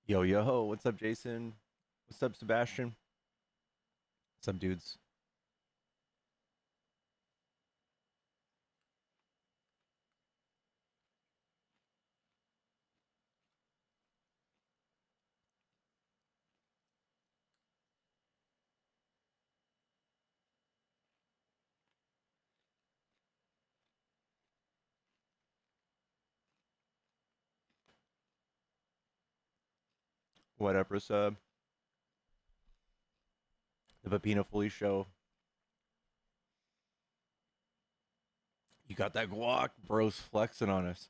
Yo, yo, what's up, Jason? What's up, Sebastian? What's up, dudes? What up, Sub? The Pepino Fully Show. You got that guac, bros flexing on us.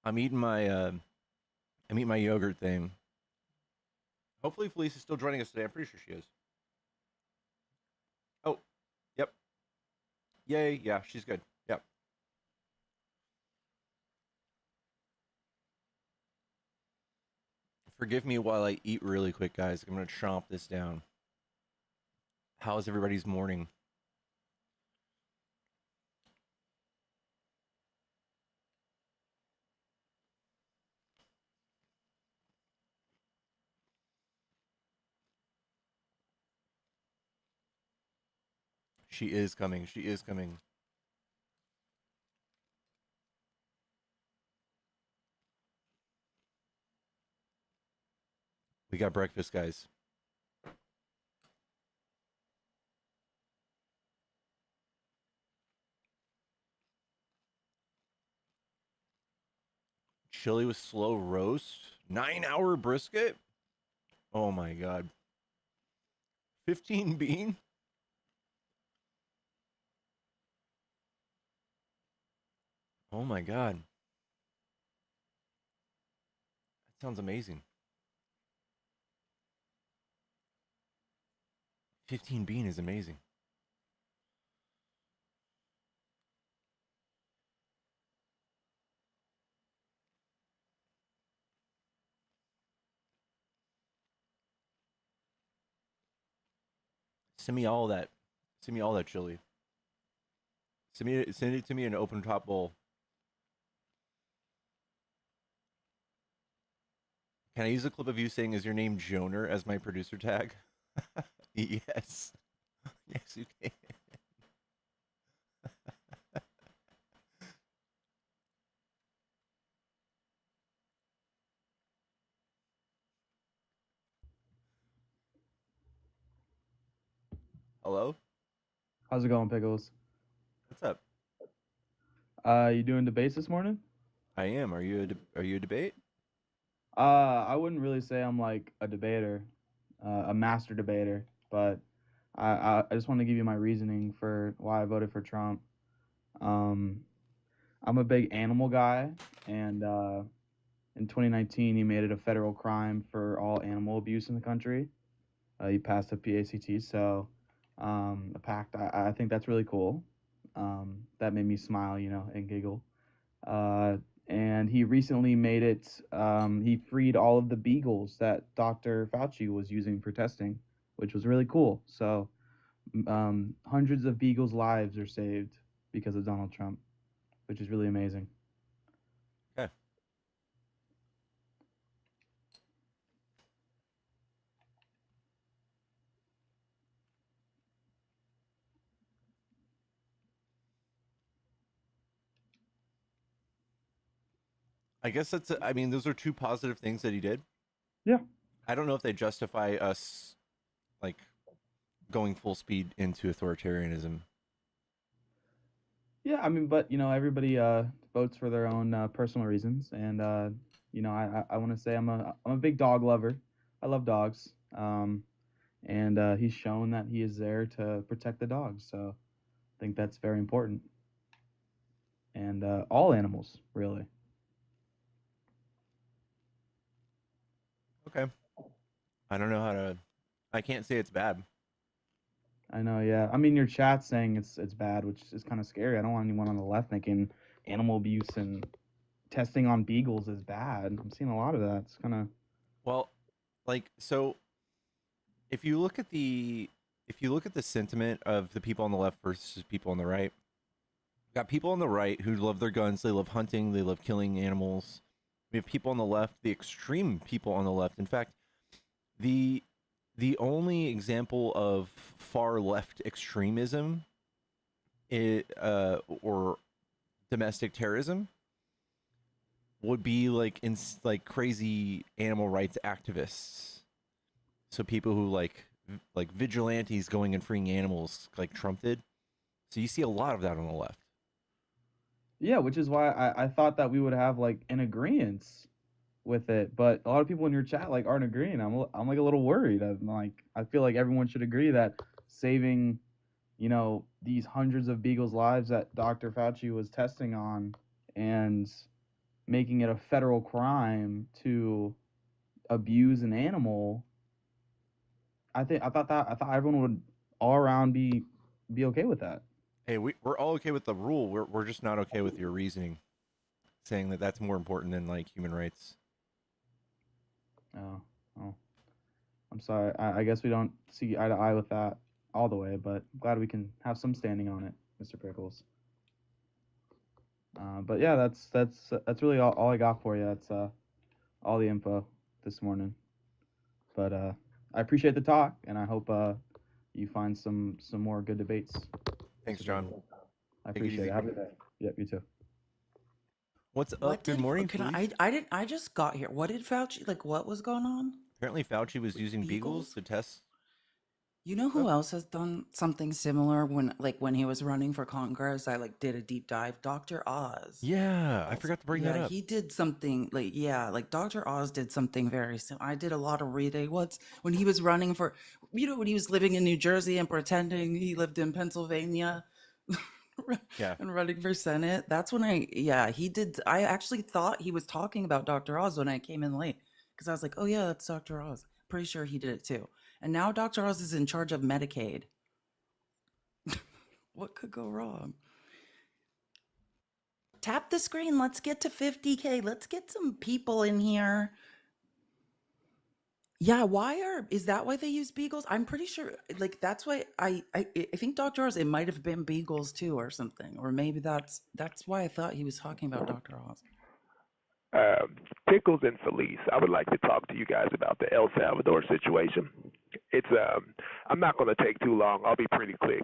I'm eating my yogurt thing. Hopefully Felice is still joining us today. I'm pretty sure she is. Oh, yep. Yay, yeah, she's good. Yep. Forgive me while I eat really quick, guys. I'm gonna chomp this down. How's everybody's morning? She is coming. She is coming. We got breakfast, guys. Chili with slow roast. 9-hour brisket. Oh my god. 15 bean? Oh my god. That sounds amazing. 15 bean is amazing. Send me all that. Send me all that chili. Send it to me in an open top bowl. Can I use a clip of you saying, "Is your name Joner?" as my producer tag? Yes. Yes, you can. Hello? How's it going, Pickles? What's up? You doing debates this morning? I am. Are you a debate? I wouldn't really say I'm like a debater, a master debater, but I just want to give you my reasoning for why I voted for Trump. Um, I'm a big animal guy, and in 2019 he made it a federal crime for all animal abuse in the country. He passed the PACT, so a pact. I think that's really cool. That made me smile, and giggle. Uh, and he recently made it. He freed all of the beagles that Dr. Fauci was using for testing, which was really cool. So hundreds of beagles' lives are saved because of Donald Trump, which is really amazing. Okay. I guess I mean, those are two positive things that he did. Yeah, I don't know if they justify us, like, going full speed into authoritarianism. yeah. I mean, but everybody votes for their own personal reasons, and I want to say I'm a big dog lover. I love dogs. And he's shown that he is there to protect the dogs. So I think that's very important. And all animals, really. Okay. I don't know how to. I can't say it's bad. I know, yeah. I mean, your chat's saying it's bad, which is kind of scary. I don't want anyone on the left thinking animal abuse and testing on beagles is bad. I'm seeing a lot of that. It's kind of Well, like, so if you look at the sentiment of the people on the left versus people on the right, got people on the right who love their guns, they love hunting, they love killing animals, We have people on the left, the extreme people on the left. In fact, the only example of far left extremism or domestic terrorism would be like crazy animal rights activists. So people who like vigilantes going and freeing animals like Trump did. So you see a lot of that on the left. Yeah, which is why I thought that we would have like an agreement with it, but a lot of people in your chat like aren't agreeing. I'm like a little worried. I feel like everyone should agree that saving, these hundreds of beagles' lives that Dr. Fauci was testing on, and making it a federal crime to abuse an animal. I thought everyone would all around be okay with that. Hey, we're all okay with the rule. We're just not okay with your reasoning, saying that that's more important than like human rights. Oh, I'm sorry. I guess we don't see eye to eye with that all the way, but I'm glad we can have some standing on it, Mr. Pickles. But yeah, that's really all I got for you. That's all the info this morning. But I appreciate the talk, and I hope you find some more good debates. Thanks, John. I appreciate it. Have a good day. Yep, you too. What's up? Good morning. I just got here. What did Fauci, like, what was going on? Apparently Fauci was using beagles to test. You know who else has done something similar when he was running for Congress? I did a deep dive. Dr. Oz. Yeah, I forgot to bring that up. He did something Dr. Oz did something very similar. I did a lot of reading. When he was running for, when he was living in New Jersey and pretending he lived in Pennsylvania. Yeah. And running for Senate. That's when he did. I actually thought he was talking about Dr. Oz when I came in late, because I was like, oh yeah, that's Dr. Oz. Pretty sure he did it too. And now Dr. Oz is in charge of Medicaid. What could go wrong? Tap the screen. Let's get to 50K. Let's get some people in here. Yeah, is that why they use beagles? I'm pretty sure, that's why I think Dr. Oz, it might have been beagles too or something, or maybe that's why I thought he was talking about Dr. Oz. Pickles and Felice, I would like to talk to you guys about the El Salvador situation. It's I'm not going to take too long. I'll be pretty quick.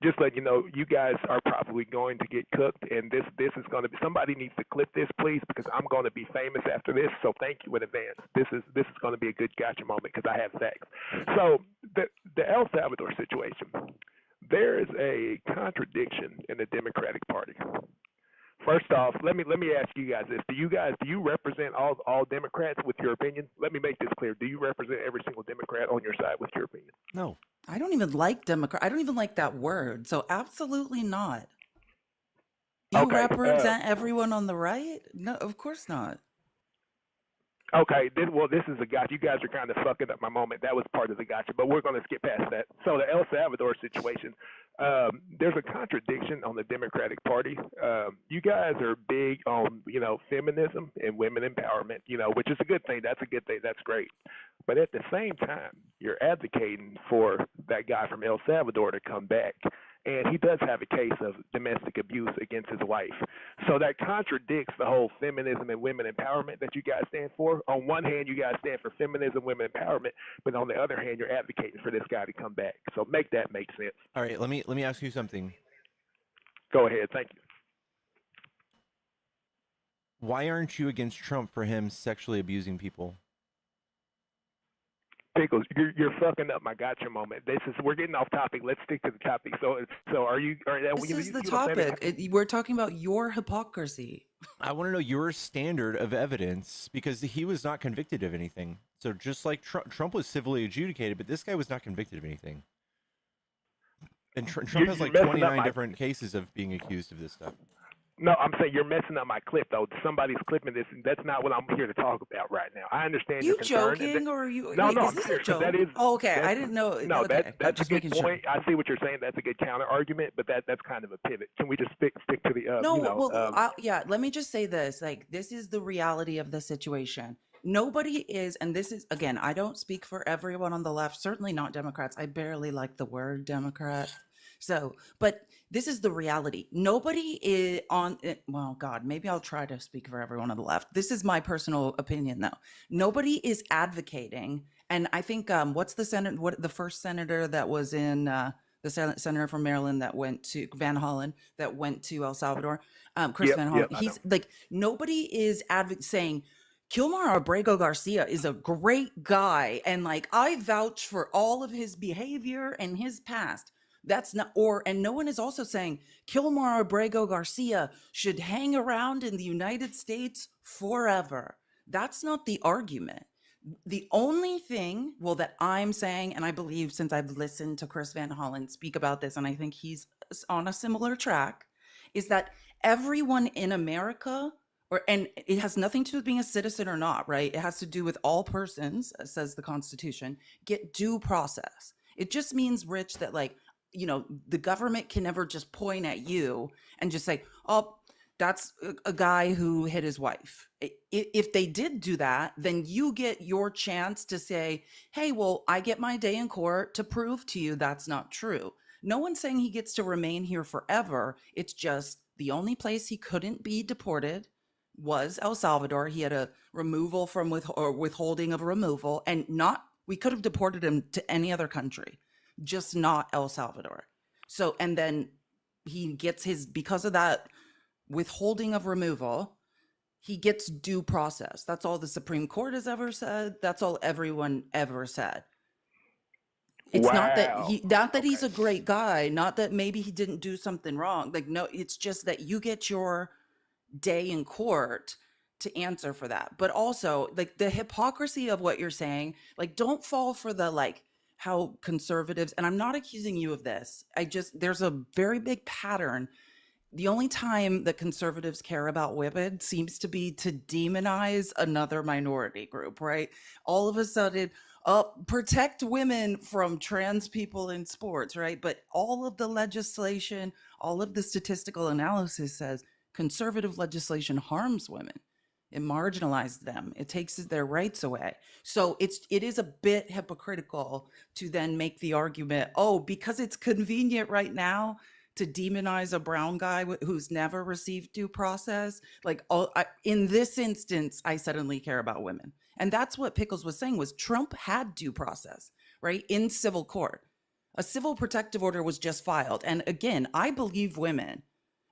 Just let you know, you guys are probably going to get cooked, and this is going to be, somebody needs to clip this, please, because I'm going to be famous after this. So thank you in advance. This is going to be a good gotcha moment because I have facts. So the El Salvador situation, there is a contradiction in the Democratic Party. First off, let me ask you guys this: do you represent all Democrats with your opinion? Let me make this clear: do you represent every single Democrat on your side with your opinion? No, I don't even like Democrat. I don't even like that word. So absolutely not. Do you represent everyone on the right? No, of course not. Okay, this is a gotcha. You guys are kind of fucking up my moment. That was part of the gotcha, but we're going to skip past that. So the El Salvador situation, there's a contradiction on the Democratic Party. You guys are big on, feminism and women empowerment, which is a good thing. That's a good thing. That's great. But at the same time, you're advocating for that guy from El Salvador to come back. And he does have a case of domestic abuse against his wife. So that contradicts the whole feminism and women empowerment that you guys stand for. On one hand, you guys stand for feminism, women empowerment, but on the other hand, you're advocating for this guy to come back. So make that make sense. All right, let me ask you something. Go ahead. Thank you. Why aren't you against Trump for him sexually abusing people? Pickles, you're fucking up my gotcha moment. We're getting off topic. Let's stick to the topic. So are you? This is the topic. We're talking about your hypocrisy. I want to know your standard of evidence, because he was not convicted of anything. So just like Trump was civilly adjudicated, but this guy was not convicted of anything. And Trump has like 29 different cases of being accused of this stuff. No, I'm saying you're messing up my clip, though. Somebody's clipping this, and that's not what I'm here to talk about right now. I understand your concern. You joking, or are you? No, wait, no, is this a joke? That is, okay, I didn't know. No, okay, that's a good point. Sure. I see what you're saying. That's a good counter argument, but that's kind of a pivot. Can we just stick to the? Yeah. Let me just say this: this is the reality of the situation. Nobody is, and this is, again, I don't speak for everyone on the left. Certainly not Democrats. I barely like the word Democrat. So, but this is the reality. Nobody is on it. Well, God, maybe I'll try to speak for everyone on the left. This is my personal opinion, though. Nobody is advocating. And I think, what's the senator, what the first senator that was in, the senator from Maryland that went to Van Hollen, that went to El Salvador, Chris Yep, Van Hollen. I know. He's like, nobody is saying, Kilmar Abrego Garcia is a great guy. And like, I vouch for all of his behavior and his past. That's not, and no one is also saying Kilmar Abrego Garcia should hang around in the United States forever. That's not the argument. The only thing, well, that I'm saying, and I believe since I've listened to Chris Van Hollen speak about this, and I think he's on a similar track, is that everyone in America, and it has nothing to do with being a citizen or not, right? It has to do with all persons, says the Constitution, get due process. It just means, Rich, that like, the government can never just point at you and just say, oh, that's a guy who hit his wife. If they did do that, then you get your chance to say, hey, well, I get my day in court to prove to you that's not true. No one's saying he gets to remain here forever. It's just the only place he couldn't be deported was El Salvador. He had a removal from withholding of removal, and we could have deported him to any other country, just not El Salvador. So, and then he gets because of that withholding of removal, he gets due process. That's all the Supreme Court has ever said. That's all everyone ever said. It's not that he's a great guy, not that maybe he didn't do something wrong. Like, no, it's just that you get your day in court to answer for that. But also, like, the hypocrisy of what you're saying, like, don't fall for the, like, how conservatives, and I'm not accusing you of this. There's a very big pattern. The only time that conservatives care about women seems to be to demonize another minority group, right? All of a sudden, protect women from trans people in sports, right? But all of the legislation, all of the statistical analysis says conservative legislation harms women. It marginalizes them. It takes their rights away. So it is a bit hypocritical to then make the argument, oh, because it's convenient right now to demonize a brown guy who's never received due process. Like, in this instance, I suddenly care about women. And that's what Pickles was saying, was Trump had due process, right? In civil court. A civil protective order was just filed. And again, I believe women,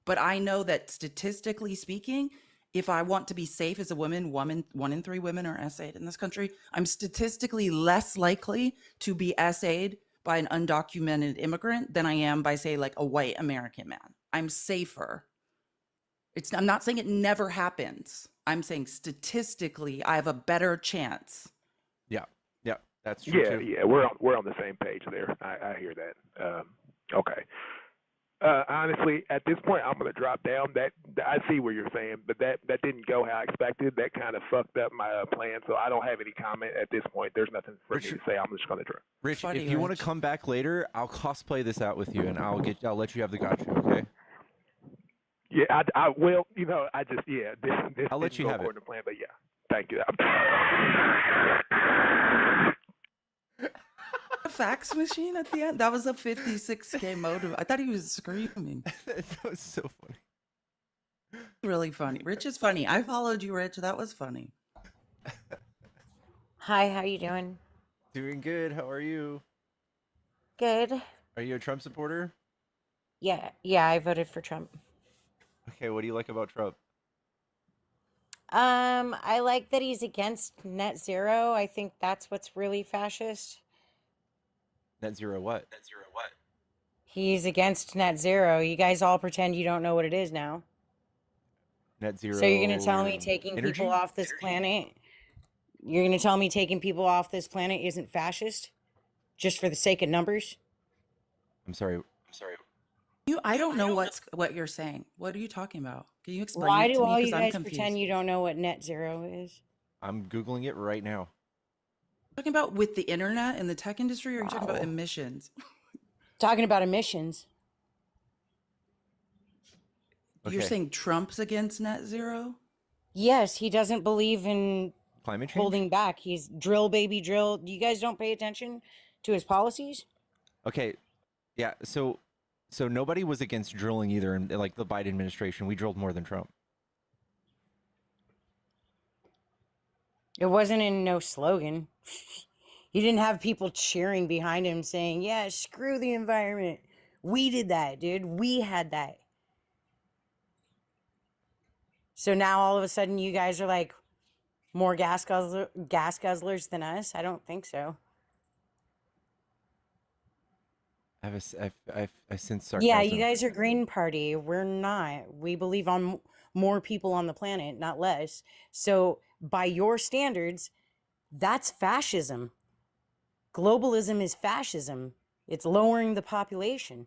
but I know that statistically speaking, if I want to be safe as a woman, 1 in 3 women are SA'd in this country. I'm statistically less likely to be SA'd by an undocumented immigrant than I am by, say, like a white American man. I'm safer. I'm not saying it never happens. I'm saying statistically, I have a better chance. Yeah, that's true too. Yeah, we're on the same page there. I hear that. Okay. Honestly, at this point, I'm going to drop down. That I see what you're saying, but that didn't go how I expected. That kind of fucked up my plan, so I don't have any comment at this point. There's nothing for me to say. I'm just going to drop. Rich, if you want to come back later, I'll cosplay this out with you, and I'll let you have the gotcha. Okay? Yeah, I will. This I'll let you have it. According to plan, but yeah, thank you. A fax machine at the end? That was a 56K modem. I thought he was screaming. That was so funny. Really funny. Rich is funny. I followed you, Rich. That was funny. Hi, how you doing? Doing good. How are you? Good. Are you a Trump supporter? Yeah, I voted for Trump. Okay, what do you like about Trump? I like that he's against net zero. I think that's what's really fascist. Net zero what? He's against net zero. You guys all pretend you don't know what it is now. Net zero. So you're going to tell me taking energy? people off this planet? You're going to tell me taking people off this planet isn't fascist? Just for the sake of numbers? I'm sorry. I don't know what you're saying. What are you talking about? Can you explain Why it to do me? all 'Cause you I'm guys confused. pretend you don't know what net zero is? I'm Googling it right now. Talking about with the internet and the tech industry, or are you talking about Wow. emissions? Talking about emissions. You're Okay. saying Trump's against net zero? Yes, he doesn't believe in Climate change? holding back. He's drill, baby, drill. You guys don't pay attention to his policies? Okay. Yeah, so So nobody was against drilling either in like the Biden administration. We drilled more than Trump. It wasn't in no slogan. He didn't have people cheering behind him saying, yeah, screw the environment. We did that, dude. We had that. So now all of a sudden you guys are like more gas guzzlers than us? I don't think so. I sense sarcasm. Yeah, you guys are Green Party. We're not. We believe on more people on the planet, not less. So by your standards, that's fascism. Globalism is fascism. It's lowering the population.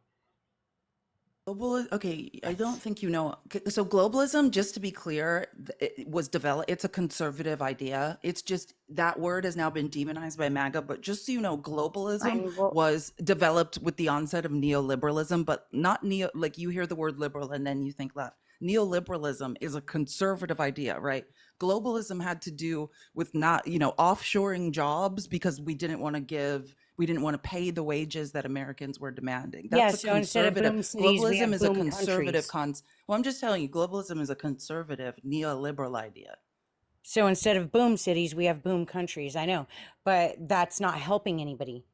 Okay, I don't think you know. So globalism, just to be clear, it was developed. It's a conservative idea. It's just that word has now been demonized by MAGA. But just so you know, globalism was developed with the onset of neoliberalism, but not neo. Like you hear the word liberal and then you think left. Neoliberalism is a conservative idea, right? Globalism had to do with not, offshoring jobs because we didn't want to pay the wages that Americans were demanding. That's so instead of boom cities, we have globalism is a boom conservative countries. Well, I'm just telling you, globalism is a conservative neoliberal idea. So instead of boom cities, we have boom countries. I know, but that's not helping anybody.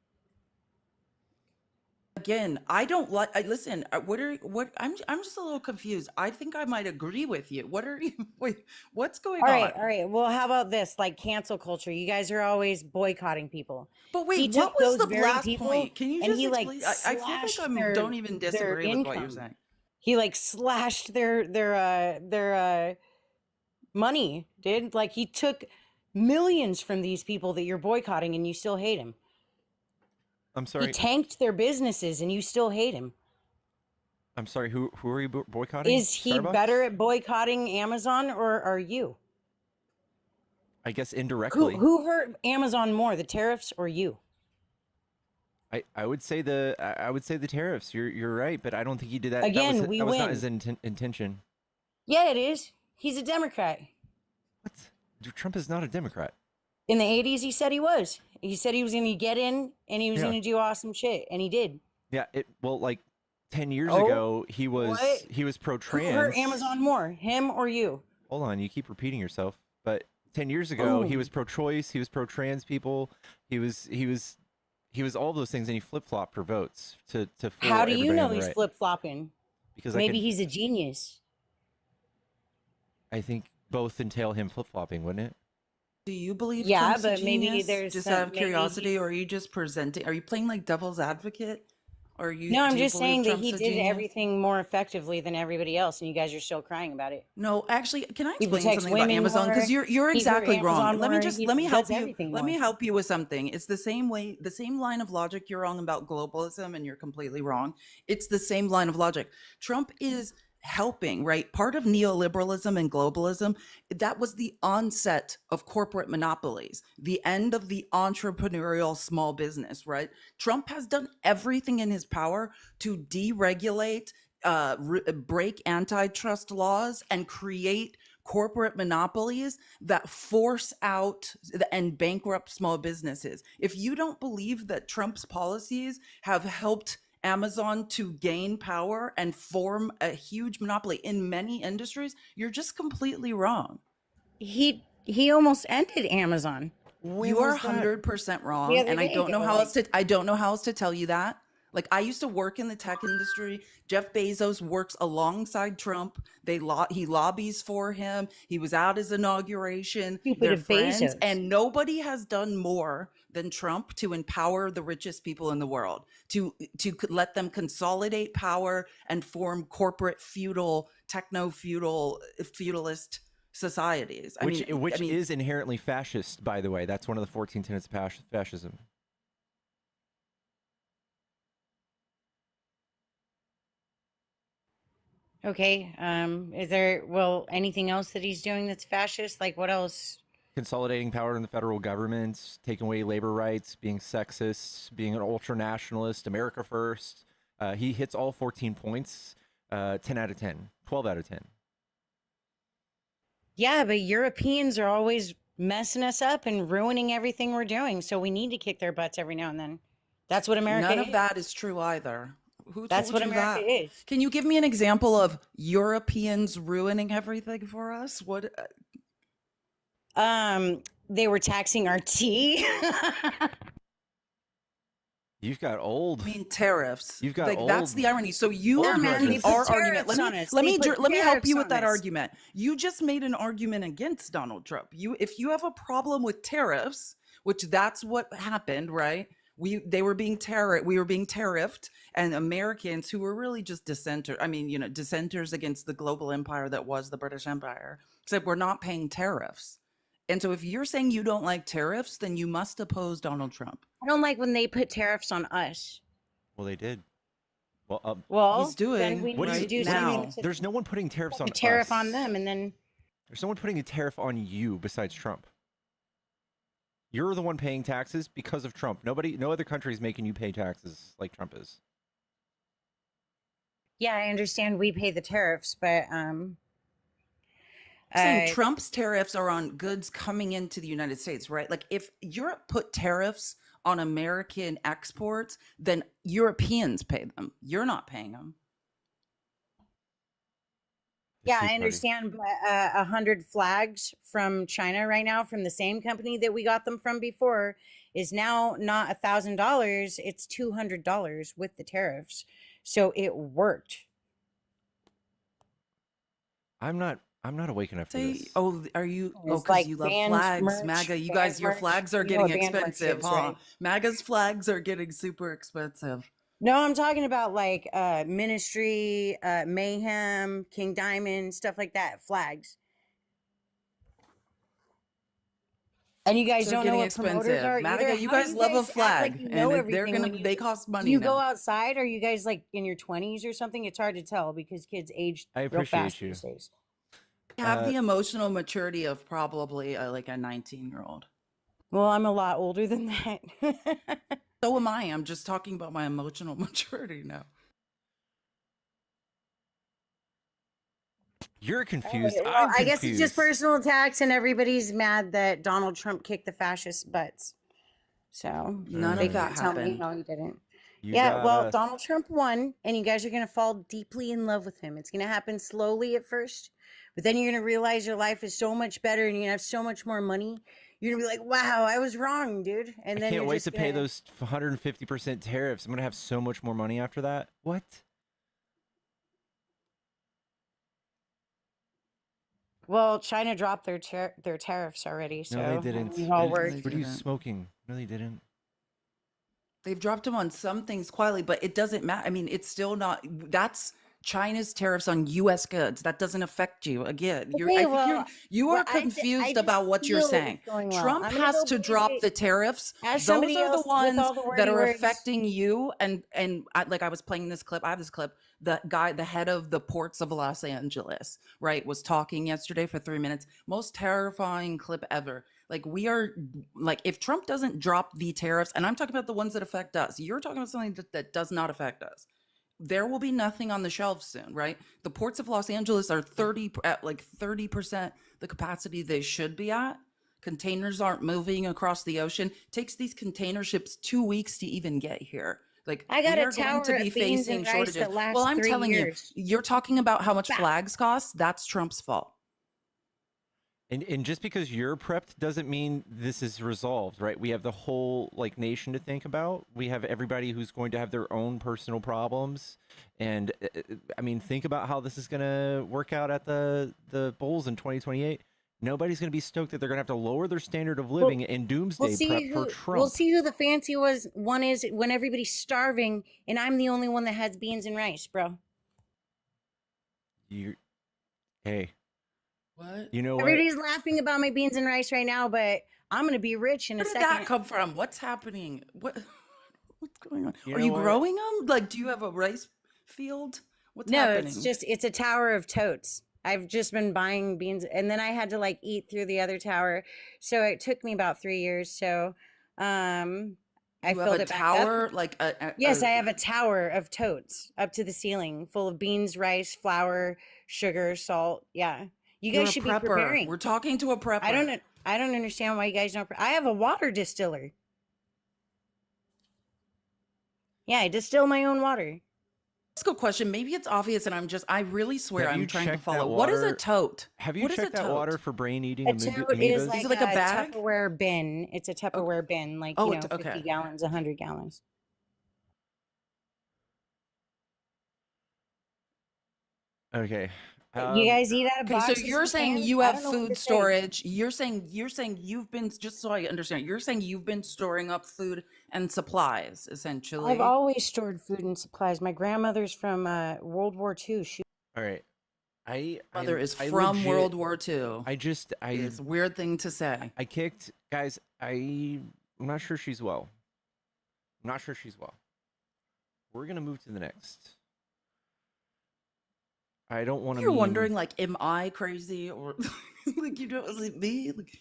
Again, I don't like. Listen. I'm just a little confused. I think I might agree with you. What are you? Wait, what's going on? All right. Well, how about this? Like cancel culture. You guys are always boycotting people. But He wait, took what was those the very last people point? Can you and just he like explain? I feel like slashed I don't even their disagree with what you're income. saying. He like slashed their money, dude. Like he took millions from these people that you're boycotting and you still hate him. I'm sorry. He tanked their businesses and you still hate him. I'm sorry. Who are you boycotting? Is he Starbucks? better at boycotting Amazon or are you? I guess indirectly. Who hurt Amazon more, the tariffs or you? I would say the tariffs. You're right, but I don't think he did that. Again, that was, we that was win. not his intention. Yeah, it is. He's a Democrat. What? Trump is not a Democrat. In the 80s, he said he was. He said he was going to get in and he was going to do awesome shit, and he did. Yeah. Like 10 years ago, he was Who pro-trans. hurt Amazon more, him or you? Hold on, you keep repeating yourself. But 10 years ago, he was pro-choice. He was pro-trans people. He was all those things, and he flip-flopped for votes to fool How do you everybody know on the he's right. flip-flopping? Because Maybe he's a genius. I think both entail him flip-flopping, wouldn't it? Do you believe? Yeah, Trump's a but maybe genius? there's just some- out of maybe curiosity, or are you just presenting? Are you playing like devil's advocate? Or you? No, I'm do you just believe saying that Trump's he a did genius? everything more effectively than everybody else, and you guys are still crying about it. No, actually, can I He explain protects something about women Amazon? more. Because you're He hurt exactly wrong. Amazon Let me more. just He let me help does you. everything Let me more. help you with something. It's the same way, the same line of logic. You're wrong about globalism, and you're completely wrong. It's the same line of logic. Trump is helping, right? Part of neoliberalism and globalism, that was the onset of corporate monopolies, the end of the entrepreneurial small business, right? Trump has done everything in his power to deregulate, break antitrust laws, and create corporate monopolies that force out and bankrupt small businesses. If you don't believe that Trump's policies have helped Amazon to gain power and form a huge monopoly in many industries, you're just completely wrong. He almost ended Amazon. You are 100% wrong, other and I day, don't know they how were else to. I don't know how else to tell you that. Like, I used to work in the tech industry. Jeff Bezos works alongside Trump. He lobbies for him. He was at his inauguration. Stupid They're of friends, Bezos. and nobody has done more than Trump to empower the richest people in the world, to let them consolidate power and form corporate feudalist societies. Which is inherently fascist, by the way. That's one of the 14 tenets of fascism. Okay. Is there anything else that he's doing that's fascist? Like what else? Consolidating power in the federal government, taking away labor rights, being sexist, being an ultra-nationalist, America first. He hits all 14 points, 10 out of 10, 12 out of 10. Yeah, but Europeans are always messing us up and ruining everything we're doing. So we need to kick their butts every now and then. That's what America None of is. that is true either. Who That's told what you America that? is. Can you give me an example of Europeans ruining everything for us? What? They were taxing our tea. You've got old. I mean, tariffs. You've got Like that's old. the irony. So you old are man, making they put our argument. tariffs on us. Let They me put let me help you tariffs with that on us. argument. You just made an argument against Donald Trump. If you have a problem with tariffs, which that's what happened, right? We were being tariffed, and Americans who were really just dissenters against the global empire that was the British Empire said we're not paying tariffs. And so if you're saying you don't like tariffs, then you must oppose Donald Trump. I don't like when they put tariffs on us. Well, they did. Well, Well, He's doing then we what need do to you do what do you something mean? to There's no one putting tariffs put on a tariff on us. them, and then There's no one putting a tariff on you besides Trump. You're the one paying taxes because of Trump. No other country is making you pay taxes like Trump is. yeah, I understand we pay the tariffs, but Saying Trump's tariffs are on goods coming into the United States, right? Like if Europe put tariffs on American exports, then Europeans pay them. You're not paying them. The yeah, Tea I Party. understand. But 100 flags from China right now, from the same company that we got them from before, is now not $1,000; it's $200 with the tariffs. So it worked. I'm not awake enough for Say, this. oh, are you? Oh, It's because like you love band flags, merch, MAGA. You band guys, your merch. flags are You know getting what band merch expensive, is, huh? right? MAGA's flags are getting super expensive. No, I'm talking about like Ministry, Mayhem, King Diamond, stuff like that, flags. And you guys So don't know getting what promoters expensive. are MAGA, either. you How do guys love a act like flag, you know and they're everything when they you cost do money you go now. outside? Are you guys like in your 20s or something? It's hard to tell because kids age I real fast appreciate you. these days. Have the emotional maturity of probably like a 19-year-old. Well, I'm a lot older than that. So am I. I'm just talking about my emotional maturity now. You're confused. Well, I'm I confused. guess it's just personal attacks, and everybody's mad that Donald Trump kicked the fascist butts. So None they of that can't tell me happened. no, he didn't. You Yeah, well, gotta- Donald Trump won, and you guys are going to fall deeply in love with him. It's going to happen slowly at first, but then you're going to realize your life is so much better and you're going to have so much more money. You're going to be like, wow, I was wrong, dude. And I then can't you're wait just to pay gonna- those 150% tariffs. I'm gonna have so much more money after that. What? Well, China dropped their tariffs already, so No, they didn't. it all No, worked. they What are you didn't. smoking? No, they didn't. They've dropped them on some things quietly, but it doesn't matter. I mean, it's still not. That's China's tariffs on U.S. goods. That doesn't affect you. Again, Okay, I think well, you well, are I confused just about what you're feel it's saying. going well. Trump I'm gonna has go to basic. drop the tariffs. As Those somebody are the else with ones all the that wordy are words. affecting you. And like I was playing this clip. I have this clip. The guy, the head of the ports of Los Angeles, right, was talking yesterday for 3 minutes. Most terrifying clip ever. Like we are like if Trump doesn't drop the tariffs, and I'm talking about the ones that affect us. You're talking about something that does not affect us. There will be nothing on the shelves soon, right? The ports of Los Angeles are at like 30% the capacity they should be at. Containers aren't moving across the ocean. Takes these container ships 2 weeks to even get here. Like I got we a are going tower to be of beans facing and rice shortages. that lasts Well, I'm 3 telling years. you're talking about how much Bah. flags cost. That's Trump's fault. And just because you're prepped doesn't mean this is resolved, right? We have the whole like nation to think about. We have everybody who's going to have their own personal problems, and I mean, think about how this is going to work out at the polls in 2028. Nobody's going to be stoked that they're going to have to lower their standard of living and doomsday prep for Trump. We'll see who the fancy one is when everybody's starving, and I'm the only one that has beans and rice, bro. Hey, What? you know what? Everybody's laughing about my beans and rice right now, but I'm gonna be rich in a Where did second. that come from? What's happening? What's going on? You Are know you what? growing them? Like, do you have a rice field? What's No, happening? it's a tower of totes. I've just been buying beans, and then I had to like eat through the other tower, so it took me about 3 years. So, I you have filled a it back up. tower, like Yes, I have a tower of totes up to the ceiling, full of beans, rice, flour, sugar, salt. Yeah, you You're guys a should be prepper. preparing. We're talking to a prepper. I don't understand why you guys don't. I have a water distiller. Yeah, I distill my own water. Ask a question. Maybe it's obvious, and I really swear Have you I'm trying to checked that follow. What is a water? tote? Have you What is a checked that water tote? for brain eating A tote is amoebas? Is like it like a a bag? Tupperware bin. It's a Okay. Tupperware bin, like, Oh, you it's know, 50 okay. gallons, 100 gallons. Okay. You guys eat out of Okay, so boxes you're and saying cans? you I have don't know what food to say. storage. You're saying you've been, just so I understand, you're saying you've been storing up food and supplies, I've essentially. always stored food and supplies. My grandmother's from World War II. All right. Mother is I from legit. World War II. It's a weird thing to say. I kicked guys. I'm not sure she's well. I'm not sure she's well. We're gonna move to the next. I don't want to You're meme. wondering, like, am I crazy or like, you know, is it me? Like,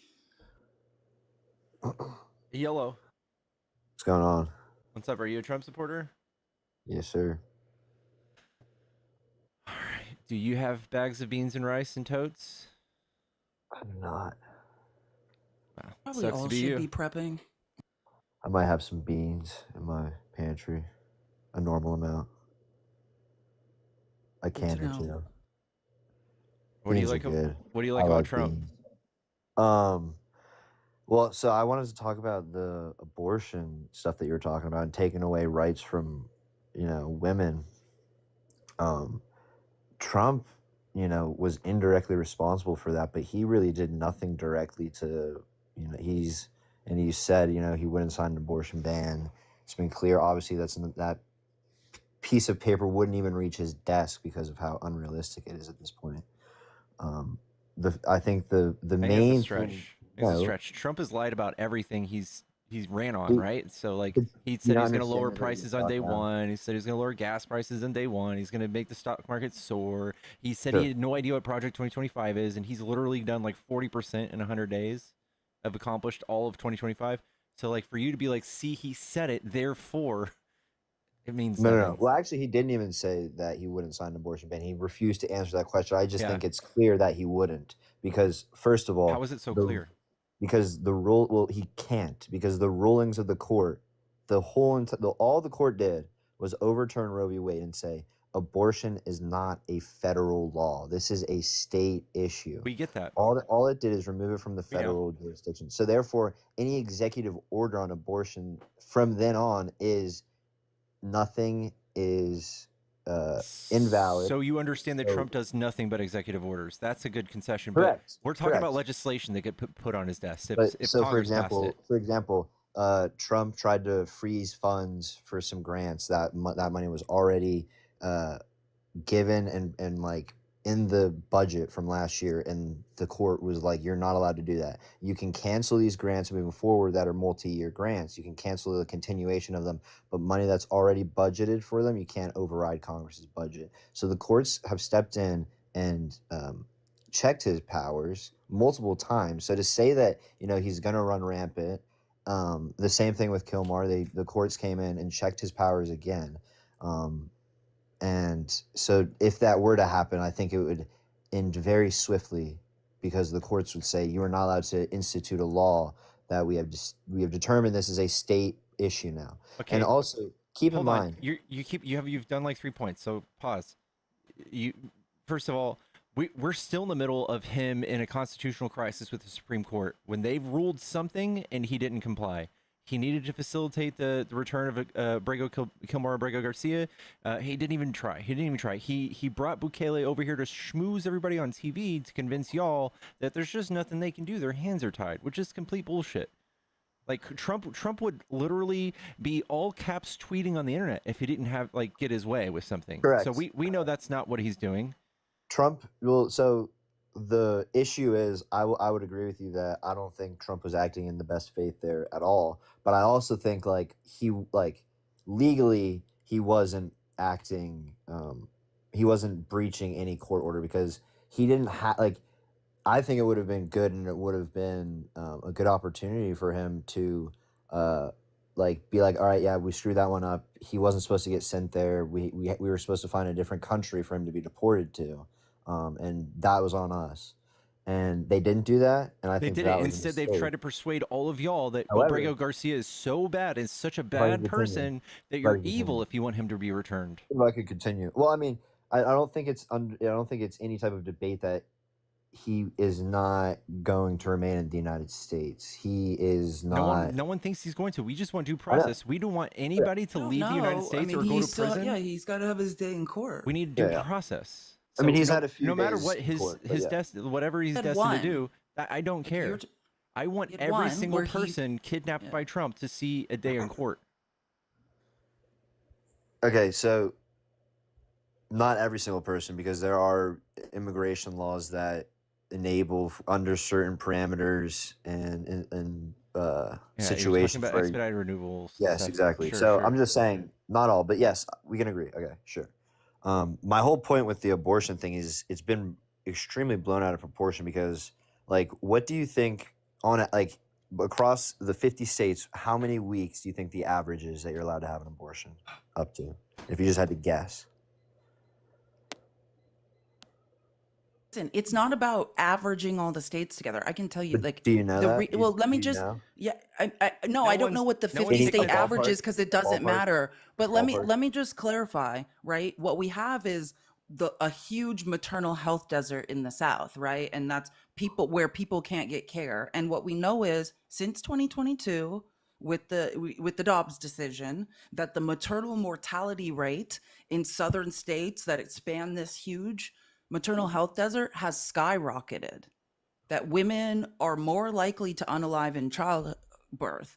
Yellow. What's going on? What's up? Are you a Trump supporter? Yes, sir. All right. Do you have bags of beans and rice and totes? I'm not. Wow. probably Sucks all to be should you. be prepping. I might have some beans in my pantry, a normal amount. A Good to can or know. two. What do you Beans are like? good. What do you I like about like Trump? beans. Well, so I wanted to talk about the abortion stuff that you were talking about and taking away rights from, women. Trump, was indirectly responsible for that, but he really did nothing directly to, he said, he wouldn't sign an abortion ban. It's been clear, obviously, that piece of paper wouldn't even reach his desk because of how unrealistic it is at this point. I think the I think main it's a stretch. thing. It's a No, stretch. Trump has lied about everything he's ran on, he, right? So like did he you said not he's going to lower understand that he prices on thought day that? one. He said he's going to lower gas prices on day one. He's going to make the stock market soar. He said Sure. he had no idea what Project 2025 is, and he's literally done like 40% in 100 days, have accomplished all of 2025. So like for you to be like, see, he said it, therefore it means No. nothing. Well, actually, he didn't even say that he wouldn't sign an abortion ban. He refused to answer that question. I just Yeah. think it's clear that he wouldn't because, first of all, How is it so clear? because the rule. Well, he can't because the rulings of the court, all the court did was overturn Roe v. Wade and say abortion is not a federal law. This is a state issue. We get that. All it did is remove it from the We know. federal jurisdiction. So therefore, any executive order on abortion from then on is nothing is invalid. So you understand that So- Trump does nothing but executive orders. That's a good concession. But Correct. we're talking about correct. legislation that get put on his desk. But If so Congress passed it. for example, Trump tried to freeze funds for some grants that money was already given and like in the budget from last year, and the court was like, you're not allowed to do that. You can cancel these grants moving forward that are multi-year grants. You can cancel the continuation of them, but money that's already budgeted for them, you can't override Congress's budget. So the courts have stepped in and checked his powers multiple times. So to say that he's going to run rampant, the same thing with Kilmar. The courts came in and checked his powers again. And so if that were to happen, I think it would end very swiftly because the courts would say you are not allowed to institute a law that we have determined this is a state issue now. Okay. And also keep in Hold on. mind, You've done like 3 points. So pause. First of all, we're still in the middle of him in a constitutional crisis with the Supreme Court. When they've ruled something and he didn't comply, he needed to facilitate the return of Kilmar Abrego Garcia. He didn't even try. He brought Bukele over here to schmooze everybody on TV to convince y'all that there's just nothing they can do. Their hands are tied, which is complete bullshit. Like Trump would literally be all caps tweeting on the internet if he didn't have get his way with something. Correct. So we know that's not what he's doing. Trump will. So the issue is, I would agree with you that I don't think Trump was acting in the best faith there at all. But I also think legally he wasn't acting. He wasn't breaching any court order because he didn't have I think it would have been good, and it would have been a good opportunity for him to be like, all right, yeah, we screwed that one up. He wasn't supposed to get sent there. We were supposed to find a different country for him to be deported to, and that was on us. and they didn't do that, and I They think did that it. was a Instead, they've mistake. tried to persuade all of y'all that However, Obregon Garcia is so bad, is such a if I could bad continue, person that if I you're could evil continue, if you want him to be returned. if I could continue. Well, I mean, I don't think it's I don't think it's any type of debate that he is not going to remain in the United States. He is not. No one thinks he's going to. We just want due I know. process. We don't want Yeah. anybody to I don't leave the United know. I States mean, or go to he's still, prison. yeah, he's got to have his day in court. We need due Yeah, yeah. process. I mean, So he's no, had a few no matter days what in his court, but his yeah. whatever he's Had destined to one. do, I don't Like, you're care. I want he had every one single where he, person kidnapped yeah. by Trump to see a day in court. Okay, so not every single person, because there are immigration laws that enable under certain parameters and Yeah, you're talking situations about where expedited removals. yes, Stuff. exactly. Sure, So sure. I'm just saying not all, but yes, we can agree. Okay, sure. My whole point with the abortion thing is it's been extremely blown out of proportion, because like, what do you think on it, like across the 50 states, how many weeks do you think the average is that you're allowed to have an abortion up to, if you just had to guess? Listen, it's not about averaging all the states together. I can tell you, But like, do you know that? well, let me Do you just, know? yeah, No no, I don't know one's what the no one's 50 taking state a average ballpark, is because it doesn't ballpark, matter. But ballpark. let me just clarify, right? What we have is a huge maternal health desert in the South, right? And that's where people can't get care. And what we know is since 2022, with the Dobbs decision, that the maternal mortality rate in southern states that expand this huge maternal health desert has skyrocketed. That women are more likely to unalive in childbirth.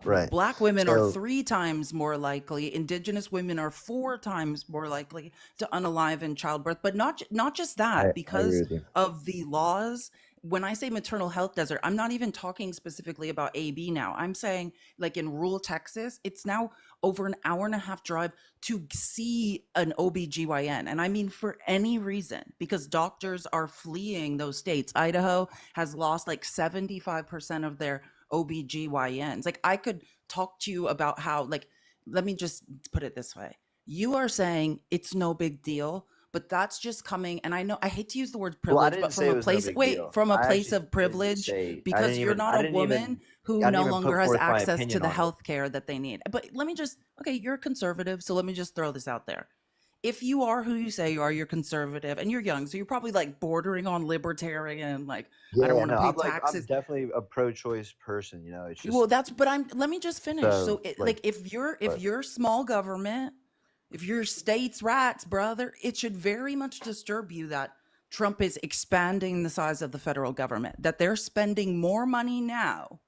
Right. Black women are So 3 times more likely. Indigenous women are 4 times more likely to unalive in childbirth. But not just I that, agree because with you. of the laws. When I say maternal health desert, I'm not even talking specifically about AB now. I'm saying, like in rural Texas, it's now over an hour and a half drive to see an OBGYN. And I mean for any reason, because doctors are fleeing those states. Idaho has lost like 75% of their OBGYNs. Like, I could talk to you about how, like, let me just put it this way. You are saying it's no big deal, but that's just coming. And I know I hate to use the word Well, I privilege, didn't but say it was no big deal. from a I place actually of didn't privilege, say. because you're not a woman who I didn't no even longer put has forth my access to opinion the on it. health care that they need. But let me just, okay, you're conservative, so let me just throw this out there. If you are who you say you are, you're conservative and you're young, so you're probably like bordering on libertarian, like, I don't Yeah, want to no, pay I'm taxes. definitely a pro-choice person. You know, it's just Well, let me just finish. So, so like, if but you're small government, if you're states' rights, brother, it should very much disturb you that Trump is expanding the size of the federal government, that they're spending more money now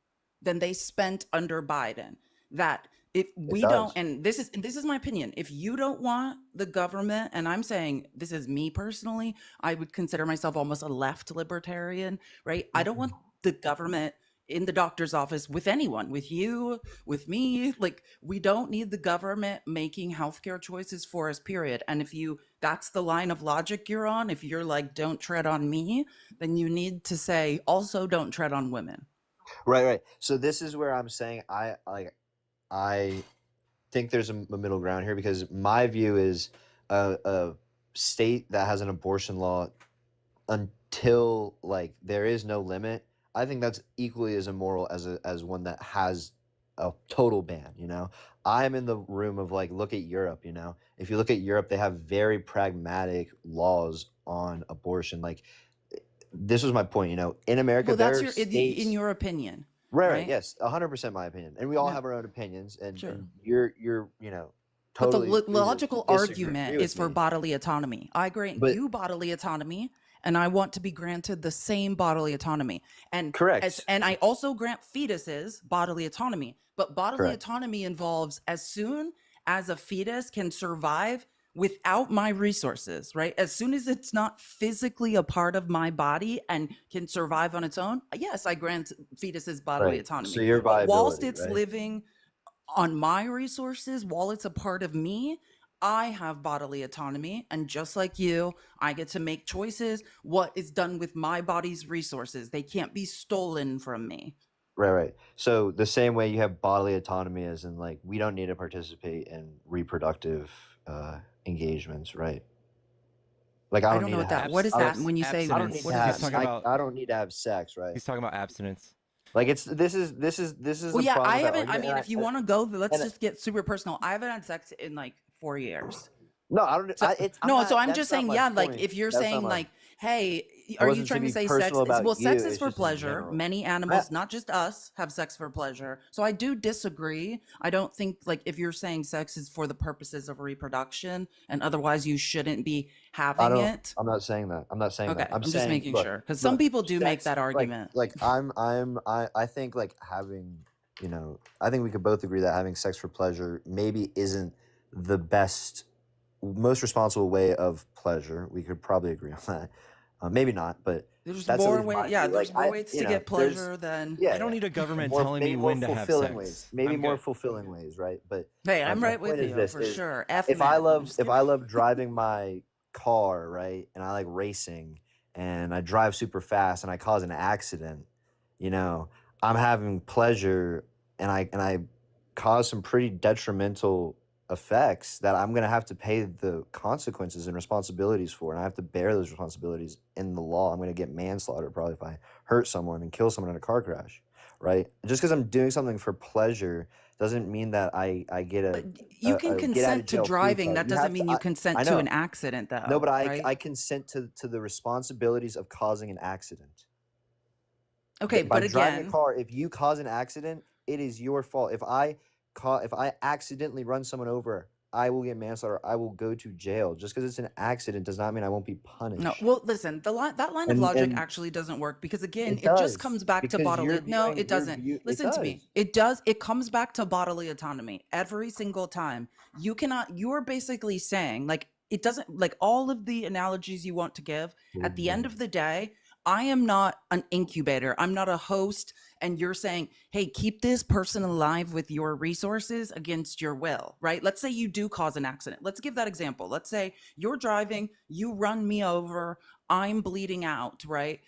than they spent under Biden. That if it we don't, does. and this is my opinion, if you don't want the government, and I'm saying this is me personally, I would consider myself almost a left libertarian, right? I don't want the government in the doctor's office with anyone, with you, with me. Like, we don't need the government making healthcare choices for us, period. And if that's the line of logic you're on, if you're like, don't tread on me, then you need to say, also don't tread on women. Right. So this is where I'm saying I think there's a middle ground here, because my view is a state that has an abortion law until like there is no limit. I think that's equally as immoral as one that has a total ban. You know, I'm in the room of like, look at Europe. You know, if you look at Europe, they have very pragmatic laws on abortion. Like, this was my point. You know, in America, Well, that's there are in states. your opinion, Right. right? Yes, 100% my opinion, and we all Yeah, have our own opinions, and sure. you're But the totally free to logical disagree argument with is for me. bodily autonomy. I grant But you bodily autonomy, and I want to be granted the same bodily autonomy. And correct, I also grant fetuses bodily autonomy. But bodily correct. autonomy involves as soon as a fetus can survive without my resources, right? As soon as it's not physically a part of my body and can survive on its own, yes, I grant fetuses bodily Right. So autonomy. your But whilst viability, it's right? living on my resources, while it's a part of me, I have bodily autonomy. And just like you, I get to make choices what is done with my body's resources. They can't be stolen from me. Right. So the same way you have bodily autonomy, as in like we don't need to participate in reproductive engagements, right? Like I I don't don't need know to what that. have. What is I that don't. when you say? I don't Abstinence. need What to does He's it have. mean? talking about. I don't need to have sex, right? He's talking about abstinence. Like this is Well, the yeah, problem I with that haven't. I argument. mean, if you want to go, let's And just get super personal. I haven't had sex in like 4 years. no, I don't. So I'm no, not. so I'm That's just not saying, my yeah, like point. if you're That's not saying my. like, hey, It are you wasn't to trying to be say personal sex is, about well, you. sex is It's for just in pleasure. general. Many animals, not just us, have sex for pleasure. So I do disagree. I don't think like if you're saying sex is for the purposes of reproduction and otherwise you shouldn't be I having don't. it. I'm not saying that. I'm not saying that. Okay, I'm I'm just saying, making look, sure because some people do make sex, that argument. I think like having, I think we could both agree that having sex for pleasure maybe isn't the best, most responsible way of pleasure. We could probably agree on that. Maybe not, but There's that's at more least my way. Yeah, view. there's Like more ways to get there's, pleasure than. yeah, I don't yeah, need a government more telling maybe me more when to have fulfilling sex. ways. Maybe I'm more good. fulfilling ways, right? But Hey, I'm my right with point is you this: for is sure. F if men. I I'm love just if I kidding. love driving my car, right, and I like racing, and I drive super fast, and I cause an accident, you know, I'm having pleasure, and I cause some pretty detrimental effects that I'm gonna have to pay the consequences and responsibilities for, and I have to bear those responsibilities in the law. I'm gonna get manslaughter probably if I hurt someone and kill someone in a car crash, right? Just because I'm doing something for pleasure doesn't mean that I get But a, you a, can a get out of consent to jail free driving. card. That You doesn't have to. mean you consent I to an know. accident, No, though, but I right? consent to the responsibilities of causing an accident. Okay, By but driving a again, car, if you cause an accident, it is your fault. If I accidentally run someone over, I will get manslaughter. I will go to jail. Just because it's an accident does not mean I won't be no. punished. Well, listen, that line of logic And actually doesn't work because again, it it just does comes back to because you're bodily. No, viewing it your doesn't. view. It Listen to me. does. It does. It comes back to bodily autonomy every single time. You cannot. You are basically saying like it doesn't like all of the analogies you want to give. At the end of the day, I am not an incubator. I'm not a host. And you're saying, hey, keep this person alive with your resources against your will, right? Let's say you do cause an accident. Let's give that example. Let's say you're driving, you run me over, I'm bleeding out, right?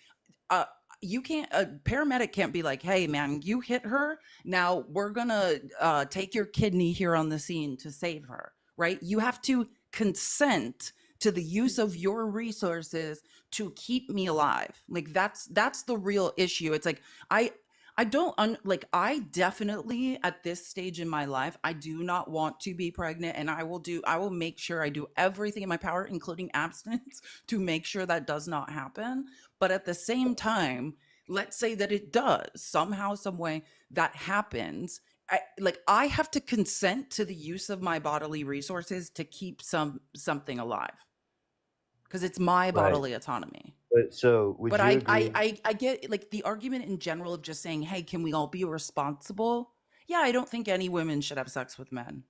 Uh, you can't, a paramedic can't be like, hey, man, you hit her. Now we're going to take your kidney here on the scene to save her, right? You have to consent to the use of your resources to keep me alive. Like that's the real issue. It's like I don't like I definitely at this stage in my life I do not want to be pregnant and I will make sure I do everything in my power including abstinence to make sure that does not happen. But at the same time, let's say that it does somehow some way that happens. I have to consent to the use of my bodily resources to keep something alive because it's my Right. bodily autonomy. But so would But you agree? I get like the argument in general of just saying, hey, can we all be responsible? Yeah, I don't think any women should have sex with men.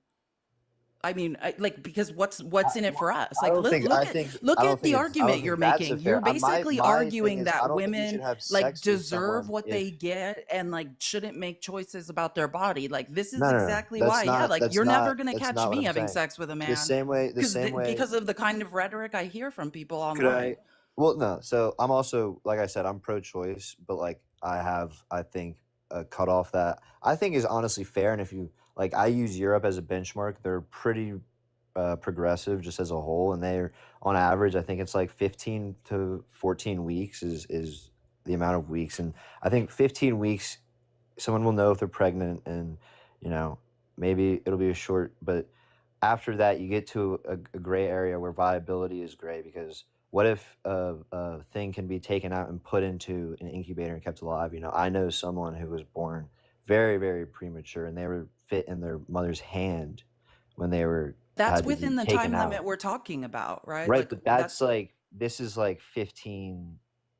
I mean, like because what's in it for us? I Like don't think. look I at think. look I don't at the think it's. I don't argument you're think that's a making. You're fair. basically My thing arguing is, I that don't think you should women have like sex with deserve someone what if. they get and like shouldn't make choices about their body. Like this is No, no, no. exactly why. Yeah, like That's you're never not. gonna That's catch not what me I'm having saying. sex with a The man same way. The because same way. because of the kind of rhetoric I hear from people Could online. I? Well, no. So I'm also, like I said, I'm pro-choice, but like I think a cutoff that I think is honestly fair. And if you like, I use Europe as a benchmark. They're pretty progressive just as a whole, and they're on average. I think it's like 15 to 14 weeks is the amount of weeks, and I think 15 weeks, someone will know if they're pregnant, and you know maybe it'll be a short, but after that you get to a gray area where viability is gray because what if a thing can be taken out and put into an incubator and kept alive? I know someone who was born very, very premature and they were fit in their mother's hand when they were That's had to be within the taken time out. limit we're talking about, right? Right, Like but that's that's like this is like 15,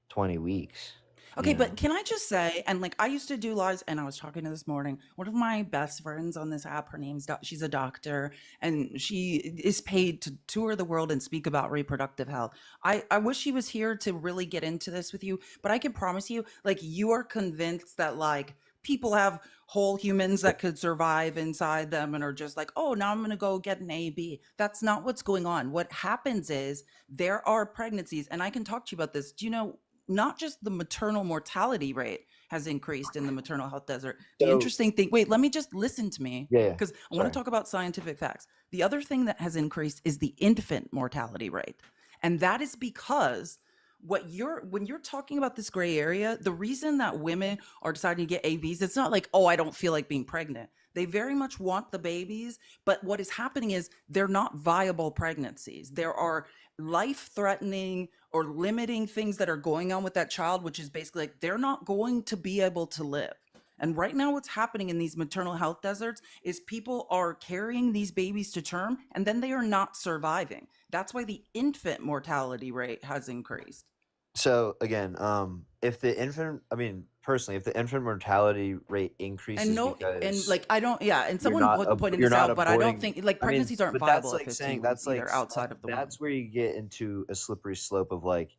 20 weeks. okay, but can I just say, and like I used to do lives, and I was talking to this morning, one of my best friends on this app, her name's, she's a doctor, and she is paid to tour the world and speak about reproductive health. I wish she was here to really get into this with you, but I can promise you, like, you are convinced that, like, people have whole humans that could survive inside them and are just like, oh, now I'm going to go get an AB. That's not what's going on. What happens is there are pregnancies, and I can talk to you about this. Do you know? Not just the maternal mortality rate has increased in the maternal health desert. The So interesting thing, wait, let me just listen to me yeah, because I want sorry. to talk about scientific facts. The other thing that has increased is the infant mortality rate. And that is because when you're talking about this gray area, the reason that women are deciding to get ABs, it's not like, oh, I don't feel like being pregnant. They very much want the babies, but what is happening is they're not viable pregnancies. There are life-threatening or limiting things that are going on with that child, which is basically like they're not going to be able to live. And right now, what's happening in these maternal health deserts is people are carrying these babies to term and then they are not surviving. That's why the infant mortality rate has increased. So again, if the infant, I mean, personally, if the infant mortality rate And increases no, and because like I don't, yeah, and you're someone not pointed you're this not out, but I don't aborting, think like I mean, pregnancies aren't but that's viable at like 15 saying weeks that's like either outside of the womb. that's where you get into a slippery slope of like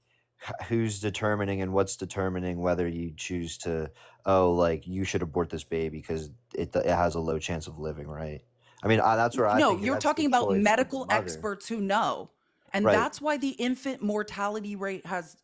who's determining and what's determining whether you choose to, oh, like you should abort this baby because it has a low chance of living, right? I mean, that's where I No, think you're that's the talking about choice of the medical mother, experts who know. And right? that's why the infant mortality rate has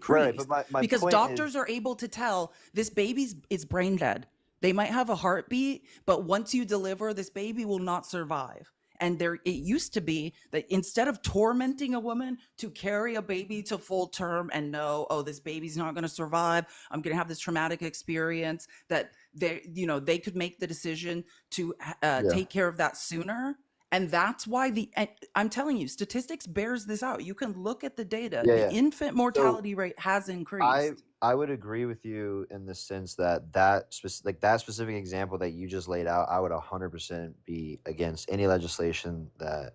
Right, but increased my because point doctors is, are able to tell this baby's is brain dead. They might have a heartbeat, but once you deliver, this baby will not survive. And there, it used to be that instead of tormenting a woman to carry a baby to full term and know, oh, this baby's not going to survive, I'm going to have this traumatic experience, that they could make the decision to yeah, take care of that sooner. And that's why and I'm telling you, statistics bears this out. You can look at the data. yeah, The yeah. infant So mortality rate has I increased. I would agree with you in the sense that like that specific example that you just laid out, I would 100% be against any legislation that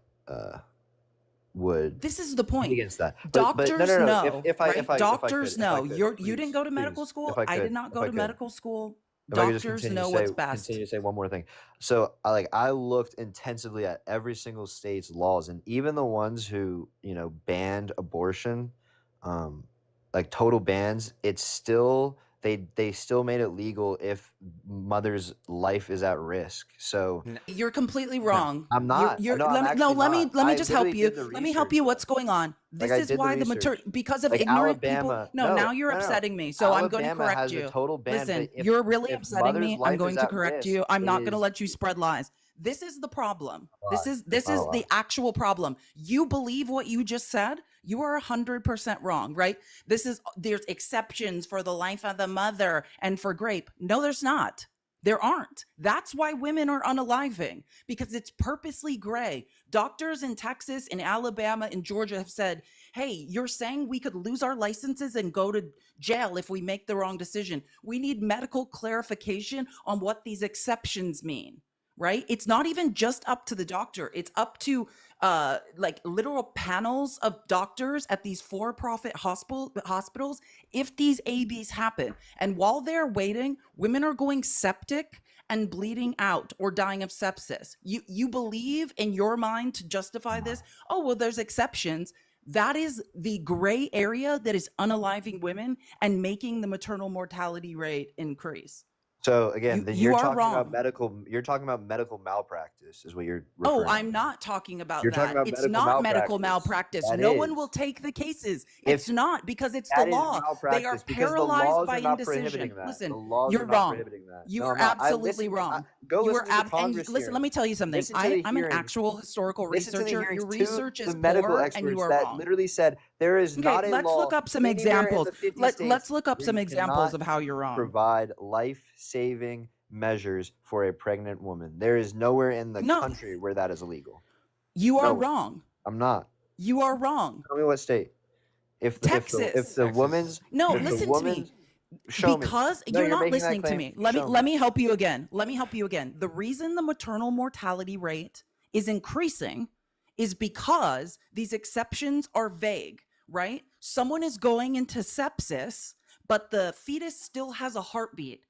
would This is the be point. against that. But no, Doctors no, no. Know, right? Doctors If I know. could, You didn't go to medical if school. I I did could, not if go I to could, medical school. if I could just Doctors know what's best. continue to say one more thing. So I looked intensively at every single state's laws, and even the ones who banned abortion, um, like total bans, it's still they still made it legal if mother's life is at risk. So N- You're completely no, wrong. I'm not. You're No, I'm let me no actually not. let me I just literally help you. did the Let me help research you. though. What's going on? Like This I is did the why the research. because of Like ignorant people. Alabama, No, now you're no. upsetting me. So I'm going to Alabama correct has a you. total ban, Listen, but you're really if upsetting mother's me. I'm life is going to at correct risk, you. I'm it not going to is let you spread lies. This is the problem. a This lie. is It's this not a is lie. the actual problem. You believe what you just said. You are 100% wrong, right? There's exceptions for the life of the mother and for grape. No, there's not. There aren't. That's why women are unaliving, because it's purposely gray. Doctors in Texas, in Alabama, in Georgia have said, hey, you're saying we could lose our licenses and go to jail if we make the wrong decision. We need medical clarification on what these exceptions mean, right? It's not even just up to the doctor. It's up to like literal panels of doctors at these for-profit hospitals if these ABs happen. And while they're waiting, women are going septic and bleeding out or dying of sepsis. You believe in your mind to justify this, oh, well, there's exceptions. That is the gray area that is unaliving women and making the maternal mortality rate increase. So again, then You you're are talking about wrong. medical malpractice is what you're Oh, referring I'm to. not talking about You're talking that. about It's medical not medical malpractice. malpractice. That No one will is. take the cases. If It's not, because it's the that is law. They are malpractice because the paralyzed laws by are not prohibiting indecision. that. The Listen, laws are you're not wrong. prohibiting that. You No, are I'm not. I absolutely listen. wrong. Go You listen are to the Congress listen, let me hearings. tell you something. Listen to the I'm an hearings. actual historical Listen to the researcher. hearings Your to research the is medical poor and you experts are that wrong. literally said there is Okay, not a let's look law up some anywhere in examples. the 50 states Let's look up where some you examples cannot of how you're wrong. provide life-saving measures for a pregnant woman. There is nowhere in the No, country where that is illegal. you are Nowhere. wrong. I'm not. You are wrong. Tell me what state. If the Texas. woman's No, if the listen to me. woman's show me. Because No, you're you're not making that listening to claim. me. Show Let me. me help you again. The reason the maternal mortality rate is increasing is because these exceptions are vague, right? Someone is going into sepsis, but the fetus still has a heartbeat.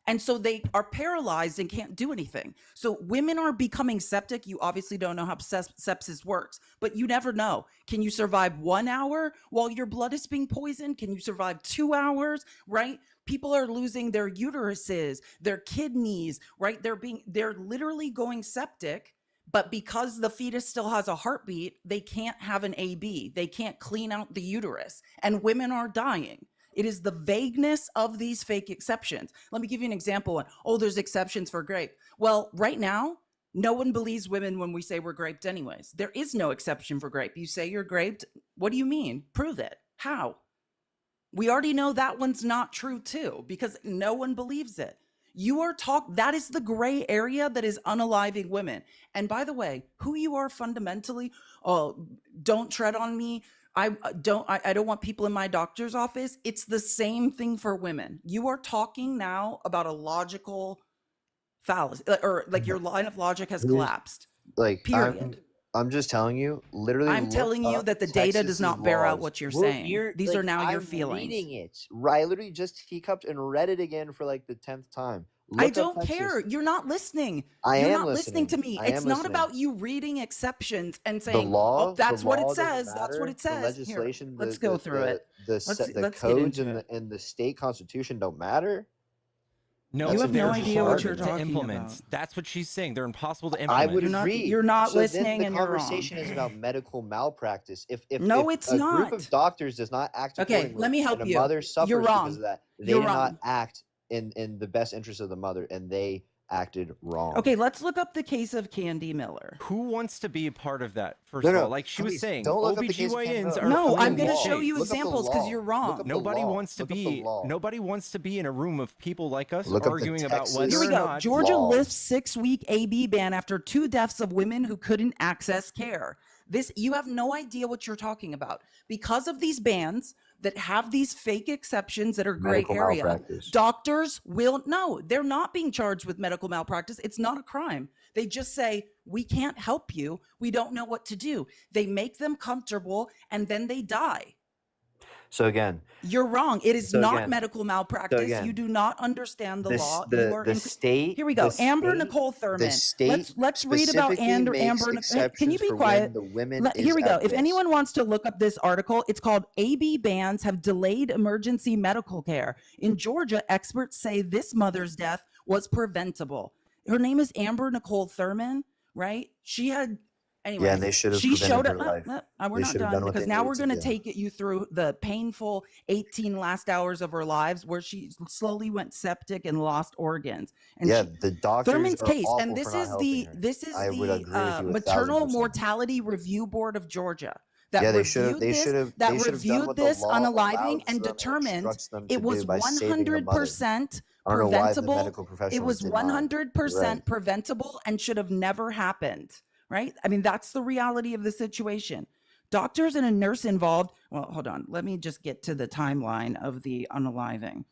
And so they are paralyzed and can't do anything. So women are becoming septic. You obviously don't know how sepsis works, but you never know. Can you survive 1 hour while your blood is being poisoned? Can you survive 2 hours, right? People are losing their uteruses, their kidneys, right? They're literally going septic, but because the fetus still has a heartbeat, they can't have an AB. They can't clean out the uterus, and women are dying. It is the vagueness of these fake exceptions. Let me give you an example. Oh, there's exceptions for grape. Well, right now, No one believes women when we say we're graped anyways. There is no exception for grape. You say you're graped. What do you mean? Prove it. How? We already know that one's not true too, because no one believes it. That is the gray area that is unaliving women. And by the way, who you are fundamentally, oh, don't tread on me. I don't want people in my doctor's office. It's the same thing for women. You are talking now about a logical fallacy, or like your line of logic has Here's- collapsed. Like Period. I'm just telling you, literally. I'm look telling you up that the data does Texas's not bear out laws. what you're We're- saying. These are now your I'm feelings. reading it. I literally just teacupped and read it again for like the 10th time. I Look up don't Texas. care. You're not listening. I You're am not listening to me. listening. I It's am not listening. about you reading exceptions and The saying, law, "Oh, that's the what it law doesn't says. That's what matter. it says." The legislation, Here, let's the, go the, through the, it. The, Let's the get codes into and it. the state constitution don't matter. No, You That's have no they're idea what hard you're to talking implement. about. That's what she's saying. They're impossible to I implement. would You're not- agree. you're not so listening then and the you're wrong. conversation is about medical malpractice. If No, if it's a group not. of doctors does not act Okay, accordingly, let me help and a you. mother suffers You're because wrong. of that, they You're did not wrong. act in the best interest of the mother, and they acted wrong. Okay, let's look up the case of Candy Miller. Who wants to be a part of that? First No, of no, all, like she was please, saying, don't look up the case of Candy OBGYNs Miller. are No, Look up I'm the going to law. show you Look up the examples because law. you're Look wrong. up the Nobody law. wants to Look up the be. law. Nobody wants to be in a room of people like us Look up the arguing about Texas whether Here we or go. not. Georgia laws. lifts 6-week AB ban after 2 deaths of women who couldn't access care. You have no idea what you're talking about. Because of these bans that have these fake exceptions that are gray Medical area, malpractice. doctors they're not being charged with medical malpractice. It's not a crime. They just say, we can't help you. We don't know what to do. They make them comfortable and then they die. So again, You're wrong. It is So not again- medical malpractice. again, You do not understand the law. You are the state. Here we go. the Amber state- Nicole Thurman. The state Let's read about specifically Amber. makes Can you exceptions be for quiet? when the women Here is we go. at If risk. anyone wants to look up this article, it's called AB Bans Have Delayed Emergency Medical Care. In Georgia, experts say this mother's death was preventable. Her name is Amber Nicole Thurman, right? She had, anyway. Yeah, and they should have She showed prevented up. her life. We're They not should have done done what because they now needed we're to going to do. take you through the painful 18 last hours of her lives where she slowly went septic and lost organs. And Yeah, she, the doctors Thurman's are case, awful and this for not is helping the her. this is I would agree with the you Maternal 1000%. Mortality Review Board of Georgia that Yeah, they should have. reviewed They this, should have. that They should have done reviewed what the this law unaliving allows and them determined instructs them to it was do by saving the mother. 100% I don't know why the preventable. medical It professionals was did not. 100% Right. preventable and should have never happened. Right? I mean, that's the reality of the situation. Doctors and a nurse involved. Well, hold on. Let me just get to the timeline of the unaliving.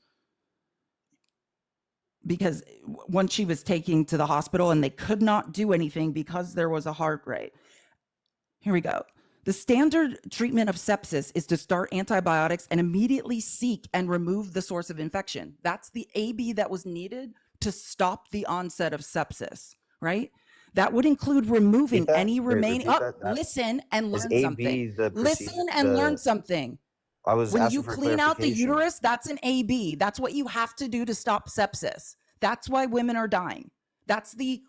Because once she was taken to the hospital and they could not do anything because there was a heart rate. Here we go. The standard treatment of sepsis is to start antibiotics and immediately seek and remove the source of infection. That's the AB that was needed to stop the onset of sepsis, right? That would include removing Repeat that? any Wait, remaining. repeat that? Listen and Is learn AB something. the Listen procedure? and learn The something. I was When asking you for clean out the clarification. uterus, that's an AB. That's what you have to do to stop sepsis. That's why women are dying. That's the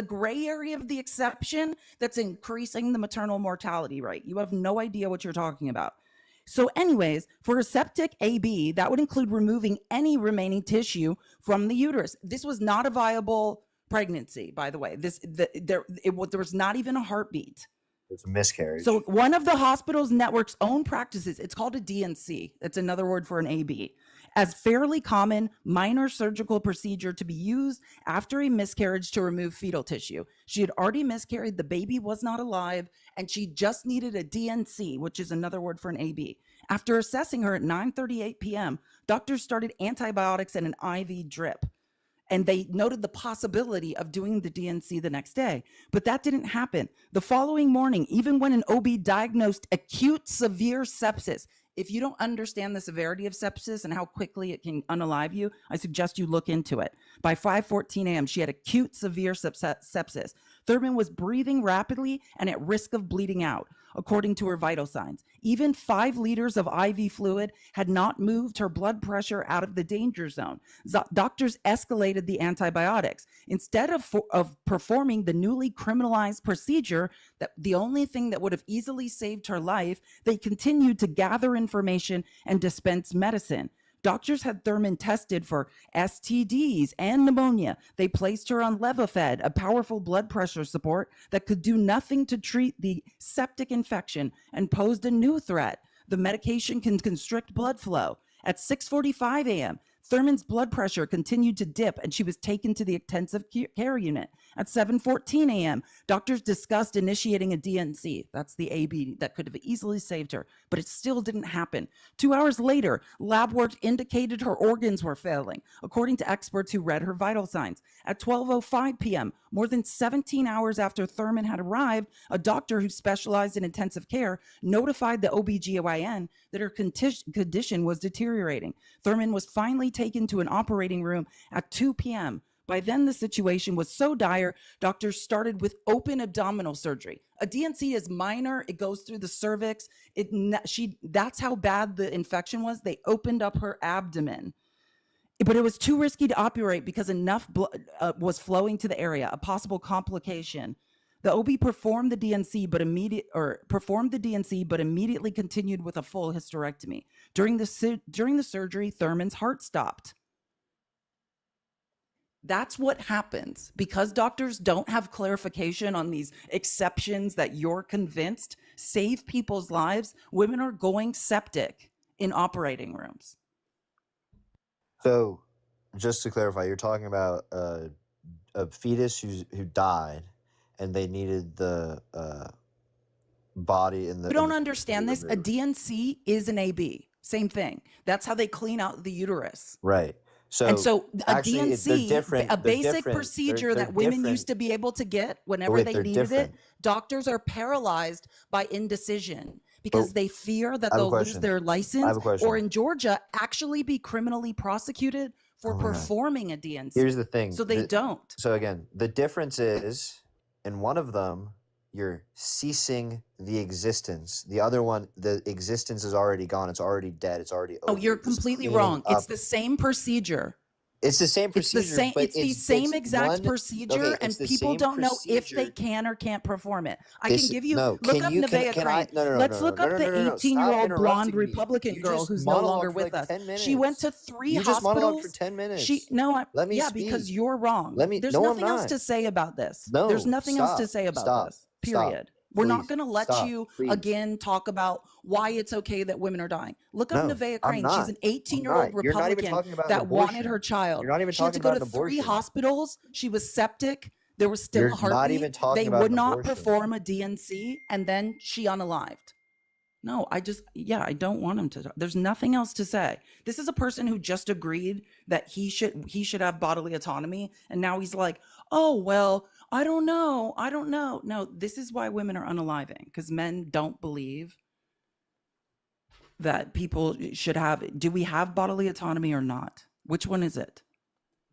gray area of the exception that's increasing the maternal mortality rate. You have no idea what you're talking about. So anyways, for a septic AB, that would include removing any remaining tissue from the uterus. This was not a viable pregnancy, by the way. There was not even a heartbeat. It's a miscarriage. So one of the hospital's network's own practices, it's called a DNC. It's another word for an AB. As fairly common minor surgical procedure to be used after a miscarriage to remove fetal tissue. She had already miscarried, the baby was not alive, and she just needed a DNC, which is another word for an AB. After assessing her at 9:38 p.m., doctors started antibiotics and an IV drip. And they noted the possibility of doing the DNC the next day. But that didn't happen. The following morning, even when an OB diagnosed acute severe sepsis, if you don't understand the severity of sepsis and how quickly it can unalive you, I suggest you look into it. By 5:14 a.m., she had acute severe sepsis. Thurman was breathing rapidly and at risk of bleeding out, according to her vital signs. Even 5 liters of IV fluid had not moved her blood pressure out of the danger zone. Doctors escalated the antibiotics. Instead of performing the newly criminalized procedure, that the only thing that would have easily saved her life, they continued to gather information and dispense medicine. Doctors had Thurman tested for STDs and pneumonia. They placed her on Levophed, a powerful blood pressure support that could do nothing to treat the septic infection, and posed a new threat. The medication can constrict blood flow. At 6:45 a.m., Thurman's blood pressure continued to dip and she was taken to the intensive care unit. At 7:14 a.m., doctors discussed initiating a DNC. That's the AB that could have easily saved her, but it still didn't happen. 2 hours later, lab work indicated her organs were failing, according to experts who read her vital signs. At 12:05 p.m., more than 17 hours after Thurman had arrived, a doctor who specialized in intensive care notified the OBGYN that her condition was deteriorating. Thurman was finally taken to an operating room at 2 p.m. By then, the situation was so dire, doctors started with open abdominal surgery. A DNC is minor. It goes through the cervix. That's how bad the infection was. They opened up her abdomen. But it was too risky to operate because enough blood was flowing to the area, a possible complication. The OB performed the DNC, but immediately continued with a full hysterectomy. During the surgery, Thurman's heart stopped. That's what happens because doctors don't have clarification on these exceptions that you're convinced save people's lives. Women are going septic in operating rooms. So, just to clarify, you're talking about a fetus who died, and they needed the body in the. You don't understand this. A DNC is an AB. Same thing. That's how they clean out the uterus. Right. So a actually, DNC, a basic procedure that women used to be able to get whenever they needed it, doctors are paralyzed by indecision because they fear that they'll lose their license or in Georgia actually be criminally prosecuted for performing a DNC. Here's the thing. So they don't. So again, the difference is in one of them, you're ceasing the existence. The other one, the existence is already gone. It's already dead. It's already over. Oh, you're completely wrong. It's the same procedure. It's the same procedure. It's the same exact procedure, and people don't know if they can or can't perform it. I can give you. Look up Nevaeh Crane. Let's look up the 18-year-old blonde Republican girl who's no longer with us. She went to 3 hospitals. You just monologued for 10 minutes. Let me speak. Because you're wrong. There's nothing else to say about this. There's nothing else to say about this. Period. We're not going to let you again talk about why it's okay that women are dying. Look up Nevaeh Crane. She's an 18-year-old Republican that wanted her child. You're not even she had to talking go about to 3 hospitals. She was septic. There was still You're a heartbeat. not even talking they about would an not abortion. perform a DNC, and then she unalived. No, I don't want him to. There's nothing else to say. This is a person who just agreed that he should have bodily autonomy, and now he's like, oh well, I don't know. No, this is why women are unaliving, because men don't believe that people should have. Do we have bodily autonomy or not? Which one is it?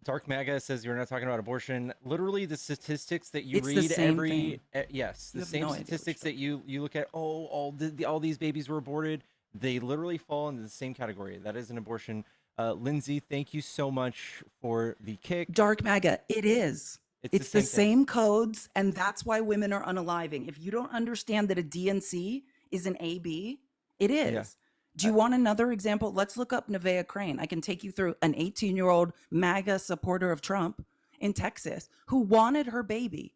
Dark MAGA says you're not talking about abortion. Literally, the statistics that you It's the read same thing. yes, You the have same no idea statistics which that you look at. Oh, all these babies were aborted. They literally fall into the same category. That is an abortion. Lindsay, thank you so much for the kick. Dark MAGA, it is. It's the same same codes, and that's why women are unaliving. If you don't understand that a DNC is an AB, it is. Yeah. Do you want another example? Let's look up Nevaeh Crane. I can take you through an 18-year-old MAGA supporter of Trump in Texas who wanted her baby,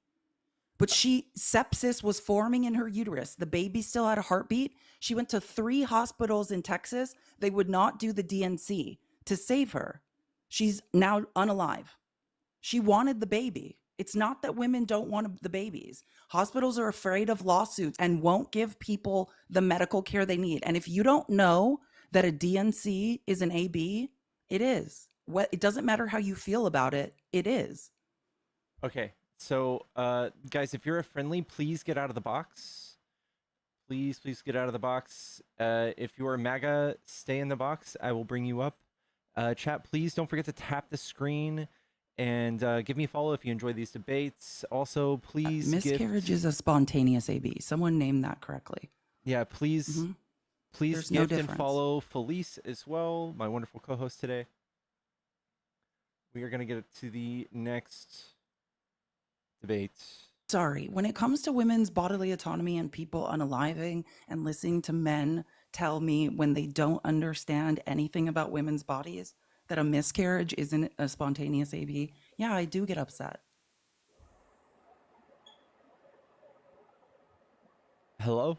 but sepsis was forming in her uterus. The baby still had a heartbeat. She went to 3 hospitals in Texas. They would not do the DNC to save her. She's now unalive. She wanted the baby. It's not that women don't want the babies. Hospitals are afraid of lawsuits and won't give people the medical care they need. And if you don't know that a DNC is an AB, it is. It doesn't matter how you feel about it. It is. Okay, so guys, if you're a friendly, please get out of the box. Please get out of the box. If you're a MAGA, stay in the box. I will bring you up. Chat, please don't forget to tap the screen. And give me a follow if you enjoy these debates. Also, please miscarriage is a spontaneous AB. Someone named that correctly. Yeah, please please There's gift no and difference. follow Felice as well, my wonderful co-host today. We are going to get to the next debate. Sorry, when it comes to women's bodily autonomy and people unaliving and listening to men tell me when they don't understand anything about women's bodies that a miscarriage isn't a spontaneous AB, yeah, I do get upset. Hello,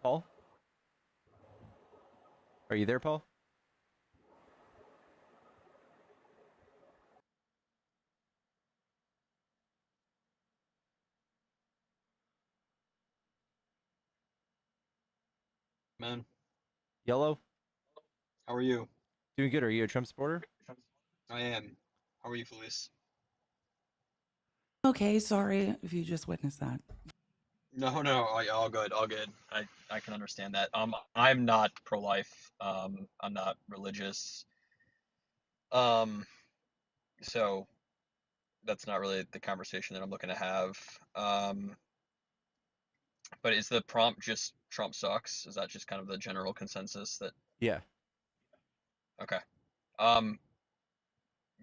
Paul. Are you there, Paul? Man, Yellow. how are you? Doing good. Are you a Trump supporter? I am. How are you, Felice? Okay, sorry if you just witnessed that. No, all good, all good. I can understand that. I'm not pro-life. I'm not religious. Um, so that's not really the conversation that I'm looking to have. But is the prompt just Trump sucks? Is that just kind of the general consensus that, Yeah. okay. Um,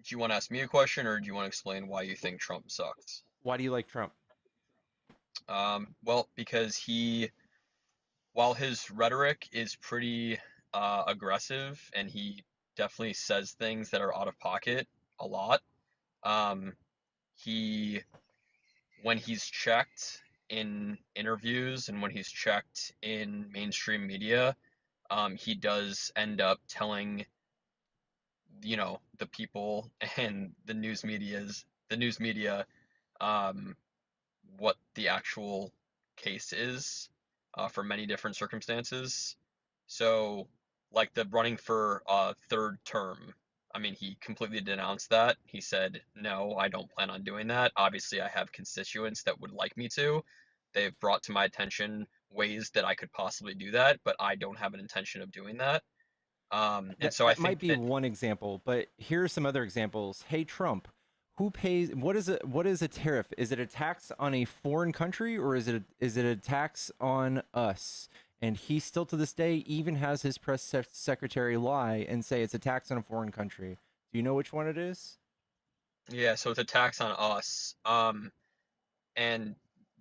do you want to ask me a question or do you want to explain why you think Trump sucks? Why do you like Trump? Well, because while his rhetoric is pretty aggressive and he definitely says things that are out of pocket a lot, um, he when he's checked in interviews and when he's checked in mainstream media, he does end up telling, the people and the news media, um, what the actual case is for many different circumstances. So, like the running for third term, I mean, he completely denounced that. He said, no, I don't plan on doing that. Obviously, I have constituents that would like me to. They've brought to my attention ways that I could possibly do that, but I don't have an intention of doing that. And That so I that might think be that, one example, but here are some other examples. Hey Trump, who pays what is a tariff? Is it a tax on a foreign country or is it a tax on us? And he still to this day even has his secretary lie and say it's a tax on a foreign country. Do you know which one it is? yeah, so it's a tax on us. And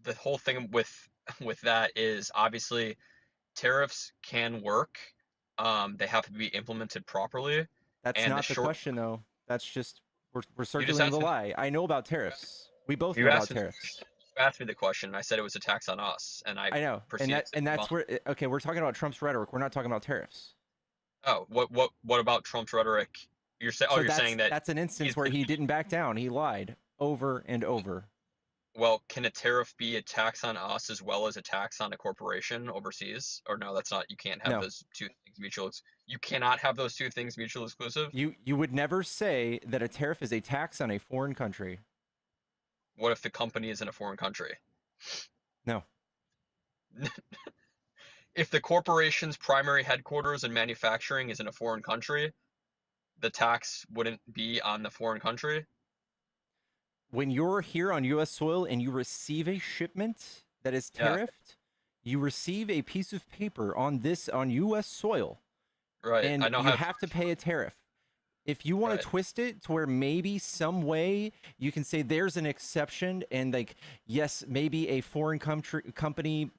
the whole thing with that is obviously tariffs can work. They have to be implemented properly. That's And the not the short, question though. That's just we're you just circulating the asked me, lie. I know about tariffs. We both know you about asked me, tariffs. you asked me the question. I said it was a tax on us, and I I know. And proceeded that to and move that's on. where okay, we're talking about Trump's rhetoric. We're not talking about tariffs. Oh, what about Trump's rhetoric? So You're saying that that's an instance he's where he didn't back down. He lied over and over. well, can a tariff be a tax on us as well as a tax on a corporation overseas? Or no, that's not. You can't have No. those two things mutual. You cannot have those two things mutually exclusive. You would never say that a tariff is a tax on a foreign country. What if the company is in a foreign country? No. If the corporation's primary headquarters and manufacturing is in a foreign country, the tax wouldn't be on the foreign country. When you're here on US soil and you receive a shipment that is Yeah, tariffed, you receive a piece of paper on US soil right. I and know you how. have to pay a tariff. If you want Right. to twist it to where maybe some way you can say there's an exception and like yes maybe a foreign company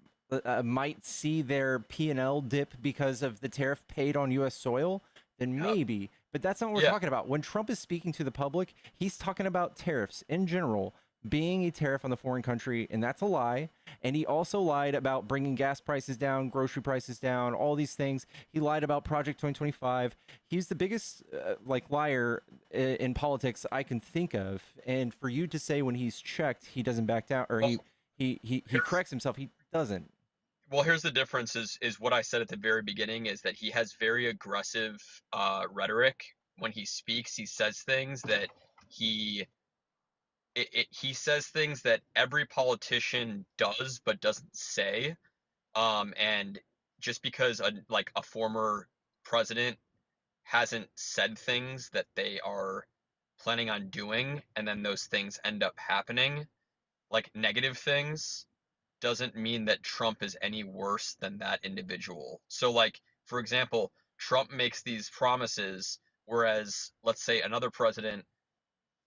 might see their P&L dip because of the tariff paid on US soil, then Yeah. maybe, but that's not what we're Yeah. talking about. When Trump is speaking to the public, he's talking about tariffs in general being a tariff on the foreign country, and that's a lie. And he also lied about bringing gas prices down, grocery prices down, all these things. He lied about Project 2025. He's the biggest liar in politics I can think of. And for you to say when he's checked he doesn't back down, or Well, he here's corrects himself, he doesn't. well, here's the difference is what I said at the very beginning is that he has very aggressive rhetoric when he speaks. He says things that he he says things that every politician does but doesn't say. And just because a former president hasn't said things that they are planning on doing, and then those things end up happening, like negative things, doesn't mean that Trump is any worse than that individual. So, like, for example, Trump makes these promises, whereas, let's say, another president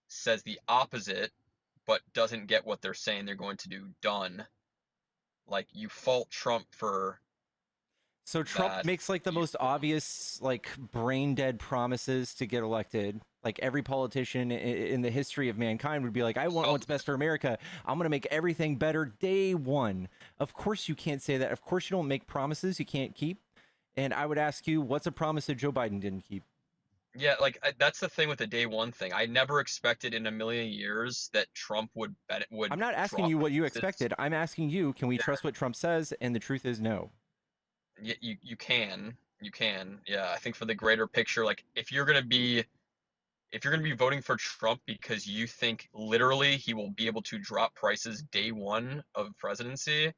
says the opposite, but doesn't get what they're saying they're going to do done. Like, you fault Trump for So Trump that makes like the most obvious, like brain dead promises to get elected. Like every politician in the history of mankind would be like, I want well, what's best for America. I'm going to make everything better day one. Of course you can't say that. Of course you don't make promises you can't keep. And I would ask you, what's a promise that Joe Biden didn't keep? yeah, like that's the thing with the day one thing. I never expected in a million years that Trump would I'm not asking drop you what you prices. expected. I'm asking you, can we trust what Trump says? And the truth is no. You can. Yeah, I think for the greater picture, like if you're gonna be voting for Trump because you think literally he will be able to drop prices day one of presidency,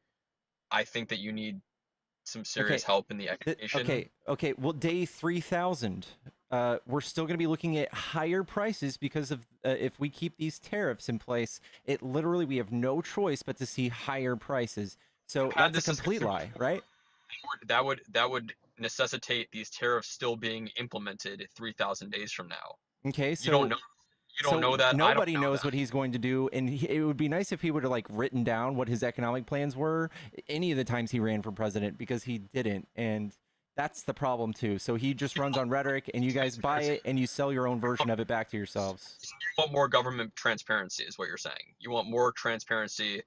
I think that you need some serious Okay. help in the education. Okay. Well, day 3,000, we're still going to be looking at higher prices because of if we keep these tariffs in place, we have no choice but to see higher prices. So Had that's a this complete discussion lie, right? that would necessitate these tariffs still being implemented 3,000 days from now. Okay. You don't know. You don't know that. I don't Nobody know knows that. what he's going to do, and it would be nice if he would have like written down what his economic plans were any of the times he ran for president, because he didn't, and that's the problem too. So he just runs on rhetoric, and you guys buy it, and you sell your own version of it back to yourselves. You want more government transparency, is what you're saying. You want more transparency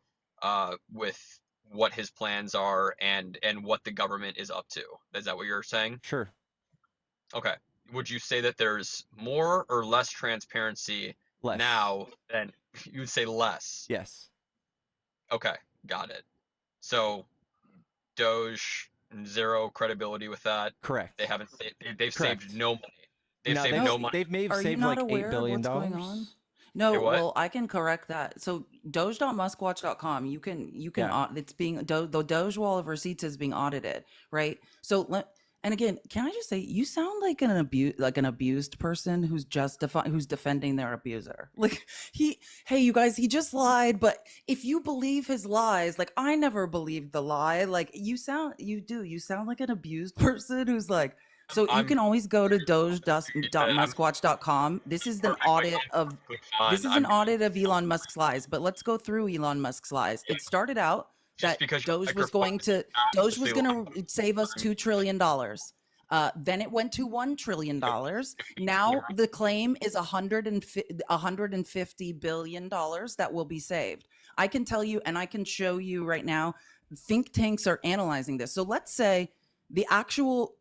with what his plans are and what the government is up to. Is that what you're saying? Sure. Okay. Would you say that there's more or less transparency Less. now than you would say less? Yes. Okay, got it. So Doge, zero credibility with that. Correct. They haven't they've Correct. saved no money. They've No, saved no money. They've made Are you saved not like aware $8 billion. of what's going on? Hey, No, what? well, I can correct that. So doge.muskwatch.com, you can Yeah. it's being the Doge wall of receipts is being audited, right? So and again, can I just say you sound like an abused person who's who's defending their abuser. Like hey you guys, he just lied, but if you believe his lies, like I never believed the lie. Like you sound like an abused person who's like, so you I'm can always go to I'm doge.muskwatch.com. This is an audit of fine. Elon Musk's lies, but let's go through Elon Musk's lies. It started out Just that because your Doge was going microphone to is obviously save us $2 trillion. Then it went to $1 trillion. Now the claim is $150 billion that will be saved. I can tell you, and I can show you right now, think tanks are analyzing this. So let's say the actual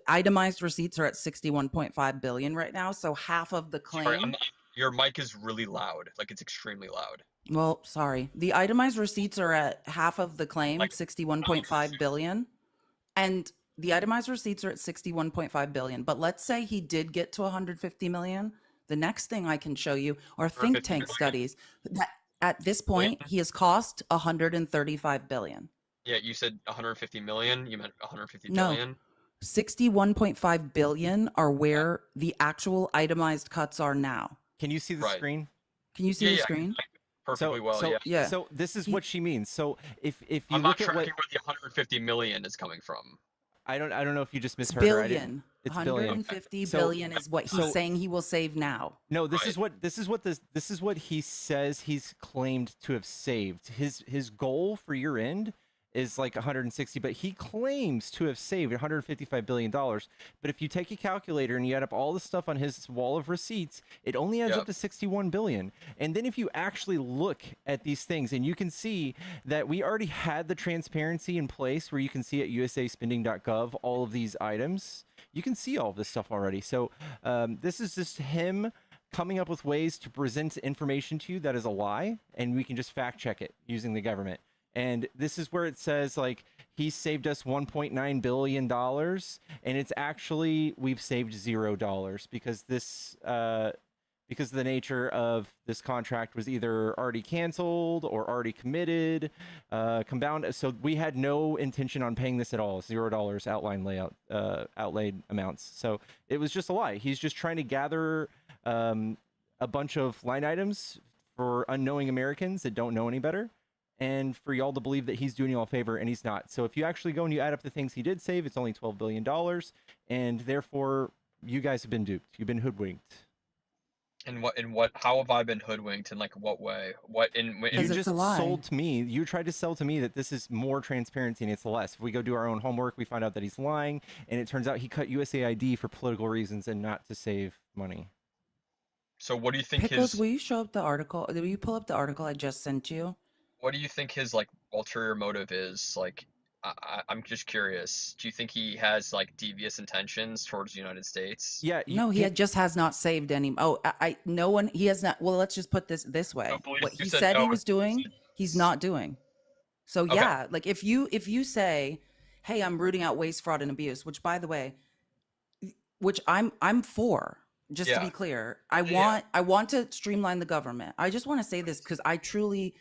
itemized receipts are at 61.5 billion right now. So half of the Sorry, claim. your mic is really loud. Like it's extremely loud. Well, sorry. The itemized receipts are at half of the claim, Like 61.5 billion. And the itemized receipts are at 61.5 billion. But let's say he did get to 150 million. The next thing I can show you are think 150 tank million. studies that at this point he has cost 135 billion. Yeah, you said 150 million. You meant 150 No. billion. 61.5 billion are where the actual itemized cuts are now. Can you see the Right. screen? Can you see Yeah, the yeah, screen? Perfectly well. So, Yeah. Yeah. So this is He- what she means. So if you I'm not look at tracking what where the 150 million is coming from. I don't know if you just It's misheard her. billion. It's billion. 150 So- billion is what he's so- saying he will save now. No, this Right. is what he says he's claimed to have saved. His goal for year end is like 160, but he claims to have saved 155 billion dollars. But if you take a calculator and you add up all the stuff on his wall of receipts, it only adds Yep. up to 61 billion. And then if you actually look at these things, and you can see that we already had the transparency in place where you can see at usaspending.gov all of these items. You can see all of this stuff already. So this is just him coming up with ways to present information to you that is a lie, and we can just fact check it using the government. And this is where it says like he saved us $1.9 billion, and it's actually we've saved $0 because this because the nature of this contract was either already canceled or already committed, compound. So we had no intention on paying this at all. $0 outlaid amounts. So it was just a lie. He's just trying to gather a bunch of line items for unknowing Americans that don't know any better, and for y'all to believe that he's doing you all a favor, and he's not. So if you actually go and you add up the things he did save, it's only $12 billion, and therefore you guys have been duped. You've been hoodwinked. how have I been hoodwinked, in like what way? What in You Because it's a just lie. sold to me. You tried to sell to me that this is more transparency and it's less. If we go do our own homework, we find out that he's lying, and it turns out he cut USAID for political reasons and not to save money. So what do you think Pickles, his will you show up the article? Will you pull up the article I just sent you? what do you think his like ulterior motive is? Like I'm just curious. Do you think he has like devious intentions towards the United States? Yeah, No, he just has not saved any. Oh, no one. He has not. Well, let's just put this way. No, please, What you he said said no, he but was doing, you he's said not doing. So okay. yeah, like if you say, "Hey, I'm rooting out waste, fraud, and abuse," which by the way, which I'm for. Just to Yeah. be clear, I Yeah. want to streamline the government. I just want to say this because I truly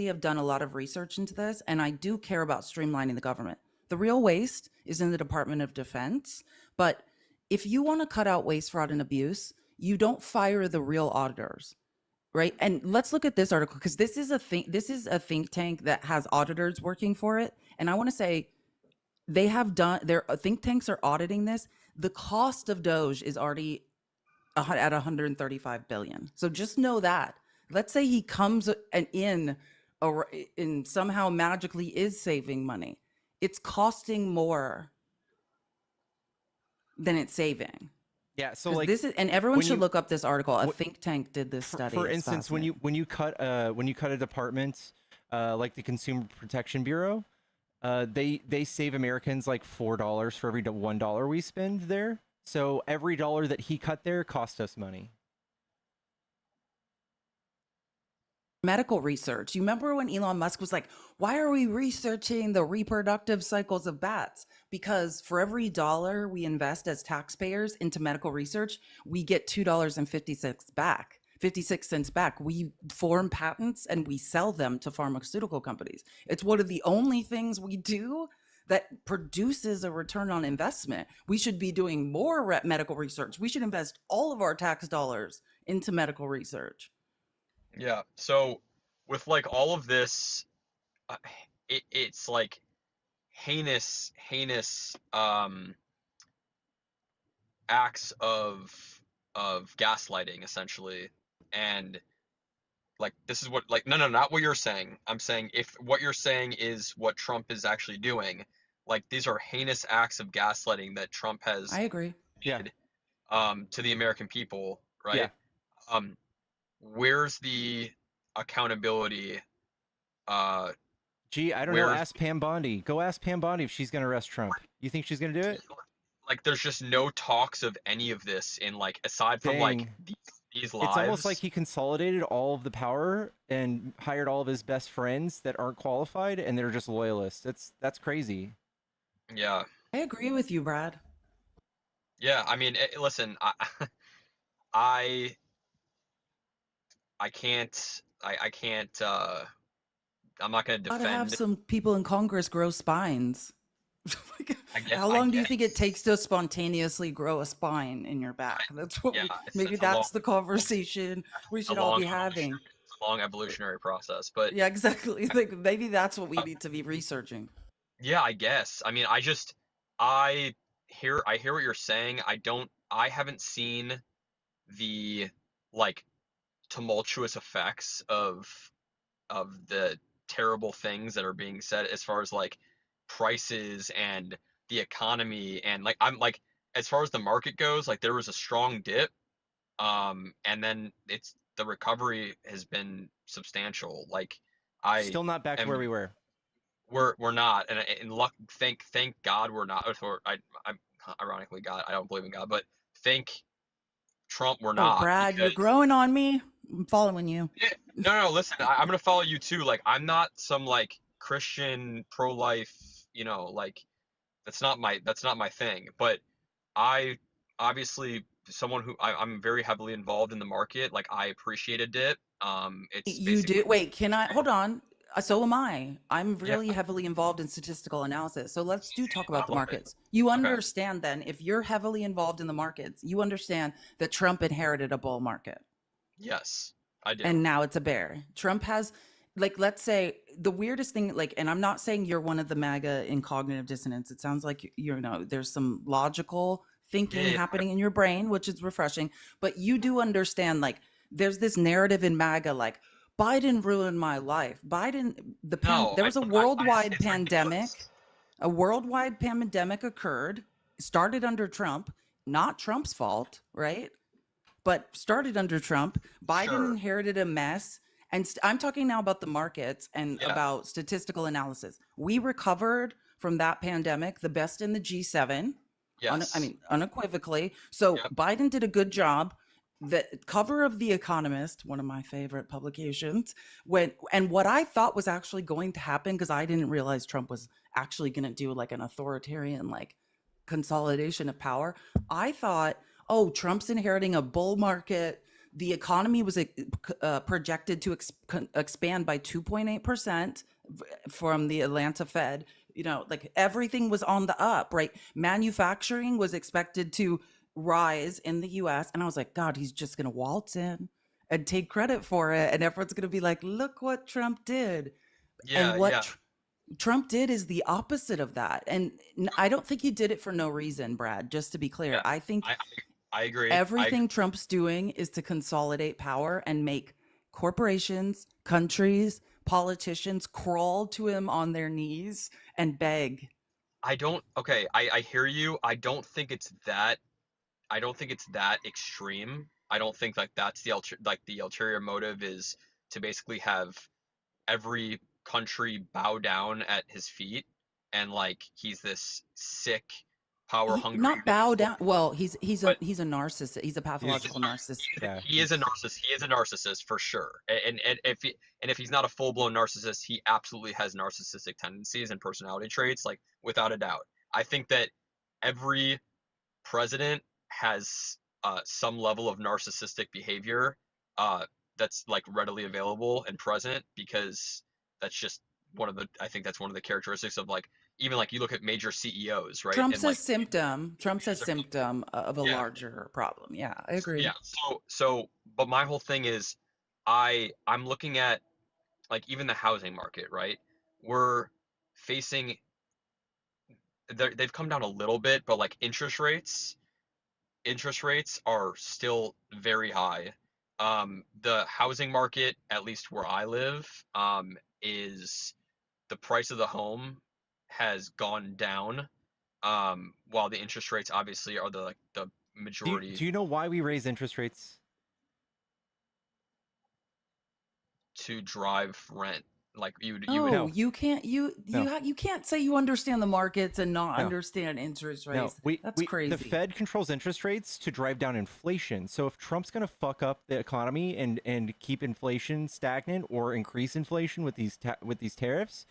have done a lot of research into this, and I do care about streamlining the government. The real waste is in the Department of Defense, but if you want to cut out waste, fraud, and abuse, you don't fire the real auditors, right? And let's look at this article because this is a think tank that has auditors working for it, and I want to say they have done their think tanks are auditing this. The cost of Doge is already at 135 billion. So just know that. Let's say he comes and somehow magically is saving money. It's costing more than it's saving. Yeah, so 'Cause like this is, and everyone when should you look up this article. A wh- think tank did this study. for It's instance, when fascinating. you cut a department like the Consumer Protection Bureau, they save Americans like $4 for every $1 we spend there. So every dollar that he cut there cost us money. Medical research. You remember when Elon Musk was like, why are we researching the reproductive cycles of bats? Because for every dollar we invest as taxpayers into medical research, we get $2.56 back. 56 cents back. We form patents and we sell them to pharmaceutical companies. It's one of the only things we do that produces a return on investment. We should be doing more medical research. We should invest all of our tax dollars into medical research. Yeah. So with like all of this, uh, it's like heinous acts of gaslighting essentially, and like this is what like no, not what you're saying. I'm saying if what you're saying is what Trump is actually doing, like these are heinous acts of gaslighting that Trump has I agree. Yeah. did to the American people, Yeah. right? Where's the accountability? Gee, I don't know. Where's Ask Pam Bondi. Go ask Pam Bondi if she's gonna arrest Trump. You think she's gonna do it? like there's just no talks of any of this in like aside from like Dang. these It's almost like lives. he consolidated all of the power and hired all of his best friends that aren't qualified and they're just loyalists. That's crazy. Yeah. I agree with you, Brad. Yeah, I mean, listen, I I can't I'm not going to Gotta have defend. some people in Congress grow spines. Like, how I long do you think it guess. takes to spontaneously grow a spine in your back? That's what Yeah, maybe it's a long that's the conversation we it's should a all long be having. it's a long evolutionary process, but Yeah, exactly. Like maybe that's what we need to be researching. yeah, I guess. I mean, I I hear what you're saying. I haven't seen the like tumultuous effects of the terrible things that are being said as far as like prices and the economy and like I'm like as far as the market goes, like there was a strong dip, and then it's the recovery has been substantial. Like I Still not back to am where we were. we're not, and luck thank God we're not. Or I'm ironically God, I don't believe in God, but thank Trump we're Oh, not Brad, you're because growing on me. I'm following you. yeah, no, listen, I'm gonna follow you too. Like I'm not some like Christian pro-life, like that's not my thing. But I obviously someone who I'm very heavily involved in the market. Like I appreciated it. It's You do. basically Wait, can I hold on? So am I. I'm yeah, really heavily involved in statistical analysis. So let's do talk I about the love it. markets. You Okay. understand then, if you're heavily involved in the markets, you understand that Trump inherited a bull market Yes, I do. and now it's a bear. Trump has, like, let's say the weirdest thing, like, and I'm not saying you're one of the MAGA in cognitive dissonance. It sounds like, there's some logical thinking Yeah. happening in your brain, which is refreshing. But you do understand, like, there's this narrative in MAGA, like, Biden ruined my life. No, There was a worldwide it's ridiculous. pandemic. A worldwide pandemic occurred, started under Trump, not Trump's fault, right? But started under Trump. Biden Sure. inherited a mess. And I'm talking now about the markets and Yeah. about statistical analysis. We recovered from that pandemic, the best in the G7. Yes. Unequivocally. So Yep. Biden did a good job. The cover of The Economist, one of my favorite publications, and what I thought was actually going to happen, because I didn't realize Trump was actually going to do like an authoritarian, like, consolidation of power. I thought, oh, Trump's inheriting a bull market. The economy was projected to expand by 2.8% from the Atlanta Fed. You know, like, everything was on the up, right? Manufacturing was expected to rise in the US. And I was like, God, he's just going to waltz in and take credit for it. And everyone's going to be like, look what Trump did. Yeah. And what Yeah. Trump did is the opposite of that. And I don't think he did it for no reason, Brad, just to be clear. Yeah. I think I agree. everything Trump's doing is to consolidate power and make corporations, countries, politicians crawl to him on their knees and beg. Okay, I hear you. I don't think it's that extreme. I don't think like that's the ulterior motive is to basically have every country bow down at his feet, and like he's this sick, power hungry. Not bow down. Well, he's a But- narcissist. He's a pathological narcissist. Yeah, He is a narcissist. He is a narcissist for sure. And if he's not a full blown narcissist, he absolutely has narcissistic tendencies and personality traits, like without a doubt. I think that every president has some level of narcissistic behavior that's like readily available and present, because that's just I think that's one of the characteristics of like, even like you look at major CEOs, right? Trump's And a like, symptom. Trump's a These are- symptom of a Yeah. larger problem. Yeah, I agree. yeah. But my whole thing is, I'm looking at like even the housing market, right? We're facing they've come down a little bit, but like interest rates are still very high. The housing market, at least where I live, is the price of the home has gone down, while the interest rates obviously are the majority do you know why we raise interest rates? to drive rent. Like you would No, No. you can't. You can't say you understand the markets and not No. understand interest No, rates. we That's crazy. The Fed controls interest rates to drive down inflation. So if Trump's going to fuck up the economy and keep inflation stagnant or increase inflation with these tariffs,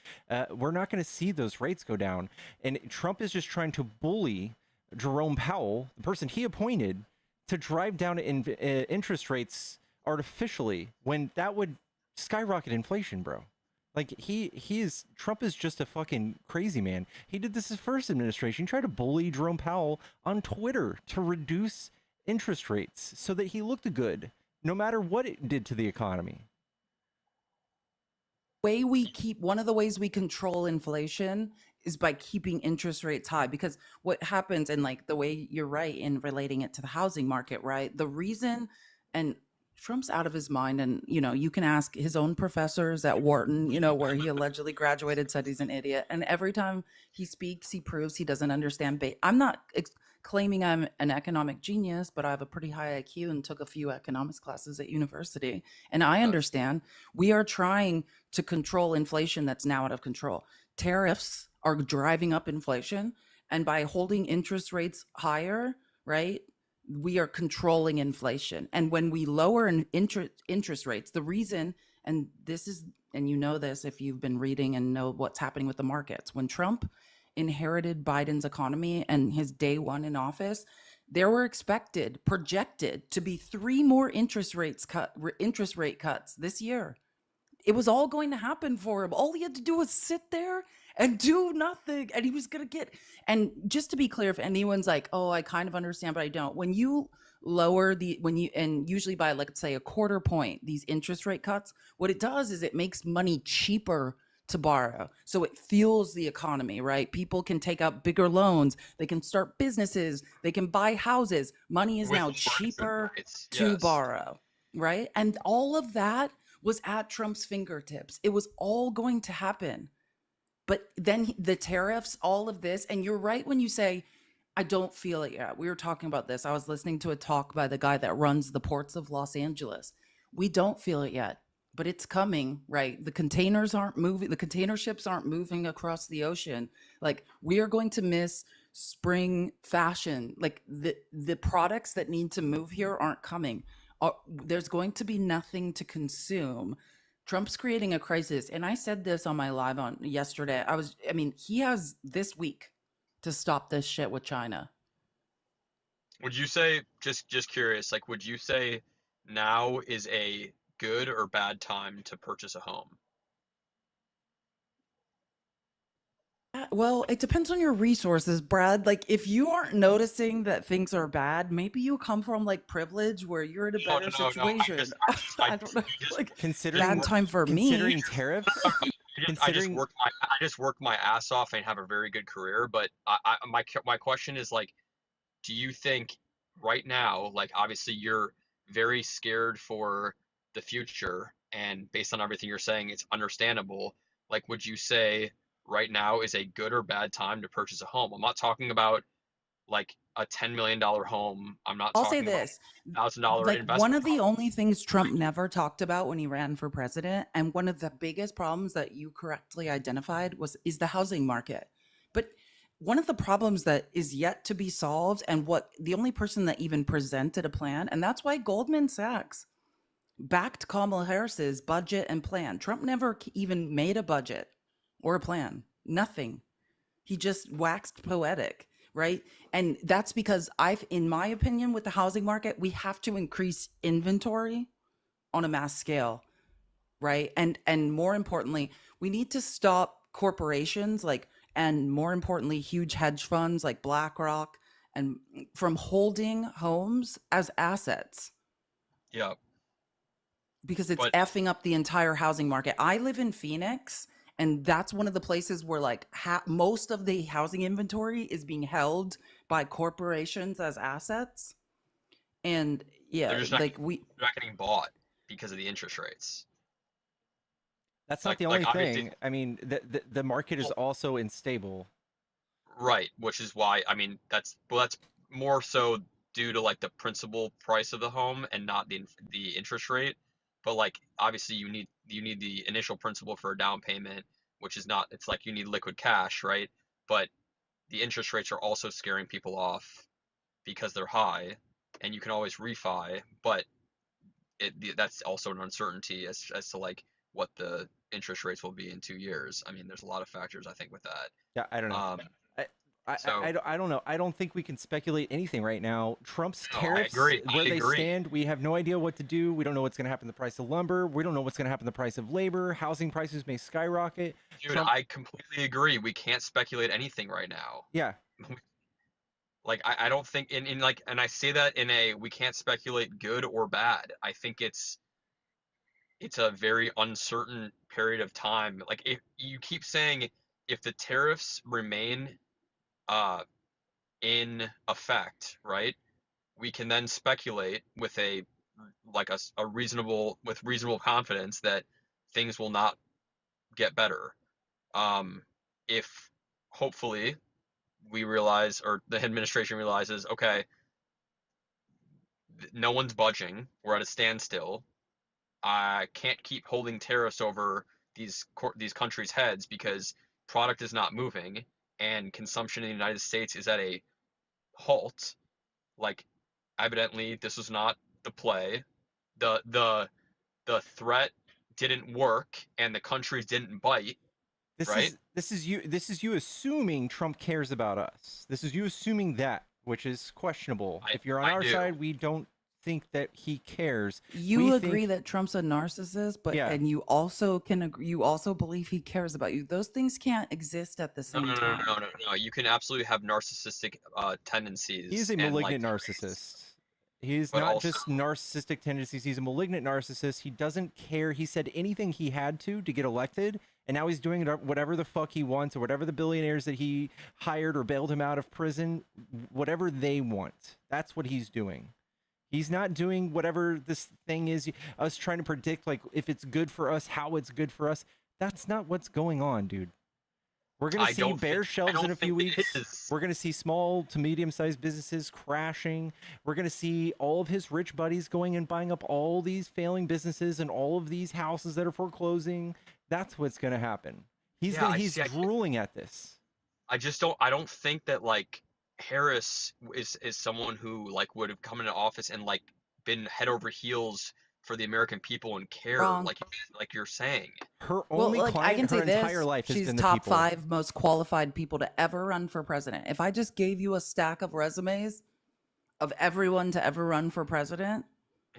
we're not going to see those rates go down. And Trump is just trying to bully Jerome Powell, the person he appointed, to drive down interest rates artificially, when that would skyrocket inflation, bro. Like Trump is just a fucking crazy man. He did this his first administration. He tried to bully Jerome Powell on Twitter to reduce interest rates so that he looked good, no matter what it did to the economy. One of the ways we control inflation is by keeping interest rates high, because what happens, and like the way you're right in relating it to the housing market, right? The reason, and Trump's out of his mind, and you can ask his own professors at Wharton, where he allegedly graduated, said he's an idiot, and every time he speaks, he proves he doesn't understand. I'm not claiming I'm an economic genius, but I have a pretty high IQ and took a few economics classes at university, and I understand we are trying to control inflation that's now out of control. Tariffs are driving up inflation, and by holding interest rates higher, right, we are controlling inflation. And when we lower interest rates, the reason, and you know this if you've been reading and know what's happening with the markets, when Trump inherited Biden's economy and his day one in office, there were projected to be 3 more interest rate cuts this year. It was all going to happen for him. All he had to do was sit there and do nothing, and he was going to get. And just to be clear, if anyone's like, oh, I kind of understand, but I don't. When you lower and usually by, like, say, a quarter point, these interest rate cuts, what it does is it makes money cheaper to borrow. So it fuels the economy, right? People can take out bigger loans. They can start businesses. They can buy houses. Money is With now lower interest cheaper rates, to yes. borrow, right? And all of that was at Trump's fingertips. It was all going to happen. But then the tariffs, all of this, and you're right when you say, I don't feel it yet. We were talking about this. I was listening to a talk by the guy that runs the ports of Los Angeles. We don't feel it yet, but it's coming, right? The containers aren't moving, the container ships aren't moving across the ocean. Like, we are going to miss spring fashion. Like, the products that need to move here aren't coming. There's going to be nothing to consume. Trump's creating a crisis. And I said this on my live on yesterday. He has this week to stop this shit with China. Would you say, just curious, like, would you say now is a good or bad time to purchase a home? Well, it depends on your resources, Brad. Like, if you aren't noticing that things are bad, maybe you come from like privilege where you're in a No, better no, no. situation. I don't know. Like, Considering bad time for me. considering tariffs, I just worked my ass off and have a very good career. But my question is, like, do you think right now, like, obviously you're very scared for the future, and based on everything you're saying, it's understandable. Like, would you say right now is a good or bad time to purchase a home? I'm not talking about like a $10 million home. I'm not I'll say talking about this. $1,000 Like, investment. one of the only things Trump never talked about when he ran for president, and one of the biggest problems that you correctly identified is the housing market. But one of the problems that is yet to be solved, and what the only person that even presented a plan, and that's why Goldman Sachs backed Kamala Harris's budget and plan. Trump never even made a budget or a plan. Nothing. He just waxed poetic, right? And that's because in my opinion, with the housing market, we have to increase inventory on a mass scale, right? And more importantly, we need to stop corporations and more importantly, huge hedge funds like BlackRock and from holding homes as assets. Yeah. Because it's But effing up the entire housing market. I live in Phoenix, and that's one of the places where like most of the housing inventory is being held by corporations as assets. And they're yeah, just not getting bought because of the interest rates. that's not Like the only obviously, thing. I mean, the market is well, also unstable. right, which is why, I mean, that's more so due to like the principal price of the home and not the interest rate. But like obviously you need the initial principal for a down payment, which is not, it's like you need liquid cash, right? But the interest rates are also scaring people off because they're high, and you can always refi, but that's also an uncertainty as to like what the interest rates will be in 2 years. I mean, there's a lot of factors I think with that. Yeah, I don't know. So I don't know. I don't think we can speculate anything right now. Trump's no, tariffs, I where they agree. stand, we have no idea what to do. We don't know what's going to happen to the price of lumber. We don't know what's going to happen to the price of labor. Housing prices may skyrocket. Dude, Trump, I completely agree. We can't speculate anything right now. yeah, Like I don't think in like, and I say that in a, we can't speculate good or bad. I think it's a very uncertain period of time. Like, if you keep saying, if the tariffs remain in effect, right? We can then speculate with a reasonable confidence that things will not get better. If hopefully we realize, or the administration realizes, okay, no one's budging, we're at a standstill. I can't keep holding tariffs over these countries' heads because product is not moving and consumption in the United States is at a halt. Like, evidently this was not the play. The threat didn't work and the countries didn't bite. Right? This is you assuming Trump cares about us. This is you assuming that, which is questionable. If you're on our side, we don't think that he cares. You agree that Trump's a narcissist, but Yeah. and you also you also believe he cares about you. Those things can't exist at the same time. No. You can absolutely have narcissistic tendencies. He's a malignant narcissist. He's not also, just narcissistic tendencies. He's a malignant narcissist. He doesn't care. He said anything he had to get elected, and now he's doing whatever the fuck he wants, or whatever the billionaires that he hired or bailed him out of prison, whatever they want. That's what he's doing. He's not doing whatever this thing is, us trying to predict, like, if it's good for us, how it's good for us. That's not what's going on, dude. We're going to see bare shelves in a few weeks. We're going to see small to medium-sized businesses crashing. We're going to see all of his rich buddies going and buying up all these failing businesses and all of these houses that are foreclosing. That's what's going to happen. He's drooling at this. I don't think that, like, Harris is someone who, like, would have come into office and, like, been head over heels for the American people and care, Wrong. like you're saying. Her only client her entire life has she's been the top people. 5 most qualified people to ever run for president. If I just gave you a stack of resumes of everyone to ever run for president,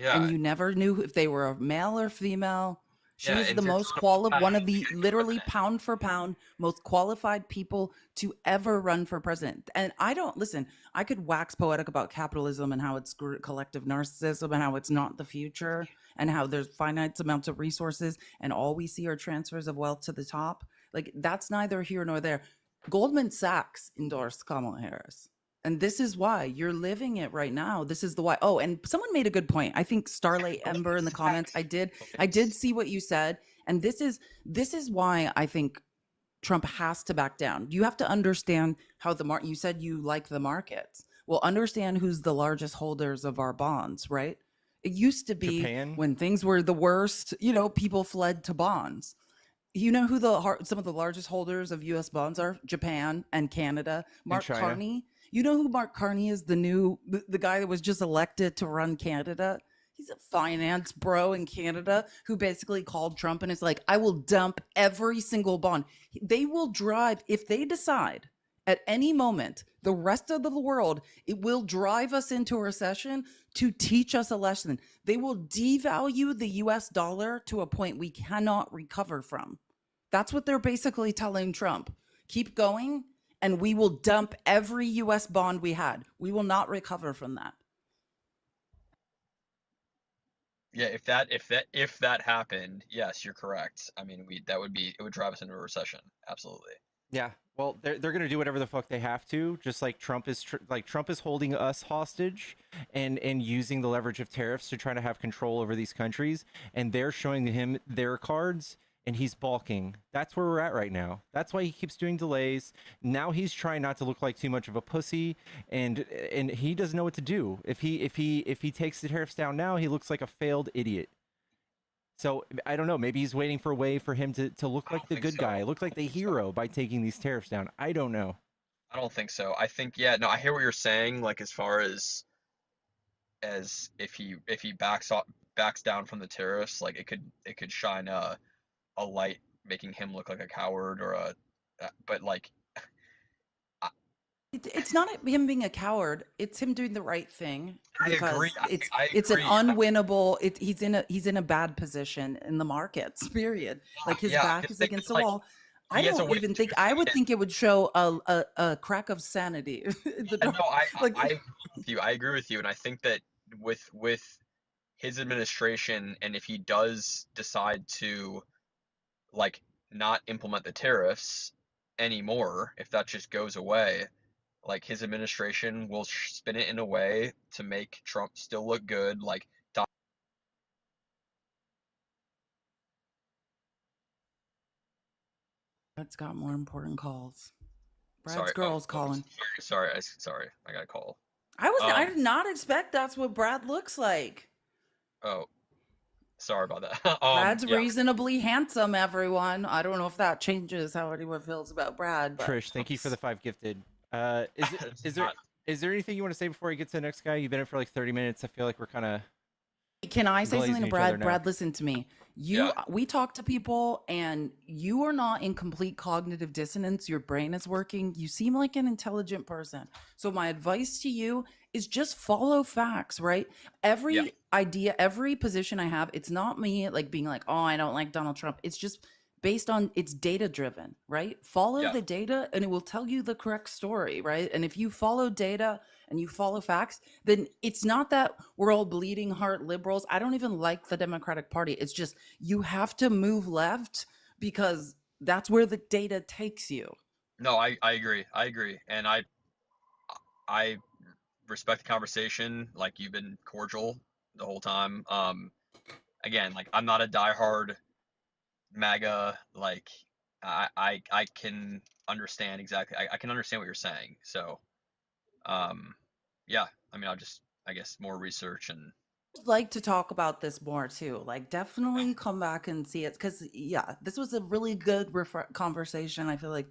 and you never knew if they were a male or female, she is the most qualified, one of the literally pound for pound most qualified people to ever run for president. And I could wax poetic about capitalism and how it's collective narcissism and how it's not the future and how there's finite amounts of resources and all we see are transfers of wealth to the top. Like, that's neither here nor there. Goldman Sachs endorsed Kamala Harris. And this is why you're living it right now. This is the why. Oh, and someone made a good point. I think Starlight Ember in the comments. I did see what you said. And this is why I think Trump has to back down. You have to understand how you said you like the markets. Well, understand who's the largest holders of our bonds, right? It used to be Japan. When things were the worst, people fled to bonds. You know who some of the largest holders of U.S. bonds are? Japan and Canada. Mark Carney. You know who Mark Carney is? The guy that was just elected to run Canada. He's a finance bro in Canada who basically called Trump and is like, I will dump every single bond. They will drive, if they decide at any moment, the rest of the world, it will drive us into a recession to teach us a lesson. They will devalue the US dollar to a point we cannot recover from. That's what they're basically telling Trump. Keep going, and we will dump every US bond we had. We will not recover from that. Yeah, if that happened, yes, you're correct. I mean, it would drive us into a recession. Absolutely. Yeah. Well, they're going to do whatever the fuck they have to, just like Trump is Trump is holding us hostage and using the leverage of tariffs to try to have control over these countries, and they're showing him their cards and he's balking. That's where we're at right now. That's why he keeps doing delays. Now he's trying not to look like too much of a pussy, and he doesn't know what to do. If he takes the tariffs down now, he looks like a failed idiot. So I don't know. Maybe he's waiting for a way for him to look like the good guy, look like the hero by taking these tariffs down. I don't know. I don't think so. I think, yeah, no, I hear what you're saying. Like, as far as if he backs down from the tariffs, like it could shine a light, making him look like a coward but like. It's not him being a coward. It's him doing the right thing. I agree. It's an unwinnable. He's in a bad position in the markets. Period. Like his back is against the wall. I don't even think. I would think it would show a crack of sanity. I agree with you, and I think that with his administration, and if he does decide to, like, not implement the tariffs anymore, if that just goes away, like, his administration will spin it in a way to make Trump still look good. Like, Brad's got more important calls. Brad's girl's calling. Sorry, I got a call. I did not expect that's what Brad looks like. Oh, sorry about that. Brad's reasonably handsome, everyone. I don't know if that changes how anyone feels about Brad. But... Trish, thank you for the 5 gifted. Is there anything you want to say before I get to the next guy? You've been in for like 30 minutes. I feel like we're kind of. Can I say something to Brad? Brad, listen to me. We talk to people, and you are not in complete cognitive dissonance. Your brain is working. You seem like an intelligent person. So my advice to you is just follow facts, right? Every idea, every position I have, it's not me like being like, oh, I don't like Donald Trump. It's just based on, it's data driven, right? Follow the data and it will tell you the correct story, right? And if you follow data and you follow facts, then it's not that we're all bleeding heart liberals. I don't even like the Democratic Party. It's just, you have to move left because that's where the data takes you. No, I agree. I agree. And I respect the conversation. Like, you've been cordial the whole time. Again, like, I'm not a diehard MAGA. Like, I can understand exactly. I can understand what you're saying. So, yeah. I mean, I guess more research and Like to talk about this more too. Like, definitely come back and see it because, yeah, this was a really good conversation. I feel like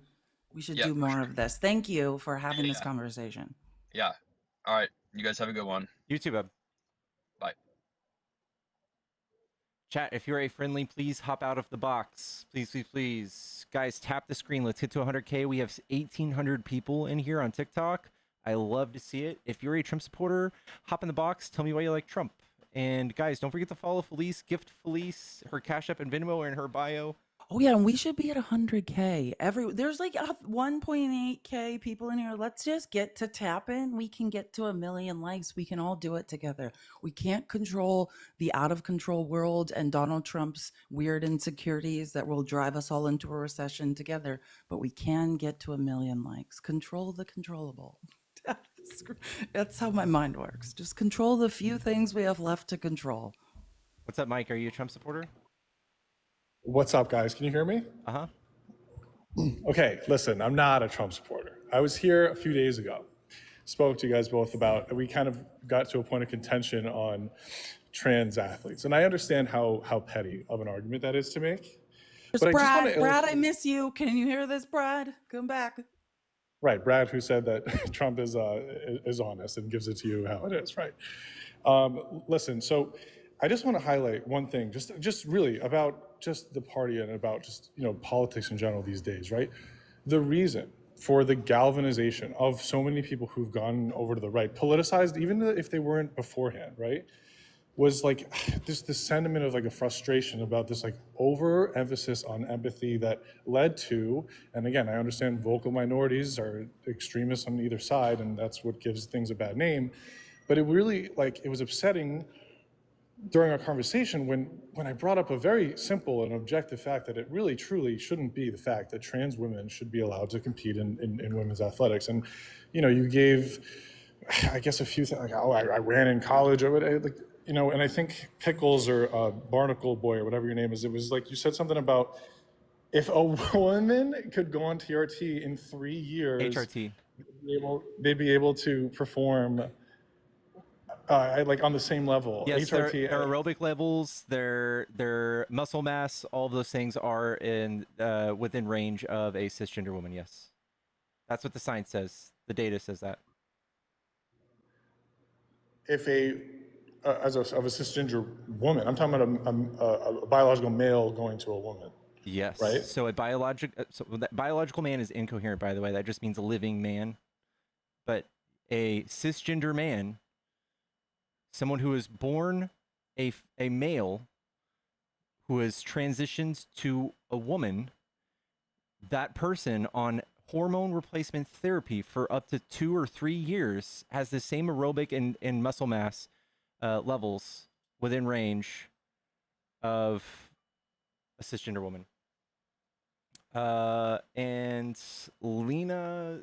we should yeah, do for more sure. of this. Thank you for having this Yeah. conversation. Yeah. All right. You guys have a good one. You too, bub. Bye. Chat, if you're a friendly, please hop out of the box. Please, please, please. Guys, tap the screen. Let's hit to 100K. We have 1,800 people in here on TikTok. I love to see it. If you're a Trump supporter, hop in the box. Tell me why you like Trump. And guys, don't forget to follow Felice. Gift Felice. Her Cash App and Venmo are in her bio. Oh yeah, and we should be at 100K. There's like 1.8K people in here. Let's just get to tapping. We can get to 1 million likes. We can all do it together. We can't control the out of control world and Donald Trump's weird insecurities that will drive us all into a recession together, but we can get to 1 million likes. Control the controllable. That's how my mind works. Just control the few things we have left to control. What's up, Mike? Are you a Trump supporter? What's up, guys? Can you hear me? Uh-huh. Okay, listen, I'm not a Trump supporter. I was here a few days ago, spoke to you guys both about, we kind of got to a point of contention on trans athletes. And I understand how petty of an argument that is to make. But I just want to Brad, I miss you. Can you hear this, Brad? Come back. Right, Brad, who said that Trump is honest and gives it to you how it is, right? Listen, so I just want to highlight one thing, just really about just the party and about just politics in general these days, right? The reason for the galvanization of so many people who've gone over to the right, politicized even if they weren't beforehand, right? Was like this sentiment of like a frustration about this like overemphasis on empathy that led to, and again, I understand vocal minorities are extremists on either side, and that's what gives things a bad name. But it really it was upsetting during our conversation when I brought up a very simple and objective fact that it really truly shouldn't be the fact that trans women should be allowed to compete in women's athletics. And you gave, I guess, a few things like, oh, I ran in college or whatever. And I think Pickles or Barnacle Boy or whatever your name is, it was like you said something about if a woman could go on TRT in 3 years, HRT. they'd be able to perform like on the same level. Yes, HRT, their aerobic levels, their muscle mass, all of those things are in within range of a cisgender woman. Yes, that's what the science says. The data says that. If of a cisgender woman, I'm talking about a biological male going to a woman. Yes. Right. So that biological man is incoherent, by the way. That just means a living man. But a cisgender man, someone who is born a male, who has transitioned to a woman, that person on hormone replacement therapy for up to 2 or 3 years has the same aerobic and muscle mass levels within range of a cisgender woman. And Lena,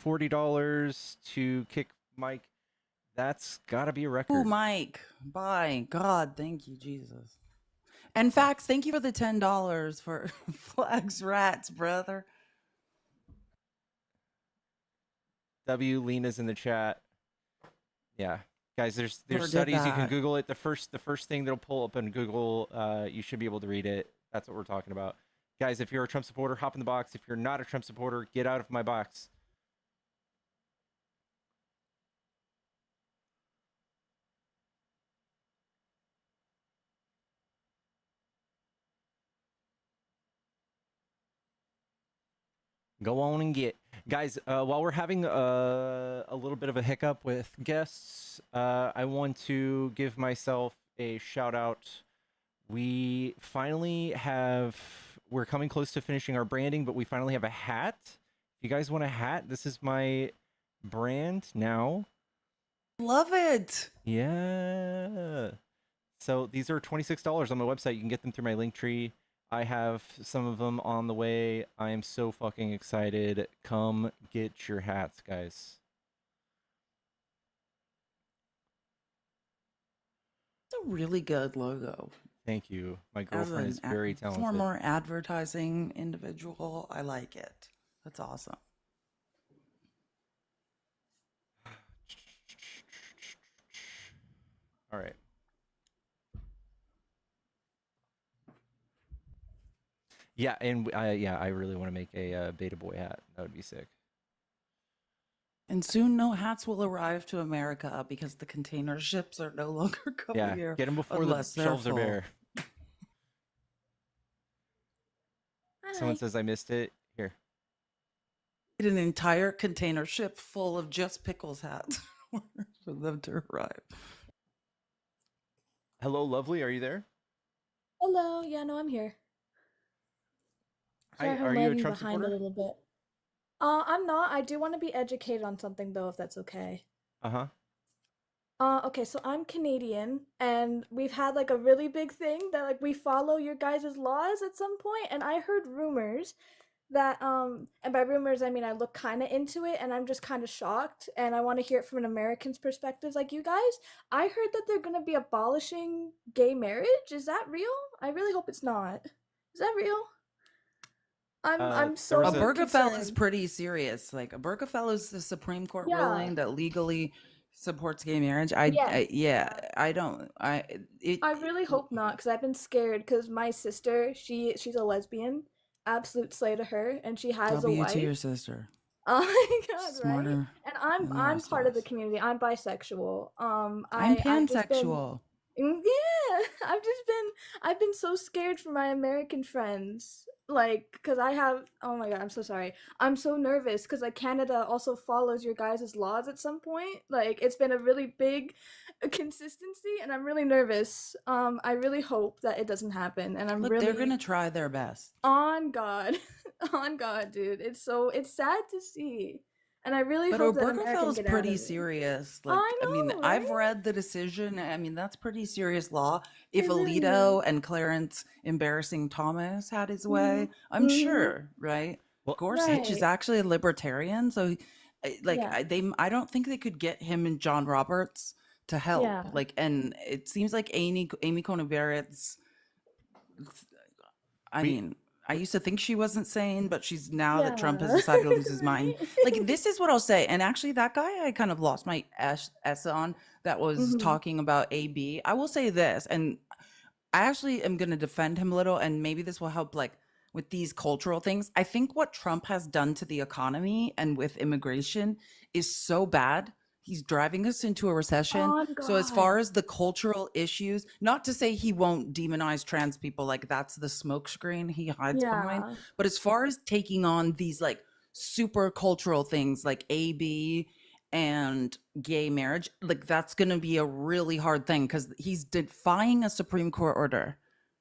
$40 to kick Mike. That's gotta be a record. Oh, Mike. By God, thank you, Jesus. And Fax, thank you for the $10 for Flags Rats, brother. Lena's in the chat. Yeah. Guys, there's Never did studies, you can that. Google it. The first thing that'll pull up in Google, you should be able to read it. That's what we're talking about. Guys, if you're a Trump supporter, hop in the box. If you're not a Trump supporter, get out of my box. Go on and get. Guys, while we're having a little bit of a hiccup with guests, I want to give myself a shout out. We're coming close to finishing our branding, but we finally have a hat. If you guys want a hat, this is my brand now. Love it. Yeah. So these are $26 on my website. You can get them through my link tree. I have some of them on the way. I am so fucking excited. Come get your hats, guys. It's a really good logo. Thank you. My As girlfriend is an very talented. former advertising individual, I like it. That's awesome. All right. Yeah, and I really want to make a Beta Boy hat. That would be sick. And soon, no hats will arrive to America because the container ships are no longer coming Yeah, here. get them before the unless they're shelves are full. bare. Someone Hi. says I missed it. Here. Get an entire container ship full of just pickles hats for them to arrive. Hello, lovely. Are you there? Hello. Yeah, no, I'm here. Hi, Sorry if I'm are you a lagging Trump behind a supporter? little bit. I'm not. I do want to be educated on something though, if that's okay. Uh-huh. Okay, so I'm Canadian, and we've had like a really big thing that like we follow your guys' laws at some point, and I heard rumors that and by rumors I mean I look kind of into it, and I'm just kind of shocked, and I want to hear it from an American's perspective like you guys. I heard that they're gonna be abolishing gay marriage. Is that real? I really hope it's not. Is that real? I'm There so was a Obergefell is concerned. pretty serious. Like Obergefell is the Supreme Court Yeah. ruling that legally supports gay marriage. Yes. Yeah, I don't. I really hope not, because I've been scared. Because my sister, she's a lesbian, absolute slay to her, and she has a W to your wife. sister. Oh my god, right? Smarter And than the I'm rest of part of the us. community. I'm bisexual. I'm I've just been pansexual. yeah, I've been so scared for my American friends. Like, because I have, oh my god, I'm so sorry. I'm so nervous because like Canada also follows your guys' laws at some point. Like, it's been a really big consistency, and I'm really nervous. I really hope that it doesn't happen, and I'm Look, they're really gonna try their best. on God, on God, dude. It's sad to see, and I really But hope that Obergefell America is get out of pretty it. serious. Like, I I mean, know, I've right? read the decision. I mean, that's pretty serious law. If It really Alito is. and Clarence embarrassing Thomas had his Mhm. way, I'm Mhm. sure, right? Well, Gorsuch is Right. actually a libertarian, so like Yeah. I don't think they could get him and John Roberts to help. Yeah. Like, and it seems like Amy Coney Barrett's. I we mean, I used to think she wasn't sane, but she's now that Trump has Yeah. decided to lose his mind. Right. Like, this is what I'll say. And actually, that guy I kind of lost my S on that was Mhm. talking about AB. I will say this, and I actually am going to defend him a little, and maybe this will help, like, with these cultural things. I think what Trump has done to the economy and with immigration is so bad. He's driving us into a recession. On So, as God. far as the cultural issues, not to say he won't demonize trans people, like that's the smokescreen he hides behind, Yeah. but as far as taking on these like super cultural things like AB and gay marriage, like that's going to be a really hard thing because he's defying a Supreme Court order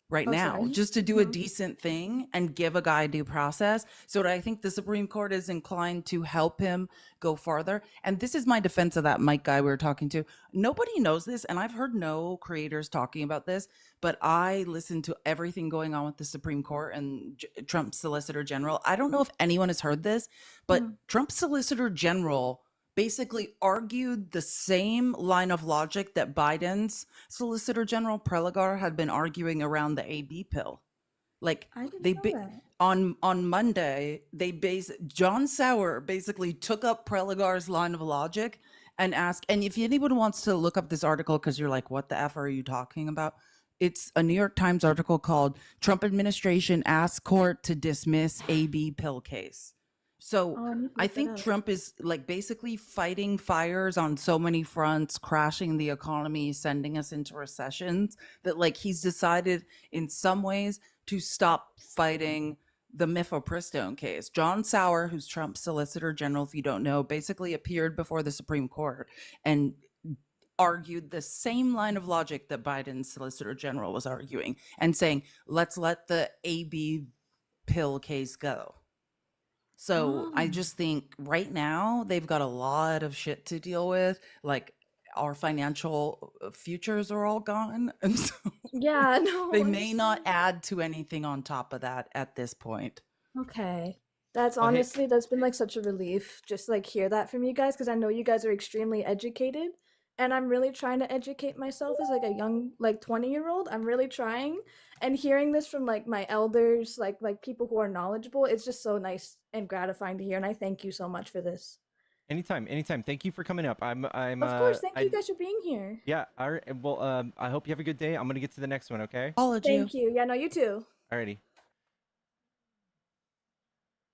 right Oh, now sorry. just to do a Mhm. decent thing and give a guy due process. So I think the Supreme Court is inclined to help him go farther. And this is my defense of that Mike guy we were talking to. Nobody knows this, and I've heard no creators talking about this, but I listen to everything going on with the Supreme Court and Trump's Solicitor General. I don't know if anyone has heard this, but Mhm. Trump's Solicitor General basically argued the same line of logic that Biden's Solicitor General Preligar had been arguing around the AB pill. Like I didn't they know that. on Monday, John Sauer basically took up Preligar's line of logic and asked. And if anyone wants to look up this article because you're like, what the F are you talking about? It's a New York Times article called Trump Administration Asks Court to Dismiss AB Pill Case. So Oh, I need to I look that think up. Trump is like basically fighting fires on so many fronts, crashing the economy, sending us into recessions, that like he's decided in some ways to stop fighting the mifepristone case. John Sauer, who's Trump's Solicitor General, if you don't know, basically appeared before the Supreme Court and argued the same line of logic that Biden's Solicitor General was arguing and saying, let's let the AB pill case go. So I Oh. just think right now they've got a lot of shit to deal with. Like, our financial futures are all gone. And so Yeah, no, they I'm may not seeing. add to anything on top of that at this point. Okay. That's Well, hey, honestly, that's been like such a relief just like hear that from you guys because I know you guys are extremely educated and I'm really trying to educate myself as like a young like 20-year-old. I'm really trying and hearing this from like my elders, like people who are knowledgeable, it's just so nice and gratifying to hear and I thank you so much for this. anytime, anytime. Thank you for coming up. Of course, thank you guys for being here. Yeah. All right. Well, I hope you have a good day. I'm gonna get to the next one. Okay. Followed you. Thank you. Yeah, no, you too. Alrighty.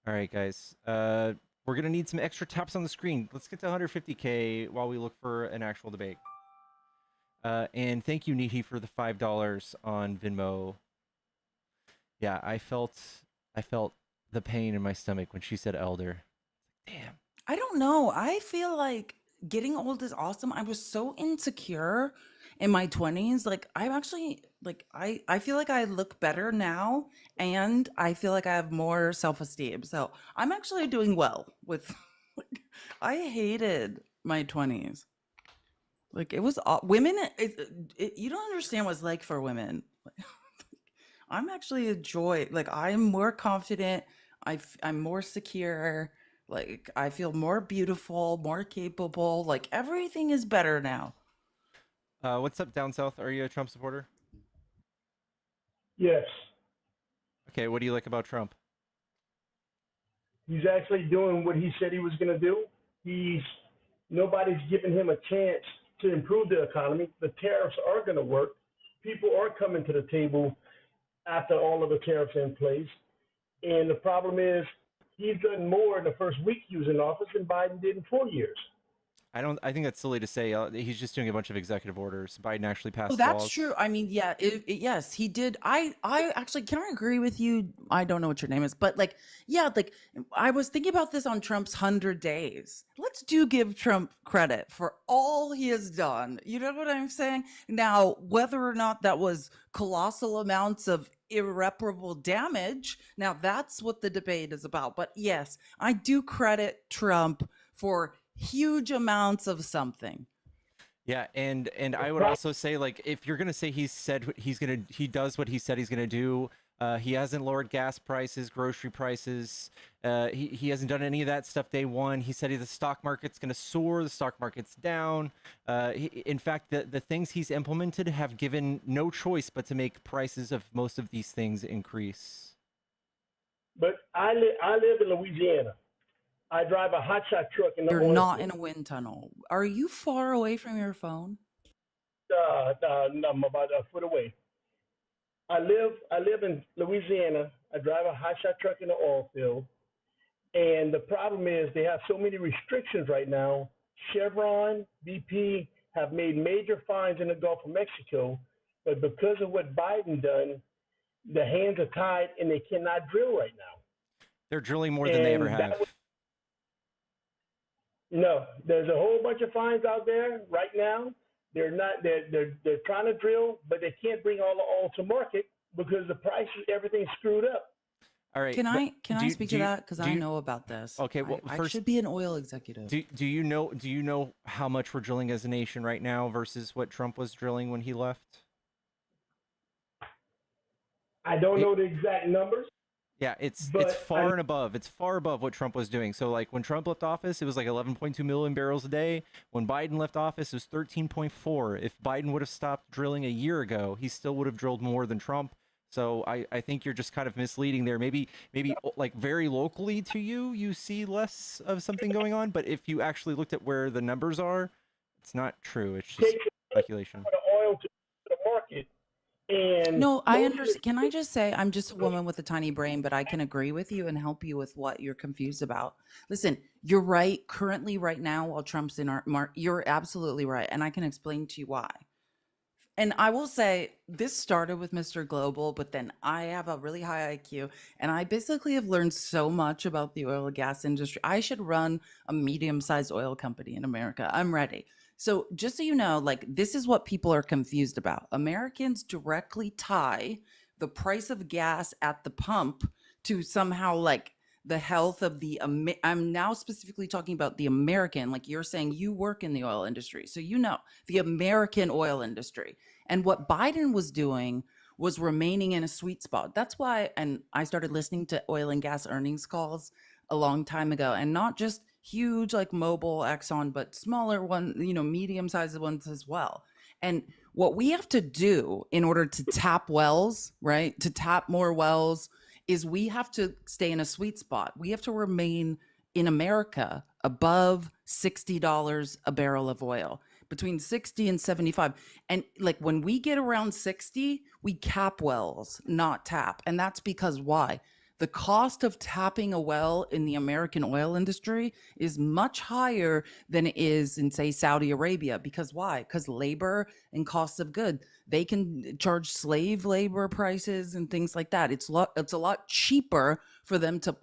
All right, guys. We're gonna need some extra taps on the screen. Let's get to 150K while we look for an actual debate. And thank you, Nihi, for the $5 on Venmo. Yeah, I felt the pain in my stomach when she said elder. Damn. I don't know. I feel like getting old is awesome. I was so insecure in my 20s. Like I'm actually like I feel like I look better now and I feel like I have more self-esteem. So I'm actually doing well with I hated my 20s. Like it was women you don't understand what it's like for women. I'm actually a joy. Like I'm more confident. I'm more secure. Like I feel more beautiful, more capable. Like everything is better now. What's up, down south? Are you a Trump supporter? Yes, Okay, what do you like about Trump? he's actually doing what he said he was going to do. Nobody's giving him a chance to improve the economy. The tariffs are going to work. People are coming to the table after all of the tariffs are in place. And the problem is he's done more in the first week he was in office than Biden did in 4 years. I think that's silly to say. He's just doing a bunch of executive orders. Biden actually passed Oh, that's laws. true. I mean, yeah, yes, he did. I actually can I agree with you. I don't know what your name is, but like, yeah, like I was thinking about this on Trump's 100 days. Let's give Trump credit for all he has done. You know what I'm saying? Now, whether or not that was colossal amounts of irreparable damage, now that's what the debate is about. But yes, I do credit Trump for huge amounts of something. Yeah, and I would also say, like, if you're gonna say he does what he said he's gonna do. He hasn't lowered gas prices, grocery prices. He hasn't done any of that stuff day one. He said the stock market's gonna soar. The stock market's down. In fact, the things he's implemented have given no choice but to make prices of most of these things increase. But I live in Louisiana. I drive a hotshot truck in the You're oil not field. in a wind tunnel. Are you far away from your phone? I'm about a foot away. I live in Louisiana. I drive a hotshot truck in the oil field. And the problem is they have so many restrictions right now. Chevron, BP have made major fines in the Gulf of Mexico, but because of what Biden done, the hands are tied and they cannot drill right now. They're drilling more than they ever And have. No, there's a whole bunch of fines out there right now. They're trying to drill, but they can't bring all the oil to market because the prices, everything's screwed up. All right. Can I do speak you- to that? Because do I you- know about this. Okay, well, I first- should be an oil executive. Do you know how much we're drilling as a nation right now versus what Trump was drilling when he left? I don't know the exact numbers. Yeah, it's But far and above. It's far above what Trump was doing. So like when Trump left office, it was like 11.2 million barrels a day. When Biden left office, it was 13.4. If Biden would have stopped drilling a year ago, he still would have drilled more than Trump. So I think you're just kind of misleading there. Maybe like very locally to you, you see less of something going on. But if you actually looked at where the numbers are, it's not true. It's just speculation. For the oil to the market. And No, I most of understand. the- Can I just say, I'm just a woman with a tiny brain, but I can agree with you and help you with what you're confused about. Listen, you're right. Currently, right now, while Trump's in you're absolutely right. And I can explain to you why. And I will say this started with Mr. Global, but then I have a really high IQ and I basically have learned so much about the oil and gas industry. I should run a medium-sized oil company in America. I'm ready. So just so you know, like this is what people are confused about. Americans directly tie the price of gas at the pump to somehow like the health of I'm now specifically talking about the American, like you're saying you work in the oil industry. So you know, the American oil industry. And what Biden was doing was remaining in a sweet spot. That's why, and I started listening to oil and gas earnings calls a long time ago, and not just huge like Mobil, Exxon, but smaller one, medium-sized ones as well. And what we have to do in order to tap wells, right? To tap more wells is we have to stay in a sweet spot. We have to remain in America above $60 a barrel of oil, between 60 and 75. And like when we get around 60, we cap wells, not tap. And that's because why? The cost of tapping a well in the American oil industry is much higher than it is in, say, Saudi Arabia. Because why? Because labor and costs of good, they can charge slave labor prices and things like that. It's a lot cheaper for them to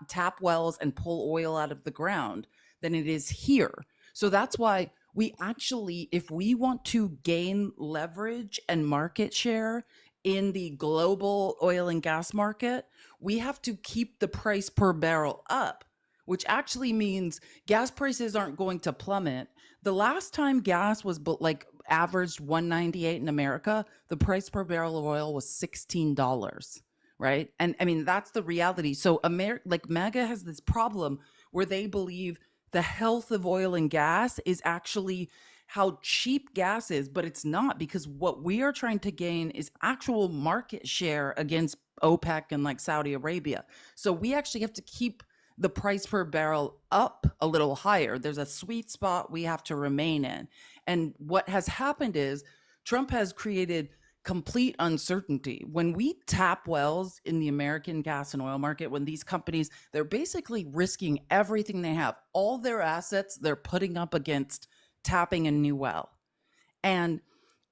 tap wells and pull oil out of the ground than it is here. So that's why we actually, if we want to gain leverage and market share in the global oil and gas market, we have to keep the price per barrel up, which actually means gas prices aren't going to plummet. The last time gas was like averaged 198 in America, the price per barrel of oil was $16, right? And I mean, that's the reality. So like MAGA has this problem where they believe the health of oil and gas is actually how cheap gas is, but it's not, because what we are trying to gain is actual market share against OPEC and like Saudi Arabia. So we actually have to keep the price per barrel up a little higher. There's a sweet spot we have to remain in. And what has happened is Trump has created complete uncertainty. When we tap wells in the American gas and oil market, when these companies, they're basically risking everything they have, all their assets, they're putting up against tapping a new well. And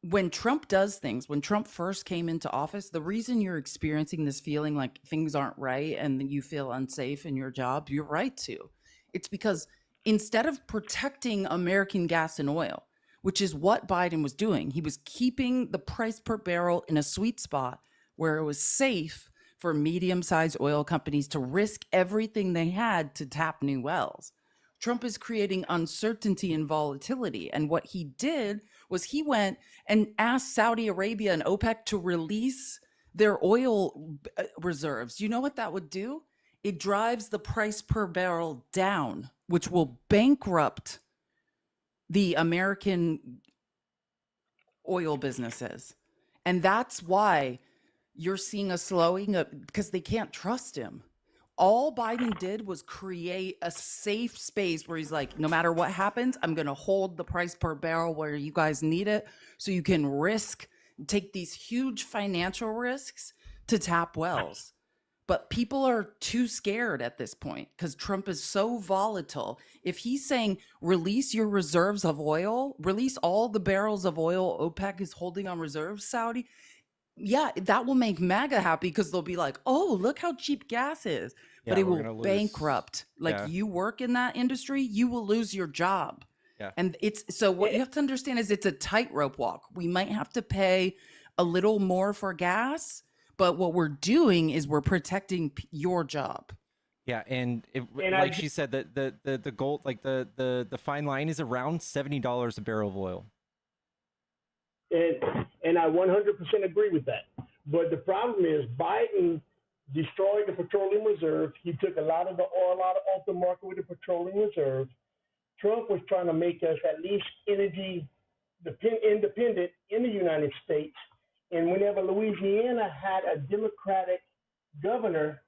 when Trump does things, when Trump first came into office, the reason you're experiencing this feeling like things aren't right and you feel unsafe in your job, you're right to. It's because instead of protecting American gas and oil, which is what Biden was doing, he was keeping the price per barrel in a sweet spot where it was safe for medium-sized oil companies to risk everything they had to tap new wells. Trump is creating uncertainty and volatility. And what he did was he went and asked Saudi Arabia and OPEC to release their oil reserves. You know what that would do? It drives the price per barrel down, which will bankrupt the American oil businesses. And that's why you're seeing a slowing of, because they can't trust him. All Biden did was create a safe space where he's like, no matter what happens, I'm going to hold the price per barrel where you guys need it, so you can take these huge financial risks to tap wells. But people are too scared at this point because Trump is so volatile. If he's saying, release your reserves of oil, release all the barrels of oil OPEC is holding on reserves, Saudi, yeah, that will make MAGA happy because they'll be like, oh, look how cheap gas is. But Yeah, it we're will gonna lose. bankrupt. Like Yeah. you work in that industry, you will lose your job. Yeah. And so what you have to understand is it's a tightrope walk. We might have to pay a little more for gas, but what we're doing is we're protecting your job. Yeah, and And like she said, the gold, like the fine line is around $70 a barrel of oil. and I 100% agree with that. But the problem is Biden destroyed the petroleum reserve. He took a lot of the oil out of the market with the petroleum reserve. Trump was trying to make us at least energy independent in the United States. And whenever Louisiana had a Democratic governor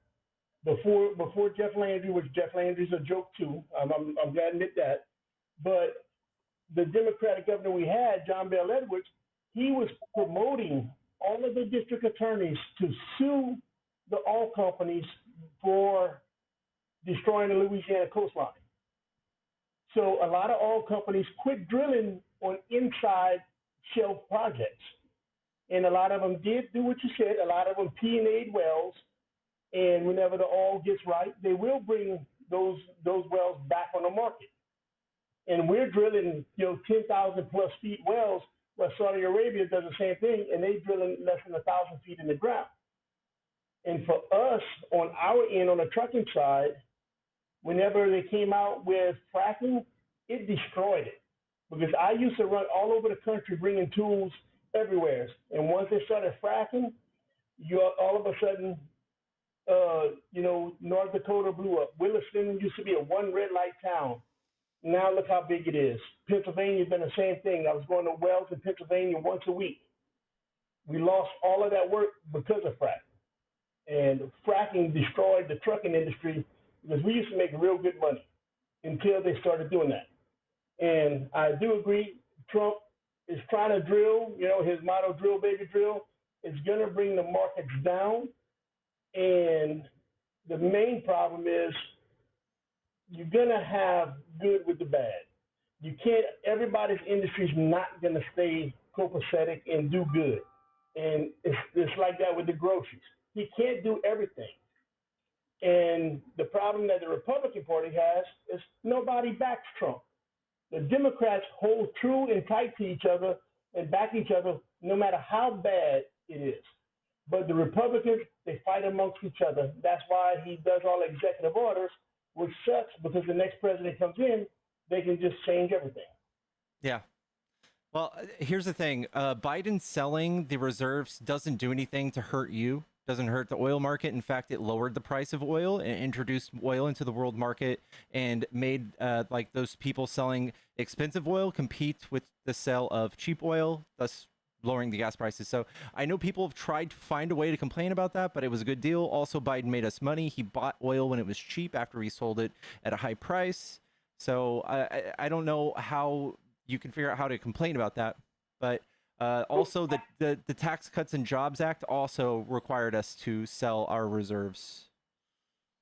before Jeff Landry, which Jeff Landry's a joke too, I'm glad to admit that. But the Democratic governor we had, John Bel Edwards, he was promoting all of the district attorneys to sue the oil companies for destroying the Louisiana coastline. So a lot of oil companies quit drilling on inside shelf projects. And a lot of them did do what you said. A lot of them P&A'd wells. And whenever the oil gets right, they will bring those wells back on the market. And we're drilling, 10,000 plus feet wells, while Saudi Arabia does the same thing, and they drilling less than 1,000 feet in the ground. And for us on our end, on the trucking side, whenever they came out with fracking, it destroyed it. Because I used to run all over the country bringing tools everywhere. And once they started fracking, you all of a sudden, North Dakota blew up. Williston used to be a one red light town. Now look how big it is. Pennsylvania's been the same thing. I was going to wells in Pennsylvania once a week. We lost all of that work because of fracking. And fracking destroyed the trucking industry because we used to make real good money until they started doing that. And I do agree, Trump is trying to drill, his motto, drill, baby, drill, is going to bring the markets down. And the main problem is you're going to have good with the bad. You can't, everybody's industry is not going to stay copacetic and do good. And it's like that with the groceries. He can't do everything. And the problem that the Republican Party has is nobody backs Trump. The Democrats hold true and tight to each other and back each other no matter how bad it is. But the Republicans, they fight amongst each other. That's why he does all executive orders, which sucks because the next president comes in, they can just change everything. Yeah. Well, here's the thing. Biden selling the reserves doesn't do anything to hurt you. Doesn't hurt the oil market. In fact, it lowered the price of oil and introduced oil into the world market and made like those people selling expensive oil compete with the sale of cheap oil, thus lowering the gas prices. So I know people have tried to find a way to complain about that, but it was a good deal. Also, Biden made us money. He bought oil when it was cheap after he sold it at a high price. So I don't know how you can figure out how to complain about that, but also the Tax Cuts and Jobs Act also required us to sell our reserves.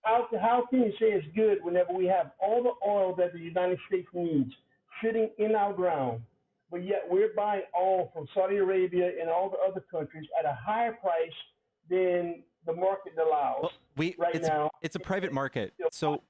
How can you say it's good whenever we have all the oil that the United States needs sitting in our ground, but yet we're buying oil from Saudi Arabia and all the other countries at a higher price than the market allows now? It's a private market. So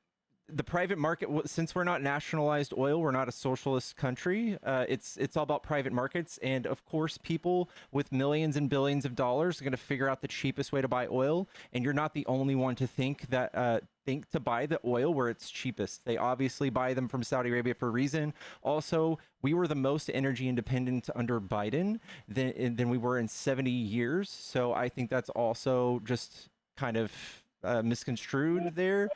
the private market, since we're not nationalized oil, we're not a socialist country. It's all about private markets, and of course, people with millions and billions of dollars are going to figure out the cheapest way to buy oil. And you're not the only one to think to buy the oil where it's cheapest. They obviously buy them from Saudi Arabia for a reason. Also, we were the most energy independent under Biden than we were in 70 years. So I think that's also just kind of misconstrued there.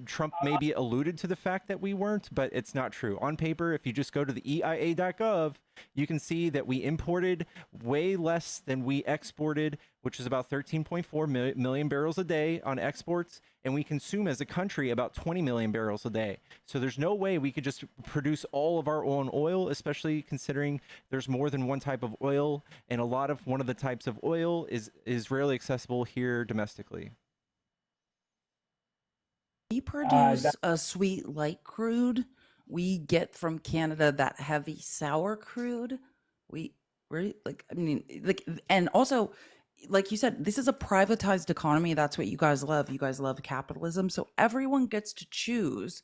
Trump maybe alluded to the fact that we weren't, but it's not true. On paper, if you just go to the EIA.gov, you can see that we imported way less than we exported, which is about 13.4 million barrels a day on exports, and we consume as a country about 20 million barrels a day. So there's no way we could just produce all of our own oil, especially considering there's more than one type of oil, and one of the types of oil is rarely accessible here domestically. We produce a sweet light crude. We get from Canada that heavy sour crude. And also, like you said, this is a privatized economy. That's what you guys love. You guys love capitalism. So everyone gets to choose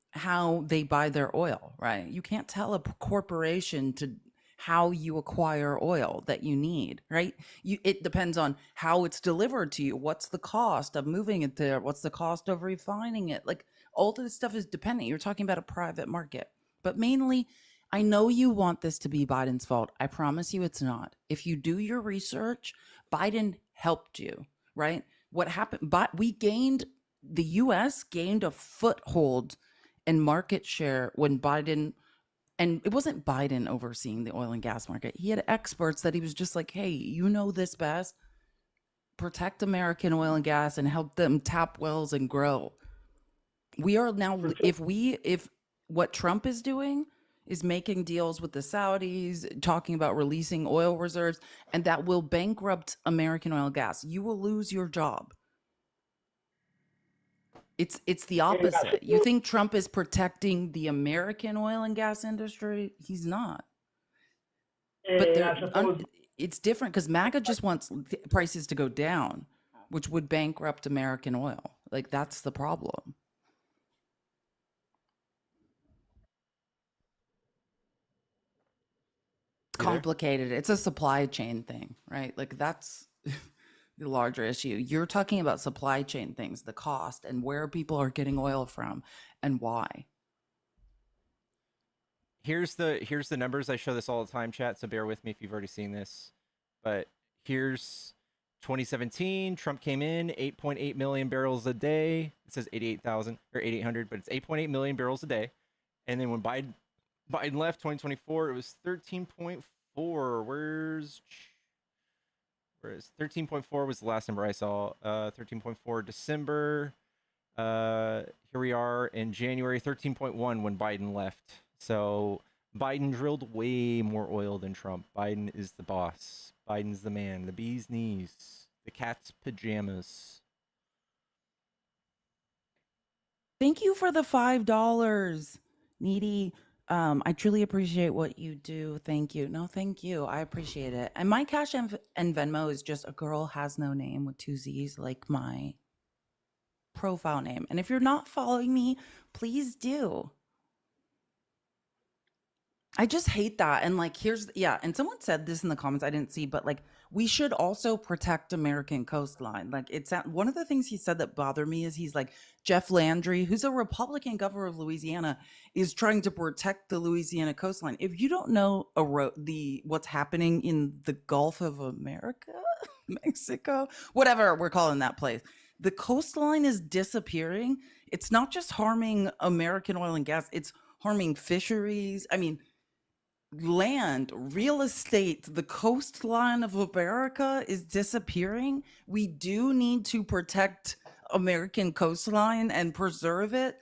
how they buy their oil, right? You can't tell a corporation to how you acquire oil that you need, right? It depends on how it's delivered to you. What's the cost of moving it there? What's the cost of refining it? Like all of this stuff is dependent. You're talking about a private market. But mainly, I know you want this to be Biden's fault. I promise you it's not. If you do your research, Biden helped you, right? What happened? But the US gained a foothold and market share when Biden. And it wasn't Biden overseeing the oil and gas market. He had experts that he was just like, hey, you know this best. Protect American oil and gas and help them tap wells and grow. We are now, if what Trump is doing is making deals with the Saudis, talking about releasing oil reserves, and that will bankrupt American oil and gas. You will lose your job. It's the opposite. You think Trump is protecting the American oil and gas industry? He's not. But it's different because MAGA just wants prices to go down, which would bankrupt American oil. Like that's the problem. It's complicated. It's a supply chain thing, right? Like that's the larger issue. You're talking about supply chain things, the cost, and where people are getting oil from and why. Here's the numbers. I show this all the time, chat, so bear with me if you've already seen this. But here's 2017. Trump came in 8.8 million barrels a day. It says 88,000 or 8,800, but it's 8.8 million barrels a day. And then when Biden left 2024, it was 13.4. Where's 13.4 was the last number I saw. 13.4 December. Here we are in January, 13.1 when Biden left. So Biden drilled way more oil than Trump. Biden is the boss. Biden's the man. The bee's knees. The cat's pajamas. Thank you for the $5, Needy. I truly appreciate what you do. Thank you. No, thank you. I appreciate it. And my Cash and Venmo is just a girl has no name with 2 Z's, like my profile name. And if you're not following me, please do. I just hate that. And like, and someone said this in the comments, I didn't see, but like, we should also protect American coastline. Like, it's one of the things he said that bothered me is he's like, Jeff Landry, who's a Republican governor of Louisiana, is trying to protect the Louisiana coastline. If you don't know what's happening in the Gulf of America, Mexico, whatever we're calling that place, the coastline is disappearing. It's not just harming American oil and gas, it's harming fisheries. I mean, land, real estate, the coastline of America is disappearing. We do need to protect American coastline and preserve it.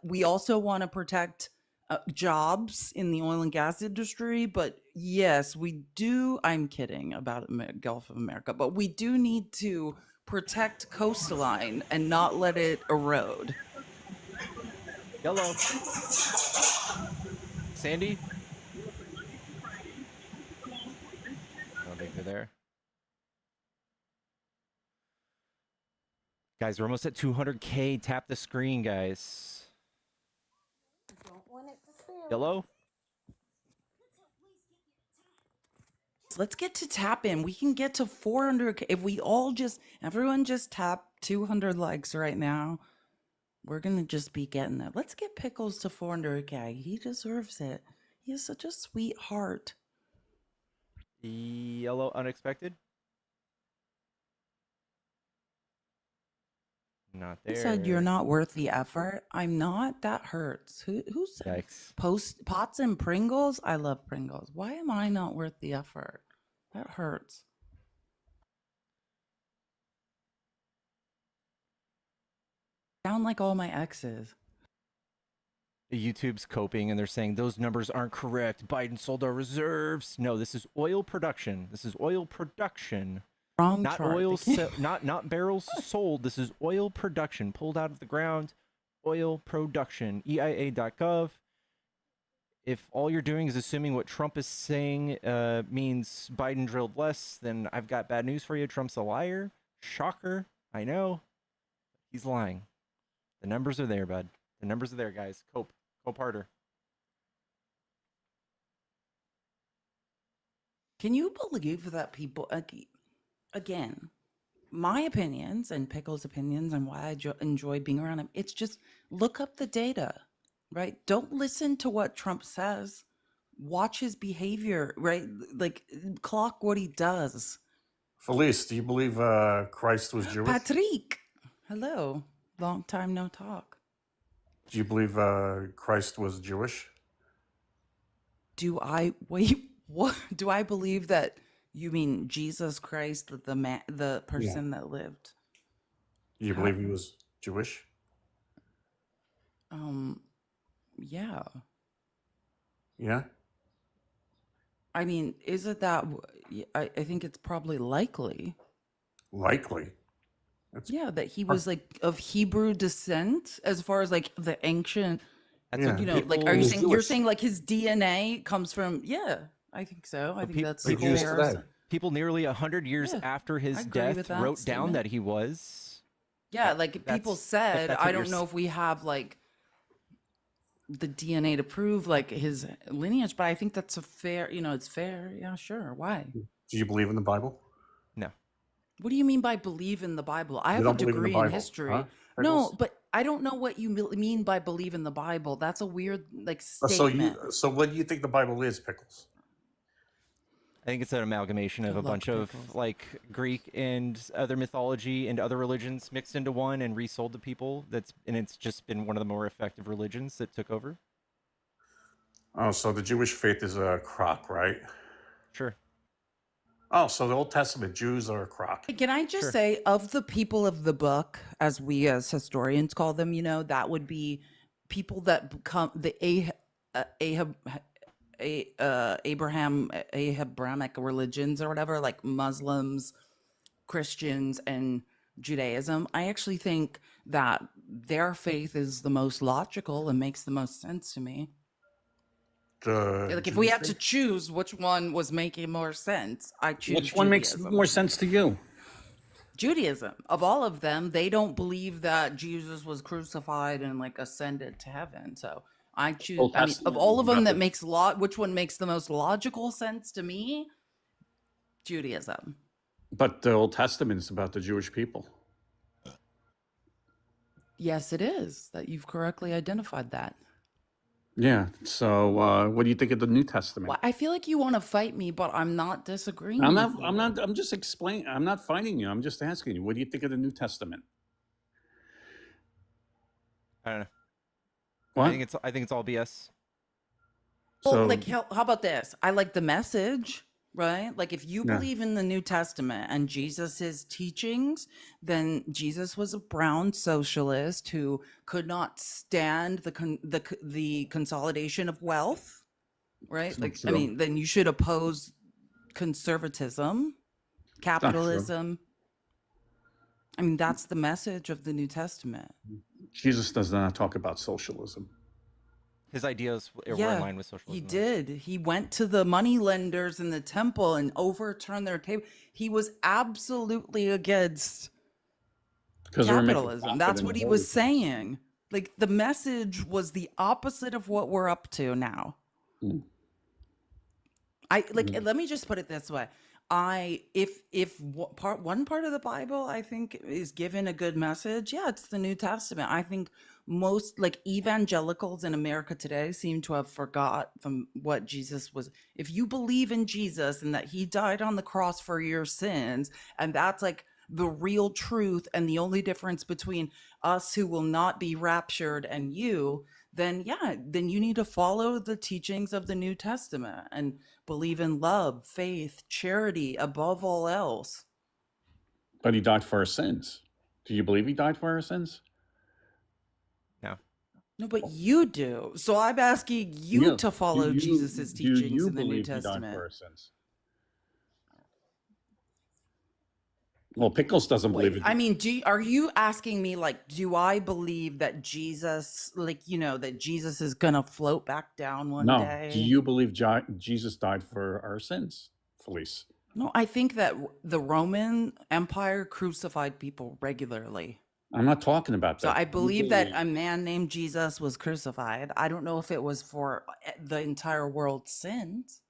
We also want to protect jobs in the oil and gas industry. But yes, we do. I'm kidding about Gulf of America, but we do need to protect coastline and not let it erode. Yellow. Sandy? I don't think they're there. Guys, we're almost at 200K. Tap the screen, guys. Yellow? Let's get to tap in. We can get to 400K. If everyone just tap 200 likes right now, we're going to just be getting there. Let's get Pickles to 400K. He deserves it. He has such a sweet heart. Yellow unexpected? Not there. He said you're not worth the effort. I'm not. That hurts. Who said pots and Pringles? I love Pringles. Why am I not worth the effort? That hurts. Sound like all my exes. YouTube's coping and they're saying those numbers aren't correct. Biden sold our reserves. No, this is oil production. This is oil production. Wrong not chart. Oil, not barrels sold. This is oil production pulled out of the ground. Oil production. EIA.gov. If all you're doing is assuming what Trump is saying means Biden drilled less, then I've got bad news for you. Trump's a liar. Shocker. I know. He's lying. The numbers are there, bud. The numbers are there, guys. Cope harder. Can you believe that people, again, my opinions and Pickle's opinions and why I enjoy being around him, it's just look up the data, right? Don't listen to what Trump says. Watch his behavior, right? Like, clock what he does. Felice, do you believe Christ was Jewish? Patrick, hello. Long time no talk. Do you believe Christ was Jewish? What? Do I believe that you mean Jesus Christ, the person that lived? Do you believe he was Jewish? Yeah. Yeah? I mean, is it that? I think it's probably likely. Likely? That he was like of Hebrew descent, as far as like the ancient. That's what like, are you saying you're saying like his DNA comes from? Yeah, I think so. I think that's fair. People nearly 100 years after his death wrote down that he was. Yeah, like people said, I don't know if we have like the DNA to prove like his lineage, but I think that's a fair. It's fair. Yeah, sure. Why? Do you believe in the Bible? No. What do you mean by believe in the Bible? I You have a don't believe in the degree in Bible, history. huh? No, Pickles? but I don't know what you mean by believe in the Bible. That's a weird like So statement. so what do you think the Bible is, Pickles? I think it's an amalgamation of Good a bunch luck, of Pickles. like Greek and other mythology and other religions mixed into one and resold to people. It's just been one of the more effective religions that took over. Oh, so the Jewish faith is a crock, right? Sure. Oh, so the Old Testament Jews are a crock. Can I just Sure. say, of the people of the book, as we as historians call them, that would be people that become the Abrahamic religions or whatever, like Muslims, Christians, and Judaism. I actually think that their faith is the most logical and makes the most sense to me. Like if we had to choose which one was making more sense, I choose Which one makes Judaism. more sense to you? Judaism. Of all of them, they don't believe that Jesus was crucified and like ascended to heaven. So I choose. Old I mean, of Testament all of is them, about that the- makes which one makes the most logical sense to me? Judaism. But the Old Testament is about the Jewish people. Yes, it is. That you've correctly identified that. Yeah. So what do you think of the New Testament? Well, I feel like you want to fight me, but I'm not disagreeing. I'm with you. not. I'm just explaining. I'm not fighting you. I'm just asking you. What do you think of the New Testament? I don't know. What? I think it's all BS. Well, So like, how about this? I like the message, right? Like, if you Yeah. believe in the New Testament and Jesus's teachings, then Jesus was a brown socialist who could not stand the consolidation of wealth, right? It's not Like, I true. mean, then you should oppose conservatism, capitalism. I mean, that's the message of the New Testament. Jesus does not talk about socialism. His ideas were in Yeah, line with socialism. he did. He went to the money lenders in the temple and overturned their table. He was absolutely against Because they were making capitalism. profit That's in what the he holy was place. saying. Like the message was the opposite of what we're up to now. Mm. Let me just put it this way. If one part of the Bible I think is given a good message, yeah, it's the New Testament. I think most like evangelicals in America today seem to have forgot from what Jesus was. If you believe in Jesus and that he died on the cross for your sins, and that's like the real truth and the only difference between us who will not be raptured and you, then yeah, then you need to follow the teachings of the New Testament and believe in love, faith, charity above all else. But he died for our sins. Do you believe he died for our sins? No. No, but you do. So I'm asking you Yeah. to follow Jesus's Do teachings you in the New believe he died Testament. for our sins? Well, Pickles doesn't believe Wait, it. I mean, are you asking me like, do I believe that Jesus, like, that Jesus is gonna float back down one No. day? Do you believe Jesus died for our sins, Felice? No, I think that the Roman Empire crucified people regularly. I'm not talking about So that. I You believe that a man named Jesus was crucified. I don't know if it was for the entire world's sins.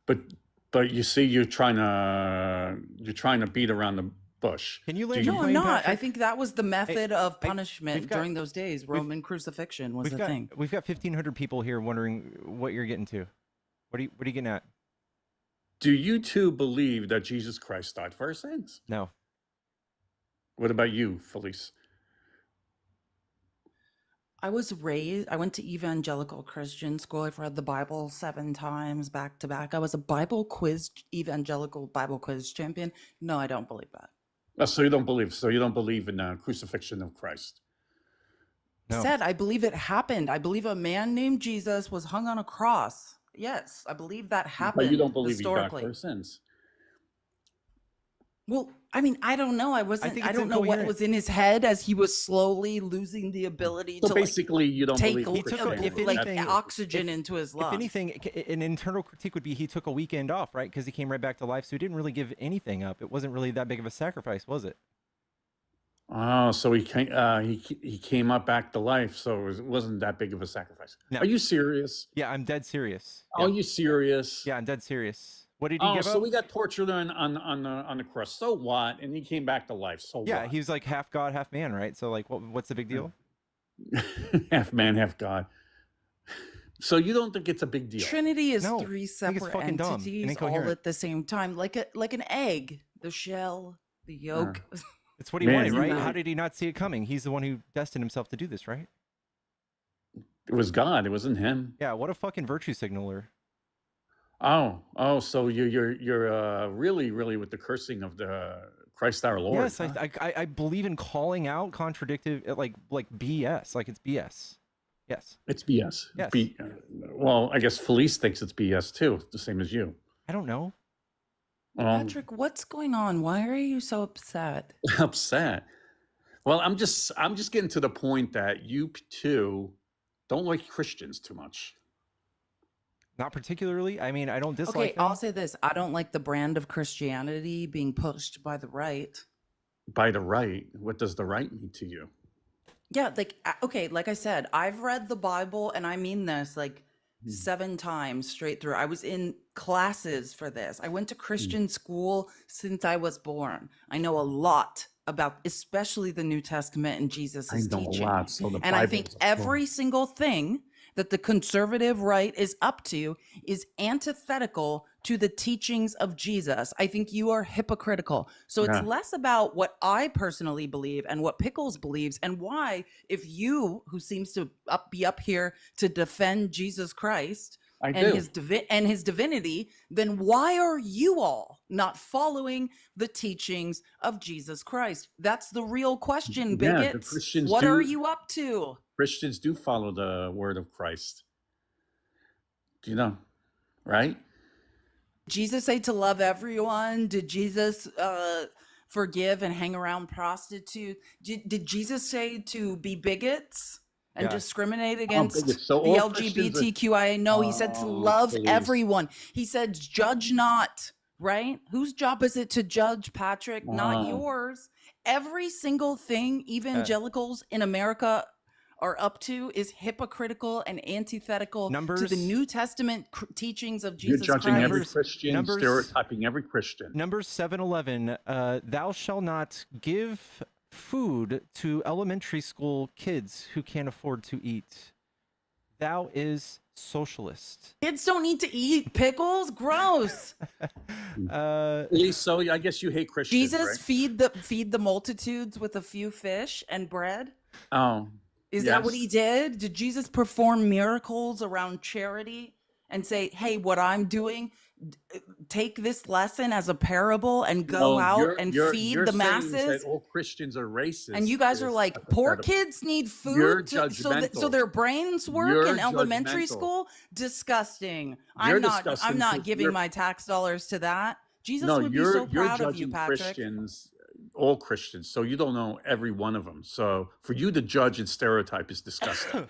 But you see, you're trying to beat around the bush. Can you Do land you- your No, I'm plane, not. I Patrick? think that was the method of we've punishment got- during those days. Roman crucifixion was the thing. We've got 1,500 people here wondering what you're getting to. What are you getting at? Do you two believe that Jesus Christ died for our sins? No. What about you, Felice? I went to evangelical Christian school. I've read the Bible 7 times back to back. I was a evangelical Bible quiz champion. No, I don't believe that. So you don't believe in the crucifixion of Christ? No. Said I believe it happened. I believe a man named Jesus was hung on a cross. Yes, I believe that happened. But you don't believe he died historically. for our sins? Well, I mean, I don't know. I think I it's don't know what incoherent. was in his head as he was slowly losing the ability So to basically, you don't take believe in He took a- Christianity. if anything- oxygen into his lungs. If anything, an internal critique would be he took a weekend off, right? Because he came right back to life, so he didn't really give anything up. It wasn't really that big of a sacrifice, was it? Oh, so he came up back to life, so it wasn't that big of a sacrifice. No. Are you serious? Yeah, I'm dead serious. Are you serious? Yeah, I'm dead serious. What did he Oh, give so up? we got tortured on the cross. So what? And he came back to life. So Yeah, what? he was like half God, half man, right? So like, what's the big deal? Half man, half God. So you don't think it's a big deal? Trinity is No, three I think it's separate fucking dumb and entities all incoherent. at the same time, like an egg, the shell, the yolk. It's what he Man, wanted, you right? really- How did he not see it coming? He's the one who destined himself to do this, right? It was God. It wasn't him. Yeah, what a fucking virtue signaler. Oh, so you're really with the cursing of the Christ our Lord. Yes, huh? I believe in calling out contradictive, like BS, like it's BS. Yes. It's BS. Yes. Well, I guess Felice thinks it's BS too, the same as you. I don't know. Patrick, what's going on? Why are you so upset? Upset. Well, I'm just getting to the point that you too don't like Christians too much. Not particularly. I mean, I don't dislike Okay, them. I'll say this. I don't like the brand of Christianity being pushed by the right. By the right, what does the right mean to you? Yeah, okay, like I said, I've read the Bible, and I mean this, like 7 times straight through. I was in classes for this. I went to Christian school since I was born. I know a lot about, especially the New Testament and Jesus' I know teaching. a lot. So the And I Bible think is a every single thing that the conservative right is up to is antithetical to the teachings of Jesus. I think you are hypocritical. So it's Yeah. less about what I personally believe and what Pickles believes, and why, if you, who seems to be up here to defend Jesus Christ I and do. his divinity, then why are you all not following the teachings of Jesus Christ? That's the real question, Yeah, the bigots. Christians What do. are you up to? Christians do follow the word of Christ. Do you know? Right? Jesus say to love everyone? Did Jesus forgive and hang around prostitutes? Did Jesus say to be bigots and Yeah. discriminate Oh, against bigots. So the all Christians are- LGBTQIA? No, he said to Oh, love please. everyone. He said, judge not, right? Whose job is it to judge, Patrick? Not Oh. yours. Every single thing evangelicals in America are up to is hypocritical and antithetical to Numbers- the New Testament teachings of You're Jesus judging Christ. every Christian, stereotyping every Christian. Numbers 7:11. Thou shalt not give food to elementary school kids who can't afford to eat. Thou is socialist. Kids don't need to eat pickles. Gross. So I guess you hate Christians, Jesus right? feed the multitudes with a few fish and bread. Oh. Is that what he did? Did Jesus perform miracles around charity and say, hey, what I'm doing, take this lesson as a parable and go out and feed the masses? That all Christians are racist. And you guys are like, poor kids need food so their brains work in elementary school? Disgusting. I'm not giving my tax dollars to that. Jesus would be so proud of you, Patrick. Christians, all Christians, so you don't know every one of them. So for you to judge and stereotype is disgusting.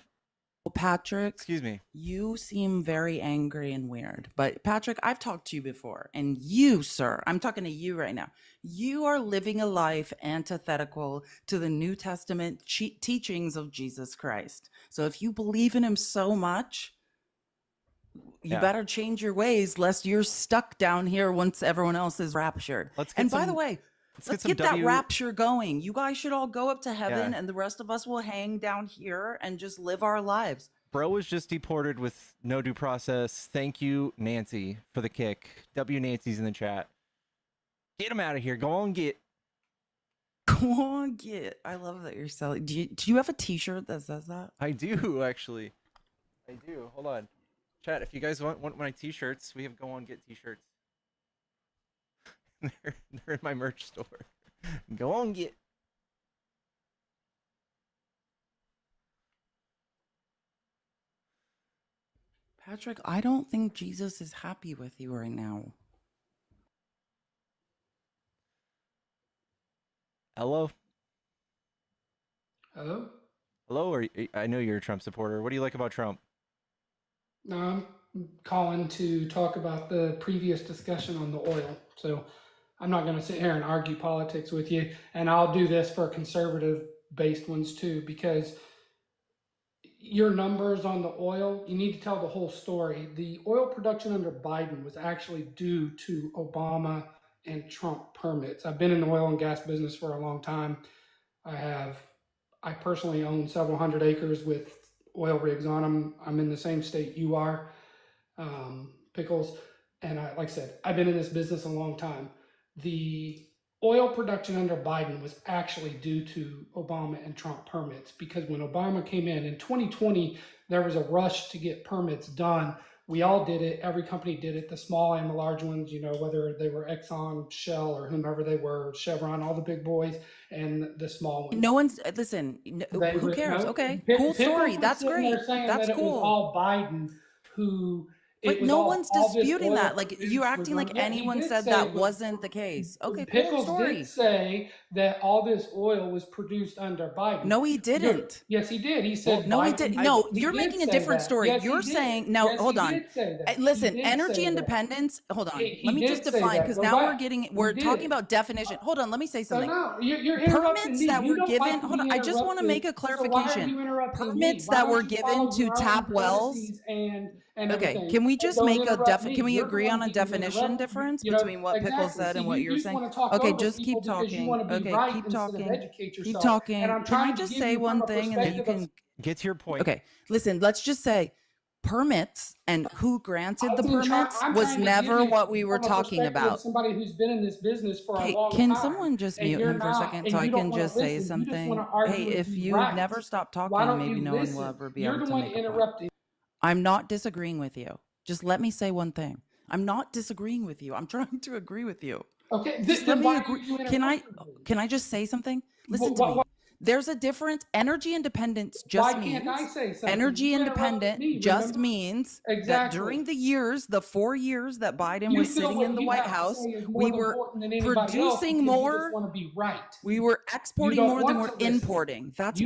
Patrick, excuse me. You seem very angry and weird. But Patrick, I've talked to you before, and you, sir, I'm talking to you right now. You are living a life antithetical to the New Testament teachings of Jesus Christ. So if you believe in him so much, you better change your ways, lest you're stuck down here once everyone else is raptured. By the way, let's get that rapture going. You guys should all go up to heaven, and the rest of us will hang down here and just live our lives. Bro was just deported with no due process. Thank you, Nancy, for the kick. W Nancy's in the chat. Get him out of here. Go on, get. Go on, get. I love that you're selling. Do you have a T-shirt that says that? I do, actually. I do. Hold on. Chat, if you guys want my T-shirts, we have Go On Get T-shirts. They're in my merch store. Go on, get. Patrick, I don't think Jesus is happy with you right now. Hello? Hello? Hello? I know you're a Trump supporter. What do you like about Trump? No, I'm calling to talk about the previous discussion on the oil. So I'm not going to sit here and argue politics with you. And I'll do this for conservative-based ones too, because your numbers on the oil, you need to tell the whole story. The oil production under Biden was actually due to Obama and Trump permits. I've been in the oil and gas business for a long time. I personally own several hundred acres with oil rigs on them. I'm in the same state you are, Pickles. And like I said, I've been in this business a long time. The oil production under Biden was actually due to Obama and Trump permits, because when Obama came in 2020, there was a rush to get permits done. We all did it. Every company did it, the small and the large ones, whether they were Exxon, Shell, or whomever they were, Chevron, all the big boys, and the small ones. No one's listen. Who cares? Okay, cool story. That's great. That's It was cool. all Biden who. But no one's disputing that. Like, you're acting like anyone said that wasn't the case. Okay, cool Pickles story. did say that all this oil was produced under Biden. No, he didn't. Yes, he did. He said no, Biden, he didn't. No, you're making a different story. Yes, you're saying no. Yes, hold on. Did say that. Listen, energy independence. Hold on. Let me just define, because now we're talking about definition. Hold on. Let me say something. No, you're permits that were given. Hold on. I just want to make a clarification. Permits that were given to tap wells. Okay, can we just make a can we agree on a definition difference between what Pickles said and what you're saying? Okay, just keep talking. Okay, keep talking. Keep talking. Can I just say one thing and then you can get to your point? Okay, listen, let's just say permits and who granted the permits was never what we were talking about. Somebody who's been in this business for a long time. Can someone just mute him for a second so I can just say something? Hey, if you never stop talking, maybe no one will ever be able to make a point. I'm not disagreeing with you. Just let me say one thing. I'm not disagreeing with you. I'm trying to agree with you. Okay, let me agree. Can I just say something? Listen to me. There's a difference. Energy independence just means energy independent just means that during the 4 years that Biden was sitting in the White House, we were producing more. We were exporting more than we're importing. That's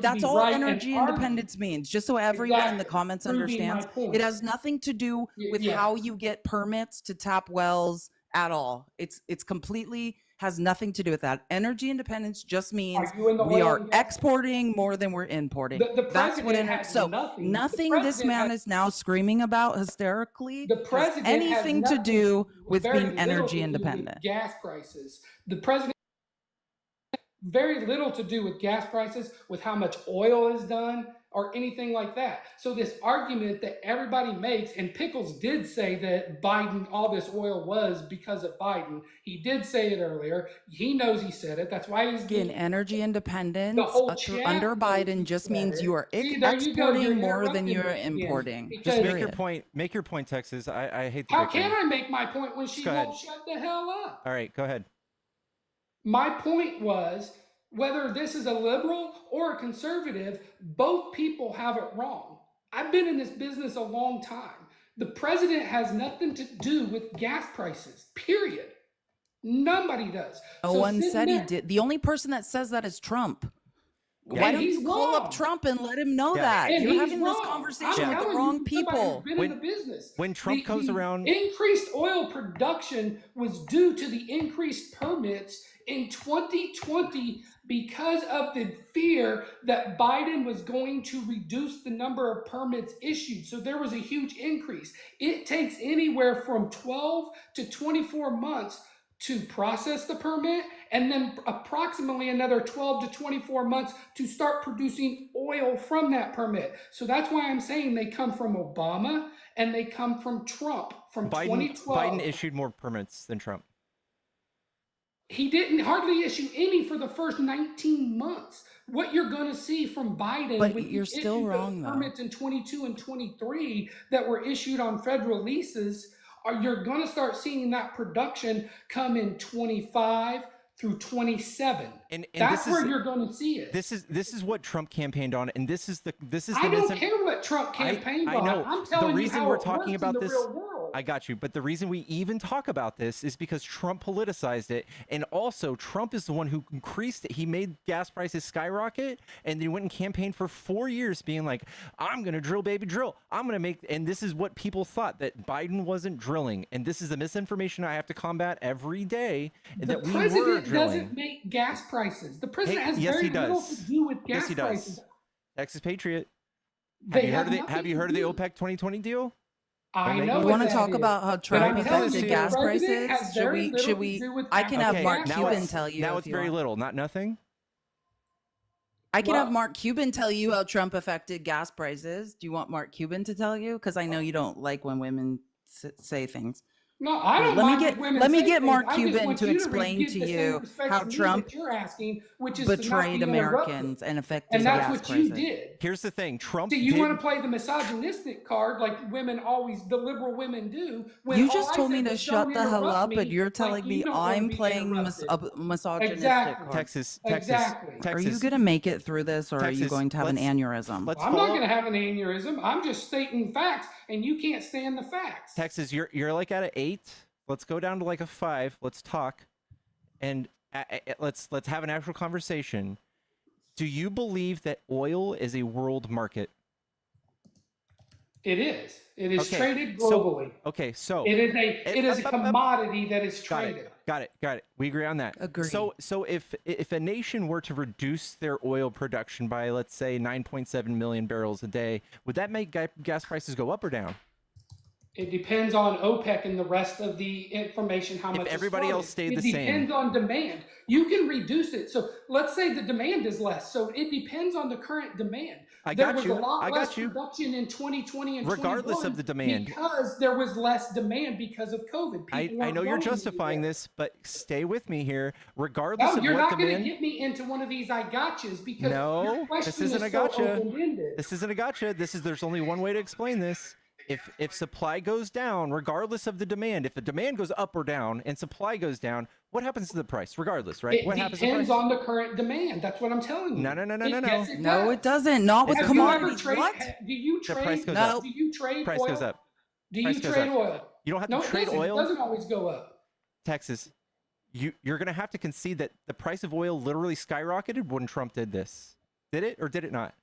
that's all energy independence means. Just so everyone in the comments understands, it has nothing to do with how you get permits to tap wells at all. It's completely has nothing to do with that. Energy independence just means we are exporting more than we're importing. That's what nothing this man is now screaming about hysterically has anything to do with being energy independent. Gas prices. The president very little to do with gas prices, with how much oil is done, or anything like that. So this argument that everybody makes, and Pickles did say that Biden, all this oil was because of Biden. He did say it earlier. He knows he said it. That's why he's getting energy independence under Biden just means you are exporting more than you're importing. Just make your point, Texas. I hate the How can I make my point when she won't shut the hell up? All right, go ahead. My point was, whether this is a liberal or a conservative, both people have it wrong. I've been in this business a long time. The president has nothing to do with gas prices, period. Nobody does. No one said he did. The only person that says that is Trump. Why don't you call up Trump and let him know that? You're having this conversation with the wrong people. When Trump comes around... Increased oil production was due to the increased permits in 2020 because of the fear that Biden was going to reduce the number of permits issued. So there was a huge increase. It takes anywhere from 12 to 24 months to process the permit, and then approximately another 12 to 24 months to start producing oil from that permit. So that's why I'm saying they come from Obama and they come from Trump from 2012. Biden issued more permits than Trump. He didn't hardly issue any for the first 19 months. What you're going to see from Biden, but you're still wrong, though. Permits in 22 and 23 that were issued on federal leases, you're going to start seeing that production come in 25 through 27. And that's where you're going to see it. This is what Trump campaigned on, and this is the I don't care what Trump campaigned on. I know. I'm telling you how it works in the real world. I got you. But the reason we even talk about this is because Trump politicized it. And also, Trump is the one who increased it. He made gas prices skyrocket. And then he went and campaigned for 4 years being like, I'm going to drill, baby, drill. I'm going to make. And this is what people thought, that Biden wasn't drilling. And this is the misinformation I have to combat every day. The president doesn't make gas prices. The president has very little to do with gas prices. Texas Patriot. They Have you heard of the OPEC 2020 deal? I Well, know. You what want to that talk is. about how But Trump I'm telling affected you, gas the president prices? has very little Should to we? do with I can have Okay, Mark now Cuban it's tell you now if it's you very want. little, not nothing. I can have Well, Mark Cuban tell you how Trump affected gas prices. Do you want Mark Cuban to tell you? Because I know you don't like when women say things. no, I Here, don't mind if women let me say get things. Mark I just Cuban want to you explain give to the same you respect how to me Trump that you're asking, which is to not betrayed be interrupted. Americans and affected And that's gas what you prices. did. Here's the thing: Trump So you did. want to play the misogynistic card like women always, the liberal women do. When You all just I told me said to was shut don't the hell interrupt up, me, but you're like telling me you don't want to I'm be playing interrupted. a misogynistic Exactly. card. Texas. Exactly. Are you going to make it through this, or are you Texas, going to have an let's- aneurysm? let's I'm not follow- going to have an aneurysm. I'm just stating facts, and you can't stand the facts. Texas, you're like at an 8. Let's go down to like a 5. Let's talk, and let's have an actual conversation. Do you believe that oil is a world market? It is. It is Okay, traded so- globally. Okay, so It is a commodity that is Got traded. it. We agree on that. Agree. So if a nation were to reduce their oil production by, let's say, 9.7 million barrels a day, would that make gas prices go up or down? It depends on OPEC and the rest of the information, how much is everybody else flooded. stayed the same. It depends on demand. You can reduce it. So let's say the demand is less. So it depends on the current demand. There was a lot less production in 2020 and Regardless of the demand. because there was less demand because of COVID. I know you're justifying this, but stay with me here. Regardless No, of you're what not going to demand. get me into one of these I gotchas because your No, question this isn't is a so gotcha. open-ended. This isn't a gotcha. There's only one way to explain this. If supply goes down, regardless of the demand, if the demand goes up or down and supply goes down, what happens to the price? Regardless, right? What happens to the price? It depends on the current demand. That's what I'm telling you. No. Yes, it No, does. it doesn't. Not with Have commodities. you ever What? Do you The trade? price goes No. up. Do you trade Price oil? goes up. Do Price you goes trade up. oil? You don't have No, to it trade doesn't. oil. It doesn't always go up. Texas, you're gonna have to concede that the price of oil literally skyrocketed when Trump did this. Did it or did it not?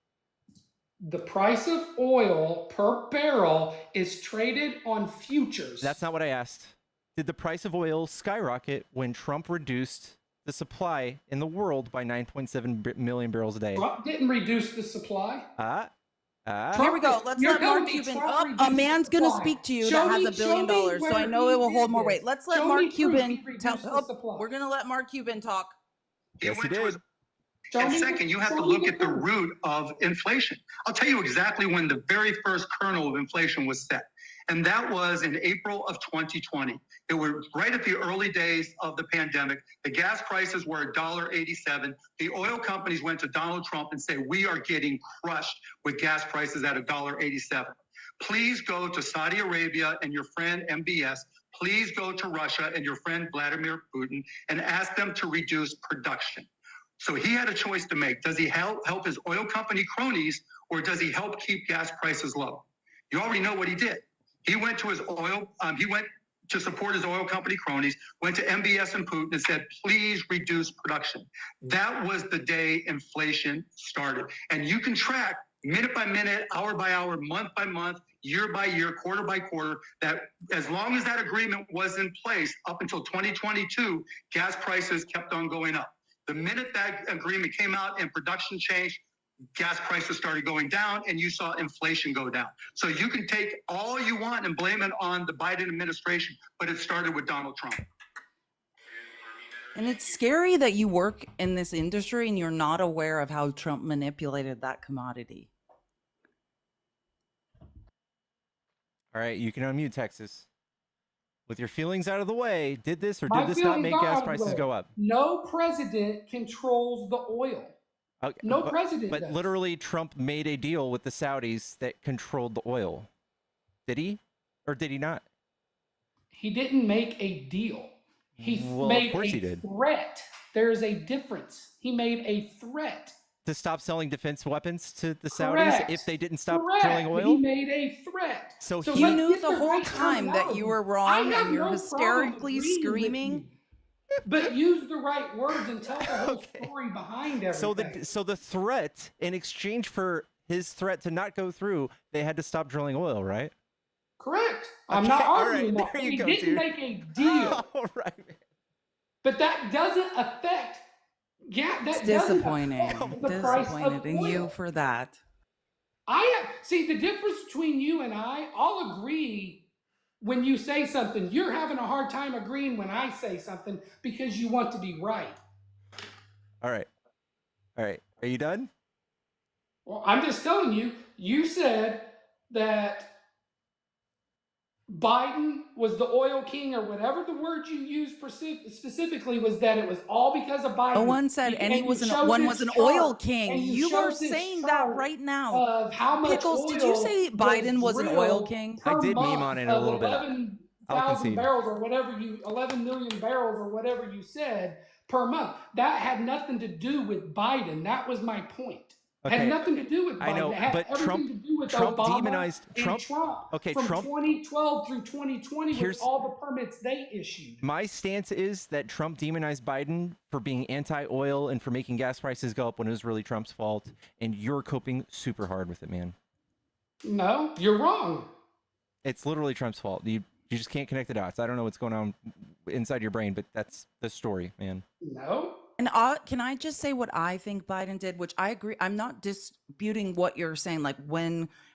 The price of oil per barrel is traded on futures. That's not what I asked. Did the price of oil skyrocket when Trump reduced the supply in the world by 9.7 million barrels a day? Trump didn't reduce the supply. Here we go. Let's let Mark Cuban. Oh, a man's going to speak to you that has $1 billion, so I know it will hold more weight. Let's let Mark Cuban tell. Oh, we're going to let Mark Cuban talk. Yes, he did. And second, you have to look at the root of inflation. I'll tell you exactly when the very first kernel of inflation was set. And that was in April of 2020. It was right at the early days of the pandemic. The gas prices were $1.87. The oil companies went to Donald Trump and said, we are getting crushed with gas prices at $1.87. Please go to Saudi Arabia and your friend MBS. Please go to Russia and your friend Vladimir Putin and ask them to reduce production. So he had a choice to make. Does he help his oil company cronies, or does he help keep gas prices low? You already know what he did. He went to his he went to support his oil company cronies, went to MBS and Putin and said, please reduce production. That was the day inflation started. And you can track minute by minute, hour by hour, month by month, year by year, quarter by quarter, that as long as that agreement was in place up until 2022, gas prices kept on going up. The minute that agreement came out and production changed, gas prices started going down and you saw inflation go down. So you can take all you want and blame it on the Biden administration, but it started with Donald Trump. And it's scary that you work in this industry and you're not aware of how Trump manipulated that commodity. All right, you can unmute, Texas. With your feelings out of the way, did this or My did this not feelings make are gas out of the prices way. go up? No president controls the oil. Okay, No president But does. literally, Trump made a deal with the Saudis that controlled the oil. Did he? Or did he not? He didn't make a deal. He Well, made of course a he did. threat. There is a difference. He made a threat. To stop selling defense weapons to the Correct. Saudis if they didn't stop Correct. drilling He oil? made a threat. So You he knew the whole time that you were wrong and you're no hysterically problem agreeing with screaming. you, but use the right words and tell the whole story behind everything. So the threat, in exchange for his threat to not go through, they had to stop drilling oil, right? Correct. I'm Okay, not all arguing right, that. there you He go, didn't dude. make a deal. All right, man. But that doesn't affect. Yeah, that It's disappointing. doesn't affect the price of Disappointed in you oil. for that. See, the difference between you and I'll agree when you say something. You're having a hard time agreeing when I say something because you want to be right. All right. Are you done? Well, I'm just telling you, you said that Biden was the oil king, or whatever the word you used specifically was that it was all because of Biden. No one said And you showed one this was an oil chart, king. and You are showed this saying that chart right now. of how much Pickles, oil did you say Biden was an oil drilled king? I per did meme month on it a of little bit. I'll 11,000 concede. barrels or whatever 11 million barrels or whatever you said per month. That had nothing to do with Biden. That was my point. Okay. Had nothing to do with Biden. I know, it had but everything to do with Trump Obama demonized and Trump. Okay, from Trump 2012 through 2020 with all the permits they issued. My stance is that Trump demonized Biden for being anti-oil and for making gas prices go up when it was really Trump's fault, and you're coping super hard with it, man. No, you're wrong. It's literally Trump's fault. You just can't connect the dots. I don't know what's going on inside your brain, but that's the story, man. No. And can I just say what I think Biden did, which I agree. I'm not disputing what you're saying, like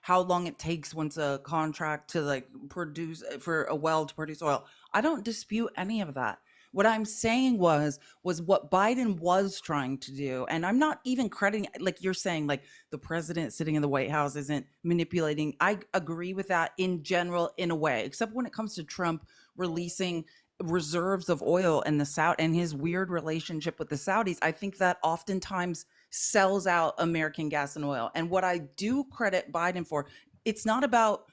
how long it takes once a contract to like produce for a well to produce oil. I don't dispute any of that. What I'm saying was what Biden was trying to do. And I'm not even crediting, like you're saying, like the president sitting in the White House isn't manipulating. I agree with that in general, in a way, except when it comes to Trump releasing reserves of oil in the South and his weird relationship with the Saudis. I think that oftentimes sells out American gas and oil. And what I do credit Biden for, it's not about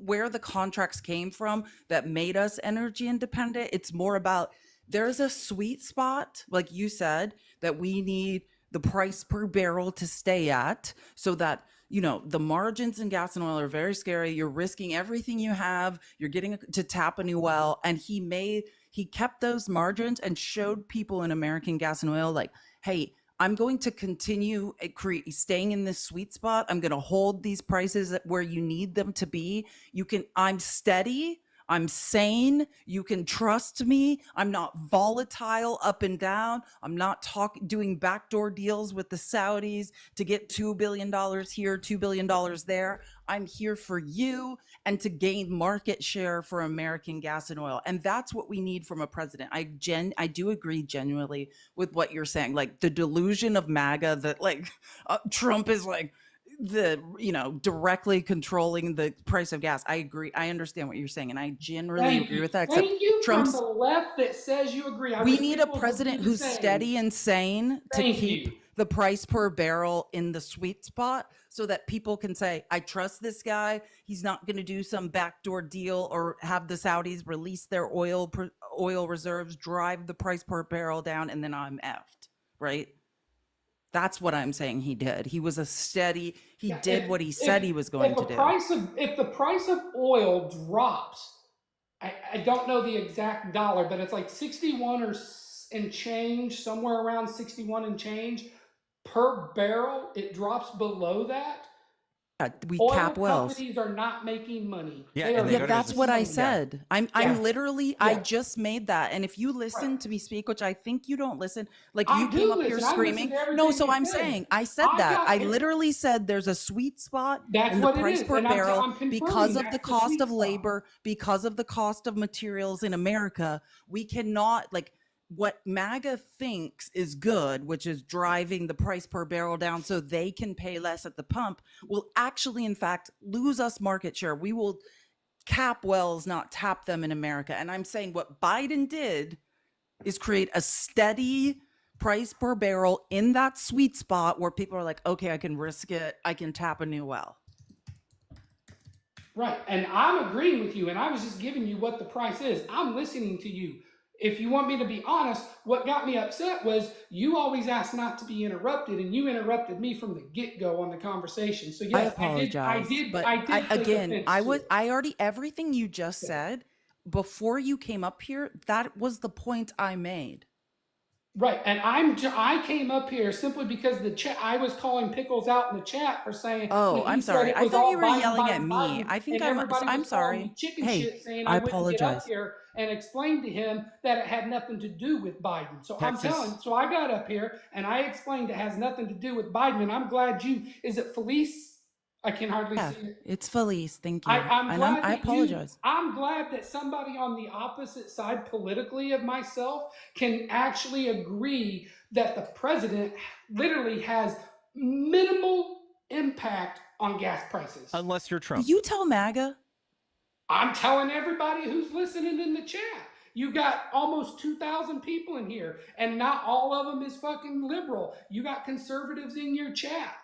where the contracts came from that made us energy independent. It's more about there's a sweet spot, like you said, that we need the price per barrel to stay at so that the margins in gas and oil are very scary. You're risking everything you have. You're getting to tap a new well. And he kept those margins and showed people in American gas and oil like, hey, I'm going to continue staying in this sweet spot. I'm going to hold these prices at where you need them to be. I'm steady. I'm sane. You can trust me. I'm not volatile up and down. I'm not doing backdoor deals with the Saudis to get $2 billion here, $2 billion there. I'm here for you and to gain market share for American gas and oil. And that's what we need from a president. I do agree genuinely with what you're saying. Like the delusion of MAGA that like Trump is like, directly controlling the price of gas. I agree. I understand what you're saying, and I generally agree with that. Thank you from the left that says you agree. We need a president who's steady and sane to keep the price per barrel in the sweet spot so that people can say, I trust this guy. He's not going to do some backdoor deal or have the Saudis release their oil reserves, drive the price per barrel down, and then I'm effed, right? That's what I'm saying he did. He was he did what he said he was going to do. If the price of oil drops, I don't know the exact dollar, but it's like 61 and change, somewhere around 61 and change per barrel. It drops below that. We oil cap wells. Companies are not making money. Yeah, that's what I said. Yeah. I'm literally, I just made that. And if you listen to me speak, which I think you don't listen, like you came up here screaming. No, so I'm saying, I said that. I literally said there's a sweet spot in the price per barrel because of the cost of labor, because of the cost of materials in America. We cannot, like, what MAGA thinks is good, which is driving the price per barrel down so they can pay less at the pump, will actually, in fact, lose us market share. We will cap wells, not tap them in America. And I'm saying what Biden did is create a steady price per barrel in that sweet spot where people are like, okay, I can risk it. I can tap a new well. Right. And I'm agreeing with you. And I was just giving you what the price is. I'm listening to you. If you want me to be honest, what got me upset was you always asked not to be interrupted, and you interrupted me from the get-go on the conversation. So yes, I apologize. I already, everything you just said before you came up here, that was the point I made. Right, and I came up here simply because I was calling Pickles out in the chat for saying. Oh, I'm sorry. I thought you were yelling at me. I think I'm sorry. Hey, I apologize. Get up here and explain to him that it had nothing to do with Biden. So so I got up here and I explained it has nothing to do with Biden, and I'm glad is it Felice? I can hardly Yeah, see it. it's Felice. Thank you. I'm glad I that apologize. I'm glad that somebody on the opposite side politically of myself can actually agree that the president literally has minimal impact on gas prices. Unless you're Do Trump. you tell MAGA? I'm telling everybody who's listening in the chat. You got almost 2,000 people in here, and not all of them is fucking liberal. You got conservatives in your chat.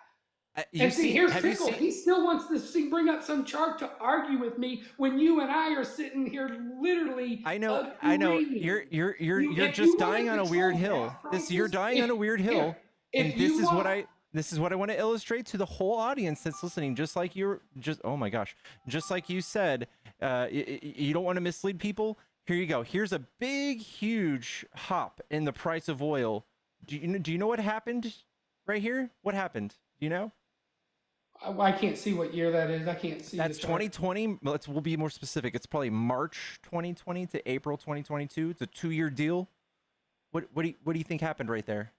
And see, here's Pickle. He still wants to bring up some chart to argue with me when you and I are sitting here literally. I know. You're just dying on a weird hill. You're dying on a weird hill, and this is what I want to illustrate to the whole audience that's listening. Just like oh my gosh, just like you said, you don't want to mislead people. Here you go. Here's a big, huge hop in the price of oil. Do you know what happened right here? What happened? Do you know? I can't see what year that is. I can't see. That's 2020. We'll be more specific. It's probably March 2020 to April 2022. It's a 2-year deal. What do you think happened right there?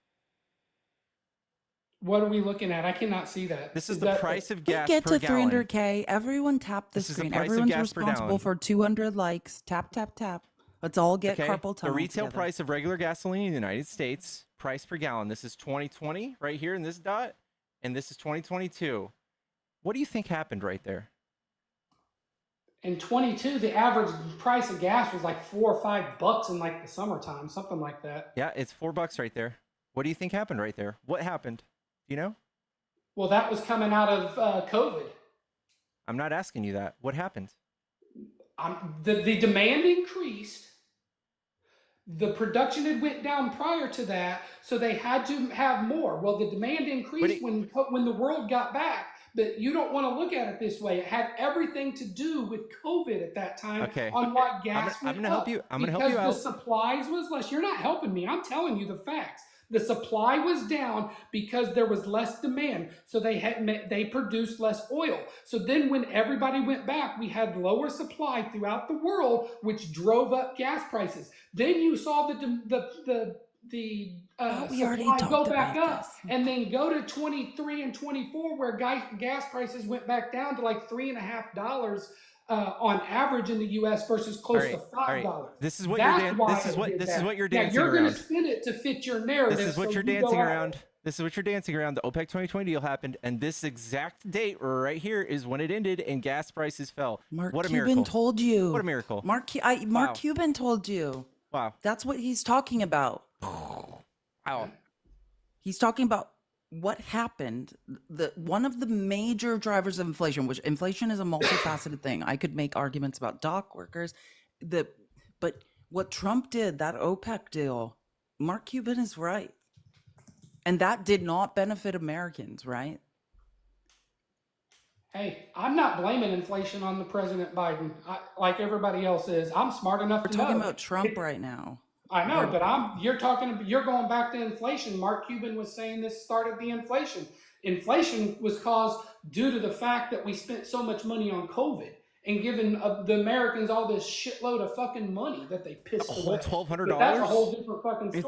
What are we looking at? I cannot see that. This is the price of gas Get per to gallon. 300K. Everyone tap the screen. Everyone's responsible for 200 likes. Tap, tap, tap. Let's all get carpal tunnel The retail together. price of regular gasoline in the United States, price per gallon. This is 2020 right here in this dot, and this is 2022. What do you think happened right there? In 22, the average price of gas was like $4 or $5 in like the summertime, something like that. Yeah, it's $4 right there. What do you think happened right there? What happened? Do you know? Well, that was coming out of COVID. I'm not asking you that. What happened? The demand increased. The production had went down prior to that, so they had to have more. Well, the demand increased when the world got back. But you don't want to look at it this way. It had everything to do with COVID at that time on why gas went up. I'm gonna help you out. Because the supplies was less. You're not helping me. I'm telling you the facts. The supply was down because there was less demand. So they produced less oil. So then when everybody went back, we had lower supply throughout the world, which drove up gas prices. Then you saw the supply go back up and then go to 23 and 24 where gas prices went back down to like $3.50 on average in the U.S. versus close to $5. This is what you're dancing around. You're going to spin it to fit your narrative. This is what you're dancing around. This is what you're dancing around. The OPEC 2020 deal happened, and this exact date right here is when it ended, and gas prices fell. Mark what a Cuban miracle! told you. What a miracle! Mark Cuban told you. Wow. That's what he's talking about. Wow. He's talking about what happened. One of the major drivers of inflation, which inflation is a multifaceted thing. I could make arguments about dock workers, but what Trump did, that OPEC deal, Mark Cuban is right. And that did not benefit Americans, right? Hey, I'm not blaming inflation on the President Biden like everybody else is. I'm smart enough to know. We're talking about Trump right now. I know, but you're going back to inflation. Mark Cuban was saying this started the inflation. Inflation was caused due to the fact that we spent so much money on COVID and given the Americans all this shitload of fucking money that they pissed away. A whole $1,200? That's a whole different fucking story.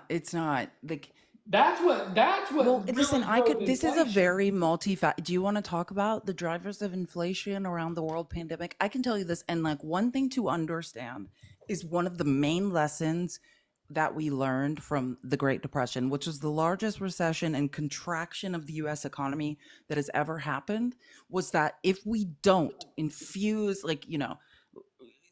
It's not. That's what. Well, really listen, this is a inflation. very do you want to talk about the drivers of inflation around the world pandemic? I can tell you this, and like one thing to understand is one of the main lessons that we learned from the Great Depression, which was the largest recession and contraction of the US economy that has ever happened, was that if we don't infuse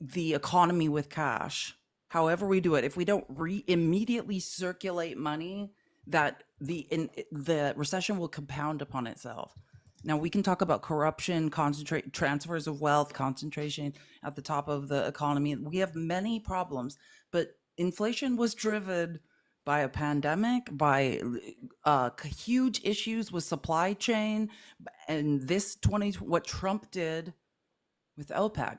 the economy with cash, however we do it, if we don't immediately circulate money, that the recession will compound upon itself. Now we can talk about corruption, transfers of wealth, concentration at the top of the economy. We have many problems, but inflation was driven by a pandemic, by huge issues with supply chain, and what Trump did with OPEC.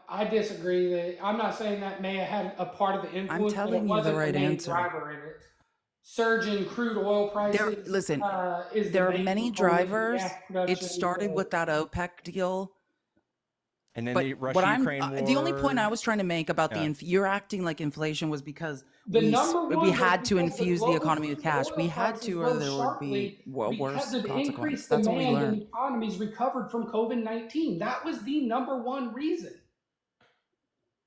I disagree. I'm not saying that may have had a part of the influence. I'm telling you the right answer. Driver in it. Surge in crude oil prices. There are many drivers. It started with that OPEC deal. And then But the what Russia-Ukraine war. the only point I was trying to make about Yeah. you're acting like inflation was because The we number one we was had to because the infuse the global economy with crude cash. oil We had prices to, or rose there would be sharply a worse because of consequence. increased That's what we demand and learned. economies recovered from COVID-19. That was the number one reason.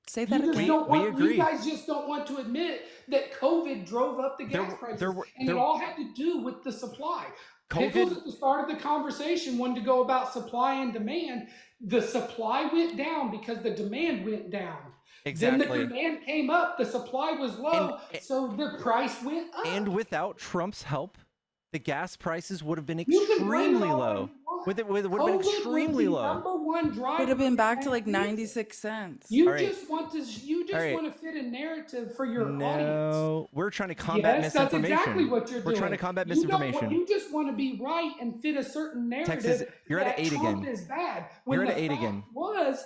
Say that You just again. don't We want. You agree. guys just don't want to admit that COVID drove up the There gas were- prices, there were- and there- it all had to do with the supply. COVID- Pickles at the start of the conversation wanted to go about supply and demand. The supply went down because the demand went down. Then Exactly. the demand came up, the supply was low, so the price went up. And without Trump's help, the gas prices would have been You can blame it extremely all low. you want. Would have been COVID extremely was the low. number one driver. Would have been back to behind like this. 96 cents. You All right. just want to. You just All right. want to fit a narrative for your audience. No, we're trying to combat Yes, that's misinformation. exactly what you're doing. We're trying to combat You don't want- misinformation. You just want to be right and fit a certain narrative. Texas, you're at that an 8 Trump again. is bad. When You're at the an 8 fact again.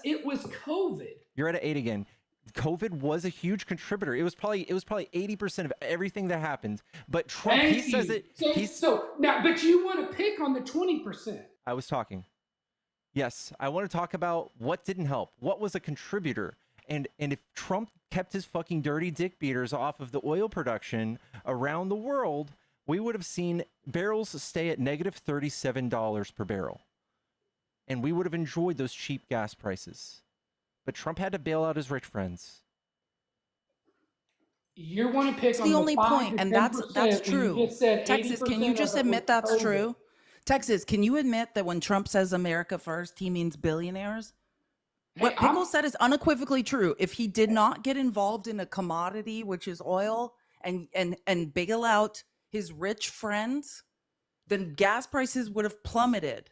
it was COVID. You're at an 8 again. COVID was a huge contributor. It was probably 80% of everything that happened. But Trump, Thank he says you. it. So now, but you want to pick on the 20%. I was talking. Yes, I want to talk about what didn't help. What was a contributor? And if Trump kept his fucking dirty dick beaters off of the oil production around the world, we would have seen barrels stay at negative $37 per barrel. And we would have enjoyed those cheap gas prices. But Trump had to bail out his rich friends. You want to pick That's on the only 5 point, to and that's 10% when you true. just said Texas, can you 80% just of it admit was that's COVID. true? Texas, can you admit that when Trump says America first, he means billionaires? What Hey, Pickles said is unequivocally true. If he did not get involved in a commodity, which is oil, and bail out his rich friends, then gas prices would have plummeted.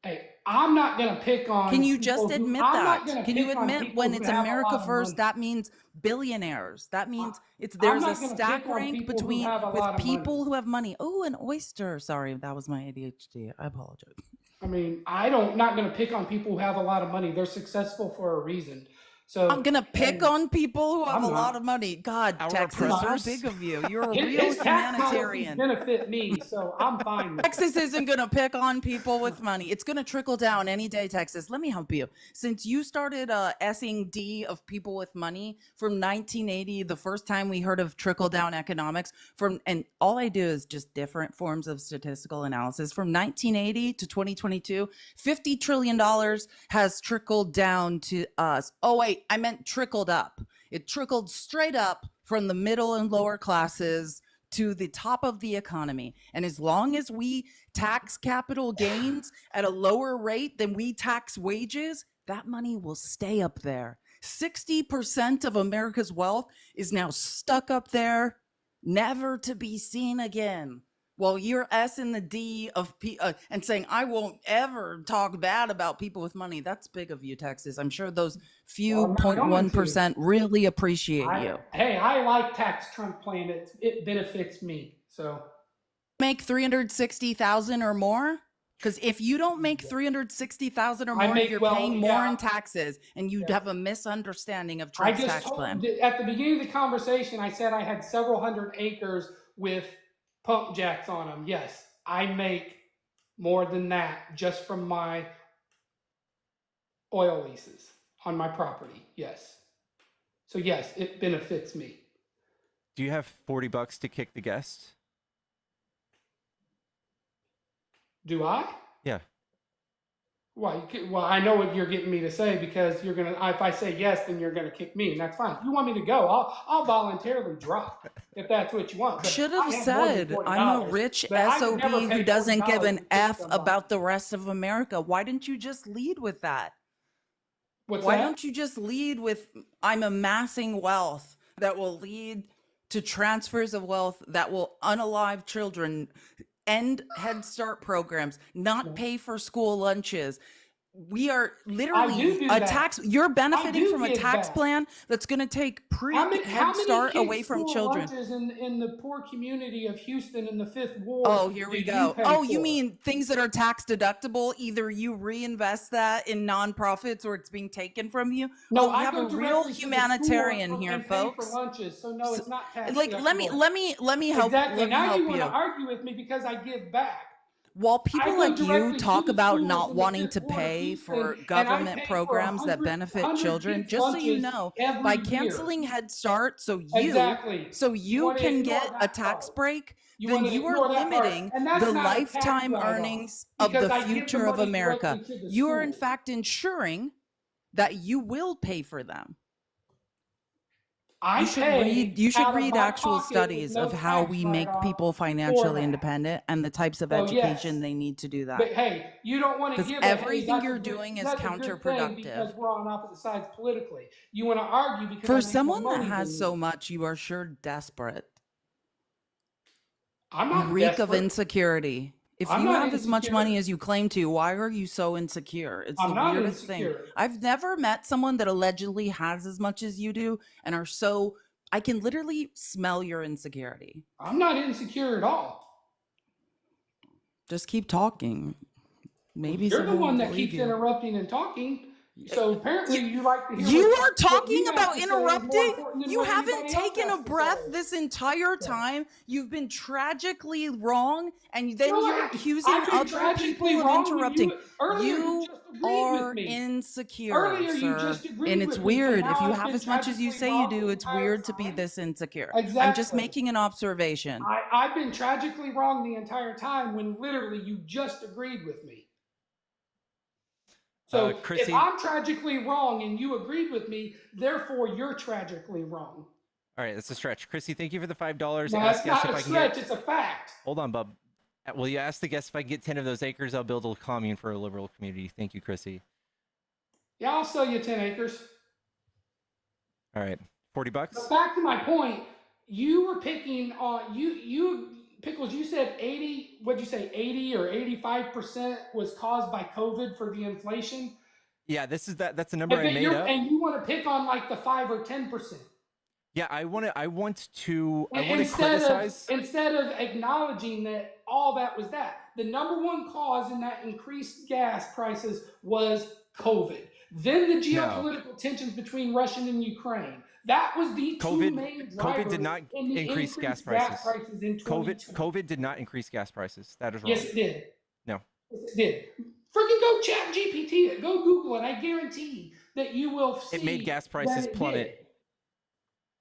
Hey, I'm not going to pick on. Can you people just who- admit I'm not that? gonna Can you pick on admit people when who it's have a America lot of first, money. that means billionaires? That means I'm there's a not gonna stack pick on rank people who between have a with lot of people money. who have money. Oh, an oyster. Sorry, that was my ADHD. I apologize. I mean, not going to pick on people who have a lot of money. They're successful for a reason. So I'm gonna pick on people who have I'm a lot not. of money. God, Our Texas, how oppressors? big of you? You're a His, real his tax policies humanitarian. benefit me, so I'm fine with it. Texas isn't going to pick on people with money. It's going to trickle down any day, Texas. Let me help you. Since you started S-ing D of people with money from 1980, the first time we heard of trickle down economics, and all I do is just different forms of statistical analysis. From 1980 to 2022, $50 trillion has trickled down to us. Oh, wait, I meant trickled up. It trickled straight up from the middle and lower classes to the top of the economy. And as long as we tax capital gains at a lower rate than we tax wages, that money will stay up there. 60% of America's wealth is now stuck up there, never to be seen again. While you're S in the D of and saying, I won't ever talk bad about people with money. That's big of you, Texas. I'm sure those few I'm not going to. 0.1% really appreciate you. Hey, I like tax Trump plan. It benefits me. So Make 360,000 or more? Because if you don't make 360,000 or I more, make- you're well, paying more yeah. in taxes, and you Yeah. have a misunderstanding of I Trump's just tax told plan. at the beginning of the conversation, I said I had several hundred acres with pump jacks on them. Yes, I make more than that just from my oil leases on my property. Yes. So yes, it benefits me. Do you have $40 to kick the guest? Do I? Yeah. Well, I know what you're getting me to say because you're gonna. If I say yes, then you're gonna kick me, and that's fine. If you want me to go, I'll voluntarily drop if that's what you want. But Should I have have more than said, I'm a $40, rich but I would SOB never who pay doesn't give $40 an to kick F somebody. about the rest of America. Why didn't you just lead with that? What's Why that? don't you just lead with, I'm amassing wealth that will lead to transfers of wealth that will unalive children, end Head Start programs, not pay for school lunches. We are literally do a that. tax. You're benefiting do from a give tax back. plan that's going to take How many Head Start kids' away from school children. lunches in the poor community of Houston in the Fifth Ward? Oh, here we do go. You pay Oh, you for? mean things that are tax deductible? Either you reinvest that in nonprofits or it's being taken from you. No, Oh, we I have go a real directly to the school humanitarian and here, pay folks. for lunches. So no, it's not tax Like, let me deductible. help. Exactly. Let me Now help you want you. to argue with me because I give back. While I people go like you directly to talk the about schools not in the wanting Fifth to Ward of pay Houston, for and I government pay for programs that 100 benefit children, kids' just so you lunches know, every by year. canceling Head Start so Exactly. You you want to can ignore get a that tax part. break, You then want to you are ignore that part. limiting And that's the not a tax lifetime write-off earnings of because the I give the future of money America. directly to the You are in schools. fact ensuring that you will pay for them. I You should pay out of read my actual pocket with studies no of how tax we make write-off people for financially that. independent and the types of So education yes, they need to do but that. hey, you don't want to Because give a hey, everything that's a you're good, doing is that's a good thing counterproductive. because we're on opposite sides politically. You want to argue because For I make more someone that money has than so you. much, you are sure desperate. I'm You not reek of desperate. insecurity. If I'm you not have as much insecure. money as you claim to, why are you so insecure? It's the I'm not weirdest thing. insecure. I've never met someone that allegedly has as much as you do and are so. I can literally smell your insecurity. I'm not insecure at all. Just keep talking. Maybe You're the someone one will that believe keeps you. interrupting and talking. So apparently you like to hear You what are talking you have about to say is more interrupting. important than You what haven't anybody else taken has a to breath say. this entire time. You've been tragically wrong, and then No, you're accusing I've been other tragically people of wrong when interrupting. earlier you You just agreed with are me. insecure, Earlier you sir. just agreed And it's with me. So weird. If now you I've have been as much as you tragically say you wrong do, the it's entire weird to be time. this insecure. Exactly. I'm just making an observation. I've been tragically wrong the entire time when literally you just agreed with me. So if Chrissy, I'm tragically wrong and you agreed with me, therefore you're tragically wrong. all right, that's a stretch. Chrissy, thank you for the $5. No, Ask that's guests not if a I can stretch, get. it's a fact. Hold on, bub. Will you ask the guests if I can get 10 of those acres? I'll build a commune for a liberal community. Thank you, Chrissy. Yeah, I'll sell you 10 acres. All right, $40. But back to my point, you were picking on you Pickles. You said 80. What'd you say? 80 or 85% was caused by COVID for the inflation. Yeah, that's a number I made up. And you want to pick on like the 5 or 10%. Yeah, I want to criticize instead of acknowledging that all that was that. The number one cause in that increased gas prices was COVID. Then the geopolitical tensions between Russia and Ukraine. That was the two main drivers. COVID did not in the increase gas prices. In 2020. COVID did not increase gas prices. That is wrong. Yes, it did. No. Yes, it did. Freaking go chat GPT it. Go Google it. I guarantee that you will see. It made gas prices plummet.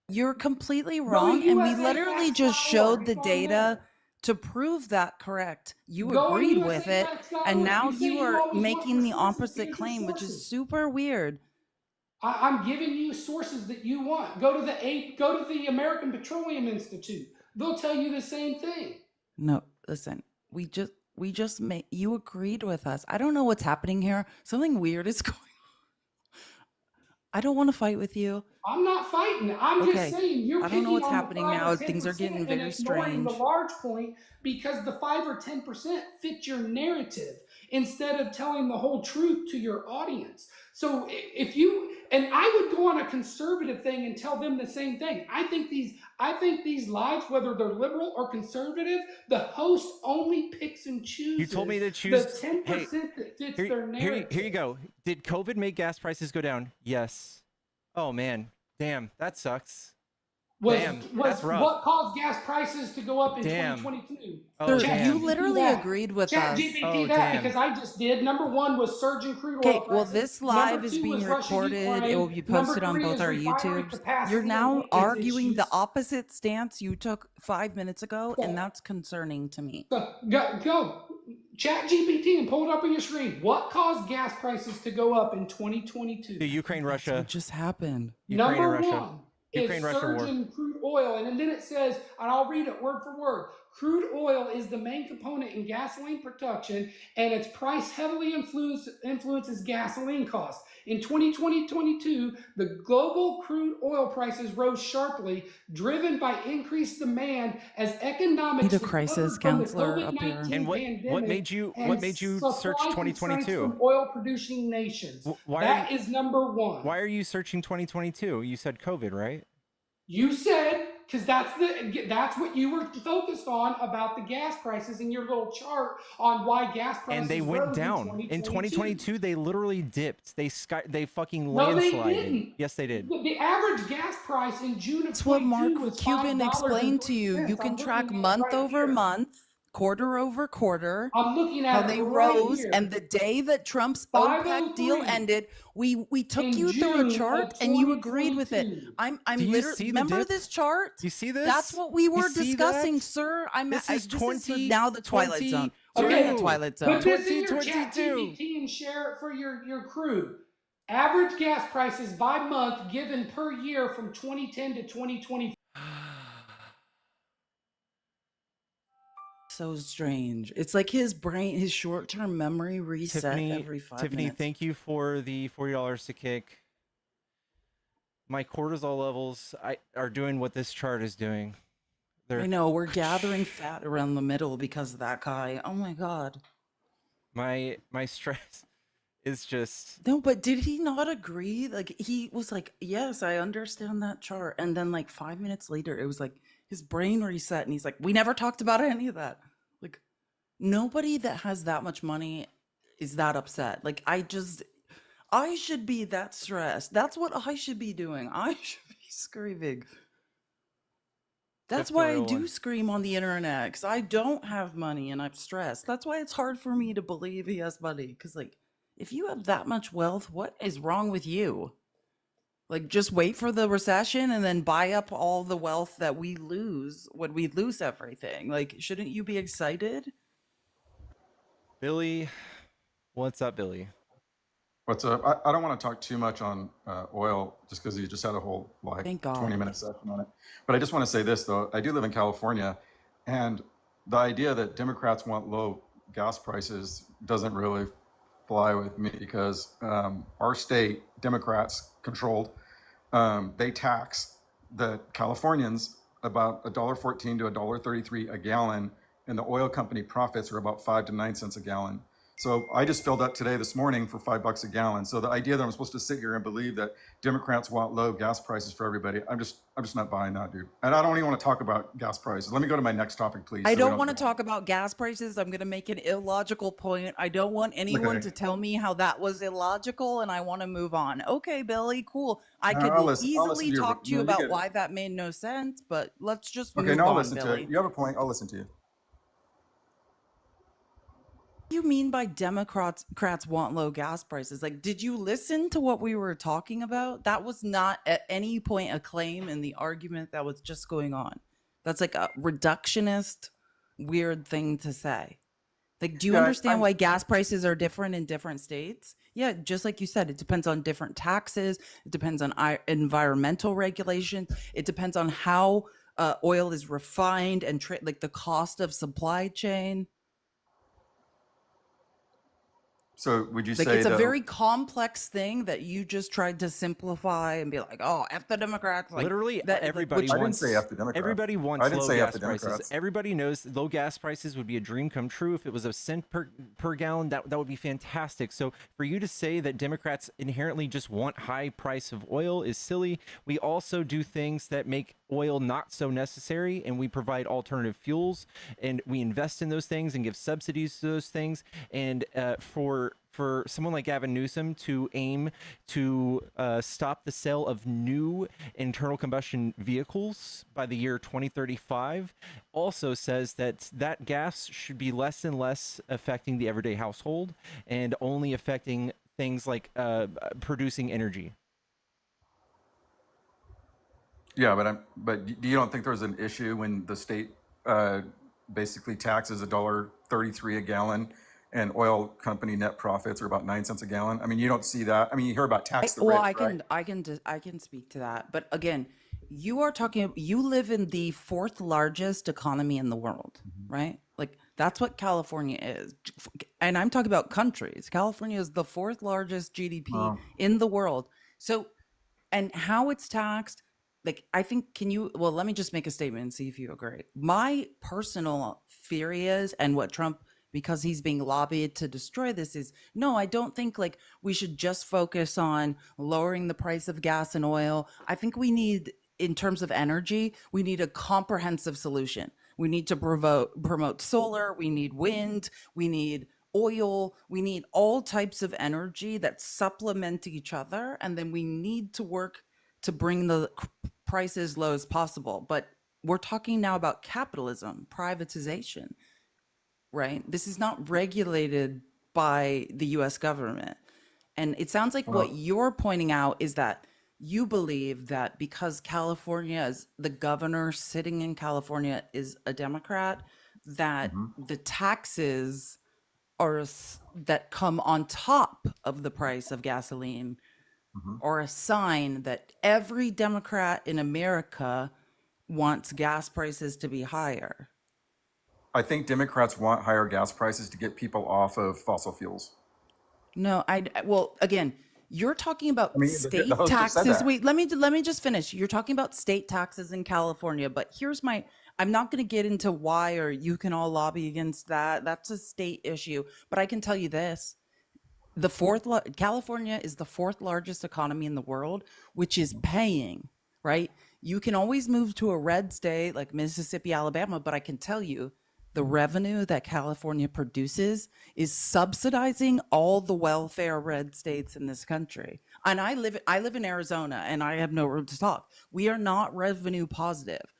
You're completely wrong, and we literally just showed the data to prove that correct. You agreed with it, and now you are making the opposite claim, which is super weird. I'm giving you sources that you want. Go to the American Petroleum Institute. They'll tell you the same thing. No, listen. We just made you agreed with us. I don't know what's happening here. Something weird is going on. I don't want to fight with you. I'm not fighting. I'm just saying you're. I don't know what's on the happening 5 now. or Things are 10% getting and very ignoring strange. The large point because the 5 or 10% fit your narrative instead of telling the whole truth to your audience. So if you and I would go on a conservative thing and tell them the same thing. I think these lives, whether they're liberal or conservative, the host only picks and chooses. You told me to choose the 10% that fits their narrative. Here you go. Did COVID make gas prices go down? Yes. Oh man, damn, that sucks. That's rough. What caused gas prices to go up in 2022? Oh, you literally agreed with us. GPT because I just did. Number one was surging crude oil prices. Well, this live is being recorded. It will be posted on both our YouTubes. You're now arguing the opposite stance you took 5 minutes ago, and that's concerning to me. Go. Chat GPT and pull it up on your screen. What caused gas prices to go up in 2022? The Ukraine-Russia. What just happened? Number one is surging crude oil. And then it says, and I'll read it word for word, crude oil is the main component in gasoline production, and its price heavily influences gasoline costs. In 2022, the global crude oil prices rose sharply, driven by increased demand as economics Need a crisis counselor up here. And what made you search 2022? From oil producing nations. That is number one. Why are you searching 2022? You said COVID, right? You said, because that's what you were focused on about the gas prices in your little chart on why gas prices and they went down in 2022. They literally dipped. They fucking landslided. No, they didn't. Yes, they did. The average gas price in June of 2022 That's what Mark was Cuban explained to you. You can track month over month, quarter over quarter, I'm looking how at they it right rose, and here. the day that Trump's OPEC deal 503 ended, we took in you through a June chart of and you agreed with it. 2022. I'm Do you literally, see the remember dip? this chart? You see That's this? what we You were see discussing, that? sir. This is Now the Twilight Zone. We're in the 2022. Twilight Put Zone. this in your chat 2022. GPT and share it for your crew. Average gas prices by month given per year from 2010 to 2020. So strange. It's like his brain, his short-term memory reset every 5 minutes. Thank you for the $40 to kick. My cortisol levels are doing what this chart is doing. I know, we're gathering fat around the middle because of that guy. Oh my God. My stress is just No, but did he not agree? Like, he was like, yes, I understand that chart. And then like 5 minutes later, it was like his brain reset and he's like, we never talked about any of that. Like, nobody that has that much money is that upset. Like, I should be that stressed. That's what I should be doing. I should be screaming. That's the why I real do one. scream on the internet, because I don't have money and I'm stressed. That's why it's hard for me to believe he has money. Because, like, if you have that much wealth, what is wrong with you? Like, just wait for the recession and then buy up all the wealth that we lose when we lose everything. Like, shouldn't you be excited? Billy. What's up, Billy? What's up? I don't want to talk too much on oil just because you just had a whole Thank God. 20-minute session on it. But I just want to say this, though. I do live in California, and the idea that Democrats want low gas prices doesn't really fly with me because our state, Democrats controlled, they tax the Californians about $1.14 to $1.33 a gallon, and the oil company profits are about 5 to 9 cents a gallon. So I just filled up today this morning for $5 a gallon. So the idea that I'm supposed to sit here and believe that Democrats want low gas prices for everybody, I'm just not buying that, dude. And I don't even want to talk about gas prices. Let me go to my next topic, please. I so we don't want to go talk about gas prices. I'm going to make an illogical point. I don't want anyone Okay. to tell me how that was illogical, and I want to move on. Okay, Billy, cool. I No, could I'll listen easily to your, talk to you no, you about get it. why that made no sense, but let's just Okay, move no, I'll on, listen to Billy. it. You have a point. I'll listen to you. What do you mean by Democrats want low gas prices? Like, did you listen to what we were talking about? That was not at any point a claim in the argument that was just going on. That's like a reductionist, weird thing to say. Like, do you Yeah, understand why gas prices are different in different states? Yeah, just like you said, it depends on different taxes. It depends on environmental regulations. It depends on how oil is refined and like the cost of supply chain. So would you Like, say it's a though? very complex thing that you just tried to simplify and be like, oh, F the Democrats. Like, Literally, that, everybody which, I didn't wants. say F the Democrats. Everybody I wants didn't low say F gas the prices. Democrats. Everybody knows low gas prices would be a dream come true if it was a cent per gallon. That would be fantastic. So for you to say that Democrats inherently just want high price of oil is silly. We also do things that make oil not so necessary, and we provide alternative fuels, and we invest in those things and give subsidies to those things. And for someone like Gavin Newsom to aim to stop the sale of new internal combustion vehicles by the year 2035 also says that gas should be less and less affecting the everyday household and only affecting things like producing energy. Yeah, but you don't think there's an issue when the state basically taxes $1.33 a gallon, and oil company net profits are about 9 cents a gallon? I mean, you don't see that. I mean, you hear about tax the rich, right? I can speak to that. But again, you live in the fourth largest economy in the world, right? Like, that's what California is. And I'm talking about countries. California is the fourth largest GDP in the world. So, and how it's taxed, like, I think, let me just make a statement and see if you agree. My personal theory is, and what Trump, because he's being lobbied to destroy this, is no, I don't think like we should just focus on lowering the price of gas and oil. I think we need, in terms of energy, we need a comprehensive solution. We need to promote solar, we need wind, we need oil, we need all types of energy that supplement each other, and then we need to work to bring the prices low as possible. But we're talking now about capitalism, privatization. right? This is not regulated by the US government. And it sounds like what you're pointing out is that you believe that because California is the governor sitting in California is a Democrat, that the taxes that come on top of the price of gasoline are a sign that every Democrat in America wants gas prices to be higher. I think Democrats want higher gas prices to get people off of fossil fuels. No, well, again, you're talking about I mean, the state host just said taxes. that. Wait, let me just finish. You're talking about state taxes in California, but I'm not going to get into why or you can all lobby against that. That's a state issue, but I can tell you this. California is the fourth largest economy in the world, which is paying, right? You can always move to a red state like Mississippi, Alabama, but I can tell you the revenue that California produces is subsidizing all the welfare red states in this country. And I live in Arizona and I have no room to talk. We are not revenue positive.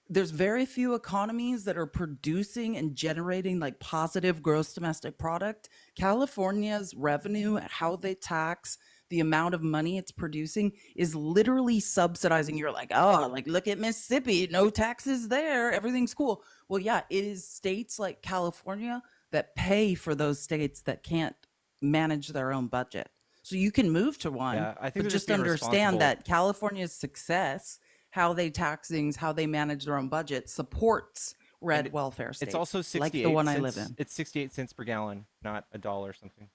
There's very few economies that are producing and generating like positive gross domestic product. California's revenue, how they tax, the amount of money it's producing is literally subsidizing. You're like, oh, like look at Mississippi, no taxes there, everything's cool. Well, yeah, it is states like California that pay for those states that can't manage their own budget. So you can move to one, Yeah, I think but they're just being understand responsible. that California's success, how they tax things, how they manage their own budget, supports red welfare states. It's also 68 like the one I live in. It's 68 cents per gallon, not $1 or something.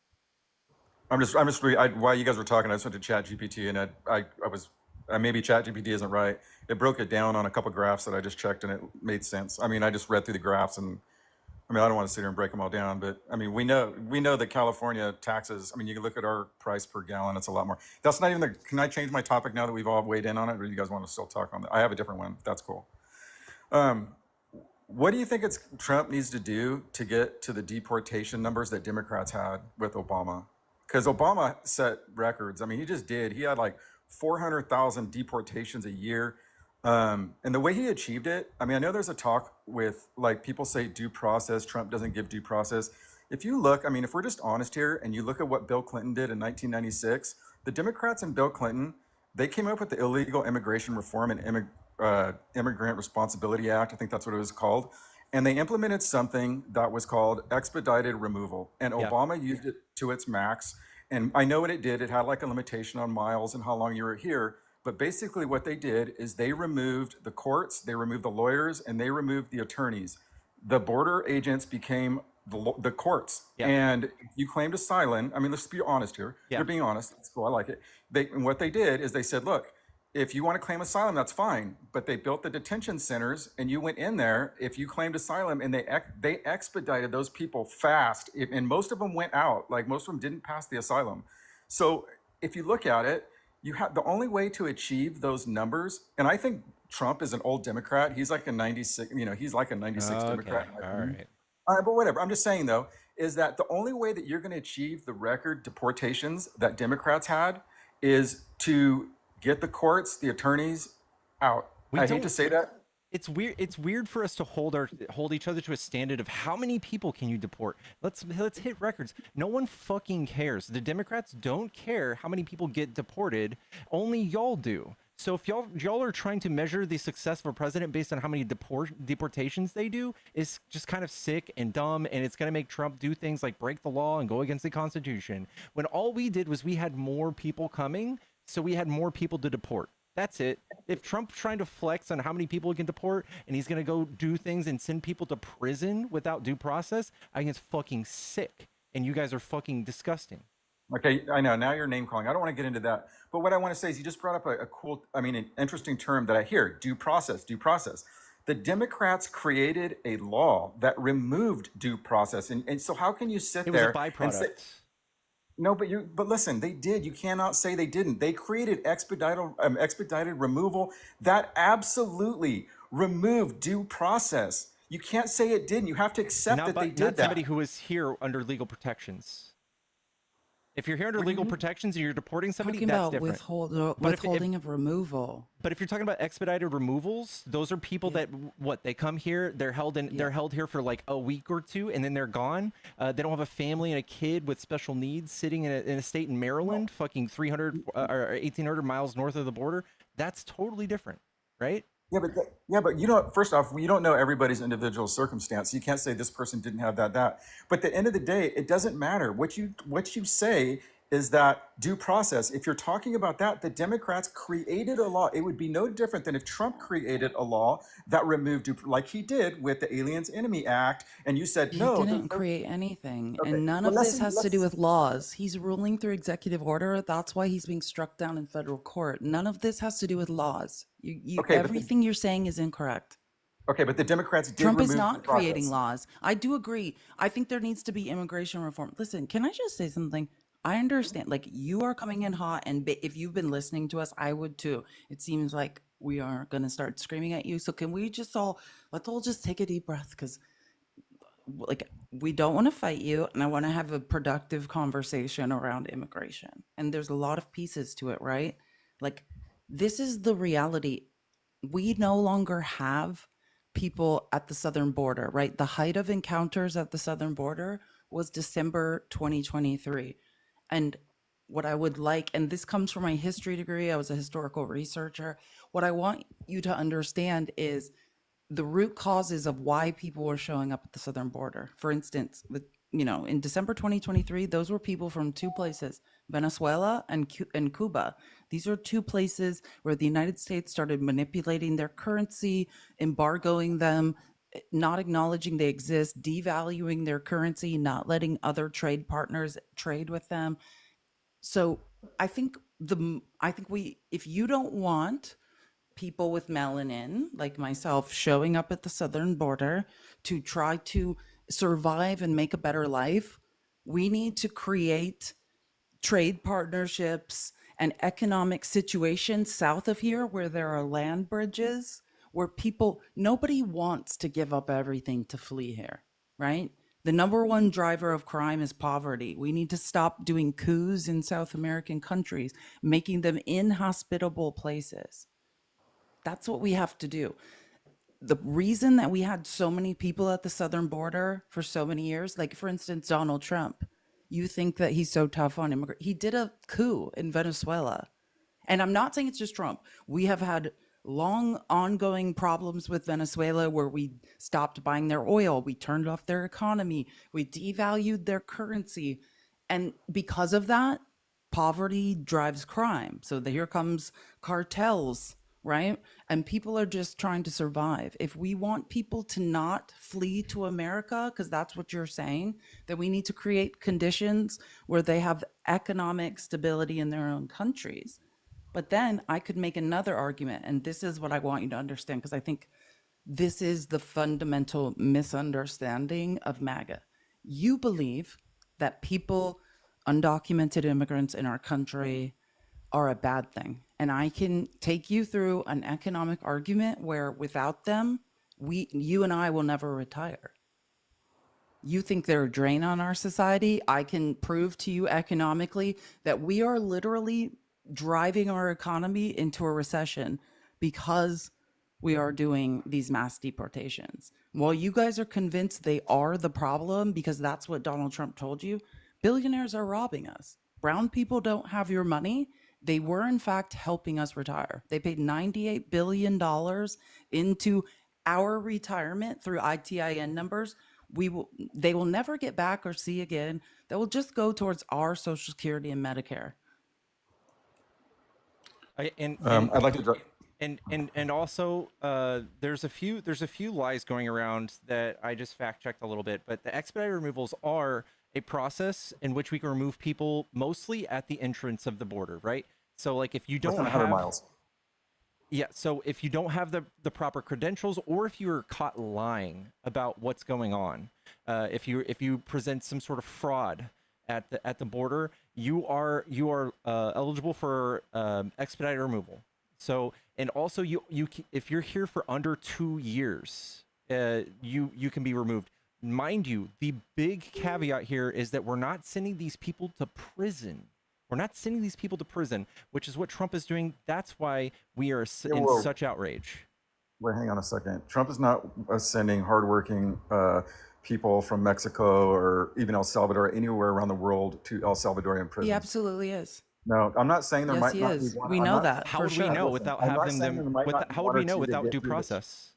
While you guys were talking, I just went to Chat GPT and maybe Chat GPT isn't right. It broke it down on a couple graphs that I just checked and it made sense. I mean, I just read through the graphs and I don't want to sit here and break them all down, but I mean, we know that California taxes, I mean, you can look at our price per gallon, it's a lot more. That's not even can I change my topic now that we've all weighed in on it, or do you guys want to still talk on that? I have a different one, if that's cool. What do you think Trump needs to do to get to the deportation numbers that Democrats had with Obama? Because Obama set records. I mean, he just did. He had like 400,000 deportations a year. And the way he achieved it, I mean, I know there's a talk with like people say due process, Trump doesn't give due process. If you look, I mean, if we're just honest here and you look at what Bill Clinton did in 1996, the Democrats and Bill Clinton, they came up with the Illegal Immigration Reform and Immigrant Responsibility Act. I think that's what it was called. And they implemented something that was called expedited removal. And Obama used it to its max. And I know what it did. It had like a limitation on miles and how long you were here. But basically what they did is they removed the courts, they removed the lawyers, and they removed the attorneys. The border agents became the courts. And if you claimed asylum, I mean, let's be honest here. You're being honest. That's cool. I like it. And what they did is they said, look, if you want to claim asylum, that's fine. But they built the detention centers and you went in there if you claimed asylum, and they expedited those people fast. And most of them went out. Like most of them didn't pass the asylum. So if you look at it, you have the only way to achieve those numbers. And I think Trump is an old Democrat. He's like a 96, he's like a 96 Democrat. All right. All right, but whatever. I'm just saying though, is that the only way that you're going to achieve the record deportations that Democrats had is to get the courts, the attorneys out. I hate to say that. It's weird. It's weird for us to hold each other to a standard of how many people can you deport. Let's hit records. No one fucking cares. The Democrats don't care how many people get deported. Only y'all do. So if y'all are trying to measure the success of a president based on how many deportations they do, is just kind of sick and dumb, and it's going to make Trump do things like break the law and go against the Constitution. When all we did was we had more people coming, so we had more people to deport. That's it. If Trump's trying to flex on how many people he can deport and he's going to go do things and send people to prison without due process, I think it's fucking sick. And you guys are fucking disgusting. Okay, I know. Now you're name calling. I don't want to get into that. But what I want to say is you just brought up an interesting term that I hear, due process, due process. The Democrats created a law that removed due process. And so how can you sit there and say... No, but listen, they did. You cannot say they didn't. They created expedited removal that absolutely removed due process. You can't say it didn't. You have to accept that they did that. Not somebody who was here under legal protections. If you're here under legal protections and you're deporting somebody, Talking that's about different. withholding of removal. But if you're talking about expedited removals, those are people that they come here, they're held here for like a week or two, and then they're gone. They don't have a family and a kid with special needs sitting in a state in Maryland, fucking 300 or 1,800 miles north of the border. That's totally different, right? Yeah, but you don't. First off, you don't know everybody's individual circumstance. You can't say this person didn't have that. But at the end of the day, it doesn't matter. What you say is that due process. If you're talking about that, the Democrats created a law. It would be no different than if Trump created a law that removed like he did with the Aliens Enemy Act, and you said no. He didn't create anything, Okay, and none well, of this has to do let's- with laws. He's ruling through executive order. That's why he's being struck down in federal court. None of this has to do with laws. Okay, Everything you're saying is incorrect. Okay, but the Democrats did Trump is remove not due process. creating laws. I do agree. I think there needs to be immigration reform. Listen, can I just say something? I understand, like, you are coming in hot, and if you've been listening to us, I would too. It seems like we are going to start screaming at you. So can we let's all just take a deep breath, because like, we don't want to fight you, and I want to have a productive conversation around immigration. And there's a lot of pieces to it, right? Like, this is the reality. We no longer have people at the southern border, right? The height of encounters at the southern border was December 2023. And what I would like, and this comes from my history degree, I was a historical researcher. What I want you to understand is the root causes of why people were showing up at the southern border. For instance, in December 2023, those were people from two places, Venezuela and Cuba. These are two places where the United States started manipulating their currency, embargoing them, not acknowledging they exist, devaluing their currency, not letting other trade partners trade with them. So I think if you don't want people with melanin like myself showing up at the southern border to try to survive and make a better life, we need to create trade partnerships and economic situations south of here where there are land bridges, where nobody wants to give up everything to flee here, right? The number one driver of crime is poverty. We need to stop doing coups in South American countries, making them inhospitable places. That's what we have to do. The reason that we had so many people at the southern border for so many years, like for instance, Donald Trump, you think that he's so tough on immigrants. He did a coup in Venezuela. And I'm not saying it's just Trump. We have had long ongoing problems with Venezuela where we stopped buying their oil. We turned off their economy. We devalued their currency. And because of that, poverty drives crime. So here comes cartels, right? And people are just trying to survive. If we want people to not flee to America, because that's what you're saying, then we need to create conditions where they have economic stability in their own countries. But then I could make another argument, and this is what I want you to understand, because I think this is the fundamental misunderstanding of MAGA. You believe that undocumented immigrants in our country are a bad thing. And I can take you through an economic argument where without them, you and I will never retire. You think they're a drain on our society. I can prove to you economically that we are literally driving our economy into a recession because we are doing these mass deportations. While you guys are convinced they are the problem because that's what Donald Trump told you, billionaires are robbing us. Brown people don't have your money. They were, in fact, helping us retire. They paid $98 billion into our retirement through ITIN numbers. They will never get back or see again. That will just go towards our Social Security and Medicare. I'd like to. And also, there's a few lies going around that I just fact checked a little bit. But the expedited removals are a process in which we can remove people mostly at the entrance of the border, right? So, like, if you don't Within have 100 miles. Yeah, so if you don't have the proper credentials, or if you're caught lying about what's going on, if you present some sort of fraud at the border, you are eligible for expedited removal. So, and also you if you're here for under 2 years, you can be removed. mind you, the big caveat here is that we're not sending these people to prison. We're not sending these people to prison, which is what Trump is doing. That's why we are in such outrage. Wait, hang on a second. Trump is not sending hardworking people from Mexico or even El Salvador, anywhere around the world, to El Salvadorian prisons. He absolutely is. No, I'm not saying there Yes, might he not is. be one. We I'm know not- that How for would sure. we know Listen, without I'm not having saying them? there might not be How would one we or know two that without get due through this. process?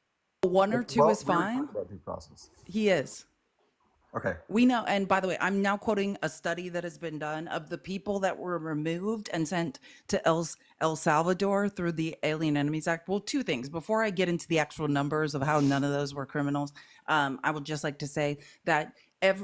One or two Well, is we were fine. talking about due process. He is. Okay. We know, and by the way, I'm now quoting a study that has been done of the people that were removed and sent to El Salvador through the Alien Enemies Act. Well, two things. Before I get into the actual numbers of how none of those were criminals, I would just like to say that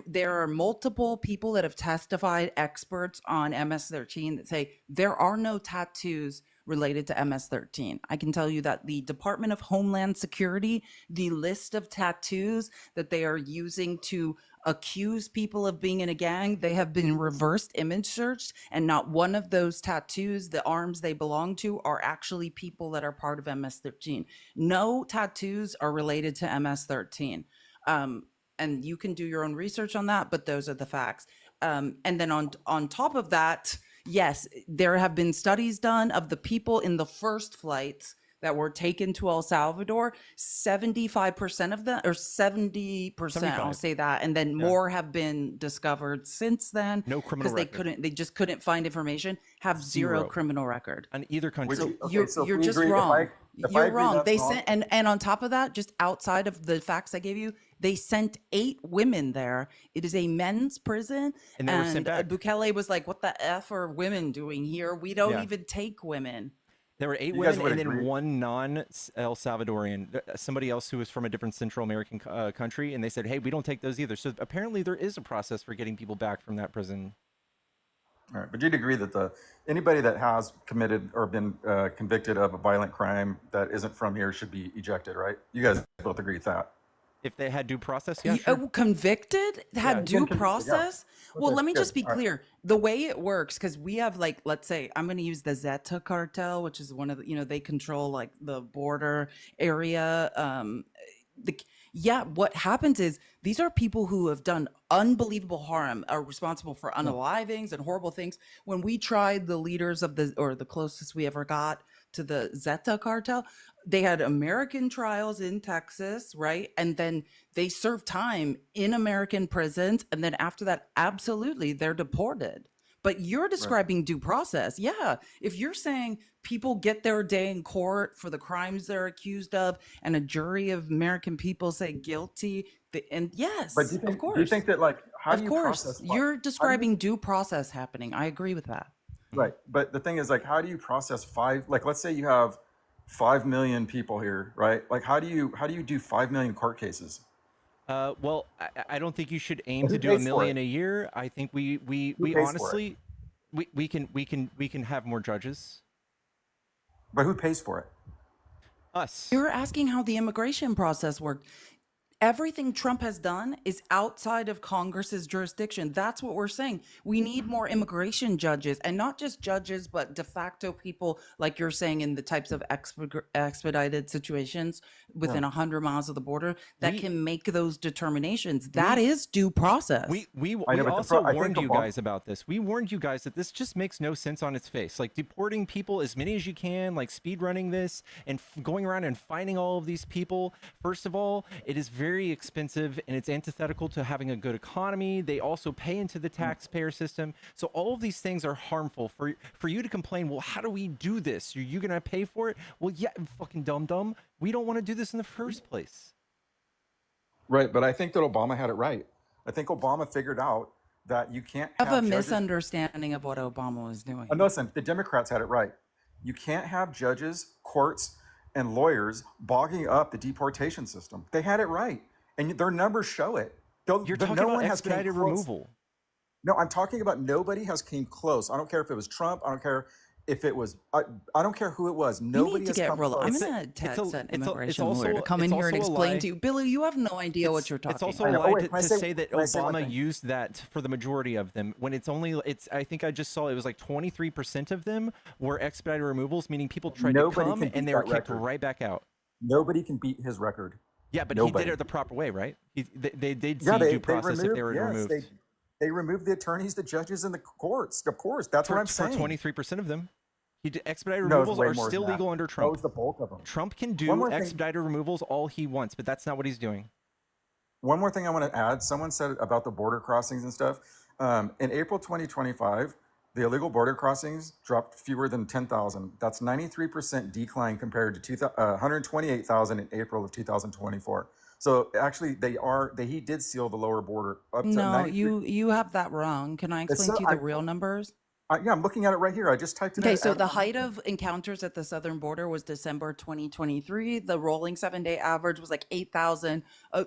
there are multiple people that have testified, experts on MS-13, that say there are no tattoos related to MS-13. I can tell you that the Department of Homeland Security, the list of tattoos that they are using to accuse people of being in a gang, they have been reversed image searched, and not one of those tattoos, the arms they belong to, are actually people that are part of MS-13. No tattoos are related to MS-13. And you can do your own research on that, but those are the facts. And then on top of that, yes, there have been studies done of the people in the first flights that were taken to El Salvador. 75% of them, or 70%, I'll 75. say that, and then Yeah. more have been discovered since then. No criminal record. They just couldn't find information. Have zero Zero. criminal record. On either country. So Okay, you're so if you're we just agree- if wrong. I- if I You're agree wrong. that's They wrong- sent, and on top of that, just outside of the facts I gave you, they sent 8 women there. It is a men's prison, And they were sent back. Bukele was like, "What the f are women doing here? We don't Yeah. even take women." There were 8 You guys women would and then agree- one non-El Salvadorian, somebody else who was from a different Central American country, and they said, "Hey, we don't take those either." So apparently, there is a process for getting people back from that prison. All right, but you'd agree that anybody that has committed or been convicted of a violent crime that isn't from here should be ejected, right? You guys both agree with that. If they had due process, yeah, sure. Convicted had Yeah, due convicted, yeah. process. Well, Okay, let me good. just be All right. clear. The way it works, because we have, like, let's say I'm going to use the Zeta cartel, which is one of the, they control like the border area. What happens is these are people who have done unbelievable harm, are responsible for unalivings and horrible things. When we tried the leaders of the closest we ever got to the Zeta cartel, they had American trials in Texas, right? And then they served time in American prisons. And then after that, absolutely, they're deported. But you're describing due process. Yeah. If you're saying people get their day in court for the crimes they're accused of, and a jury of American people say guilty, and yes, But do you think, of course. do you think that, like, how Of do you course. process? You're describing due process happening. I agree with that. Right, but the thing is, like, how do you process let's say you have 5 million people here, right? Like, how do you do 5 million court cases? Well, I don't think you should aim And to who do a pays for million it? a year. I think we pays for it? honestly we can have more judges. But who pays for it? Us. You're asking how the immigration process worked. Everything Trump has done is outside of Congress's jurisdiction. That's what we're saying. We need more immigration judges, and not just judges, but de facto people, like you're saying, in the types of expedited situations within 100 miles of the border that can make those determinations. That is due process. We I know, but also I think warned you Obama- guys about this. We warned you guys that this just makes no sense on its face. Like deporting people as many as you can, like speed running this and going around and finding all of these people. First of all, it is very expensive and it's antithetical to having a good economy. They also pay into the taxpayer system. So all of these things are harmful for you to complain. Well, how do we do this? Are you going to pay for it? Well, yeah, fucking dumb. We don't want to do this in the first place. Right, but I think that Obama had it right. I think Obama figured out that you can't I have a judges- misunderstanding of what Obama was doing. No, listen, the Democrats had it right. You can't have judges, courts, and lawyers bogging up the deportation system. They had it right, and their numbers show it. You're talking about expedited removal. No, I'm talking about nobody has came close. I don't care if it was Trump. I don't care if it was. I don't care who it was. You Nobody need to has get come real. I'm close. going to text an it's immigration also- lawyer to come in it's here and also a explain lie. to you. Billy, you have no idea what you're talking It's also I a know. lie Oh, wait, to can I say- say that can I say one Obama thing? used that for the majority of them when I think I just saw it was like 23% of them were expedited removals, meaning people tried Nobody to come can beat and they were that kicked record. right back out. Nobody can beat his record. Yeah, but he did Nobody. it the proper way, right? They did see Yeah, due process if they were yes, removed. they removed the attorneys, the judges, and the courts. Of course, that's what I'm For saying. 23% of them. Expedited No, it's removals way are more still than that. legal under That Trump. was the bulk of them. Trump can One do more thing. expedited removals all he wants, but that's not what he's doing. One more thing I want to add. Someone said about the border crossings and stuff. In April 2025, the illegal border crossings dropped fewer than 10,000. That's 93% decline compared to 128,000 in April of 2024. So actually, he did seal the lower border up to No, 93. you have that wrong. Can I explain to you the real numbers? Yeah, I'm looking at it right here. I just typed it in. Okay, so the height of encounters at the southern border was December 2023. The rolling 7-day average was like 8,000,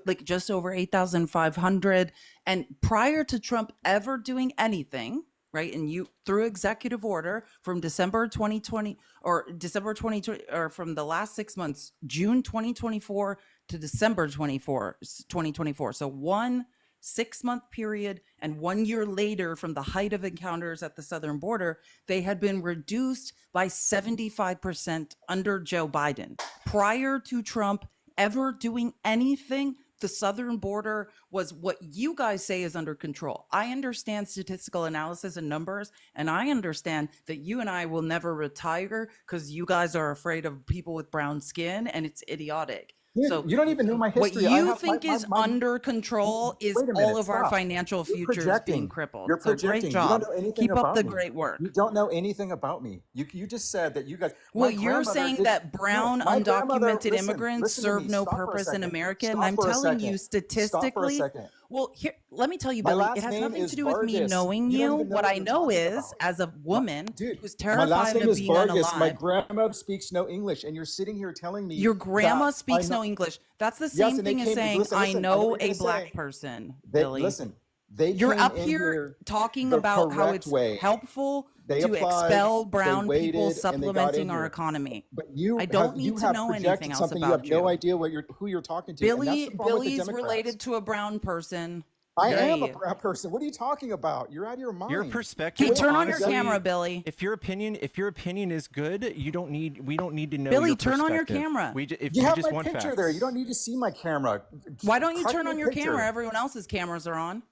like just over 8,500. And prior to Trump ever doing anything, right? And you through executive order from December 2020 or December 2020 or from the last 6 months, June 2024 to December 2024. So 1 6-month period and 1 year later from the height of encounters at the southern border, they had been reduced by 75% under Joe Biden. Prior to Trump ever doing anything, the southern border was what you guys say is under control. I understand statistical analysis and numbers, and I understand that you and I will never retire because you guys are afraid of people with brown skin, and it's idiotic. Dude, So you don't even know my what history. I you have think is under control is Wait a minute, all of our stop. financial You're futures being projecting. crippled. You're So projecting. great You don't job. know anything Keep up about the me. great work. You don't know anything about me. You just said that you guys. Well, my you're grandmother saying did- that brown No, my grandmother- undocumented listen, immigrants listen to serve me. no Stop for a purpose in second. America, and Stop I'm for a telling you second. Stop for a statistically. second. Well, here, let me tell you, My Billy, last it has name nothing is to do with me Vargas. knowing You don't you. even know What what I you're know talking is, about. as a woman Dude, who's my last terrified name of is being Vargas. My unalive, grandmother speaks no English, and you're sitting here telling me your grandma that speaks I no know- English. That's the Yes, same and they thing as came. saying, Listen, I I know know what you're a gonna black say. person, They Billy. listen. They You're came up in here talking the about how correct it's way. helpful They to applied, expel they brown people waited, and they got in supplementing our here. economy. But you I don't you need to have know anything projected else something. You have about no you. idea who you're talking to, and that's the problem with the Billy's Democrats. related to a brown person. I am a Great. brown person. What are you talking about? You're out of your mind. Your perspective. Hey, turn on your honestly, camera, Billy. If your opinion is good, we don't need to know. Billy, your turn on your perspective. camera. If You you have just my want picture facts. there. You don't need to see my camera. Why don't you Click turn my on your picture. camera? Everyone else's cameras are on.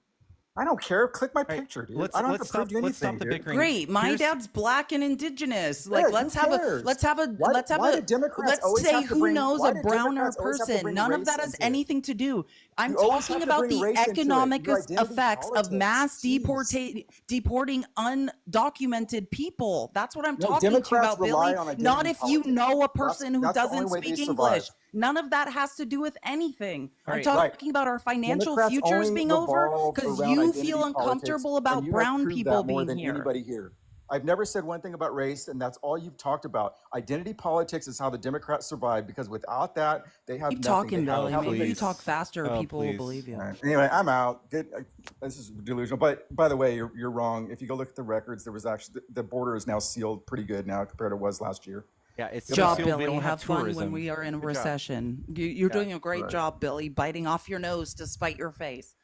I don't care. Click my All right, picture, dude. let's I don't have to stop. prove you Let's stop anything, the dude. bickering. Great. My Here's- dad's black and indigenous. Yeah, Like who let's have cares? a let's have a Why- let's have why a do Democrats let's always say have to who bring- knows why a do browner Democrats always have to person. bring None of race that has into it? anything to do. I'm You always talking have to about bring the race into it. economic Your identity effects of politics. mass Jeez. deporting undocumented people. That's what I'm No, talking to you Democrats about, rely Billy. on identity Not if you politics. know a person who That's the doesn't only way they speak survive. English. None of that has to do with anything. All I'm right. talking about our financial Democrats futures only being over revolve because around you identity feel politics, uncomfortable and about you have brown proved people that more being than here. anybody here. I've never said one thing about race, and that's all you've talked about. Identity politics is how the Democrats survive, because without that, they have Keep nothing. talking, They have Billy. nothing. Maybe you please. talk faster, Oh, people will please. believe you. All right. Anyway, I'm out. This is delusional. But by the way, you're wrong. If you go look at the records, there was actually the border is now sealed pretty good now compared to what it was last year. Yeah, it's Good still job, sealed. We Billy. don't Have fun when tourism. we are in a Good job. recession. You're Yeah, doing a great right. job, Billy, biting off your nose to spite your face.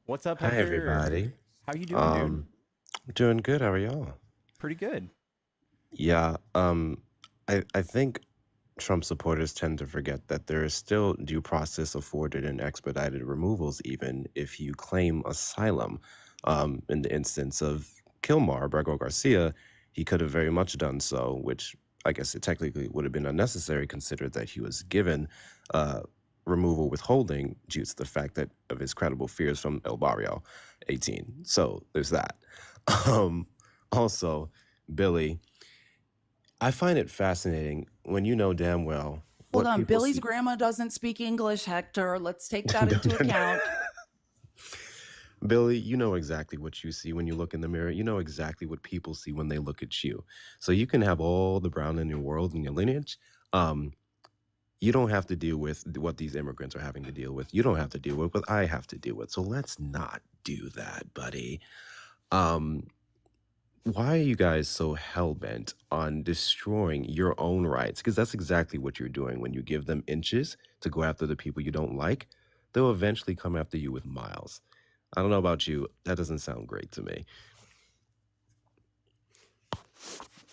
What's up, Hi, Hector? everybody. How you doing, dude? Doing good. How are y'all? Pretty good. Yeah, I think Trump supporters tend to forget that there is still due process afforded in expedited removals, even if you claim asylum. In the instance of Kilmar, Brago Garcia, he could have very much done so, which I guess it technically would have been unnecessary, considered that he was given removal withholding due to the fact that of his credible fears from El Barrio 18. So there's that. Also, Billy, I find it fascinating when you know damn well. Hold what on. people Billy's see- grandma doesn't speak English, Hector. Let's take that into account. Billy, you know exactly what you see when you look in the mirror. You know exactly what people see when they look at you. So you can have all the brown in your world and your lineage. You don't have to deal with what these immigrants are having to deal with. You don't have to deal with what I have to deal with. So let's not do that, buddy. Why are you guys so hell-bent on destroying your own rights? Because that's exactly what you're doing when you give them inches to go after the people you don't like. They'll eventually come after you with miles. I don't know about you. That doesn't sound great to me.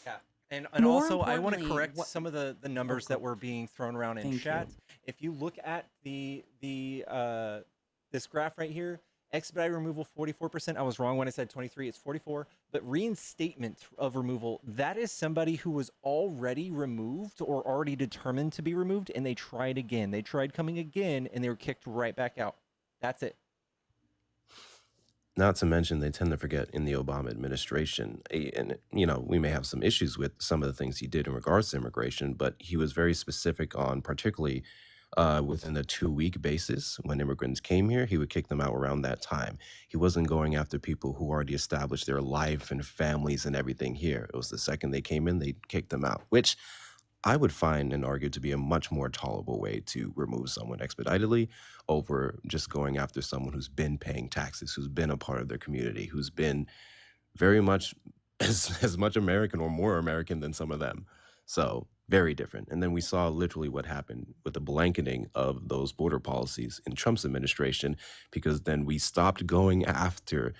Yeah, And More also, I want to importantly, correct what? some of the Oh, numbers that go. were being thrown around in Thank chat. you. If you look at this graph right here, expedited removal 44%. I was wrong when I said 23. It's 44. But reinstatement of removal, that is somebody who was already removed or already determined to be removed, and they tried again. They tried coming again, and they were kicked right back out. That's it. Not to mention, they tend to forget in the Obama administration, and we may have some issues with some of the things he did in regards to immigration, but he was very specific on, particularly within a 2-week basis, when immigrants came here, he would kick them out around that time. He wasn't going after people who already established their life and families and everything here. It was the second they came in, they kicked them out, which I would find and argue to be a much more tolerable way to remove someone expeditedly over just going after someone who's been paying taxes, who's been a part of their community, who's been very much as much American or more American than some of them. So very different. And then we saw literally what happened with the blanketing of those border policies in Trump's administration, because then we stopped going after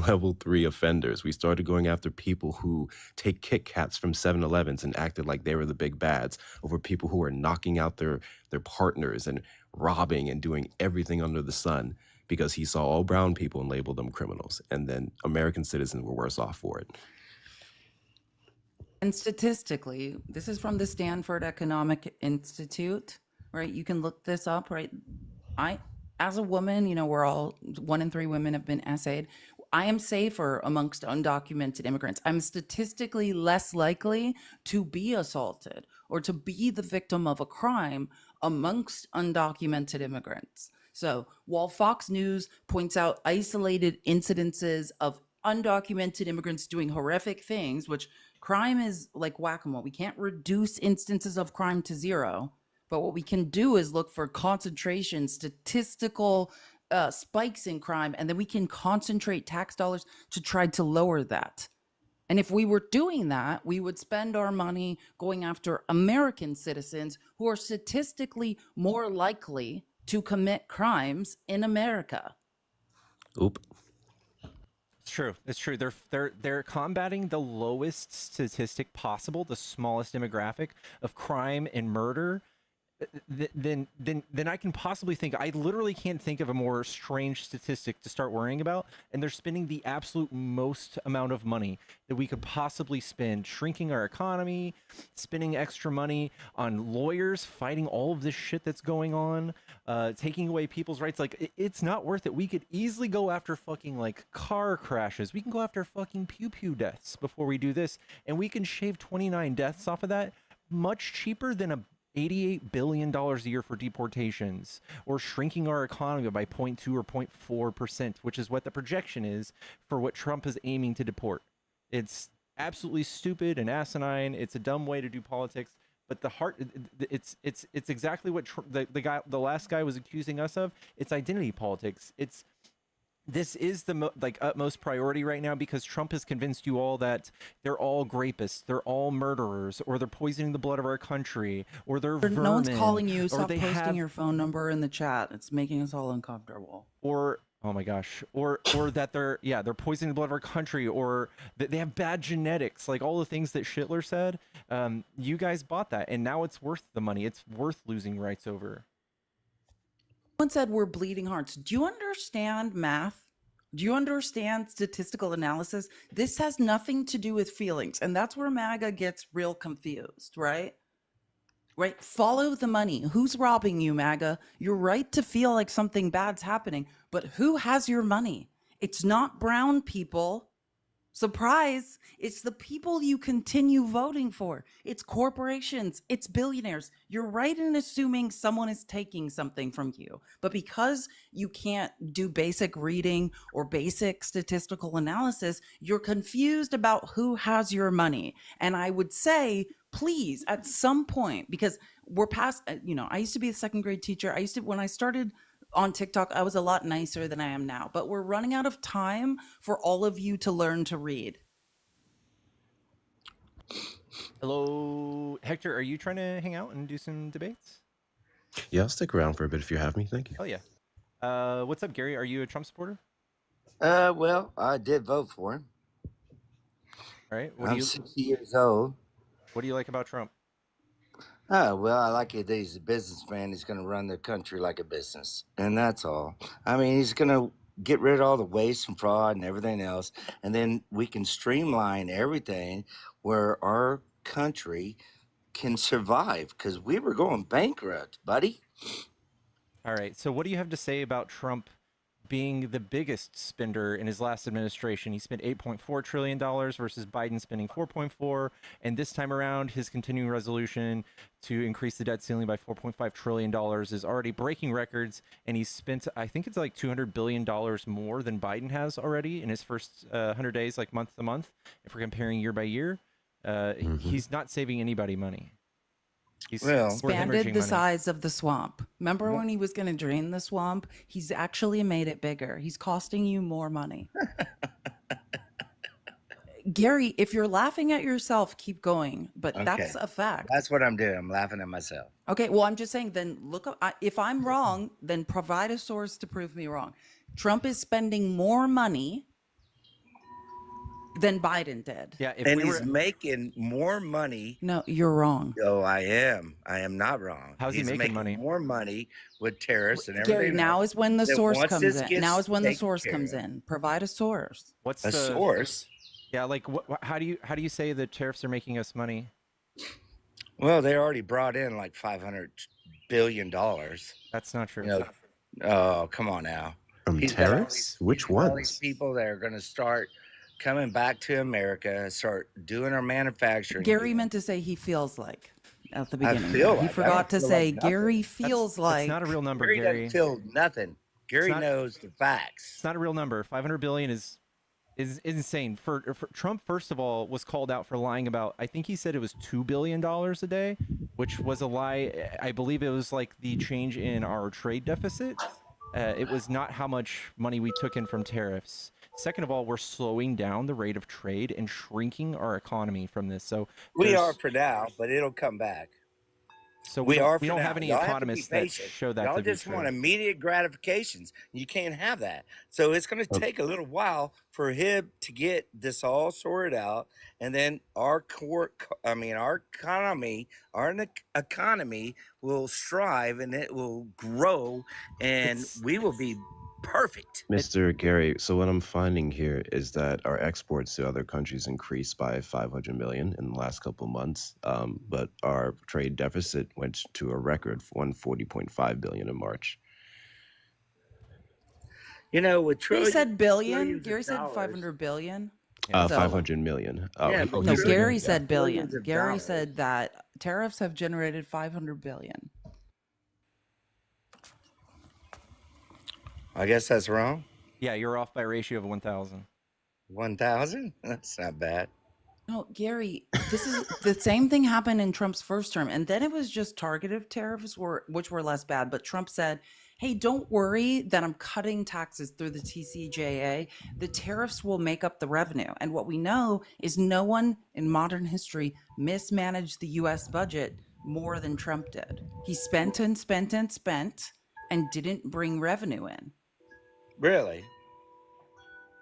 level 3 offenders. We started going after people who take Kit Kats from 7-Elevens and acted like they were the big bads over people who are knocking out their partners and robbing and doing everything under the sun, because he saw all brown people and labeled them criminals. And then American citizens were worse off for it. And statistically, this is from the Stanford Economic Institute, right? You can look this up, right? As a woman, we're all 1 in 3 women have been essayed. I am safer amongst undocumented immigrants. I'm statistically less likely to be assaulted or to be the victim of a crime amongst undocumented immigrants. So while Fox News points out isolated incidences of undocumented immigrants doing horrific things, which crime is like whack-a-mole. We can't reduce instances of crime to 0, but what we can do is look for concentration, statistical spikes in crime, and then we can concentrate tax dollars to try to lower that. And if we were doing that, we would spend our money going after American citizens who are statistically more likely to commit crimes in America. Oop. It's true. It's true. They're combating the lowest statistic possible, the smallest demographic of crime and murder. Then I can possibly think. I literally can't think of a more strange statistic to start worrying about. And they're spending the absolute most amount of money that we could possibly spend, shrinking our economy, spending extra money on lawyers, fighting all of this shit that's going on, taking away people's rights. Like, it's not worth it. We could easily go after fucking like car crashes. We can go after fucking pew deaths before we do this, and we can shave 29 deaths off of that much cheaper than a $88 billion a year for deportations, or shrinking our economy by 0.2 or 0.4%, which is what the projection is for what Trump is aiming to deport. It's absolutely stupid and asinine. It's a dumb way to do politics. But it's exactly what the last guy was accusing us of. It's identity politics. This is the utmost priority right now, because Trump has convinced you all that they're all rapists, they're all murderers, or they're poisoning the blood of our country, or they're vermin. No one's calling you. Or Stop they posting have, your phone number in the chat. It's making us all uncomfortable. or oh my gosh, or that they're poisoning the blood of our country, or that they have bad genetics, like all the things that Schindler said. You guys bought that, and now it's worth the money. It's worth losing rights over. Someone said we're bleeding hearts. Do you understand math? Do you understand statistical analysis? This has nothing to do with feelings. And that's where MAGA gets real confused, right? Right? Follow the money. Who's robbing you, MAGA? You're right to feel like something bad's happening, but who has your money? It's not brown people. Surprise, it's the people you continue voting for. It's corporations, it's billionaires. You're right in assuming someone is taking something from you. But because you can't do basic reading or basic statistical analysis, you're confused about who has your money. And I would say, please, at some point, because we're past, I used to be a second grade teacher. When I started on TikTok, I was a lot nicer than I am now, but we're running out of time for all of you to learn to read. Hello, Hector, are you trying to hang out and do some debates? Yeah, I'll stick around for a bit if you have me. Thank you. Oh yeah. What's up, Gary? Are you a Trump supporter? Well, I did vote for him. All right. I'm 60 years old. What do you like about Trump? Oh, well, I like it that he's a businessman. He's going to run the country like a business. And that's all. I mean, he's going to get rid of all the waste and fraud and everything else. And then we can streamline everything where our country can survive because we were going bankrupt, buddy. All right. So what do you have to say about Trump being the biggest spender in his last administration? He spent $8.4 trillion versus Biden spending 4.4. And this time around, his continuing resolution to increase the debt ceiling by $4.5 trillion is already breaking records. And he's spent, I think it's like $200 billion more than Biden has already in his first 100 days, like month to month. If we're comparing year by year, he's not saving anybody money. He's expanded the size of the swamp. Remember when he was going to drain the swamp? He's actually made it bigger. He's costing you more money. Gary, if you're laughing at yourself, keep going. But that's a fact. That's what I'm doing. I'm laughing at myself. Okay, well, I'm just saying, then look up. If I'm wrong, then provide a source to prove me wrong. Trump is spending more money than Biden did. Yeah, and he's making more money. No, you're wrong. Oh, I am. I am not wrong. How's he making money? More money with tariffs and everything. Gary, now is when the source comes in. Now is when the source comes in. in. Provide a source. What's a source? Yeah, like how do you say the tariffs are making us money? Well, they already brought in like $500 billion. That's not true. You know, oh, come on now. Tariffs? Which ones? All these people that are going to start coming back to America, start doing our manufacturing. Gary meant to say he feels like at the beginning. He forgot to say Gary feels like. That's not a real number, Gary. Gary doesn't feel nothing. Gary knows the facts. It's not a real number. 500 billion is insane. For Trump, first of all, was called out for lying about, I think he said it was $2 billion a day, which was a lie. I believe it was like the change in our trade deficit. It was not how much money we took in from tariffs. Second of all, we're slowing down the rate of trade and shrinking our economy from this. So we are for now, but it'll come back. So we don't have any economists that show that. Y'all just want immediate gratifications. You can't have that. So it's going to take a little while for him to get this all sorted out, and then our economy will strive and it will grow, and we will be perfect. Mr. Gary, so what I'm finding here is that our exports to other countries increased by 500 million in the last couple of months, but our trade deficit went to a record 140.5 billion in March. You know, with he said billion. Gary said 500 billion. 500 million. No, Gary said billion. Gary said that tariffs have generated 500 billion. I guess that's wrong. Yeah, you're off by a ratio of 1,000. 1,000? That's not bad. No, Gary, this is the same thing happened in Trump's first term. And then it was just targeted tariffs, which were less bad. But Trump said, hey, don't worry that I'm cutting taxes through the TCJA. The tariffs will make up the revenue. And what we know is no one in modern history mismanaged the U.S. budget more than Trump did. He spent and spent and spent and didn't bring revenue in. Really?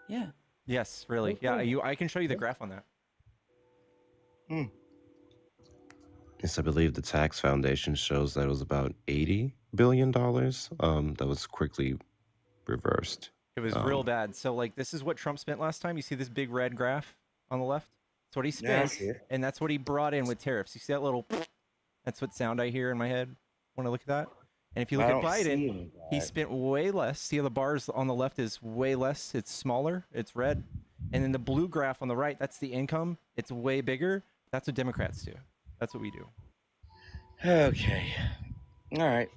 Yeah. Yes, really. Okay. Yeah, I can show you the graph on that. Yes, I believe the tax foundation shows that it was about $80 billion. That was quickly reversed. It was real bad. So, like, this is what Trump spent last time. You see this big red graph on the left? That's what he spent, Yeah, I see it. and that's what he brought in with tariffs. You see that little? That's what sound I hear in my head when I look at that. And if you look at Biden, he spent way less. See how the bars on the left is way less? It's smaller. It's red. And then the blue graph on the right, that's the income. It's way bigger. That's what Democrats do. That's what we do. Okay. All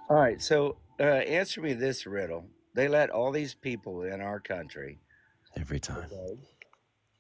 right. So answer me this riddle. They let all these people in our country. Every time.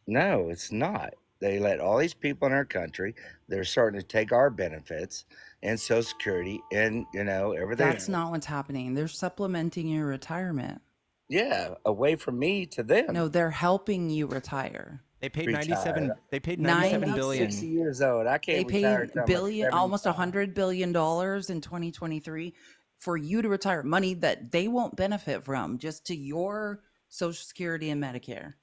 No, it's not. They let all these people in our country. They're starting to take our benefits and Social Security and, everything. That's not what's happening. They're supplementing your retirement. Yeah, away from me to them. No, they're helping you retire. They paid 97. They paid 97 billion. 60 years old. I can't retire. They paid almost $100 billion in 2023 for you to retire. Money that they won't benefit from, just to your Social Security and Medicare.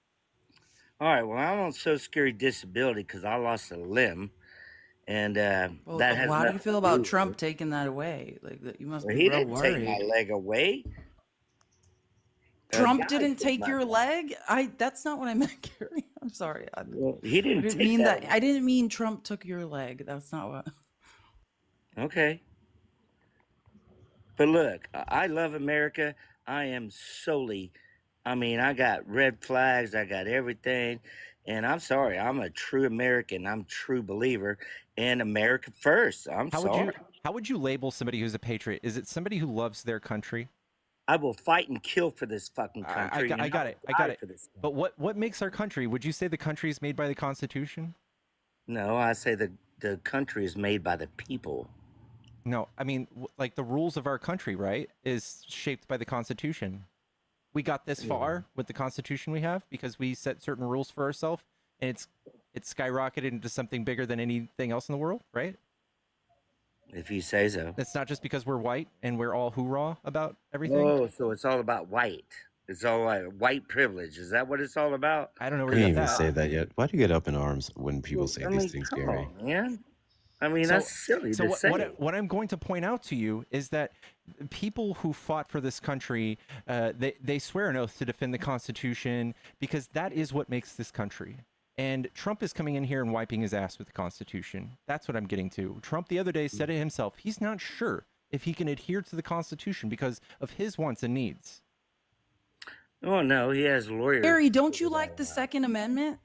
All right. Well, I'm on Social Security disability because I lost a limb, and Well, that has how do you nothing feel to do about with Trump it. taking that away? Like, you must Well, be he real didn't take my worried. leg away. A Trump guy didn't took take my your leg. leg. That's not what I meant, Gary. I'm sorry. Well, he I didn't didn't take mean that that. away. I didn't mean Trump took your leg. That's not what. Okay. But look, I love America. I am solely, I mean, I got red flags, I got everything. And I'm sorry, I'm a true American. I'm a true believer in America first. I'm sorry. How would you label somebody who's a patriot? Is it somebody who loves their country? I will fight and kill for this fucking I country. got and I got will it. I got die it. for this But country. what makes our country? Would you say the country is made by the Constitution? No, I say the country is made by the people. No, I mean like the rules of our country, right, is shaped by the Constitution. We got this far with the Constitution we have because we set certain rules for ourselves, and it's skyrocketed into something bigger than anything else in the world, right? If you say so. It's not just because we're white and we're all hoorah about everything. Oh, so it's all about white. It's all like white privilege. Is that what it's all about? I don't know where You you didn't got even that. say that yet. Why do you get up in arms when people say I these mean, things, come Gary? on, man. I mean, that's silly to say. What I'm going to point out to you is that people who fought for this country, they swear an oath to defend the Constitution because that is what makes this country. And Trump is coming in here and wiping his ass with the Constitution. That's what I'm getting to. Trump the other day said it himself. He's not sure if he can adhere to the Constitution because of his wants and needs. Oh, no, he has lawyers. Gary, don't you like the Second Amendment?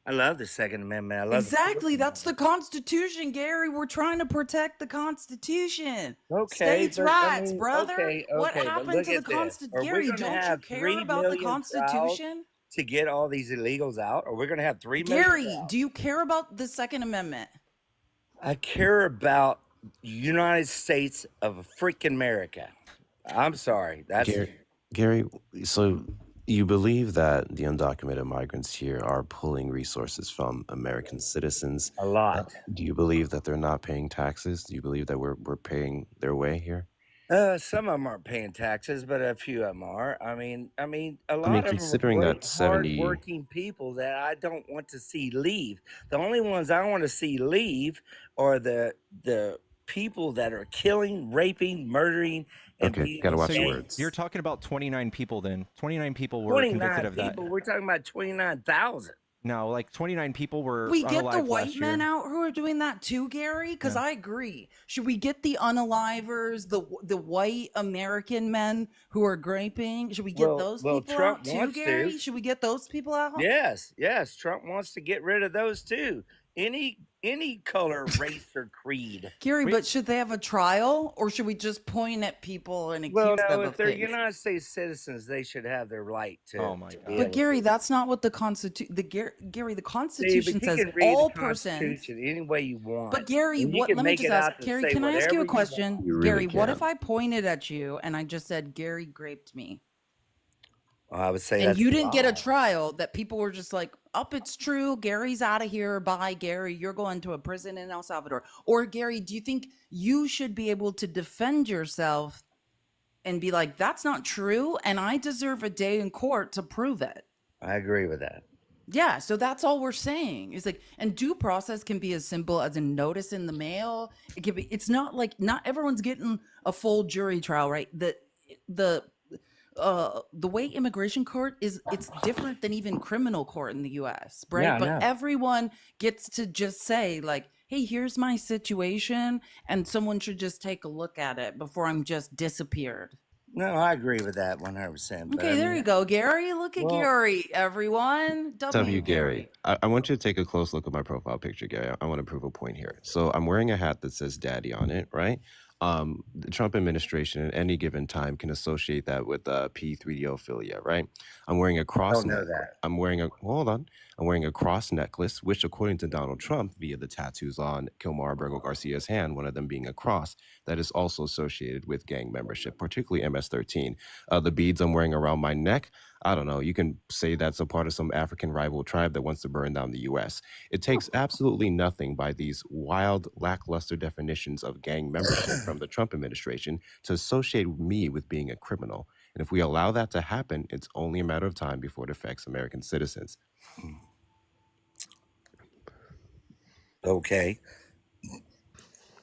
I love the Second Amendment. I love Exactly. That's the Constitution, Gary. We're trying to protect the Constitution. Okay, States' but I rights, mean, brother. okay, What but happened look to the at this. Constitution? Are we Gary, going to don't you have care 3 about the million trials Constitution? to get all these illegals out? Or we're going to have 3 million Gary, trials? do you care about the Second Amendment? I care about United States of freaking America. I'm sorry. That's Gary, so you believe that the undocumented migrants here are pulling resources from American citizens? a lot. Do you believe that they're not paying taxes? Do you believe that we're paying their way here? Some of them aren't paying taxes, but a few of them are. I mean, a lot of them are considering great, that 70 hardworking people that I don't want to see leave. The only ones I want to see leave are the people that are killing, raping, murdering, and Okay, being gotta watch your insane. words. You're talking about 29 people then. 29 people were convicted 29 of that. people. We're talking about 29,000. No, like 29 people were We get the unalived white last men year. out who are doing that too, Gary? Because Yeah. I agree. Should we get the unalivers, the white American men who are graping? Should we get those people Trump out too, wants Gary? to. Should we get those people out? Yes, Trump wants to get rid of those too. Any color, race, or creed. Gary, but should they have a trial, or should we just point at people and accuse Well, them no, of if they're things? United States citizens, they should have their right to. Oh my to God. be But able Gary, to. that's not what the Constitution. Gary, the See, Constitution but you says can read all the persons. Constitution any way you want. But Gary, and you what? can Let me make just it ask, out to Gary. say Can I ask whatever you a you question? want. You really Gary, what can. if I pointed at you and I just said Gary raped me, Well, I would say and that's you a didn't get a lie. trial? That people were just like, "Up, it's true. Gary's out of here. Bye, Gary. You're going to a prison in El Salvador." Or Gary, do you think you should be able to defend yourself and be like, "That's not true, and I deserve a day in court to prove it"? I agree with that. Yeah, so that's all we're saying. It's like, and due process can be as simple as a notice in the mail. It can be. It's not like not everyone's getting a full jury trial, right? The way immigration court is, it's different than even criminal court in the U.S., right? Yeah, I But know. everyone gets to just say like, "Hey, here's my situation," and someone should just take a look at it before I'm just disappeared. No, I agree with that 100%. But Okay, I there mean, you go, Gary. Look at well, Gary, everyone. W. Gary, Gary. I want you to take a close look at my profile picture, Gary. I want to prove a point here. So I'm wearing a hat that says Daddy on it, right? The Trump administration at any given time can associate that with P3Dophilia, right? I'm wearing a cross don't know neck. that. I'm wearing a cross necklace, which according to Donald Trump, via the tattoos on Kilmar Bergo Garcia's hand, one of them being a cross, that is also associated with gang membership, particularly MS-13. The beads I'm wearing around my neck, I don't know, you can say that's a part of some African rival tribe that wants to burn down the U.S. It takes absolutely nothing by these wild, lackluster definitions of gang membership from the Trump administration to associate me with being a criminal. And if we allow that to happen, it's only a matter of time before it affects American citizens. Okay.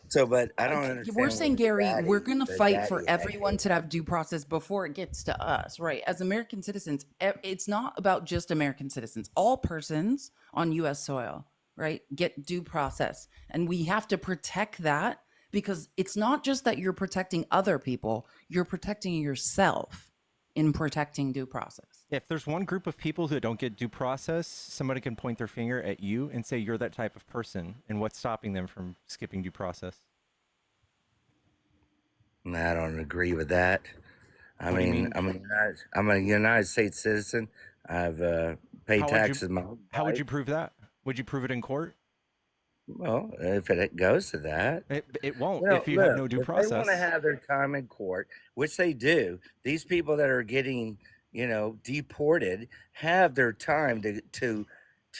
So, but I don't We're understand saying, what Gary, we're going to the fight for daddy had everyone to have due process before it gets to us, right? As American citizens, it's not about just American citizens. All persons on U.S. soil, right, get due process. And we have to protect that because it's not just that you're protecting other people, you're protecting yourself in protecting due process. If there's one group of people who don't get due process, somebody can point their finger at you and say you're that type of person. And what's stopping them from skipping due process? I don't agree with that. What do you mean? I'm a United States citizen. I've paid taxes my whole How would life. you prove that? Would you prove it in court? Well, if it goes to that, it won't well, if you look, have no due if they want to process. have their time in court, which they do, these people that are getting, deported have their time to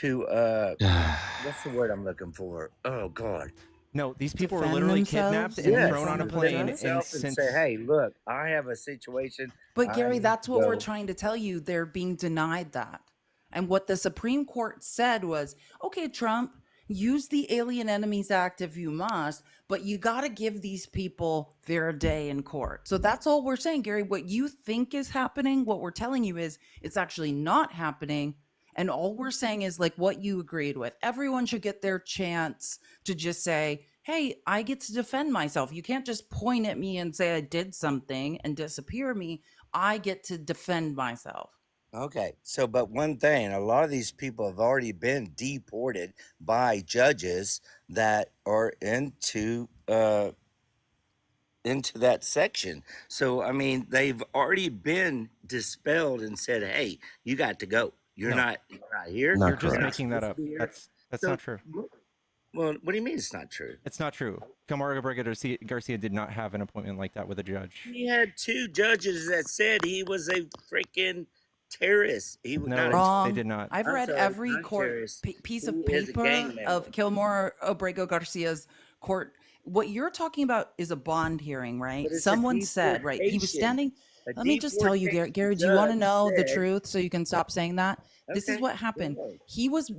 what's the word I'm looking for? Oh God. No, these people were Defend literally themselves kidnapped and in thrown on a front of a plane judge? and and sent. say, hey, look, I have a situation. But I Gary, need that's to what we're go. trying to tell you. They're being denied that. And what the Supreme Court said was, okay, Trump, use the Alien Enemies Act if you must, but you got to give these people their day in court. So that's all we're saying, Gary. What you think is happening, what we're telling you is it's actually not happening. And all we're saying is like what you agreed with. Everyone should get their chance to just say, hey, I get to defend myself. You can't just point at me and say I did something and disappear me. I get to defend myself. Okay, so but one thing, a lot of these people have already been deported by judges that are into that section. So I mean, they've already been dispelled and said, "Hey, you got to go. You're No. not here. Not You're just You're not making that supposed up. to be here." That's So, not true. Well, what do you mean it's not true? It's not true. Camargo Garcia did not have an appointment like that with a judge. He had two judges that said he was a freaking terrorist. He was not a Wrong. They did not. I've I'm read sorry, every not court terrorist. piece He of is a gang paper member. of Kilmore Abrego Garcia's court. What you're talking about is a bond hearing, right? But it's a Someone said, right? He was deportation. standing. A Let me just tell you, Gary. Gary, do you want to judge know the said, truth so you can stop saying that? This is okay, what happened. go ahead. He was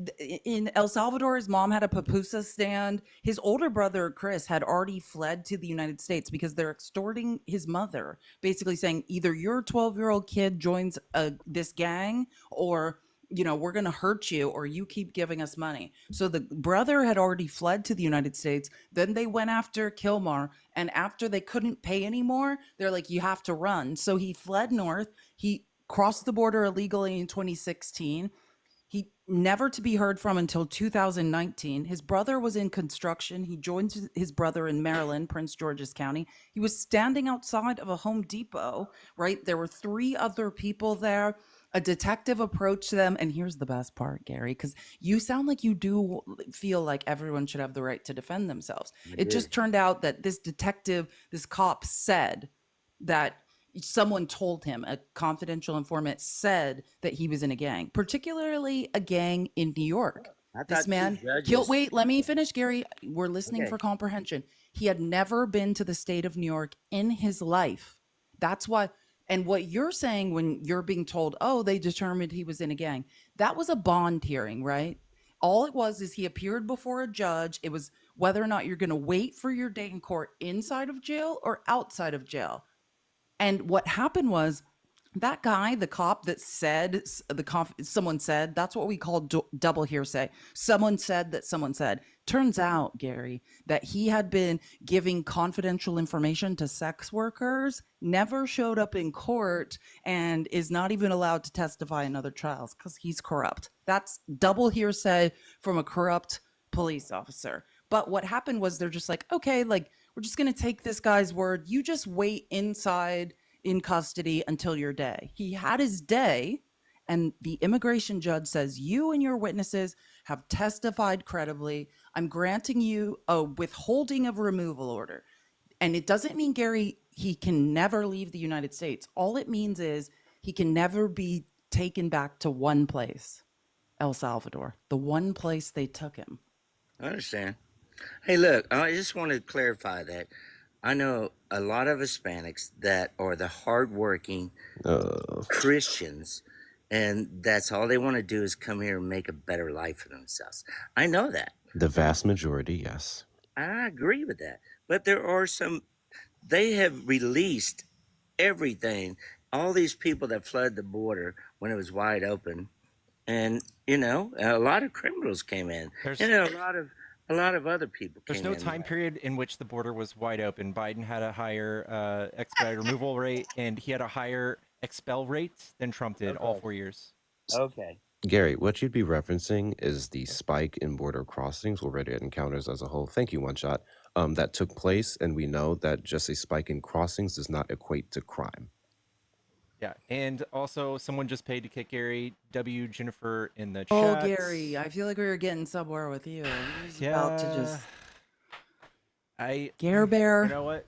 in El Salvador. His mom had a pupusa stand. His older brother, Chris, had already fled to the United States because they're extorting his mother, basically saying either your 12-year-old kid joins this gang or we're going to hurt you or you keep giving us money. So the brother had already fled to the United States. Then they went after Kilmar. And after they couldn't pay anymore, they're like, you have to run. So he fled north. He crossed the border illegally in 2016. He never to be heard from until 2019. His brother was in construction. He joined his brother in Maryland, Prince George's County. He was standing outside of a Home Depot, right? There were 3 other people there. A detective approached them. And here's the best part, Gary, because you sound like you do feel like everyone should have the right to defend themselves. It just turned out that this cop said that someone told him, a confidential informant said that he was in a gang, particularly a gang in New York. This man killed. Wait, let me finish, Gary. We're listening for comprehension. He had never been to the state of New York in his life. That's why. And what you're saying when you're being told, oh, they determined he was in a gang, that was a bond hearing, right? All it was is he appeared before a judge. It was whether or not you're going to wait for your day in court inside of jail or outside of jail. And what happened was that guy, the cop that said, someone said, that's what we call double hearsay. Someone said that someone said. Turns out, Gary, that he had been giving confidential information to sex workers, never showed up in court, and is not even allowed to testify in other trials because he's corrupt. That's double hearsay from a corrupt police officer. But what happened was they're just like, okay, like, we're just going to take this guy's word. You just wait inside in custody until your day. He had his day, and the immigration judge says, you and your witnesses have testified credibly. I'm granting you a withholding of removal order. And it doesn't mean, Gary, he can never leave the United States. All it means is he can never be taken back to one place, El Salvador, the one place they took him. I understand. Hey, look, I just want to clarify that. I know a lot of Hispanics that are the hardworking Christians, and that's all they want to do is come here and make a better life for themselves. I know that. The vast majority, yes. I agree with that. But there are some, they have released everything. All these people that flooded the border when it was wide open. And, you know, a lot of criminals came in. There's And a lot of other people there's came no in. time period in which the border was wide open. Biden had a higher expedited removal rate, and he had a higher expel rate than Trump did all Okay. 4 years. Okay. Gary, what you'd be referencing is the spike in border crossings or red encounters as a whole. Thank you, One Shot. That took place, and we know that just a spike in crossings does not equate to crime. Yeah, and also someone just paid to kick Gary W. Jennifer in the chat. Oh, Gary, I feel like we were getting somewhere with you. He was about to just Gare Bear. You know what?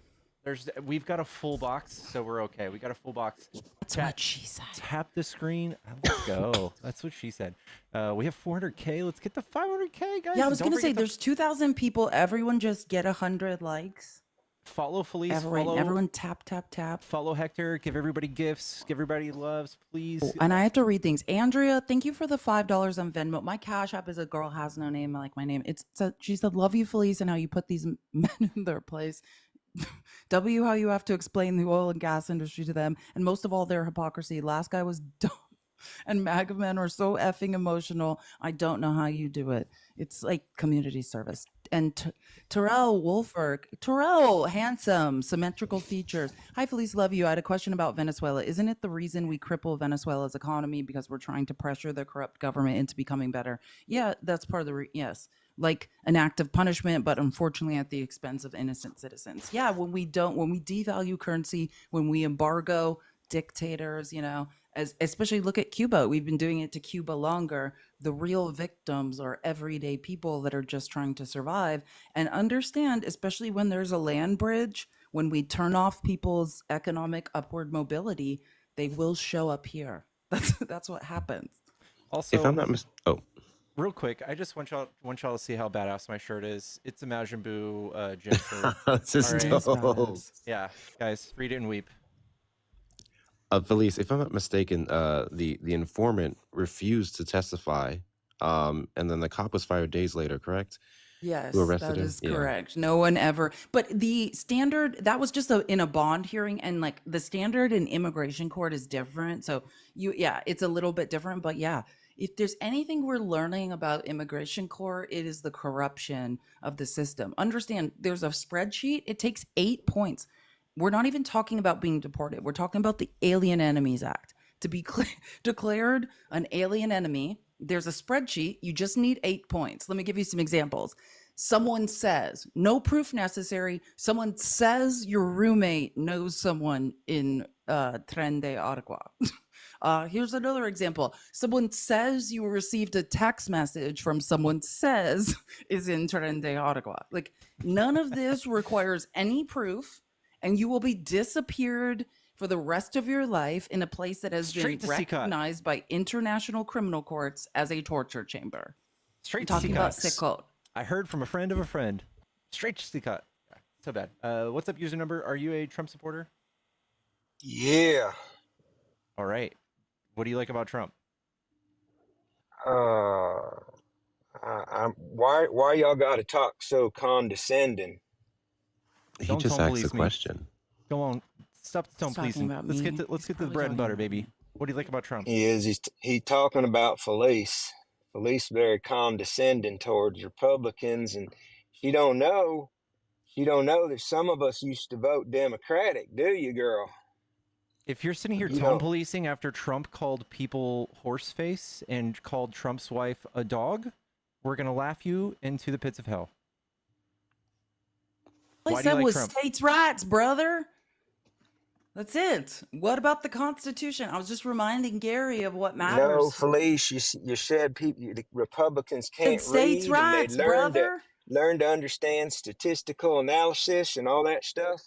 We've got a full box, so we're okay. We got a full box. That's what she said. Tap the screen. Let's go. That's what she said. We have 400K. Let's get to 500K, guys. Yeah, I was Don't gonna say forget there's 2,000 people. Everyone just get 100 likes. Follow Felice. Everyone tap, tap, tap. Follow Hector. Give everybody gifts. Give everybody loves, please. Oh, and I have to read things. Andrea, thank you for the $5 on Venmo. My Cash App is a girl has no name like my name. She said, "Love you, Felice, and how you put these men in their place." W, how you have to explain the oil and gas industry to them, and most of all, their hypocrisy. Last guy was dumb, and MAGA men are so effing emotional. I don't know how you do it. It's like community service. And Terrell Wolfberg, Terrell, handsome, symmetrical features. Hi, Felice, love you. I had a question about Venezuela. Isn't it the reason we cripple Venezuela's economy because we're trying to pressure the corrupt government into becoming better? Yeah, that's part of the yes. Like an act of punishment, but unfortunately at the expense of innocent citizens. Yeah, when we devalue currency, when we embargo dictators, you know, especially look at Cuba. We've been doing it to Cuba longer. The real victims are everyday people that are just trying to survive and understand, especially when there's a land bridge, when we turn off people's economic upward mobility, they will show up here. That's what happens. Also, if I'm not real quick, I just want y'all to see how badass my shirt is. It's a Majin Buu Jennifer. This is dope. Yeah, guys, read it and weep. Felice, if I'm not mistaken, the informant refused to testify, and then the cop was fired days later, correct? Yes, Who arrested that him? is Yeah. correct. No one ever, but the standard, that was just in a bond hearing, and like the standard in immigration court is different. So it's a little bit different, but yeah, if there's anything we're learning about immigration court, it is the corruption of the system. Understand, there's a spreadsheet. It takes 8 points. We're not even talking about being deported. We're talking about the Alien Enemies Act. To be declared an alien enemy, there's a spreadsheet. You just need 8 points. Let me give you some examples. Someone says, no proof necessary. Someone says your roommate knows someone in Tren de Aragua. Here's another example. Someone says you received a text message from someone says is in Tren de Aragua. Like, none of this requires any proof. And you will be disappeared for the rest of your life in a place that has been recognized by international criminal courts as a torture chamber. Straight talking about Sikot. I heard from a friend of a friend. Straight to Sikot. So bad. What's up, user number? Are you a Trump supporter? Yeah. All right. What do you like about Trump? Why y'all gotta talk so condescending? He just asked a question. Go on. Stop pleasing. Let's get to the bread and butter, baby. What do you like about Trump? He's talking about Felice. Felice very condescending towards Republicans, and she don't know that some of us used to vote Democratic, do you, girl? If you're sitting here tone policing after Trump called people horseface and called Trump's wife a dog, we're gonna laugh you into the pits of hell. All I said was states' rights, brother. That's it. What about the Constitution? I was just reminding Gary of what matters. No, Felice, you said the Republicans can't states' read, rights, and they learn to understand statistical analysis and all that stuff.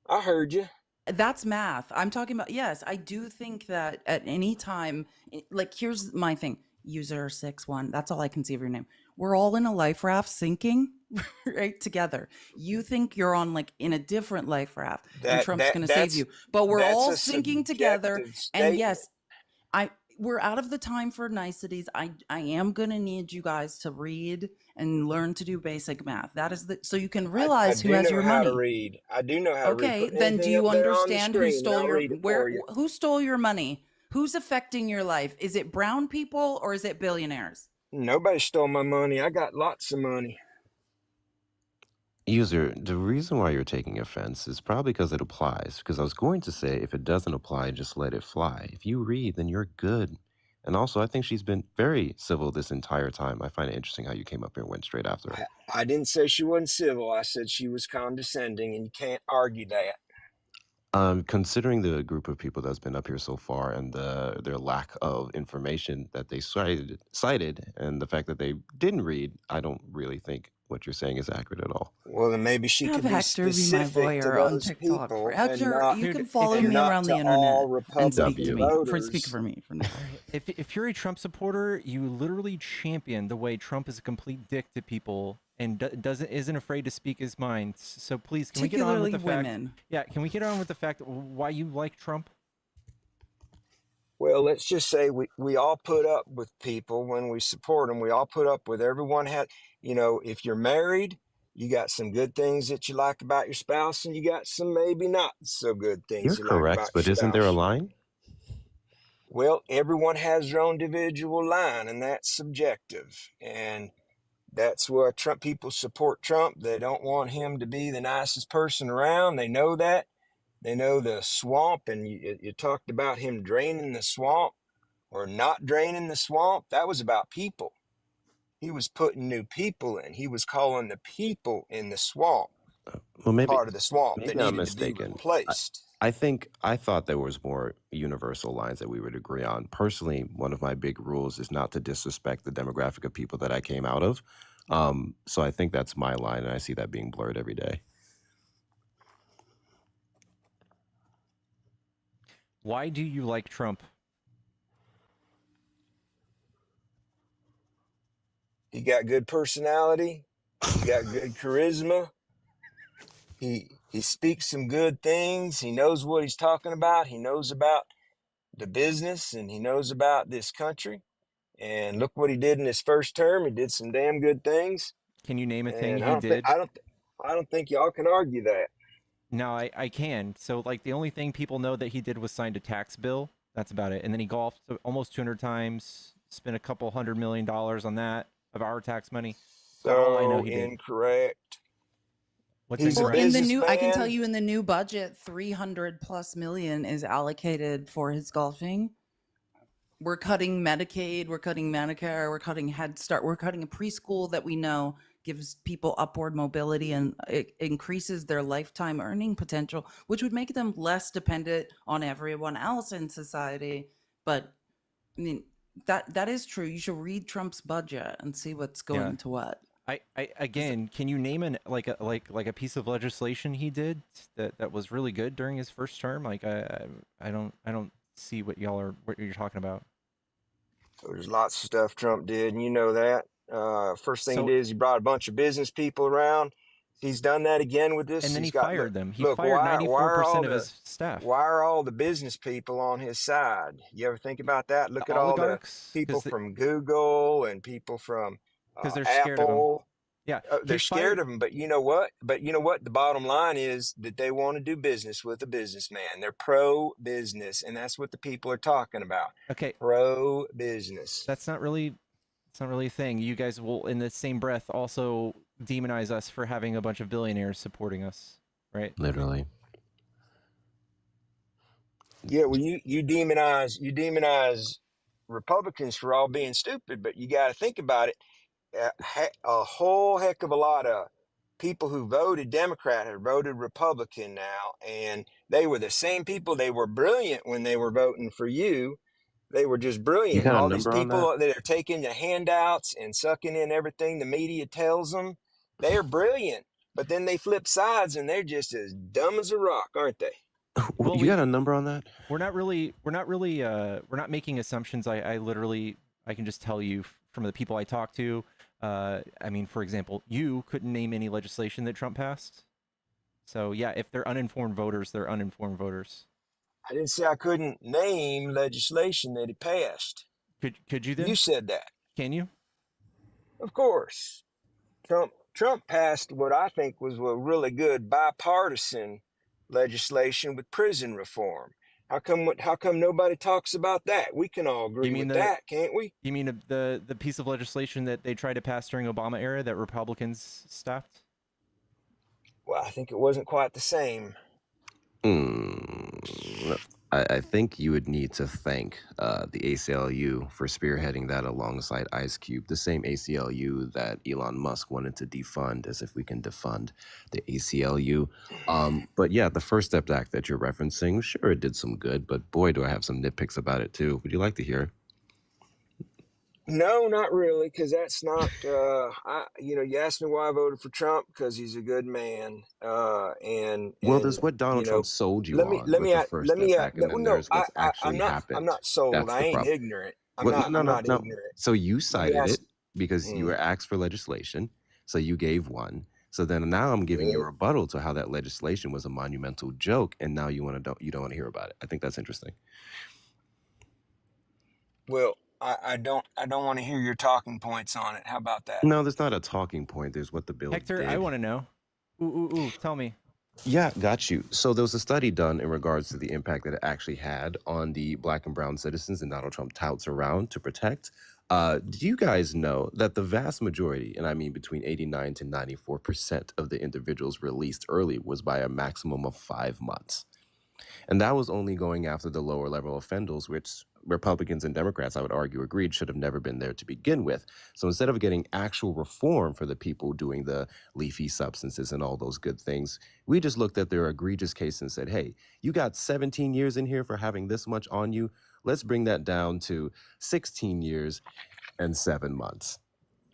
I heard you. That's math. I'm talking about, yes, I do think that at any time, like, here's my thing. User 61, that's all I can see of your name. We're all in a life raft sinking, right, together. You think you're on, like, in a different life raft, and Trump's going to save you. But we're all sinking together. And yes, we're out of the time for niceties. I am gonna need you guys to read and learn to do basic math. That is so you can I realize who do has know your how to money. read. I do know how to read. Okay, Put then do anything up you there on the understand who screen and stole I'll your read it for you. who stole your money? Who's affecting your life? Is it brown people or is it billionaires? Nobody stole my money. I got lots of money. User, the reason why you're taking offense is probably because it applies. Because I was going to say, if it doesn't apply, just let it fly. If you read, then you're good. And also, I think she's been very civil this entire time. I find it interesting how you came up here and went straight after her. I didn't say she wasn't civil. I said she was condescending, and you can't argue that. Considering the group of people that's been up here so far and their lack of information that they cited, and the fact that they didn't read, I don't really think what you're saying is accurate at all. Well, then maybe she Have could be Hector be my specific to voyeur on those TikTok. For people and Hector, not you can Dude, follow and me not around to the all internet and speak to Republican me. voters. Speak for me for now. If you're a Trump supporter, you literally champion the way Trump is a complete dick to people and isn't afraid to speak his mind. So please, can we get on with Particularly the fact? women. Yeah, can we get on with the fact why you like Trump? Well, let's just say we all put up with people when we support them. We all put up with everyone. If you're married, you got some good things that you like about your spouse, and you got some maybe not so good You're things you like correct, about your but isn't there a spouse. line? Well, everyone has their own individual line, and that's subjective. And that's why Trump people support Trump. They don't want him to be the nicest person around. They know that. They know the swamp, and you talked about him draining the swamp or not draining the swamp. That was about people. He was putting new people in. He was calling the people in the swamp Well, part of the swamp that maybe I'm needed to be mistaken. replaced. I thought there was more universal lines that we would agree on. Personally, one of my big rules is not to disrespect the demographic of people that I came out of. So I think that's my line, and I see that being blurred every day. Why do you like Trump? He got good personality. He got good charisma. He speaks some good things. He knows what he's talking about. He knows about the business, and he knows about this country. And look what he did in his first term. He did some damn good things. Can you name a thing And he did? I don't think y'all can argue that. No, I can. So, like, the only thing people know that he did was signed a tax bill. That's about it. And then he golfed almost 200 times, spent a couple $100 million on that of our tax money. That's all I know he did. Incorrect. What's He's a incorrect? In the new, I can tell businessman. you in the new budget, 300 plus million is allocated for his golfing. We're cutting Medicaid, we're cutting Medicare, we're cutting Head Start, we're cutting a preschool that we know gives people upward mobility and it increases their lifetime earning potential, which would make them less dependent on everyone else in society. But I mean, that is true. You should read Trump's budget and see what's going to what. Again, can you name a piece of legislation he did that was really good during his first term? Like I don't see what you're talking about. There's lots of stuff Trump did, and you know that. First thing he did is he brought a bunch of business people around. He's done that again with this. And then He's he fired them. He fired why 94% of his staff. Why are all the business people on his side? You ever think about that? Look at all the people from Google and people from they're scared of him. Apple. Yeah, they're scared of him. But you know what? The bottom line is that they want to do business with a businessman. They're pro-business, and that's what the people are talking about. Okay, pro-business. It's not really a thing. You guys will, in the same breath, also demonize us for having a bunch of billionaires supporting us, right? Literally. Yeah, well, you demonize Republicans for all being stupid, but you got to think about it. A whole heck of a lot of people who voted Democrat have voted Republican now, and they were the same people. They were brilliant when they were voting for you. They were just brilliant. You got All a these number on people that are taking the handouts and sucking in everything the media tells them, they're brilliant. But then they flip sides and they're just as dumb as a rock, aren't they? Well, you got a number on that? We're not making assumptions. I can just tell you from the people I talk to. I mean, for example, you couldn't name any legislation that Trump passed. So yeah, if they're uninformed voters, they're uninformed voters. I didn't say I couldn't name legislation that he passed. Could you then? You said that. Can you? Of course. Trump passed what I think was a really good bipartisan legislation with prison reform. How come nobody talks about that? We can all agree with that, can't we? You mean the piece of legislation that they tried to pass during Obama era that Republicans stopped? Well, I think it wasn't quite the same. I think you would need to thank the ACLU for spearheading that alongside Ice Cube, the same ACLU that Elon Musk wanted to defund, as if we can defund the ACLU. But yeah, the First Step Act that you're referencing, sure, it did some good, but boy, do I have some nitpicks about it too. Would you like to hear? No, not really, because that's not. You asked me why I voted for Trump because he's a good man. Well, there's what Donald Trump sold you let on me with the First Step Act, and then there's what's actually happened. I'm not sold. That's I the ain't problem. ignorant. Well, I'm not ignorant. So you cited it asked- because you were asked for legislation, so you gave one. So then now I'm giving you a rebuttal to how that legislation was a monumental joke, and now you don't want to hear about it. I think that's interesting. Well, I don't want to hear your talking points on it. How about that? No, there's not a talking point. There's what the bill Hector, did. I want to know. Ooh, tell me. Yeah, got you. So there was a study done in regards to the impact that it actually had on the Black and brown citizens that Donald Trump touts around to protect. Do you guys know that the vast majority, and I mean between 89 to 94% of the individuals released early was by a maximum of 5 months? And that was only going after the lower level offenders, which Republicans and Democrats, I would argue, agreed should have never been there to begin with. So instead of getting actual reform for the people doing the leafy substances and all those good things, we just looked at their egregious case and said, hey, you got 17 years in here for having this much on you. Let's bring that down to 16 years and 7 months.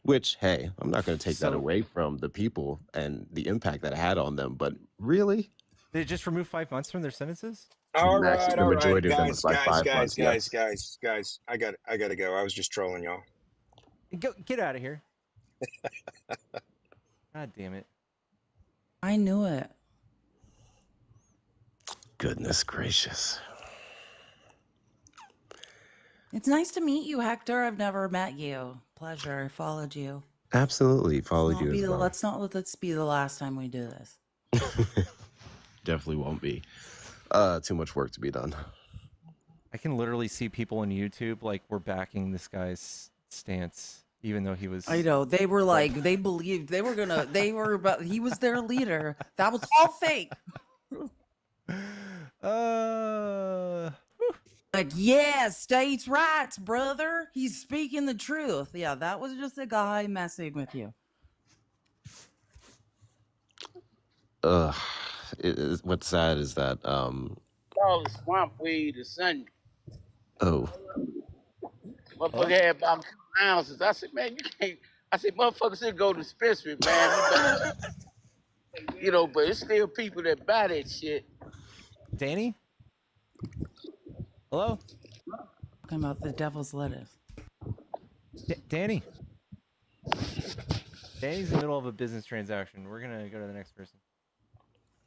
Which, hey, I'm not going to take that away from the people and the impact that it had on them. But really? They just remove 5 months from their sentences? All right, the majority of them was by 5 months. Guys. I gotta go. I was just trolling y'all. Get out of here. God damn it. I knew it. Goodness gracious. It's nice to meet you, Hector. I've never met you. Pleasure. I followed you. Absolutely. Followed you as well. Let's not let this be the last time we do this. Definitely won't be. Too much work to be done. I can literally see people on YouTube like we're backing this guy's stance, even though he was. I know. They were like, they believed he was their leader. That was all fake. Like, yeah, states' rights, brother. He's speaking the truth. Yeah, that was just a guy messing with you. What's sad is that Call it swamp weed or something. Oh. Motherfucker had about 2 ounces. I said, man, you can't. I said, motherfuckers should go to the dispensary, man. But it's still people that buy that shit. Danny? Hello? Talking about the devil's lettuce. Danny? Danny's in the middle of a business transaction. We're going to go to the next person.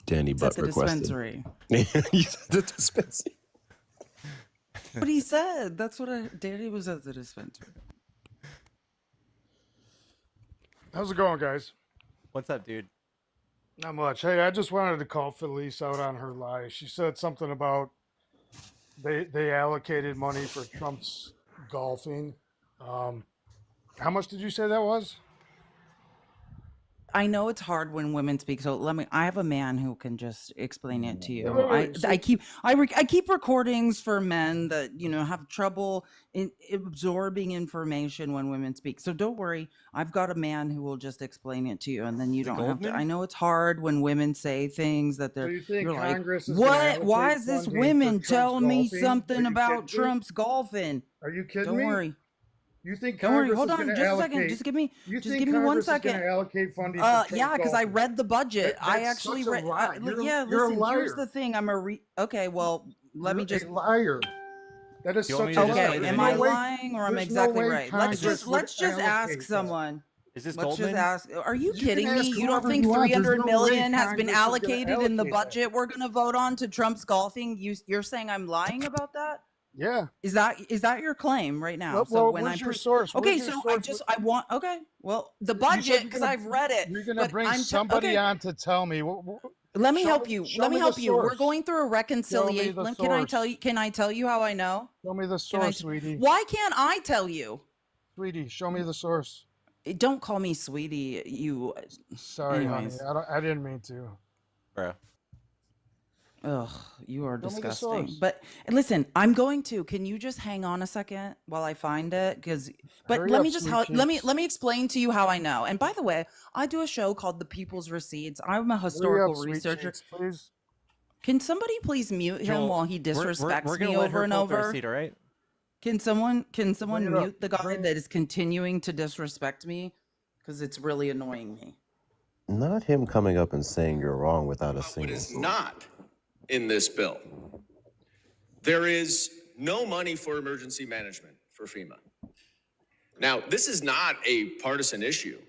Danny It's Butt at the requested. dispensary. He's at the dispensary. What he said. That's what Danny was at the dispensary. How's it going, guys? What's up, dude? Not much. Hey, I just wanted to call Felice out on her lie. She said something about they allocated money for Trump's golfing. How much did you say that was? I know it's hard when women speak, so I have a man who can just explain it to you. Wait, I keep recordings for men that have trouble in absorbing information when women speak. So don't worry, I've got a man who will just explain it to you, and then you don't have to. I know it's hard when women say things that So you think you're like, Congress is gonna what? Why allocate is this funding women for telling me Trump's golfing? something Are you about kidding me? Trump's golfing? Are you kidding Don't me? worry. You think Don't worry. Congress Hold is on, gonna just a allocate? second. Just give me. You Just think give me 1 Congress is second. gonna allocate funding? For Yeah, because I golfing? read the budget. I That's actually such a read. lie. Yeah, You're a listen. liar. Here's the thing. Okay, well, let me You're just. a liar. That is You want such me a to just lie. play the Okay, am There's I no way- lying or I'm there's no exactly way right? Congress Let's would just ask allocate that. someone. Is this Let's just Goldman? ask. Are you You can kidding me? ask You don't whoever think you want. There's 300 no way million has been Congress is gonna allocated in the allocate that. budget we're going to vote on to Trump's golfing? You're saying I'm lying about that? Yeah. Is that your claim right now? Well, So well when where's I your source? okay, Where's your so source? I want okay. Well, the You said budget because I've read it. You're gonna But bring I'm somebody okay. on to tell me. Let me Show help me- you. show Let me me the help you. We're source. going through a Show me reconciliation. the Can I tell source. you? Can I tell you how I know? Show me the Can I source, sweetie. Why can't I tell you? Sweetie, show me the source. Don't call me sweetie. You. Sorry, Anyways. honey. I didn't mean to. Bro. Ugh, you are Show me the disgusting. source. But listen, I'm going to. Can you just hang on a second while I find it? Because, but Hurry let up, me just sweet let me cheeks. let me explain to you how I know. And by the way, I do a show called The People's Receipts. I'm a Hurry historical up, sweet researcher. cheeks, please. Can somebody please mute him Joel, while he disrespects we're gonna me let over her and pull up the over? receipt, all right? Can someone Bring it up. mute the guy Bring- that is continuing to disrespect me? Because it's really annoying me. Not him coming up and saying you're wrong without a What single is source. not in this bill? There is no money for emergency management for FEMA. Now, this is not a partisan issue.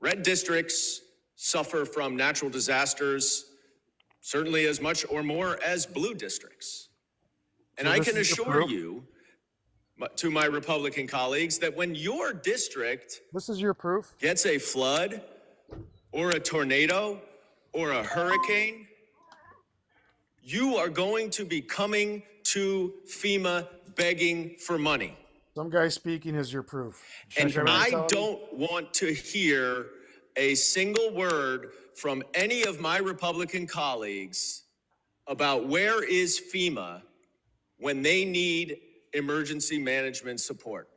Red districts suffer from natural disasters certainly as much or more as blue districts. And So I this can is your assure proof? you, to my Republican colleagues, that when your district This is your proof? gets a flood or a tornado or a hurricane, you are going to be coming to FEMA begging for money. Some guy speaking is your proof. And Is that what you're I telling me? don't want to hear a single word from any of my Republican colleagues about where is FEMA when they need emergency management support.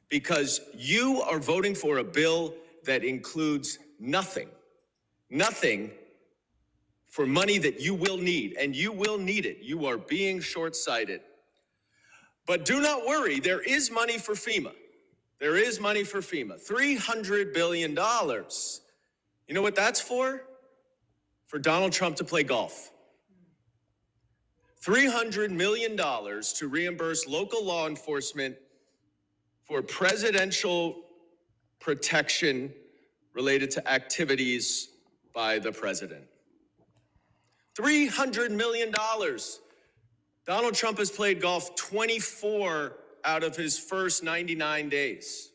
Because you are voting for a bill that includes nothing for money that you will need, and you will need it. You are being short-sighted. But do not worry, there is money for FEMA. There is money for FEMA, $300 billion. You know what that's for? For Donald Trump to play golf. $300 million to reimburse local law enforcement for presidential protection related to activities by the president. $300 million. Donald Trump has played golf 24 out of his first 99 days.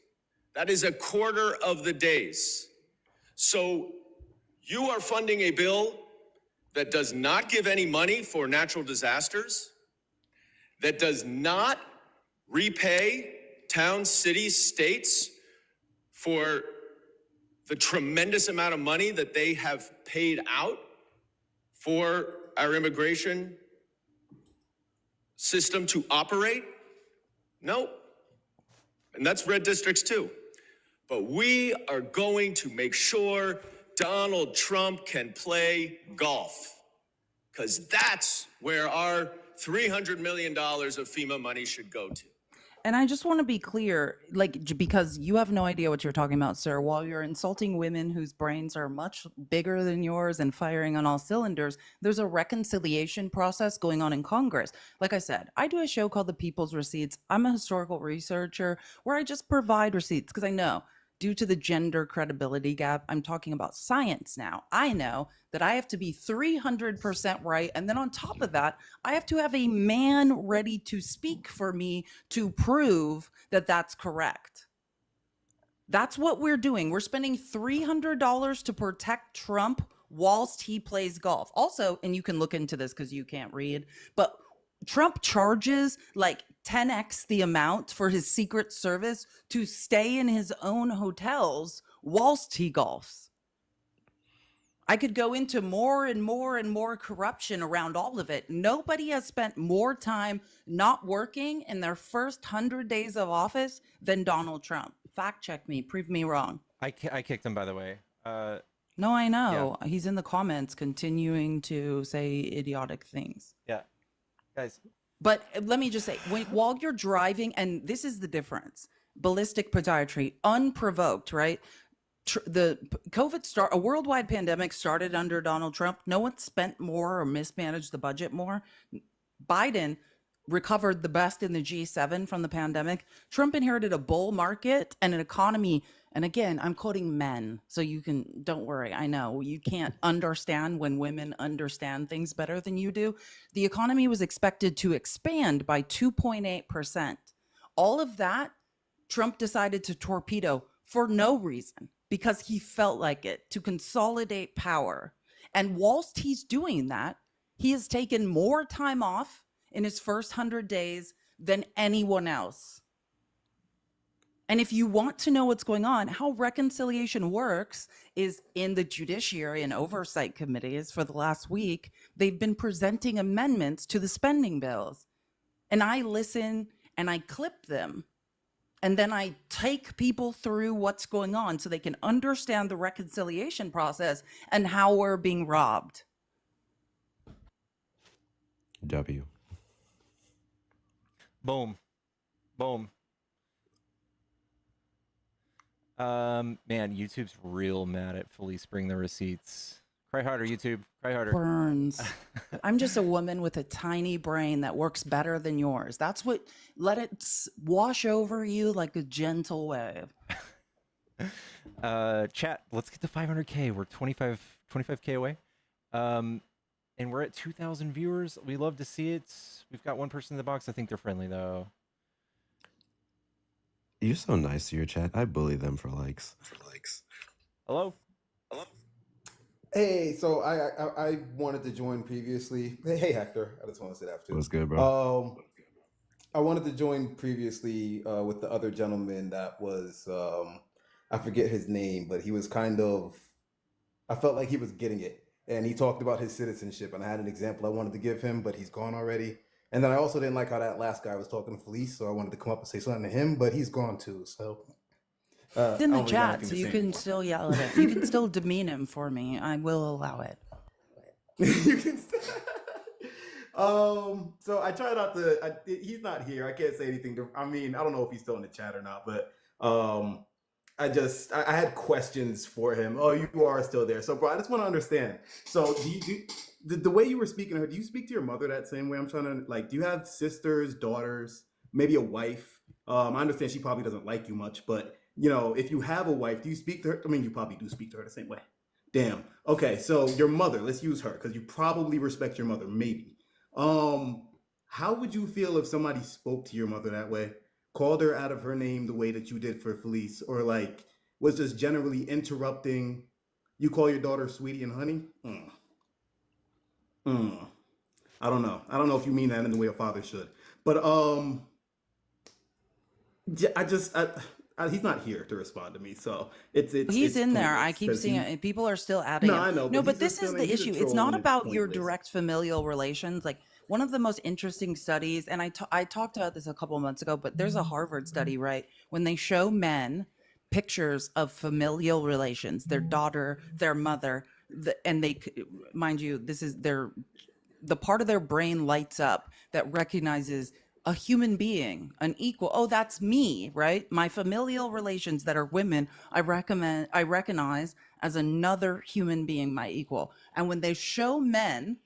That is a quarter of the days. So you are funding a bill that does not give any money for natural disasters, that does not repay towns, cities, states for the tremendous amount of money that they have paid out for our immigration system to operate? No. And that's red districts too. But we are going to make sure Donald Trump can play golf, because that's where our $300 million of FEMA money should go to. And I just want to be clear, like, because you have no idea what you're talking about, sir. While you're insulting women whose brains are much bigger than yours and firing on all cylinders, there's a reconciliation process going on in Congress. Like I said, I do a show called The People's Receipts. I'm a historical researcher where I just provide receipts because I know, due to the gender credibility gap, I'm talking about science now. I know that I have to be 300% right. And then on top of that, I have to have a man ready to speak for me to prove that that's correct. That's what we're doing. We're spending $300 to protect Trump whilst he plays golf. Also, and you can look into this because you can't read, but Trump charges like 10x the amount for his Secret Service to stay in his own hotels whilst he golfs. I could go into more and more and more corruption around all of it. Nobody has spent more time not working in their first 100 days of office than Donald Trump. Fact check me, prove me wrong. I kicked him, by the way. No, I know. Yeah. He's in the comments continuing to say idiotic things. Yeah. Guys. But let me just say, while you're driving, and this is the difference, ballistic podiatry, unprovoked, right? The COVID a worldwide pandemic started under Donald Trump. No one spent more or mismanaged the budget more. Biden recovered the best in the G7 from the pandemic. Trump inherited a bull market and an economy. And again, I'm quoting men, so you can, don't worry. I know you can't understand when women understand things better than you do. The economy was expected to expand by 2.8%. All of that, Trump decided to torpedo for no reason because he felt like it, to consolidate power. And whilst he's doing that, he has taken more time off in his first 100 days than anyone else. And if you want to know what's going on, how reconciliation works is in the judiciary and oversight committees for the last week, they've been presenting amendments to the spending bills. And I listen and I clip them. And then I take people through what's going on so they can understand the reconciliation process and how we're being robbed. W. Boom. Boom. Man, YouTube's real mad at Felice bring the receipts. Cry harder, YouTube. Cry harder. Burns. I'm just a woman with a tiny brain that works better than yours. That's what, let it wash over you like a gentle wave. Chat, let's get to 500K. We're 25K away. And we're at 2,000 viewers. We love to see it. We've got one person in the box. I think they're friendly, though. You're so nice to your chat. I bully them for likes. Hello? Hey, so I wanted to join previously. Hey, Hector. I just want to say that too. What's good, bro? I wanted to join previously with the other gentleman that was, I forget his name, but he was kind of, I felt like he was getting it. And he talked about his citizenship, and I had an example I wanted to give him, but he's gone already. And then I also didn't like how that last guy was talking to Felice, so I wanted to come up and say something to him, but he's gone too. So It's in I the don't really got chat, anything so to you say can anymore. still yell at him. You can still demean him for me. I will allow it. You can so I try not to. He's not here. I can't say anything. I mean, I don't know if he's still in the chat or not, but I had questions for him. Oh, you are still there. So, bro, I just want to understand. So, the way you were speaking to her, do you speak to your mother that same way? I'm trying to, like, do you have sisters, daughters, maybe a wife? I understand she probably doesn't like you much, but you know, if you have a wife, do you speak to her? I mean, you probably do speak to her the same way. Damn. Okay, so your mother, let's use her because you probably respect your mother, maybe. How would you feel if somebody spoke to your mother that way, called her out of her name the way that you did for Felice, or like was just generally interrupting? You call your daughter sweetie and honey? I don't know. I don't know if you mean that in the way a father should, but yeah, he's not here to respond to me, so He's it's in there. I pointless keep because seeing he's it. People are still adding no, him. I know, No, but but he's this just is feeling the he's a issue. It's troll not and it's about your pointless. direct familial relations. Like one of the most interesting studies, and I talked about this a couple of months ago, but there's a Harvard study, right? When they show men pictures of familial relations, their daughter, their mother, and they, mind you, this is the part of their brain lights up that recognizes a human being, an equal. Oh, that's me, right? My familial relations that are women, I recognize as another human being, my equal. And when they show men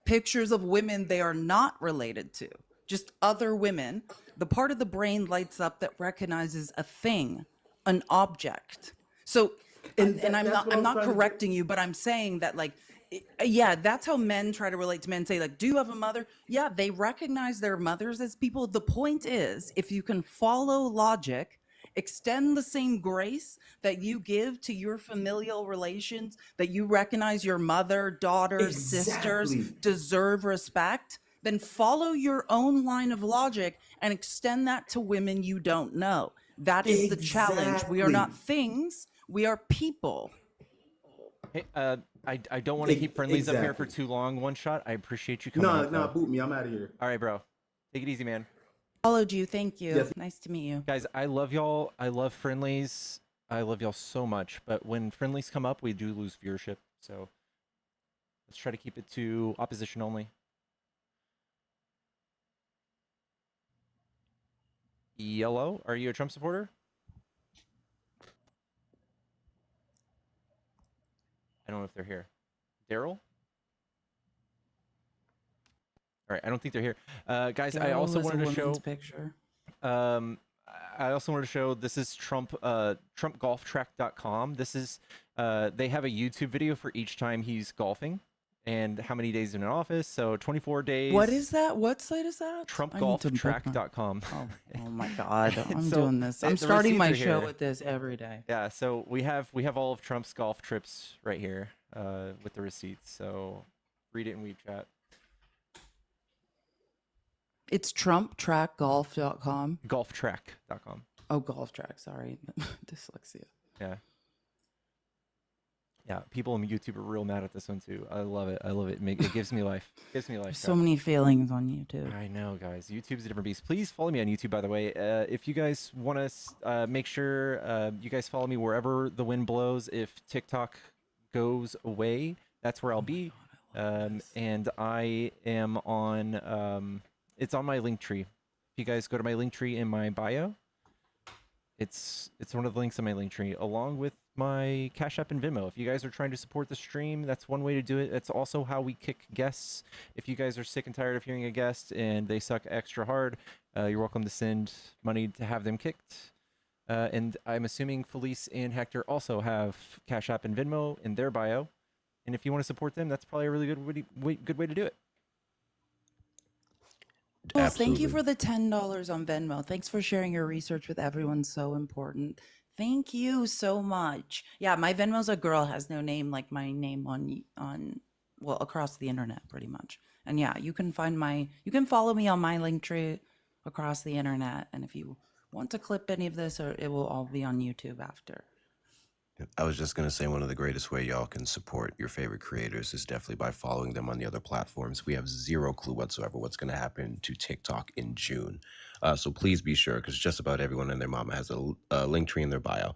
pictures of women they are not related to, just other women, the part of the brain lights up that recognizes a thing, an object. So, and I'm That's not what I I'm was not trying to correcting you, but I'm saying that like yeah, that's how men try to relate to men. Say like, do you have a mother? Yeah, they recognize their mothers as people. The point is, if you can follow logic, extend the same grace that you give to your familial relations, that you recognize your mother, daughter, sisters Exactly. deserve respect, then follow your own line of logic and extend that to women you don't know. That is the challenge. We are Exactly. not things, we are people. Hey, I don't want to keep friendlies up here for Exactly. too long. One shot. I appreciate you coming up, No, though. boot me. I'm out of here. All right, bro. Take it easy, man. Followed you. Thank you. Yes. Nice to meet you. Guys, I love y'all. I love friendlies. I love y'all so much. But when friendlies come up, we do lose viewership. So let's try to keep it to opposition only. Yellow, are you a Trump supporter? I don't know if they're here. Daryl? All right, I don't think they're here. Guys, I Girl also is a wanted to woman's show. picture. I also wanted to show. This is TrumpGolfTrack.com. This is they have a YouTube video for each time he's golfing and how many days in an office. So 24 days. What is that? What site is that? I need to bookmark. TrumpGolfTrack.com. Oh my God, I'm So doing this. I'm the starting my receipts are show here. with this every day. Yeah, so we have all of Trump's golf trips right here with the receipts. So read it in WeChat. It's TrumpTrackGolf.com. Golftrack.com. Oh, golf track. Sorry, dyslexia. Yeah. Yeah, people on YouTube are real mad at this one too. I love it. I love it. It gives me life. Gives me life. There's so guys. many feelings on YouTube. I know, guys. YouTube's a different beast. Please follow me on YouTube, by the way. If you guys want to make sure you guys follow me wherever the wind blows. If TikTok goes away, that's where I'll be. And I am on. It's on my Linktree. If you guys go to my Linktree in my bio, it's one of the links on my Linktree, along with my Cash App and Venmo. If you guys are trying to support the stream, that's one way to do it. That's also how we kick guests. If you guys are sick and tired of hearing a guest and they suck extra hard, you're welcome to send money to have them kicked. And I'm assuming Felice and Hector also have Cash App and Venmo in their bio. And if you want to support them, that's probably a really good way to do it. Well, thank you for the $10 on Venmo. Thanks for sharing your research with everyone. So important. Thank you so much. Yeah, my Venmo's a girl has no name, like my name on well, across the internet pretty much. And yeah, you can follow me on my Linktree across the internet. And if you want to clip any of this, or it will all be on YouTube after. I was just going to say one of the greatest way y'all can support your favorite creators is definitely by following them on the other platforms. We have zero clue whatsoever what's going to happen to TikTok in June. So please be sure, because just about everyone and their mama has a link tree in their bio.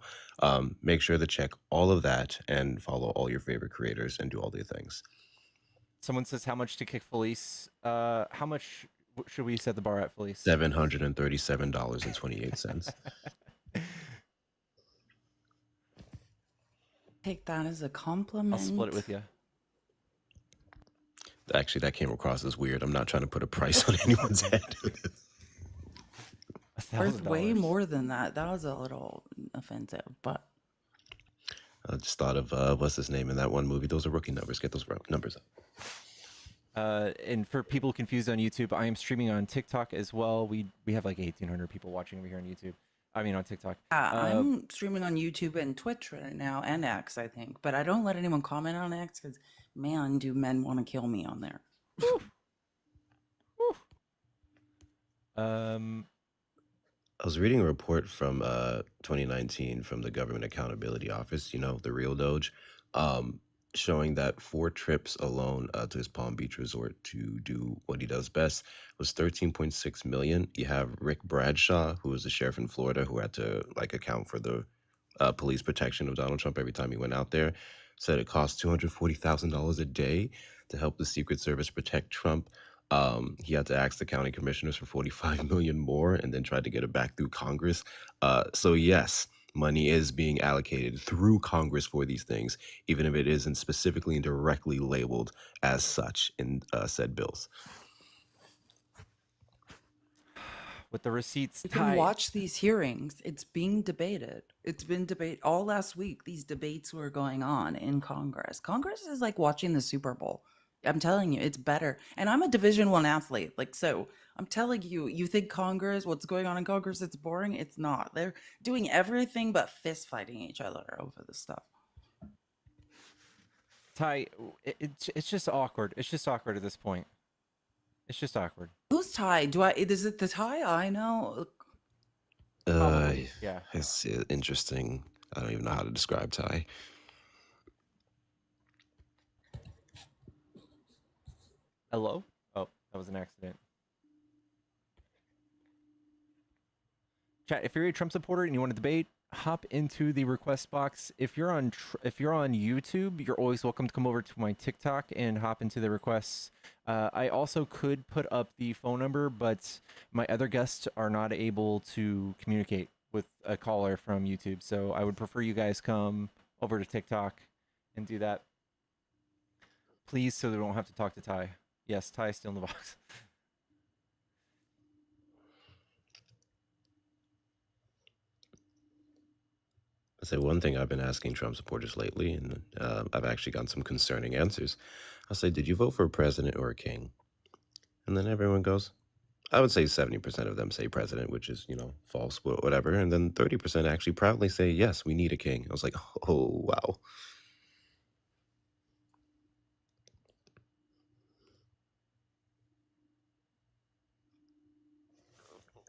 Make sure to check all of that and follow all your favorite creators and do all the things. Someone says, how much to kick Felice? How much should we set the bar at, Felice? $737.28. Take that as a compliment. I'll split it with you. Actually, that came across as weird. I'm not trying to put a price on anyone's head. Worth way more than that. That was a little offensive, but I just thought of what's his name in that one movie. Those are rookie numbers. Get those numbers up. And for people confused on YouTube, I am streaming on TikTok as well. We have like 1,800 people watching over here on YouTube. I mean, on TikTok. I'm streaming on YouTube and Twitch right now, and X, I think. But I don't let anyone comment on X because, man, do men want to kill me on there. I was reading a report from 2019 from the Government Accountability Office, you know, the real Doge, showing that 4 trips alone to his Palm Beach resort to do what he does best was $13.6 million. You have Rick Bradshaw, who was the sheriff in Florida, who had to account for the police protection of Donald Trump every time he went out there, said it cost $240,000 a day to help the Secret Service protect Trump. He had to ask the county commissioners for $45 million more and then tried to get it back through Congress. So yes, money is being allocated through Congress for these things, even if it isn't specifically and directly labeled as such in said bills. With the receipts You can watch these hearings. It's being debated. It's been debated all last week. These debates were going on in Congress. Congress is like watching the Super Bowl. I'm telling you, it's better. And I'm a Division I athlete. So I'm telling you, you think Congress, what's going on in Congress, it's boring? It's not. They're doing everything but fist fighting each other over this stuff. Ty, it's just awkward. It's just awkward at this point. It's just awkward. Who's Ty? Is it the Ty I know? Yeah. It's interesting. I don't even know how to describe Ty. Hello? Oh, that was an accident. Chat, if you're a Trump supporter and you want to debate, hop into the request box. If you're on YouTube, you're always welcome to come over to my TikTok and hop into the requests. I also could put up the phone number, but my other guests are not able to communicate with a caller from YouTube, so I would prefer you guys come over to TikTok and do that, please, so they don't have to talk to Ty. Yes, Ty is still in the box. say one thing I've been asking Trump supporters lately, and I've actually gotten some concerning answers. I'll say, did you vote for a president or a king? And then everyone goes, I would say 70% of them say president, which is, false, whatever. And then 30% actually proudly say, yes, we need a king. I was like, oh, wow.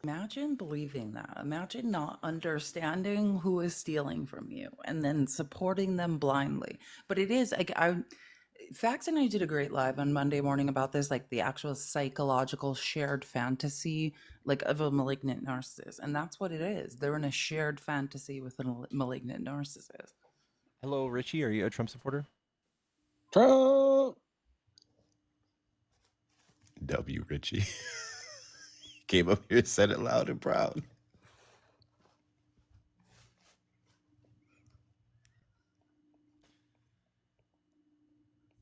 Imagine believing that. Imagine not understanding who is stealing from you and then supporting them blindly. But it is like Fax and I did a great live on Monday morning about this, like the actual psychological shared fantasy, like of a malignant narcissist. And that's what it is. They're in a shared fantasy with a malignant narcissist. Hello, Richie. Are you a Trump supporter? Trump. W. Richie. Came up here, said it loud and proud.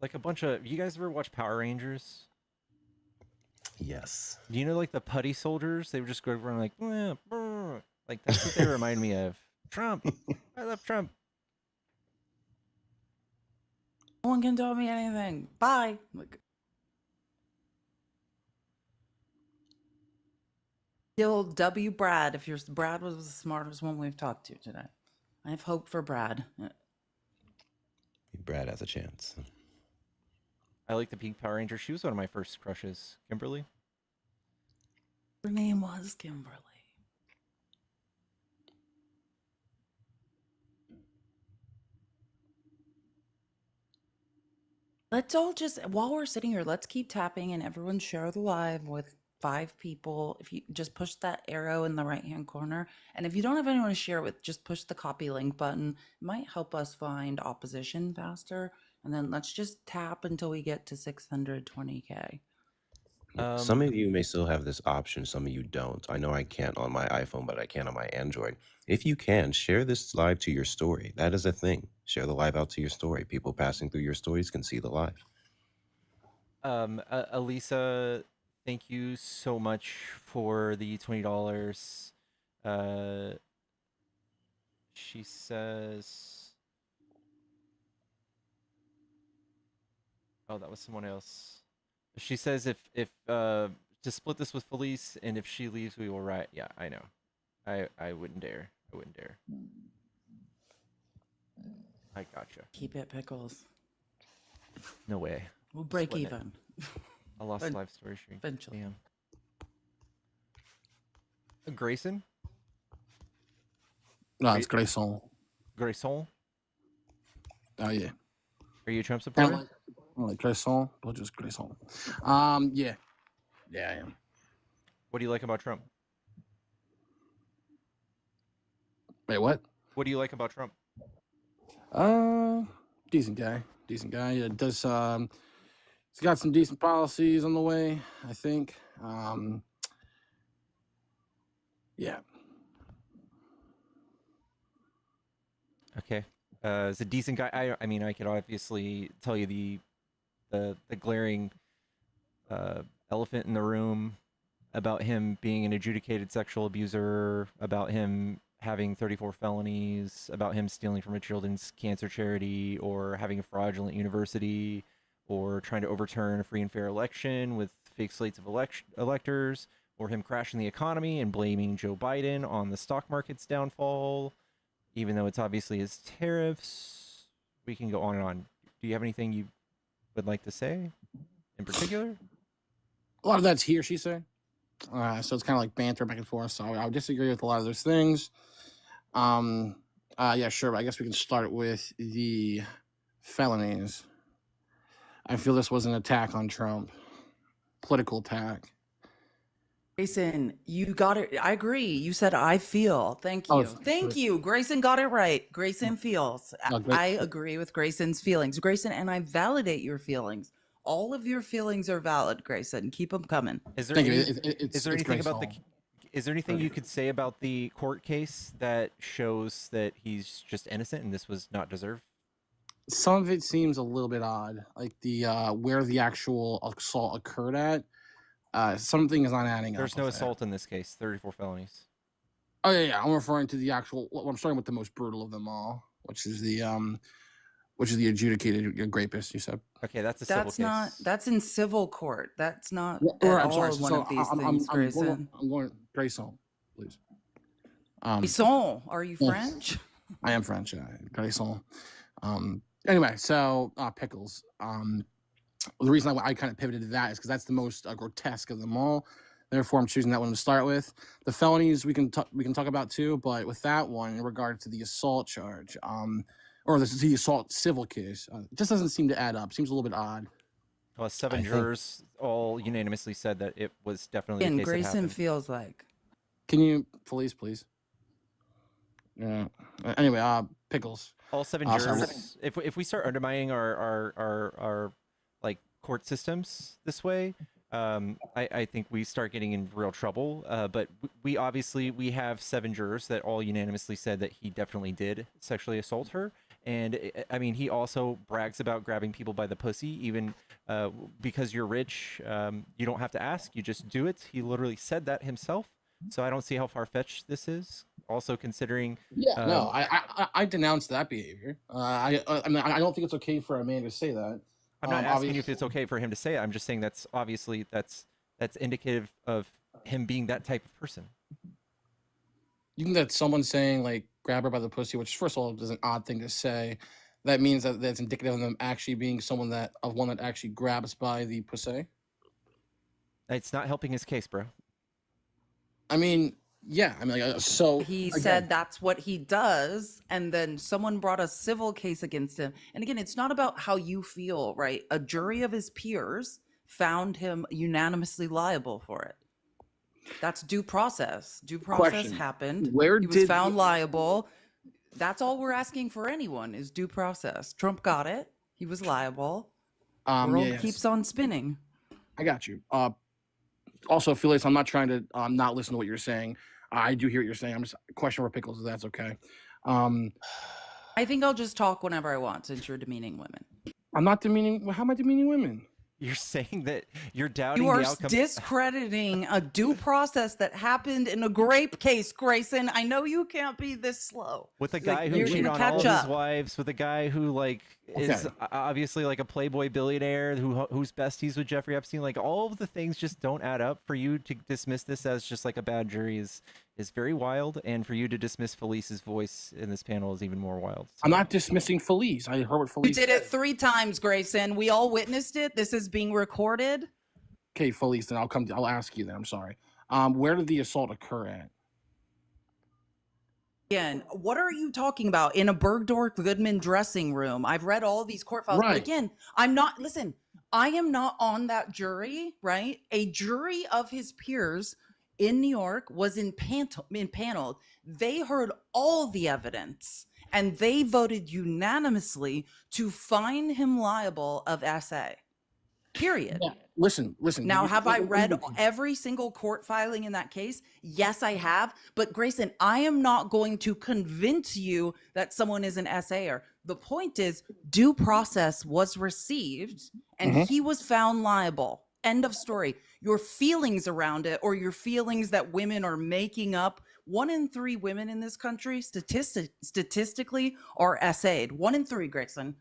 Like a bunch of... You guys ever watch Power Rangers? Yes. Do you know, like, the putty soldiers? They would just go around like... Like, that's what they remind me of. Trump. I love Trump. No one can tell me anything. Bye. Like, still W. Brad. If Brad was the smartest one we've talked to today. I have hope for Brad. Brad has a chance. I like the Pink Power Ranger. She was one of my first crushes. Kimberly? Her name was Kimberly. Let's all just, while we're sitting here, let's keep tapping and everyone share the live with 5 people. If you just push that arrow in the right-hand corner. And if you don't have anyone to share with, just push the copy link button. It might help us find opposition faster. And then let's just tap until we get to 620K. Some of you may still have this option, some of you don't. I know I can't on my iPhone, but I can on my Android. If you can, share this live to your story. That is a thing. Share the live out to your story. People passing through your stories can see the live. Elisa, thank you so much for the $20. She says... Oh, that was someone else. She says if to split this with Felice, and if she leaves, we will riot. Yeah, I know. I wouldn't dare. I wouldn't dare. I gotcha. Keep it, Pickles. No way. We'll break Splitting even. I lost live story stream. Eventually. Damn. Grayson? No, it's Grayson. Grayson? Oh, yeah. Are you a Trump supporter? Like Grayson, or just Grayson? Yeah. Yeah, I am. What do you like about Trump? Wait, what? What do you like about Trump? Decent guy. Decent guy. It does, he's got some decent policies on the way, I think. Yeah. Okay. Is a decent guy. I mean, I could obviously tell you the glaring elephant in the room about him being an adjudicated sexual abuser, about him having 34 felonies, about him stealing from a children's cancer charity, or having a fraudulent university, or trying to overturn a free and fair election with fake slates of electors, or him crashing the economy and blaming Joe Biden on the stock market's downfall, even though it's obviously his tariffs. We can go on and on. Do you have anything you would like to say in particular? A lot of that's he or she say. So it's kind of like banter back and forth. So I would disagree with a lot of those things. Yeah, sure. But I guess we can start with the felonies. I feel this was an attack on Trump. Political attack. Grayson, you got it. I agree. You said I feel. Thank you. Thank you. Grayson got it right. Grayson feels. I agree with Grayson's feelings. Grayson, and I validate your feelings. All of your feelings are valid, Grayson. Keep them coming. Is there anything about the... Is there anything you could say about the court case that shows that he's just innocent and this was not deserved? Some of it seems a little bit odd, like the where the actual assault occurred at. Something is not adding up. There's no assault in this case. 34 felonies. Oh yeah, I'm referring to the actual. Well, I'm starting with the most brutal of them all, which is the adjudicated rapist. You said. Okay, that's a civil That's not. case. That's in civil court. That's not Or at I'm sorry. all one So of these I'm things, Grayson. going Grayson, please. Grayson, are you yeah, French? I am French. Grayson. Anyway, so pickles. The reason I kind of pivoted to that is because that's the most grotesque of them all. Therefore, I'm choosing that one to start with. The felonies we can talk about too, but with that one in regard to the assault charge, or the assault civil case, it just doesn't seem to add up. Seems a little bit odd. Well, 7 jurors all unanimously said that it was definitely the And case that Grayson happened. feels like. Can you please? Yeah. Anyway, pickles. All 7 jurors. If we start undermining our like court systems this way, I think we start getting in real trouble. But we obviously have 7 jurors that all unanimously said that he definitely did sexually assault her. And I mean, he also brags about grabbing people by the pussy, even because you're rich. You don't have to ask; you just do it. He literally said that himself. So I don't see how far-fetched this is. Also considering, no, I denounce that behavior. I mean, I don't think it's okay for a man to say that. I'm not asking you if it's okay for him to say it. I'm just saying that's obviously that's indicative of him being that type of person. You think that someone saying like grab her by the pussy, which first of all is an odd thing to say, that means that that's indicative of them actually being one that actually grabs by the pussy? It's not helping his case, bro. I mean, yeah. I mean, so He again, said that's what he does, and then someone brought a civil case against him. And again, it's not about how you feel, right? A jury of his peers found him unanimously liable for it. That's due process. Due process Question. happened. Where he was did found liable. That's all we're asking for anyone is due process. Trump got it. He was liable. World keeps on spinning. I got you. Also, Felix, I'm not trying to not listen to what you're saying. I do hear what you're saying. I'm just questioning for pickles, if that's okay. I think I'll just talk whenever I want since you're demeaning women. I'm not demeaning. How am I demeaning women? You're saying that you're doubting You are the outcome. discrediting a due process that happened in a grape case, Grayson. I know you can't be this slow. With a guy who cheated on all of his wives, with a guy who is obviously like a playboy billionaire who's besties with Jeffrey Epstein, like all of the things just don't add up. For you to dismiss this as just like a bad jury is very wild, and for you to dismiss Felice's voice in this panel is even more wild. I'm not dismissing Felice. I heard what Felice You did it 3 times, Grayson. We all witnessed it. This is being recorded. Okay, Felice, then I'll ask you then. I'm sorry. Where did the assault occur at? Again, what are you talking about? In a Bergdorf Goodman dressing room. I've read all these court files. Right. But again, I am not on that jury, right? A jury of his peers in New York was impaneled. They heard all the evidence and they voted unanimously to find him liable of SA. Period. Yeah. Listen. Now, have I read every single court filing in that case? Yes, I have. But Grayson, I am not going to convince you that someone is an SAer. The point is, due process was received and he was found liable. End of story. Your feelings around it, or your feelings that women are making up. 1 in 3 women in this country statistically are SA'd. 1 in 3, Grayson.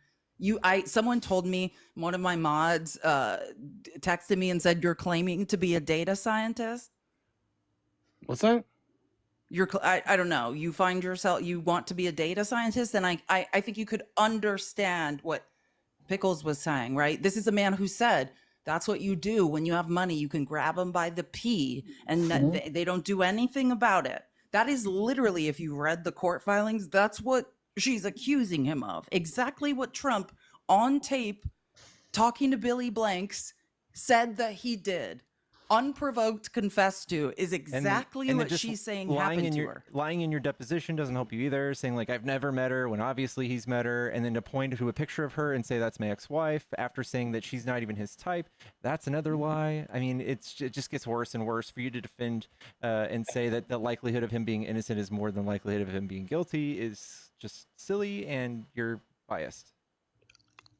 Someone told me, one of my mods texted me and said, you're claiming to be a data scientist. What's that? I don't know. You find yourself, you want to be a data scientist. And I think you could understand what Pickles was saying, right? This is a man who said, that's what you do when you have money. You can grab them by the pee and they don't do anything about it. That is literally, if you read the court filings, that's what she's accusing him of. Exactly what Trump on tape talking to Billy Blanks said that he did. Unprovoked confessed to is exactly what she's saying happened to her. Lying in your deposition doesn't help you either. Saying like, I've never met her when obviously he's met her, and then to point to a picture of her and say that's my ex-wife after saying that she's not even his type, that's another lie. I mean, it just gets worse and worse for you to defend and say that the likelihood of him being innocent is more than the likelihood of him being guilty is just silly, and you're biased.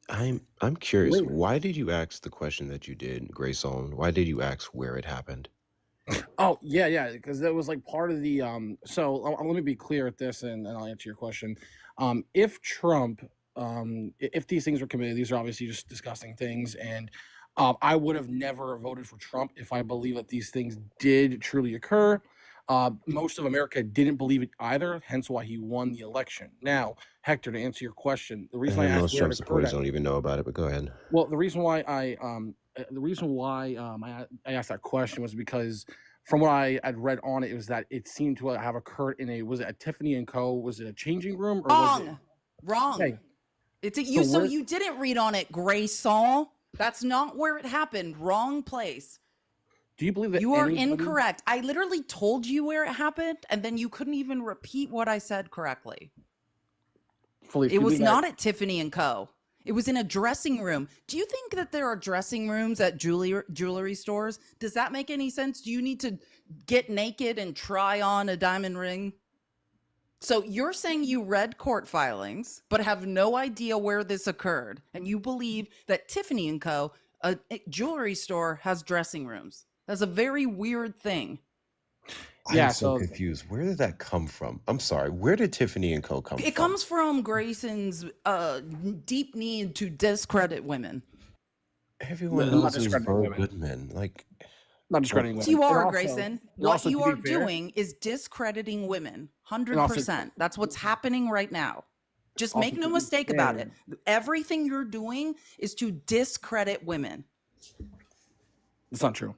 I'm curious. Why did you ask the question that you did, Grayson? Why did you ask where it happened? Oh yeah, because that was like part of the So let me be clear at this, and I'll answer your question. If Trump, if these things were committed, these are obviously just disgusting things, and I would have never voted for Trump if I believe that these things did truly occur. Most of America didn't believe it either, hence why he won the election. Now, Hector, to answer your question, the reason I And asked most where it Trump occurred supporters at, don't even know about it, but go ahead. well, the reason why I asked that question was because from what I had read on it, it was that it seemed to have occurred in was it a Tiffany and Co? Was it a changing room or was it? Wrong. Okay, It's a, so you. So where you didn't read on it, Grayson. That's not where it happened. Wrong place. do you believe that You are anybody? incorrect. I literally told you where it happened, and then you couldn't even repeat what I said correctly. Felice, do It you was believe that? not at Tiffany and Co. It was in a dressing room. Do you think that there are dressing rooms at jewelry stores? Does that make any sense? Do you need to get naked and try on a diamond ring? So you're saying you read court filings, but have no idea where this occurred, and you believe that Tiffany and Co., a jewelry store, has dressing rooms. That's a very weird thing. I'm Yeah, so so confused. Where did that come from? I'm sorry. Where did Tiffany and Co. come It from? comes from Grayson's deep need to discredit women. Everyone I'm not knows who's discrediting Bo women. Goodman. Like, Not discrediting Yes, women. you And are, also, Grayson. and What also you to are be fair, doing is discrediting women. and also 100%. That's what's happening right now. Just also make no to be mistake about fair, it. Everything you're doing is to discredit women. it's not true.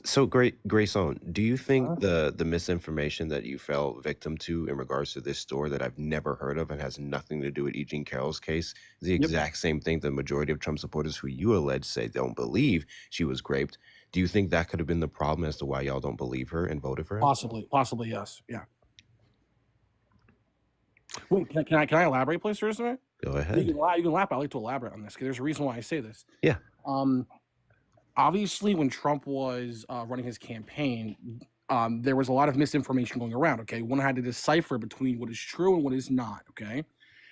so Grayson, do you think Huh? the misinformation that you fell victim to in regards to this store that I've never heard of and has nothing to do with E. Jean Carroll's case is the Yep. exact same thing the majority of Trump supporters who you allege say don't believe she was raped? Do you think that could have been the problem as to why y'all don't believe her and voted for him? Possibly, yes. Yeah. Wait, can I elaborate, please, for a second? Go You ahead. can laugh. I like to elaborate on this because there's a reason why I say this. Yeah. Obviously, when Trump was running his campaign, there was a lot of misinformation going around. Okay, one had to decipher between what is true and what is not. Okay,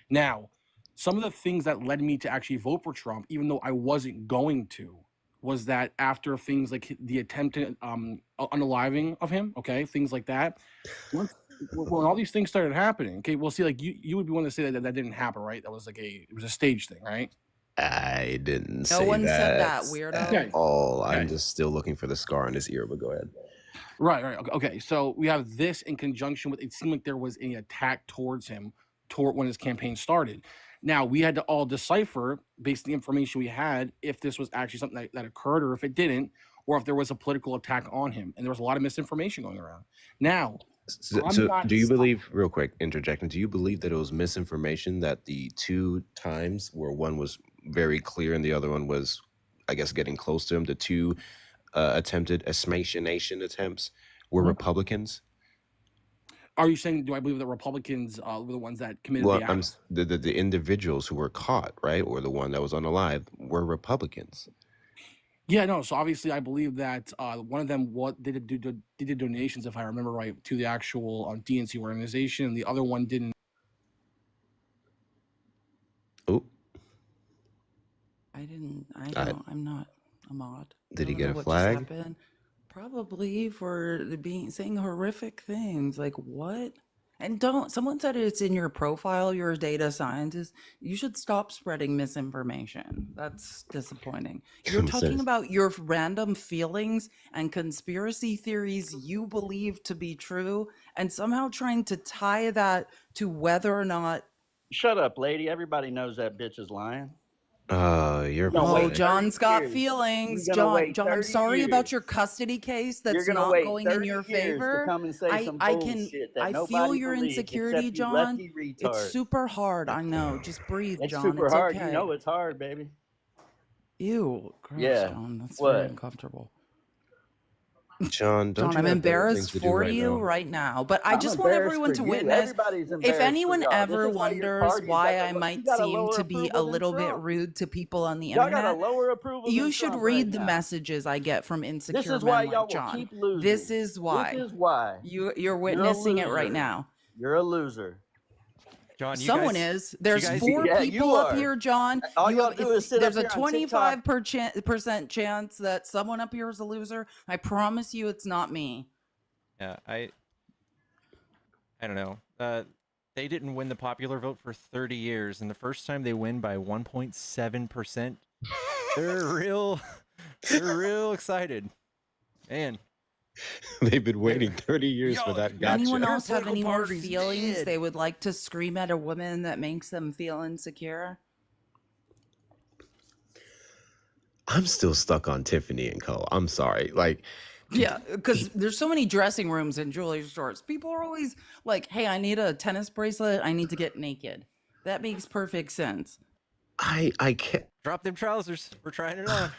now some of the things that led me to actually vote for Trump, even though I wasn't going to, was that after things like the attempted unaliving of him, okay, things like that. When all these things started happening, okay, we'll see. Like you would be one to say that didn't happen, right? That was like it was a stage thing, right? I didn't No say one said that, that weirdo. at Okay. all. I'm Okay. just still looking for the scar on his ear, but go ahead. Right. Okay. So we have this in conjunction with it seemed like there was an attack towards him when his campaign started. Now we had to all decipher based on the information we had if this was actually something that occurred or if it didn't, or if there was a political attack on him. And there was a lot of misinformation going around. Now, So, I'm so not. do you believe, real quick, interjecting, do you believe that it was misinformation that the two times where one was very clear and the other one was, I guess, getting close to him, the two attempted assassination attempts were Mhm. Republicans? Are you saying? Do I believe that Republicans were the ones that committed Well, the I'm acts? the individuals who were caught, right, or the one that was unalive, were Republicans. Yeah, no. So obviously, I believe that one of them they did donations, if I remember right, to the actual DNC organization, and the other one didn't. Oh, I I, don't, I'm not a mod. did I he don't get know a what just flag? happened. Probably for saying horrific things. Like what? And someone said it's in your profile, you're a data scientist. You should stop spreading misinformation. That's disappointing. You're talking Says, about your random feelings and conspiracy theories you believe to be true, and somehow trying to tie that to whether or not. Shut up, lady. Everybody knows that bitch is lying. you're You're gonna Oh, wait 30 John's got years. feelings. You're gonna John, wait I'm 30 sorry about years. your custody case You're that's gonna not wait going in 30 your years to favor. come and say some bullshit that I feel nobody your believes insecurity, except you John. lefty It's retards. super hard. I know. Just breathe, It's John. super It's hard. okay. You know it's hard, baby. Ew, gross, Yeah. John. That's What? very uncomfortable. John, don't John, you I'm have better things embarrassed to do for right you now? right now, but I I'm just want embarrassed everyone for to you. witness. Everybody's If embarrassed for anyone y'all. This ever is why your wonders party's why got I you might got a seem lower to be a approval than little bit Trump. rude to people on the Y'all got a internet, lower approval you than should Trump read right the now. messages I get from This insecure is why men y'all like will John. keep losing. This is why. This is why. You're You're a witnessing it right loser. now. You're a loser. John, you Someone guys, is. There's guys, 4 Yeah, you people up are. here, John. All You y'all have, do is sit there's up a here on TikTok. 25% chance that someone up here is a loser. I promise you, it's not me. Yeah, I don't know. They didn't win the popular vote for 30 years, and the first time they win by 1.7%, they're real excited. Man, They've been waiting 30 years for that gotcha. Anyone else have political any more party's feelings dead. they would like to scream at a woman that makes them feel insecure? I'm still stuck on Tiffany and Co. I'm sorry. Like, Yeah, because there's so many dressing rooms in jewelry stores. People are always like, hey, I need a tennis bracelet. I need to get naked. That makes perfect sense. I can't. Drop them trousers. We're trying it on.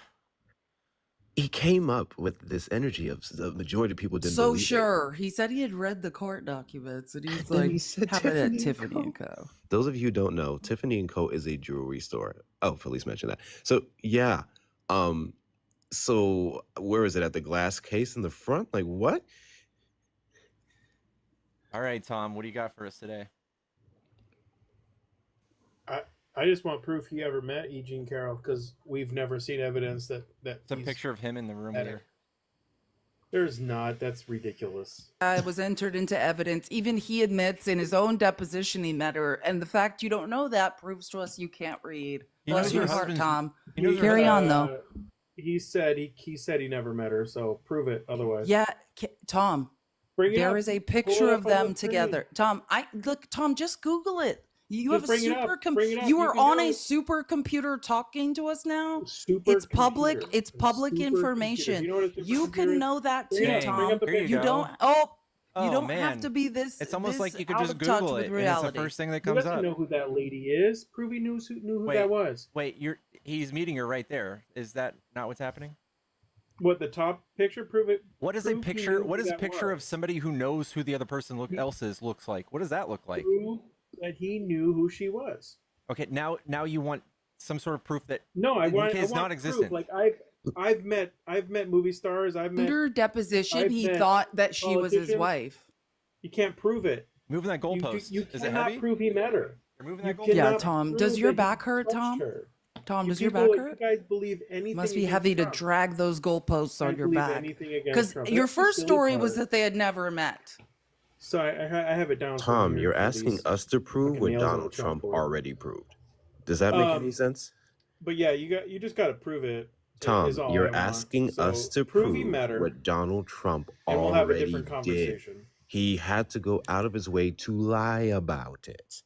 He came up with this energy of the majority of people didn't So believe it. sure. He said he had read the court documents and he's And like, he said have it at Tiffany and Tiffany Co. and Co. Those of you who don't know, Tiffany & Co. is a jewelry store. Oh, Felice mentioned that. So, yeah. So where is it? At the glass case in the front? Like, what? All right, Tom, what do you got for us today? I just want proof he ever met E. Jean Carroll, because we've never seen evidence that It's a picture of him in the room here. There's not. That's ridiculous. It was entered into evidence. Even he admits in his own deposition he met her. And the fact you don't know that proves to us you can't read. He Bless knows your her heart, husband's- Tom. he knows her Carry on, husband. though. He said he never met her, so prove it otherwise. Yeah, Tom. Bring it There up. is a Pull picture it of up on them the screen. together. Tom, just Google it. You Just have a bring it up. super Bring it up. you You are can on do a it. supercomputer talking to us now. Supercomputer. It's public. It's A public supercomputer. information. You know what a You supercomputer can is? know that Bring it too, up. Bring Tom. up the Here you You go. don't. Oh, you don't man. have to be this. It's almost this like you could out just of touch Google with it, and it's reality. the first thing that He comes doesn't up. know who that lady is. Prove he knew who that was. Wait, he's meeting her right there. Is that not what's happening? What, the top picture? Prove it. What is a Prove he picture? knew What who is a that picture was. of somebody who knows who the other person else looks like? What does that look like? Prove that he knew who she was. Okay, now you want some sort of proof that No, I want is proof. non-existent. Like I've met movie stars. I've met Under deposition, I've he met thought that she was his politicians. wife. You can't prove it. Moving that goalpost. You Is it cannot heavy? prove he met her. You're moving You that goalpost. Yeah, cannot Tom. Does prove your that he back hurt, touched Tom? her. Tom, You does your people, back you hurt? guys believe anything? Must be against heavy to Trump. drag those goalposts I on your believe back. anything against Because Trump. your That's the first silly story was part. that they had never met. So I have it down. for Tom, here you're for asking these us to prove fucking what nails on the Donald Trump chalkboard. already proved. Does that make any sense? But yeah, you just got to prove it. Tom, is all I you're want. asking So us to prove he prove met her, what Donald Trump and we'll have a already different did. conversation. He had to go out of his way to lie about it.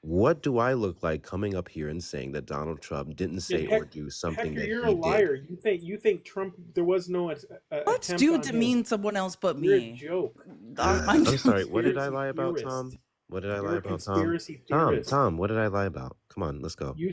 What do I look like coming up here and saying that Donald Trump didn't say or do something Hector, that you're he a liar. did? You think Trump? There was no Let's attempt do on demean him. someone else but You're a me. joke. I'm just- sorry. What did I Conspiracy lie about, theorist. Tom? What did I You're lie a about, Tom? conspiracy theorist. Tom, what did I lie about? Come on, let's go. You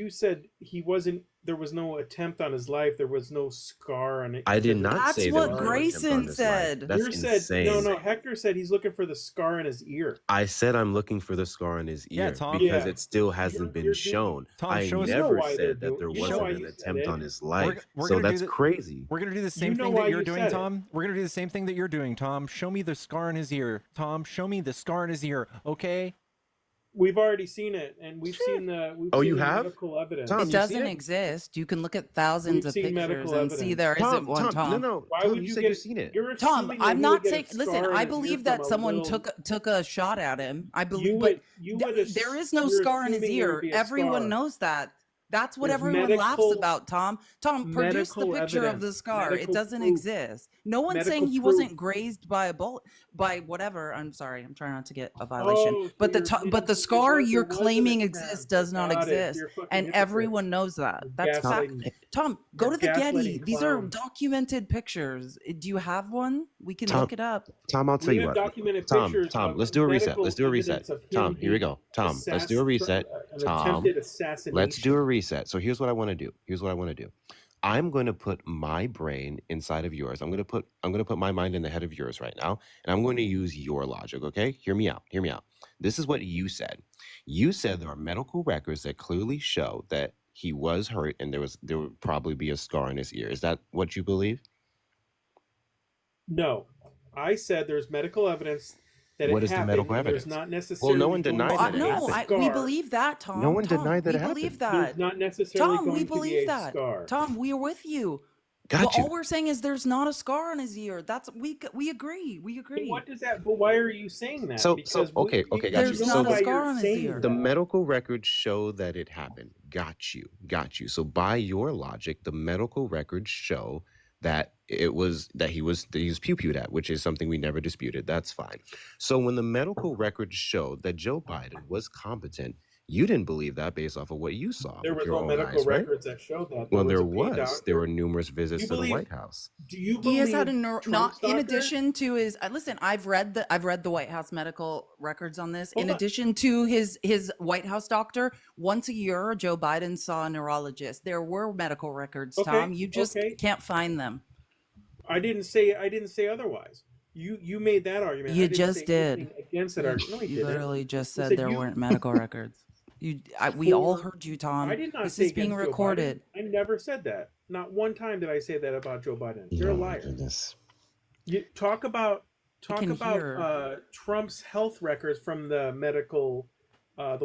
said he wasn't. There was no attempt on his life. There was no scar on it. I did not That's say there what was no attempt Grayson on his life. said. That's You said insane. no. Hector said he's looking for the scar in his ear. I said I'm looking for the scar on his Yeah, ear Tom. because Yeah. it still hasn't been shown. Tom, I show us- You know never why they're said that doing- there you know wasn't why an you said attempt it. on his life. We're So gonna do that's the- crazy. We're gonna do the same You know thing why that you're you doing, said it. Tom. We're gonna do the same thing that you're doing, Tom. Show me the scar in his ear, Tom. Show me the scar in his ear, okay? We've already seen it, and we've seen the. We've Oh, seen you the have? medical evidence. Tom, It you see doesn't it? exist. You can look at thousands We've of seen pictures medical and see evidence. there isn't one, Tom. No. Why Tom, would you you said get? you've seen it. You're Tom, assuming I'm that he not would get saying. a Listen, scar in I his ear believe that from a someone little- took a shot at him. I believe, You but would there is no you're scar in his assuming there would ear. be a Everyone scar. knows that. That's what There's everyone laughs medical- about, Tom. Tom, produce the medical picture of the evidence, scar. It medical doesn't proof. exist. No one's Medical saying he proof. wasn't grazed by a bullet, by whatever. I'm sorry. I'm trying not to get a violation. Oh, so but the you're- but the there scar was- you're there was an claiming attempt. exists does not Got it. exist, You're fucking and hypocrites. everyone knows that. That's fact. Gaslighting. Tom, go You're to the Getty. gaslighting These are clowns. documented pictures. Do you have one? We can Tom, look it up. Tom, I'll tell We you have what. documented Tom, pictures Tom, of let's do a reset. medical Let's do a reset. evidence of him Tom, here we being go. Tom, let's do a reset. an Tom, attempted assassination. let's do a reset. So here's what I want to do. I'm going to put my brain inside of yours. I'm going to put my mind in the head of yours right now, and I'm going to use your logic, okay? Hear me out. This is what you said. You said there are medical records that clearly show that he was hurt and there would probably be a scar in his ear. Is that what you believe? No, I said there's medical evidence that What it is the happened, medical and there's evidence? not Well, necessarily no one going denied to that be it a No, happened. we scar. believe that, No Tom. one Tom, denied that we it believe happened. that. There's not necessarily Tom, we going to be believe a that. scar. Tom, we are with you. But Got all you. we're saying is there's not a scar on his ear. That's we agree. We But agree. what does that? But why are you saying that? So Because okay, got you. There's you So know not a why scar you're on his saying ear. the that. medical records show that it happened. Got you. Got you. So by your logic, the medical records show that he was pew-pewed at, which is something we never disputed. That's fine. So when the medical records showed that Joe Biden was competent, you didn't believe that based off of what you saw There with was your no own medical eyes, right? records that showed that. Well, There there was a paid was. There were doctor. numerous Do visits you to the believe? White House. Do you He has had believe a not Trump's in doctor? addition to his listen, I've read the White House medical records on this. In Hold on. addition to his White House doctor, once a year Joe Biden saw a neurologist. There were medical records, Tom. Okay. You just Okay. can't find them. I didn't say otherwise. You made that argument. You I didn't just say did. anything against that argument. No, I You didn't. literally just I said said there you weren't medical records. We all heard you, I Tom. did not This say is being against Joe Biden. recorded. I never said that. Not one time did I say that about Joe Biden. You're a Oh my liar. goodness. You talk about can hear. Trump's health records from the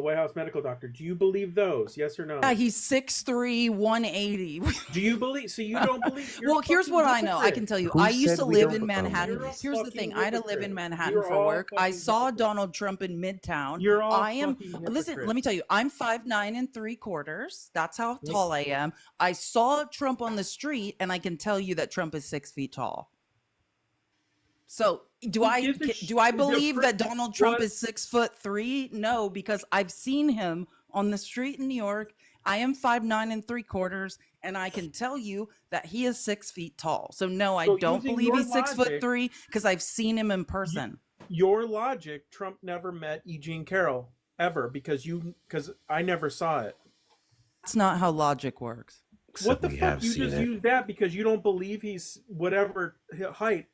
White House medical doctor. Do you believe those? Yes or no? Yeah, he's 6'3", 180. Do you believe? So you don't believe? You're Well, a here's fucking what I know. I hypocrite. can tell you. Who I used said to we live don't? in Manhattan. You're a Here's the thing. fucking I had to live in hypocrite. Manhattan You're for all work. I fucking saw hypocrites. Donald Trump in Midtown. You're all I am fucking listen, let me hypocrites. tell you, I'm 5'9" 3/4. That's how tall I am. I saw Trump on the street, and I can tell you that Trump is 6 feet tall. So do Who I gives a do I the believe fir- that Donald Trump what? is 6'3"? No, because I've seen him on the street in New York. I am 5'9" 3/4, and I can tell you that he is 6 feet tall. So no, I So don't using believe your he's 6'3" logic, because I've seen him in person. your logic, Trump never met E. Jean Carroll ever because I never saw it. That's not how logic works. What the we fuck? have You seen just it. use that because you don't believe he's whatever height.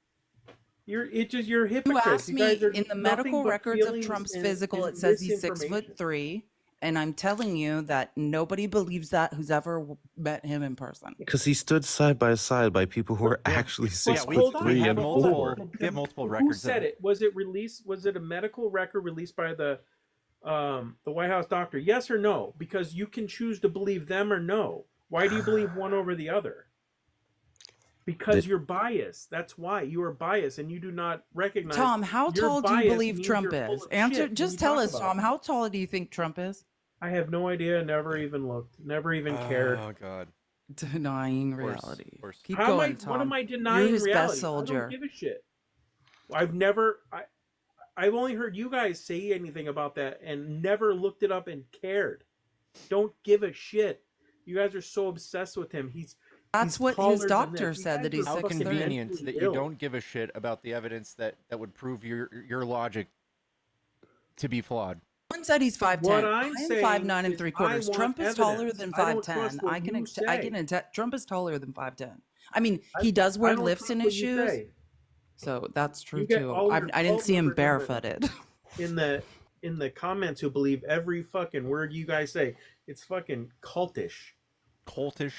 You're You hypocrites. asked You me guys are in the nothing medical but records of feelings Trump's and physical, it says he's misinformation. 6'3", and I'm telling you that nobody believes that who's ever met him in person. Because he stood side by side by people who are actually But 6'3" hold on, we have and hold multiple. on. We have multiple Who records. said it? Was it released? Was it a medical record released by the White House doctor? Yes or no? Because you can choose to believe them or no. Why do you believe one over the other? Because you're biased. That's why you are biased, and you do not recognize. Tom, how your tall do you bias believe means Trump you're full is? of Answer. shit when Just you tell talk us, about Tom. it. How tall do you think Trump is? I have no idea. Never even looked. Never even cared. Oh God. Denying Of course, reality. of course. Keep How am going, I? Tom. What am I You're denying his reality? best soldier. I don't give a shit. I've never. I've only heard you guys say anything about that and never looked it up and cared. Don't give a shit. You guys are so obsessed with him. That's what taller his than doctor this. You said guys that he's are How fucking convenient mentally that you ill. don't give a shit about the evidence that would prove your logic to be flawed. Someone said he's 5'10". What I I'm am saying 5'9" is 3/4. I want Trump is taller evidence. than I don't 5'10". trust what I can you say. Trump is taller than 5'10". I mean, he does I wear don't lifts trust in what his you shoes, say. so that's true You get too. all I your didn't cult see him members barefooted. in the comments who believe every fucking word you guys say. It's fucking cultish. Cultish.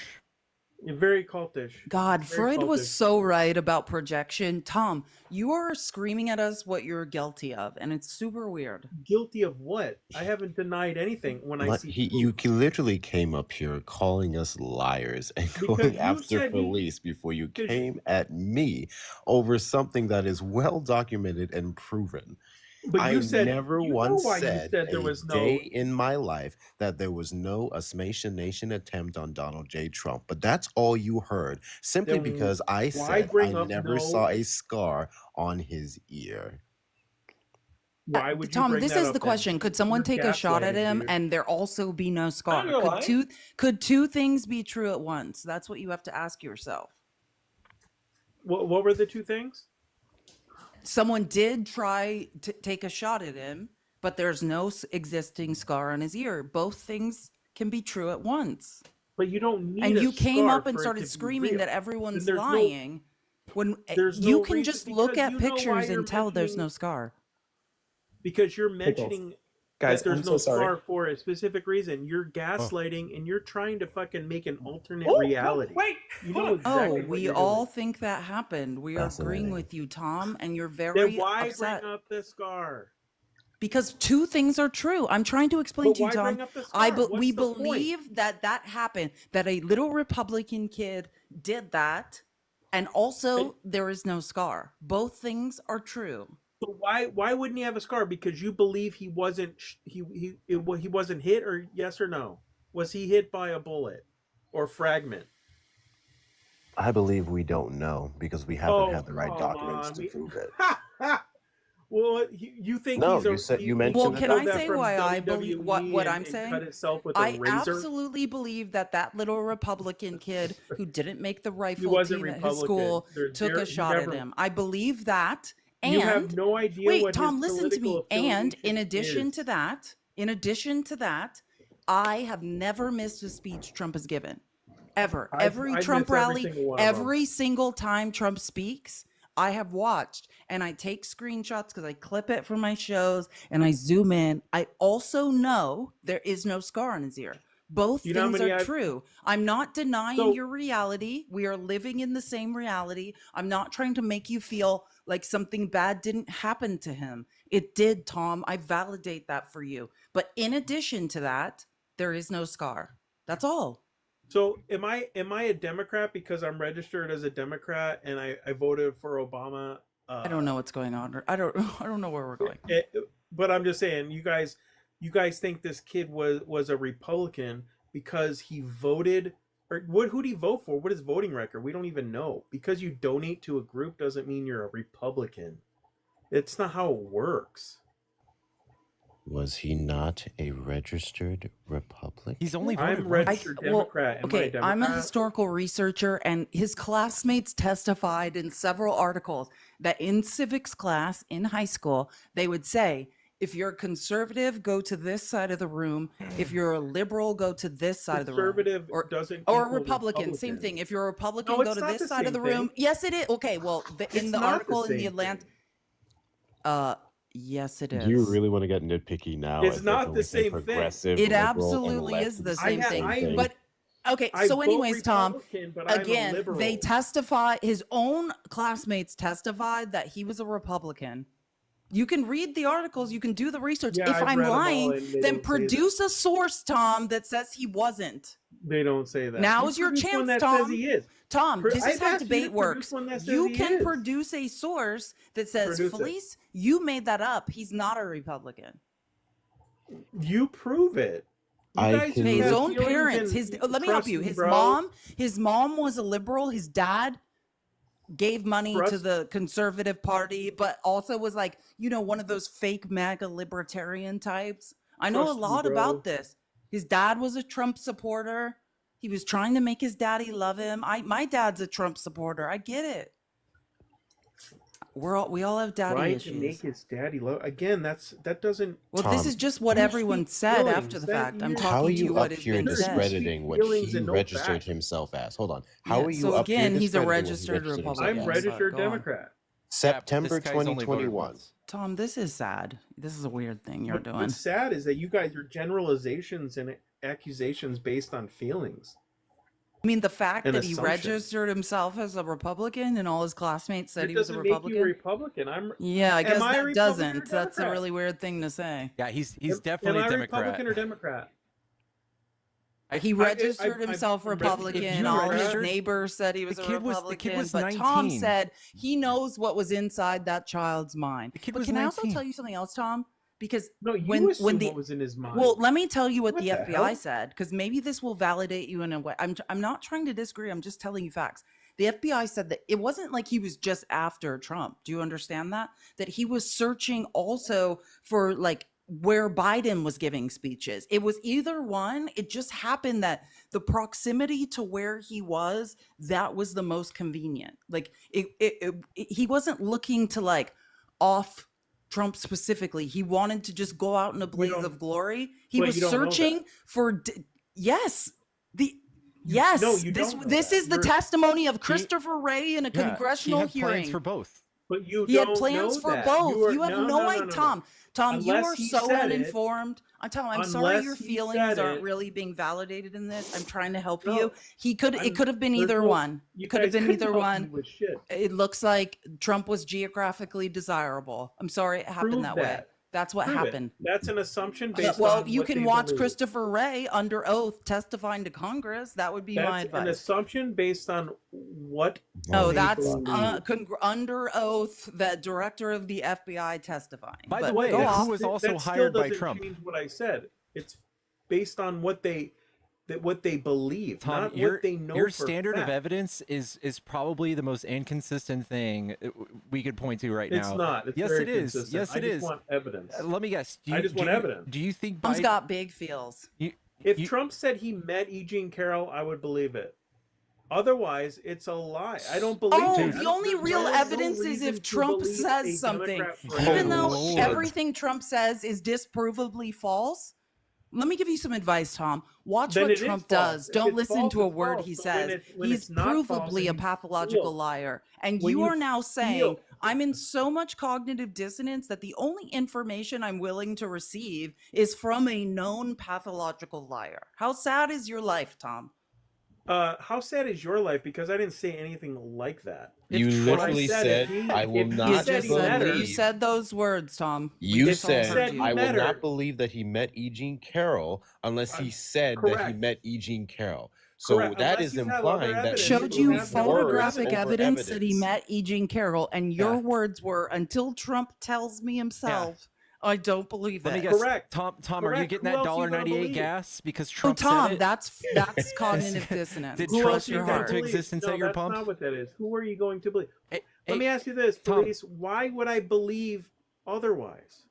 You're very cultish. God, Very Freud was cultish. so right about projection. Tom, you are screaming at us what you're guilty of, and it's super weird. Guilty of what? I haven't denied anything when I see You literally came up here calling us liars and Because going you after said he- police before you because- came at me over something that is well documented and proven. But you I said never you know once why you said said there a was no. day in my life that there was no assassination attempt on Donald J. Trump. But that's all you heard, simply Then because I why said I bring up never no- saw a scar on his ear. Why would you Tom, bring this that is up the then? question. Could someone You're take a shot at gaslighting, him dude. and there also be no scar? not gonna lie. Could two things be true at once? That's what you have to ask yourself. What were the two things? Someone did try to take a shot at him, but there's no existing scar on his ear. Both things can be true at once. But you don't need. And a you came scar up and for it started to be screaming real. that Then everyone's there's no- lying. When there's you no can reason- just look because at you know why pictures you're and tell there's mentioning- no scar. Because you're Pickles. mentioning Guys, that there's I'm no so sorry. scar for a specific reason. You're gaslighting and you're trying to fucking make an alternate Oh, reality. wait. You know exactly what we you're all doing. think that happened. We are agreeing with you, Tom, and you're Then very why upset. bring up the scar? Because two things are true. I'm trying to explain But to you, why Tom. bring up the scar? We What's the point? believe that happened, that a little Republican kid did that, and also there is no scar. Both things are true. So why wouldn't he have a scar? Because you believe he wasn't he wasn't hit, or yes or no? Was he hit by a bullet or fragment? I believe we don't know because we haven't had the right documents to prove it. Well, you think No, he's a, you said you he mentioned. Well, that can that I was- say why I believe what I'm and saying? cut himself with a I razor? absolutely believe that little Republican kid who didn't make the rifle wasn't team at his Republican. school There's took zero- a he shot never- at him. I believe that. And You have no idea wait, what Tom, his listen to me. political And in affiliation addition is. to that, I have never missed a speech Trump has given. Ever. Every I've Trump missed every rally, single one of them. every single time Trump speaks, I have watched, and I take screenshots because I clip it from my shows and I zoom in. I also know there is no scar on his ear. Both You know how things many are I've- true. I'm not denying So- your reality. We are living in the same reality. I'm not trying to make you feel like something bad didn't happen to him. It did, Tom. I validate that for you. But in addition to that, there is no scar. That's all. So am I a Democrat because I'm registered as a Democrat and I voted for Obama? I don't know what's going on. I don't know where we're going. But I'm just saying, you guys think this kid was a Republican because he voted, or who did he vote for? What is voting record? We don't even know. Because you donate to a group doesn't mean you're a Republican. It's not how it works. Was he not a registered Republican? He's only I'm voted registered Well, Democrat. Am I a okay, I'm a Democrat? historical researcher, and his classmates testified in several articles that in civics class in high school, they would say, if you're a conservative, go to this side of the room. If you're a liberal, go to this side of the room. Conservative doesn't Or a equal Republican, same Republican. thing. If you're a Republican, No, go it's to not this the side of the same room. thing. Yes, it is. Okay, well, It's in the not the article in the same Atlantic, yes, it is. Do you really want to get nitpicky now? It's as not if the it's a same thing. progressive, It liberal, and absolutely left is the is same thing. But okay, I so vote anyways, Tom, Republican, but I'm a again, liberal. they testify, his own classmates testified that he was a Republican. You can read the articles, you can do the research. Yeah, If I've I'm read 'em all, lying, and they then don't say produce a source, Tom, that says he wasn't. They don't say that. Now's You your produce one chance, that Tom. says he is. Tom, this I've is how asked you to debate produce works. one that says You he can is. produce a source that says, Produce it. Felice, you made that up. He's not a Republican. You prove it. You I guys can- just His have own feelings parents. and Let me help trust you. me, His bro. mom was a liberal. His dad gave money to Trust- the conservative party, but also was like, one of those fake MAGA libertarian types. I know Trust a me, lot bro. about this. His dad was a Trump supporter. He was trying to make his daddy love him. My dad's a Trump supporter. I get it. We all have daddy Trying issues. to make his daddy love again. That doesn't. Well, this Tom, is just what You everyone speak said feelings. after the That fact. I'm you- How are talking to you you what up has here been said. discrediting what feelings he and no registered facts. himself as? Hold on. How Yeah, are you so up here again, he's a discrediting what he registered registered himself Republican. I'm as? registered Go on. Democrat. September this guy's only voted 2021. once. Tom, this is sad. This is a weird thing you're doing. What's sad is that you guys are generalizations and accusations based on feelings. I mean, the fact An that he assumption. registered himself as a Republican and all his classmates said It he was a doesn't make you Republican. Republican. I'm. Yeah, I Am guess I a that Republican or doesn't. That's a Democrat? really weird thing to say. Yeah, he's Am definitely I a a Democrat. Republican or Democrat? He registered himself I'm Republican. registered All his Democrat. neighbors said he was The a kid was- the Republican. kid was but Tom 19. said he knows what was inside that child's mind. The kid But was can I also 19. tell you something else, Tom? Because No, you when assume the what was in his mind. well, let me tell you what What the the FBI hell? said, because maybe this will validate you in a way. I'm not trying to disagree. I'm just telling you facts. The FBI said that it wasn't like he was just after Trump. Do you understand that? That he was searching also for like where Biden was giving speeches. It was either one. It just happened that the proximity to where he was, that was the most convenient. Like he wasn't looking to like off Trump specifically. He wanted to just go out in a blaze of glory. He but was you don't know searching for yes. Yes, no, you this don't know this that. is the You're- testimony of Christopher Wray in a Yeah, congressional he had plans hearing. for both. But you He had don't plans know for that. both. You are You have no idea, Tom. Tom, you Unless are he so said it. uninformed. Tom, I'm sorry Unless your he feelings said aren't it. really being validated in this. I'm trying to help No, you. It could have been there's either no- one. You It could have guys been couldn't either help one. me with shit. It looks like Trump was geographically desirable. I'm sorry it happened Prove that way. that. That's what Prove it. happened. That's an assumption based Well, on you what can they watch believe. Christopher Wray under oath testifying to Congress. That would be my That's an advice. assumption based on what No, they that's believe. under oath that director of the FBI testifying. By the But way, go off. who was also that still hired by doesn't Trump? change what I said. It's based on what they believe, Tom, not your what they know. your for standard of fact. evidence is probably the most inconsistent thing we could point to right now. It's not. It's yes, very it is. consistent. Yes, I it just is. want evidence. Let me guess. I just want evidence. Do you think Trump's Biden? got big feels. If Trump said he met E. Jean Carroll, I would believe it. Otherwise, it's a lie. I don't believe it. The only real evidence is if Trump says something. Even though everything Trump says is disprovably false. Let me give you some advice, Tom. Watch Then what it is Trump false. does. If Don't it's listen false, to a it's word false. he But says. when He's it's not false, provably then a you pathological feel- liar. And when you you are now saying, feel- I'm in so much cognitive dissonance that the only information I'm willing to receive is from a known pathological liar. How sad is your life, Tom? How sad is your life? Because I didn't say anything like that. You What I literally if said, he- "I will if he not said he met her- You said those words, Tom. You just all said, heard you. I will met her. not believe that he met E. Jean Carroll unless he said that he correct. met E. Jean Carroll. So Correct, that unless is you have implying other that evidence. Showed you you believe words photographic over evidence that he evidence. met E. Jean Carroll, and your words were, until Trump tells me himself, I don't believe Let me it. guess. Correct. Tom, are you Correct. getting Who that else you gonna $1.98 believe? gas because Oh, Trump Tom, said it? that's cognitive dissonance. Did Who Trump else are you speak going that to to believe? existence No, at your that's pump? not what that is. Who are you going to believe? Hey, Let me ask you this, Tom. Felice. Why would I believe otherwise?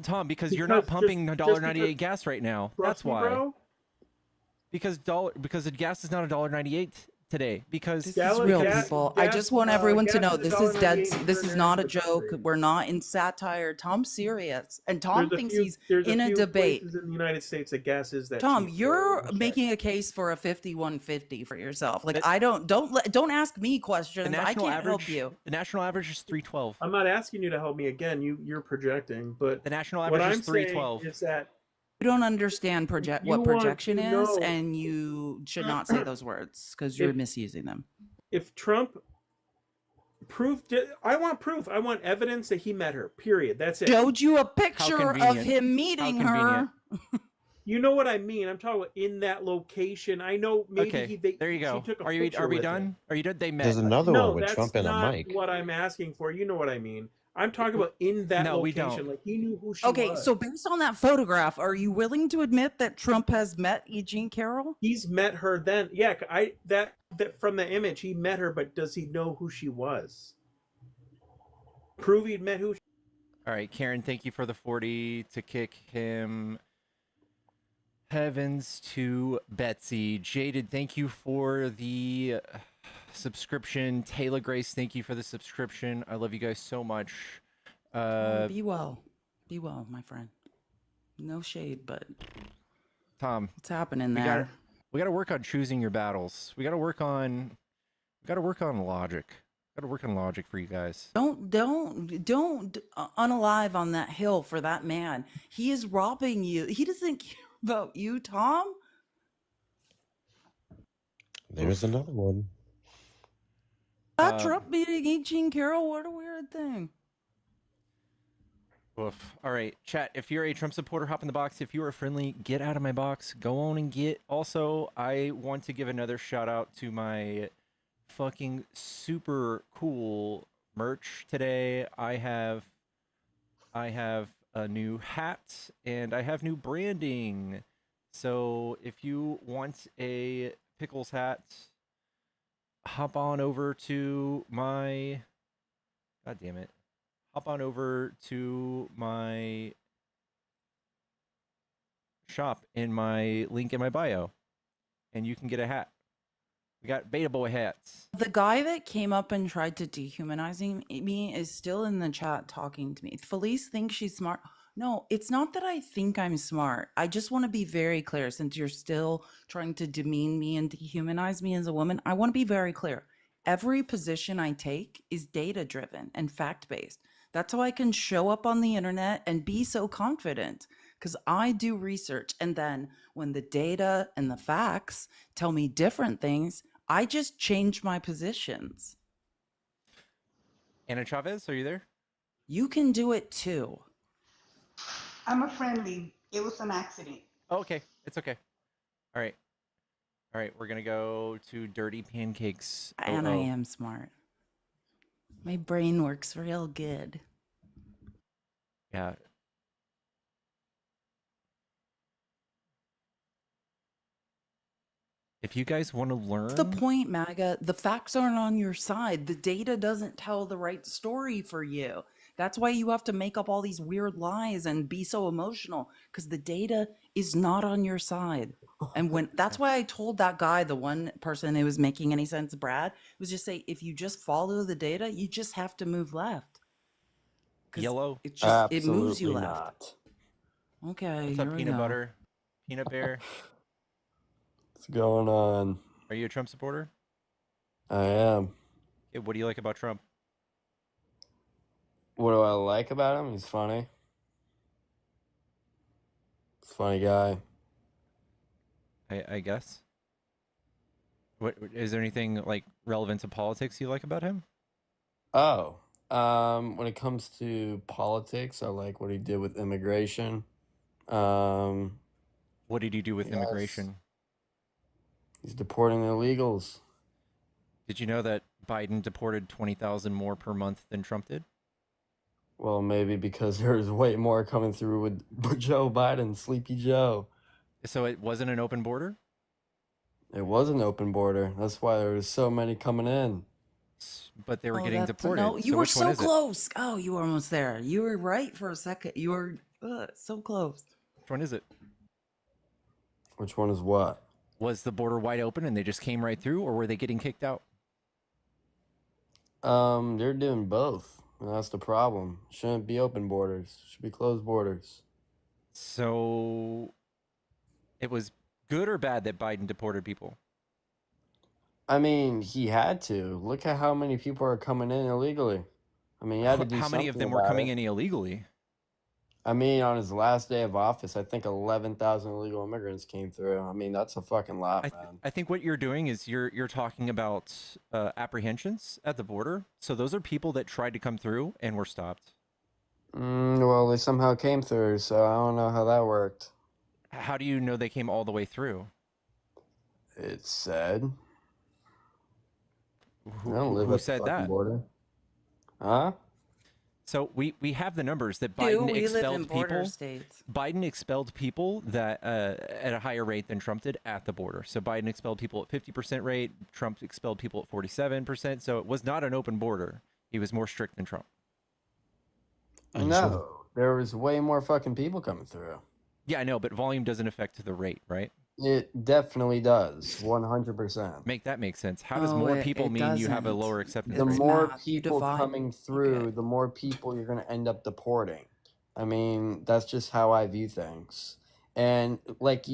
Tom, because you're not Because pumping just $1.98 because- gas right now. Trust That's me, why. bro. Because the gas is not $1.98 today. Because This is real, people. I just want everyone to know this is dead. This is not a joke. We're not in satire. Tom's serious, and Tom thinks he's in a debate. Places in the United States that gas is that Tom, cheap. you're making a case for a 5150 for yourself. Like I don't ask me questions. the I national can't average, help you. The national average is 312. I'm not asking you to help me again. You're projecting, but The national what average I'm is 312. saying is that You don't understand you what want projection to is, know- and you should not say those words because you're misusing them. if Trump proved it, I want proof. I want evidence that he met her. Period. That's it. Showed you a picture of convenient. him meeting her. You know what I mean? I'm talking about in that location. I know maybe Okay, there you go. She took a Are we picture with done? him. Are you done? They met. There's another No, one with that's Trump and a not mic. what I'm asking for. You know what I mean? I'm talking about in that No, we location. don't. Like he knew who she Okay, was. so based on that photograph, are you willing to admit that Trump has met E. Jean Carroll? He's met her then. Yeah, that from the image he met her, but does he know who she was? Prove he'd met who. All right, Karen, thank you for the 40 to kick him. Heavens to Betsy. Jaded, thank you for the subscription. Taylor Grace, thank you for the subscription. I love you guys so much. Be well. Be well, my friend. No shade, but Tom, what's happening we there? gotta work on choosing your battles. We gotta work on logic. Gotta work on logic for you guys. Don't unalive on that hill for that man. He is robbing you. He doesn't care about you, Tom. There's another one. That Trump meeting E. Jean Carroll, what a weird thing. Oof. All right, chat. If you're a Trump supporter, hop in the box. If you are friendly, get out of my box. Go on and get. Also, I want to give another shout out to my fucking super cool merch today. I have a new hat and I have new branding. So if you want a Pickles hat, hop on over to my hop on over to my shop in my link in my bio and you can get a hat. We got Beta Boy hats. The guy that came up and tried to dehumanize me is still in the chat talking to me. Felice thinks she's smart. No, it's not that I think I'm smart. I just want to be very clear since you're still trying to demean me and dehumanize me as a woman. I want to be very clear. Every position I take is data driven and fact based. That's how I can show up on the internet and be so confident because I do research. And then when the data and the facts tell me different things, I just change my positions. Anna Chavez, are you there? You can do it too. I'm a friendly. It was an accident. Oh, okay. It's okay. All right. All right. We're going to go to Dirty Pancakes. And I am smart. My brain works real good. Yeah. If you guys want to learn. That's the point, MAGA. The facts aren't on your side. The data doesn't tell the right story for you. That's why you have to make up all these weird lies and be so emotional because the data is not on your side. And when that's why I told that guy, the one person who was making any sense, Brad, was just say, if you just follow the data, you just have to move left. Yellow? It just it moves you Absolutely left. Okay. What's here up, we Peanut go. Butter? Peanut Bear? What's going on? Are you a Trump supporter? I am. Yeah, what do you like about Trump? What do I like about him? He's funny. He's a funny guy. I guess. What is there anything like relevant to politics you like about him? Oh, when it comes to politics, I like what he did with immigration. What did he do with yes. immigration? He's deporting illegals. Did you know that Biden deported 20,000 more per month than Trump did? Well, maybe because there's way more coming through with Joe Biden, Sleepy Joe. So it wasn't an open border? It was an open border. That's why there was so many coming in. But they were getting that's- deported. No, you so were which one so is it? close. Oh, you were almost there. You were right for a second. You were so close. Which one is it? Which one is what? Was the border wide open and they just came right through, or were they getting kicked out? They're doing both. And that's the problem. Shouldn't be open borders. Should be closed borders. So it was good or bad that Biden deported people? I mean, he had to. Look at how many people are coming in illegally. I mean, he had to do How many of something them were about coming it. in illegally? I mean, on his last day of office, I think 11,000 illegal immigrants came through. I mean, that's a fucking lot, man. I think what you're doing is you're talking about apprehensions at the border. So those are people that tried to come through and were stopped. Well, they somehow came through, so I don't know how that worked. How do you know they came all the way through? It said. Who, I don't live who at the said fucking that? border. Huh? So we have the numbers that Do Biden we live in expelled border people. states? Biden expelled people that at a higher rate than Trump did at the border. So Biden expelled people at 50% rate. Trump expelled people at 47%. So it was not an open border. He was more strict than Trump. No, there was way more fucking people coming through. Yeah, I know, but volume doesn't affect the rate, right? It definitely does, 100%. Make that make sense. How does Oh, more it- people it mean you have a doesn't. lower acceptance The rate? more math. You people divide- coming through, the more people you're going to end up deporting. I mean, that's just how I view things. And like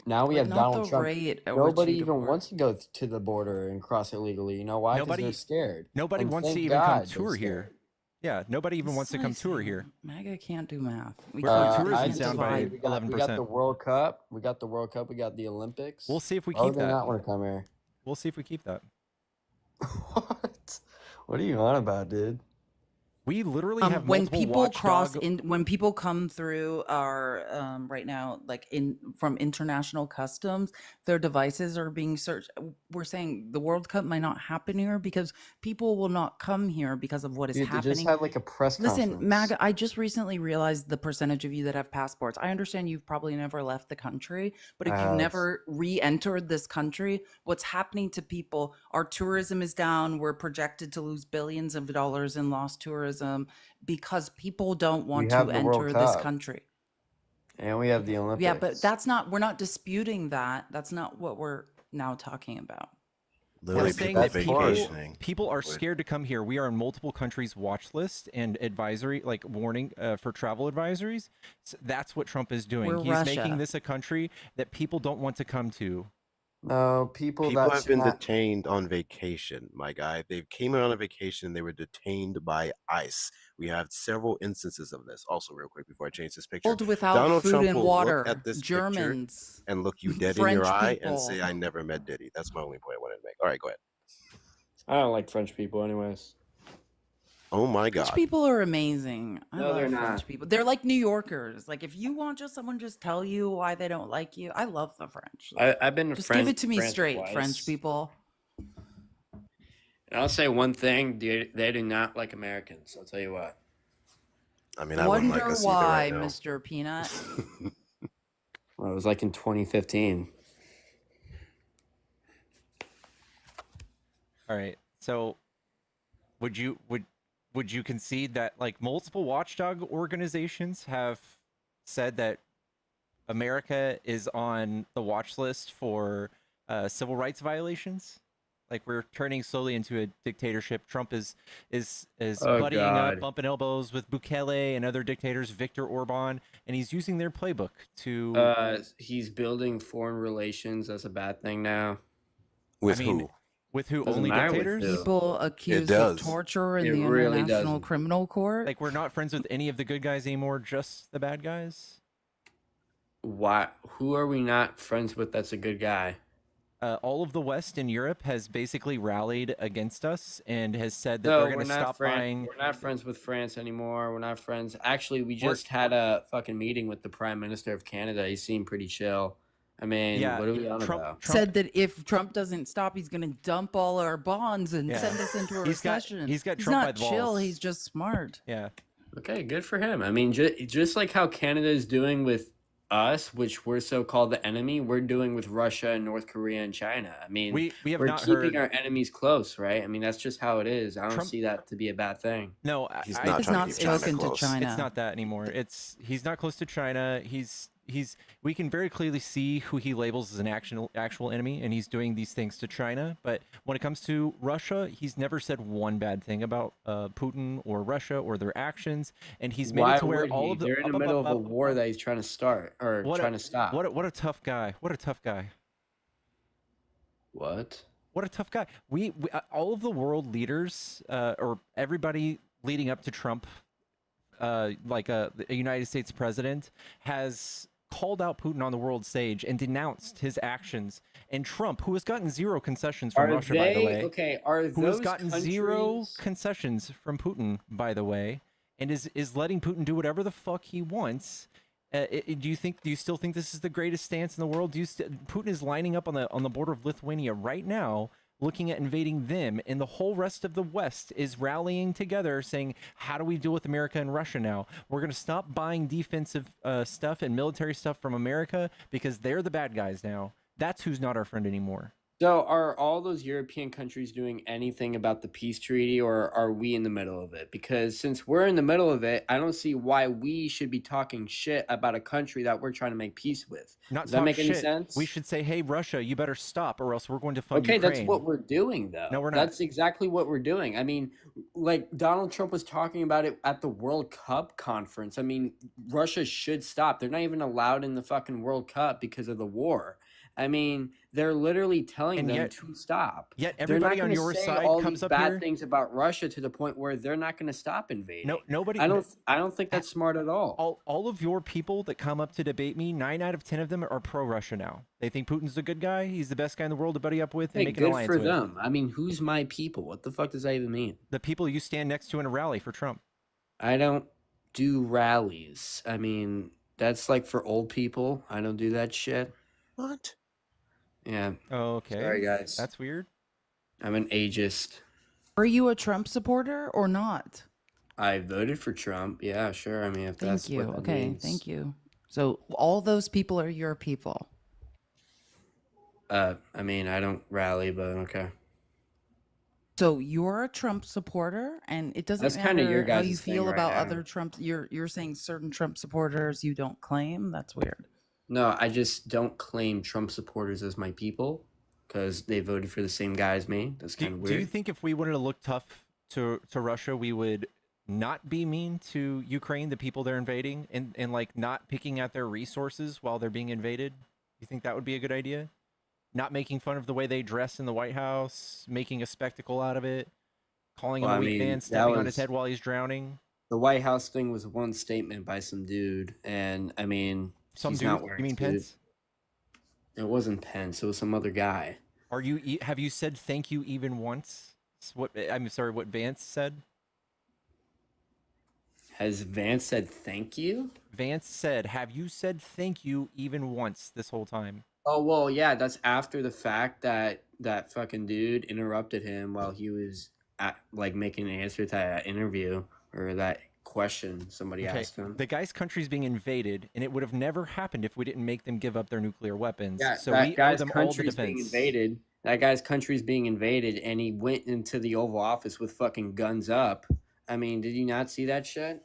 now we But have not Donald the Trump. rate at which Nobody you even deport. wants to go to the border and cross illegally. You know why? Because Nobody- they're scared. Nobody And wants to thank even God come they're tour here. scared. Yeah, nobody even wants to come tour here. MAGA can't do math. We Our can't- tourism's can't down by divide. we got the 11%. World Cup. We got the World Cup. We got the Olympics. We'll see if we Why would keep they that. not want to come here? We'll see if we keep that. What are you on about, dude? We literally have when multiple people cross watchdog- in, when people come through our right now, like from international customs, their devices are being searched. We're saying the World Cup might not happen here because people will not come here because of what is Dude, they happening. just had like a press Listen, conference. MAGA, I just recently realized the percentage of you that have passports. I understand you've probably never left the country, but if I you have. never re-entered this country, what's happening to people, our tourism is down. We're projected to lose billions of dollars in lost tourism because people don't want have to the World enter this Cup. country. And we have the Olympics. Yeah, but we're not disputing that. That's not what we're now talking about. We're saying that vacationing. people are scared to come here. We are on multiple countries' watch list and advisory, like warning for travel advisories. So that's what Trump is doing. We're He's Russia. making this a country that people don't want to come to. No, people People that have should been not. detained on vacation, my guy. They came in on a vacation and they were detained by ICE. We have several instances of this. Also, real quick before I change this picture, Old without Donald food Trump and will look at water. this picture Germans. and look you dead in your French eye and people. say, "I never met Diddy." That's my only point I wanted to make. All right, go ahead. I don't like French people, anyways. Oh my French God. people are amazing. I No, they're love not. French people. They're like New Yorkers. Like if you want someone just tell you why they don't like you. I love the French. I've been to Just France. give it to me France straight, twice. French people. And I'll say one thing: they do not like Americans. I'll tell you what. I mean, I wouldn't like Wonder us either why, right now. Mr. Peanut. Well, it was like in 2015. All right. So would you concede that like multiple watchdog organizations have said that America is on the watch list for civil rights violations? Like we're turning slowly into a dictatorship. Trump is Oh, buddying up, God. bumping elbows with Bukele and other dictators, Viktor Orban, and he's using their playbook to. He's building foreign relations. That's a bad thing now. With I mean, who? With who? Doesn't Only matter with dictators? who. People accused of does. torture in It the really International doesn't. Criminal Court. Like we're not friends with any of the good guys anymore, just the bad guys. Why? Who are we not friends with? That's a good guy. All of the West in Europe has basically rallied against us and has said that No, they're we're going to not stop buying. We're not friends with France anymore. We're not friends. Actually, we just had a fucking meeting with the Prime Minister of Canada. He seemed pretty chill. I mean, Yeah, what are we on Trump- about? Said that if Trump doesn't stop, he's going to dump all our bonds and Yeah. send us into a He's got- recession. he's got He's Trump by not the chill. balls. He's just smart. Yeah. Okay, good for him. I mean, just like how Canada is doing with us, which we're so-called the enemy, we're doing with Russia and North Korea and China. I mean, We have we're not keeping heard. our enemies close, right? I mean, that's just how it is. I don't Trump- see that to be a bad thing. No, He's I not He's trying not to keep China spoken to close. China. It's not that anymore. He's not close to China. He's we can very clearly see who he labels as an actual enemy, and he's doing these things to China. But when it comes to Russia, he's never said one bad thing about Putin or Russia or their actions, and he's made Why it to where would all he? of the They're in the middle of a war that he's trying to start or trying to stop. What a tough guy. What a tough guy. What? What a tough guy. We all of the world leaders, or everybody leading up to Trump, like a United States president, has called out Putin on the world stage and denounced his actions. And Trump, who has gotten zero concessions from Russia, by the way, Are who has those gotten zero countries- concessions from Putin, by the way, and is letting Putin do whatever the fuck he wants. Do you still think this is the greatest stance in the world? Putin is lining up on the border of Lithuania right now, looking at invading them, and the whole rest of the West is rallying together, saying, "How do we deal with America and Russia now? We're going to stop buying defensive stuff and military stuff from America because they're the bad guys now. That's who's not our friend anymore." So are all those European countries doing anything about the peace treaty, or are we in the middle of it? Because since we're in the middle of it, I don't see why we should be talking shit about a country that we're trying to make peace with. Not Does that talk make any shit. sense? We should say, "Hey, Russia, you better stop, or else we're going to fund Okay, Ukraine." that's what we're doing, though. No, we're not. That's exactly what we're doing. I mean, like Donald Trump was talking about it at the World Cup conference. I mean, Russia should stop. They're not even allowed in the fucking World Cup because of the war. I mean, they're literally telling And them yet- to stop. yet They're everybody not on gonna your say side all comes these up bad here- things about Russia to the point where they're not going to stop invading. No, nobody. I don't think that's smart at all. All of your people that come up to debate me, 9 out of 10 of them are pro-Russia now. They think Putin's a good guy. He's the best guy in the world to buddy up with and Hey, make an good alliance for with. them. I mean, who's my people? What the fuck does that even mean? The people you stand next to in a rally for Trump. I don't do rallies. I mean, that's like for old people. I don't do that shit. What? Yeah. Okay. Sorry, guys. That's weird. I'm an ageist. Are you a Trump supporter or not? I voted for Trump. Yeah, sure. I mean, if that's Thank you. what that Okay, means. thank you. So all those people are your people. I mean, I don't rally, but okay. So you're a Trump supporter, and it doesn't That's kinda matter your how guys' you thing feel right about now. other Trump. You're saying certain Trump supporters you don't claim. That's weird. No, I just don't claim Trump supporters as my people because they voted for the same guy as me. That's kind of Do you weird. think if we wanted to look tough to Russia, we would not be mean to Ukraine, the people they're invading, and like not picking at their resources while they're being invaded? You think that would be a good idea? not making fun of the way they dress in the White House, making a spectacle out of it, calling Well, him I a weak mean, man, that stepping on his was head while he's drowning. the White House thing was one statement by some dude, and I mean, Some he's dude? not You wearing mean a suit. Pence? It wasn't Pence. It was some other guy. Have you said thank you even once? I'm sorry, what Vance said? Has Vance said thank you? Vance said, have you said thank you even once this whole time? Oh, well, yeah, that's after the fact that that fucking dude interrupted him while he was making an answer to that interview or that question somebody asked him. The guy's country's being invaded, and it would have never happened if we didn't make them give up their nuclear weapons. Yeah, So that we owe guy's them all the country's being defense. invaded. That guy's country's being invaded, and he went into the Oval Office with fucking guns up. I mean, did you not see that shit?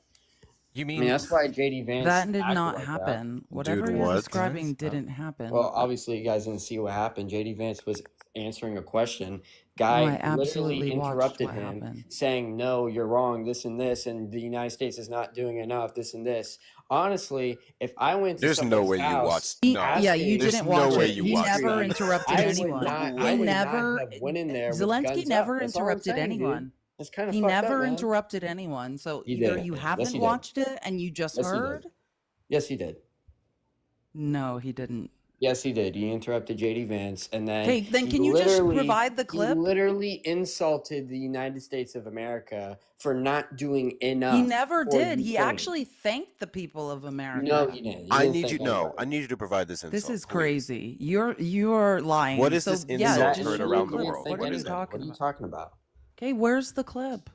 You I mean, that's why JD Vance. That did acted not like happen. That. Whatever you're describing didn't happen. Well, obviously, you guys didn't see what happened. JD Vance was answering a question. Oh, I Guy literally absolutely watched interrupted what him, happened. saying, "No, you're wrong. This and this, and the United States is not doing enough. This and this." Honestly, if I went to There's no somebody's way you house, watched. He, No, yeah, you there's didn't no watch way it. you He watched never that. interrupted anyone. I would not have went in there with Zelensky guns never up. That's all I'm interrupted saying, dude. anyone. That's kind of He fucked never up, man. interrupted anyone. So He either did. you Yes, haven't he did. watched it and you just Yes, he heard. did. Yes, he did. No, he didn't. Yes, he did. He interrupted JD Vance, and then Okay, then he can you just literally- provide the He clip? literally insulted the United States of America for not doing enough. He never for did. He Ukraine. actually thanked the people of America. No, he didn't. He I didn't need thank you. No, anybody. I need you to provide this insult. This is please. crazy. You're lying. What is so, this yeah, insult just heard show around the clip. world? What What are you is it? talking What are you about? talking about? Okay, where's the clip?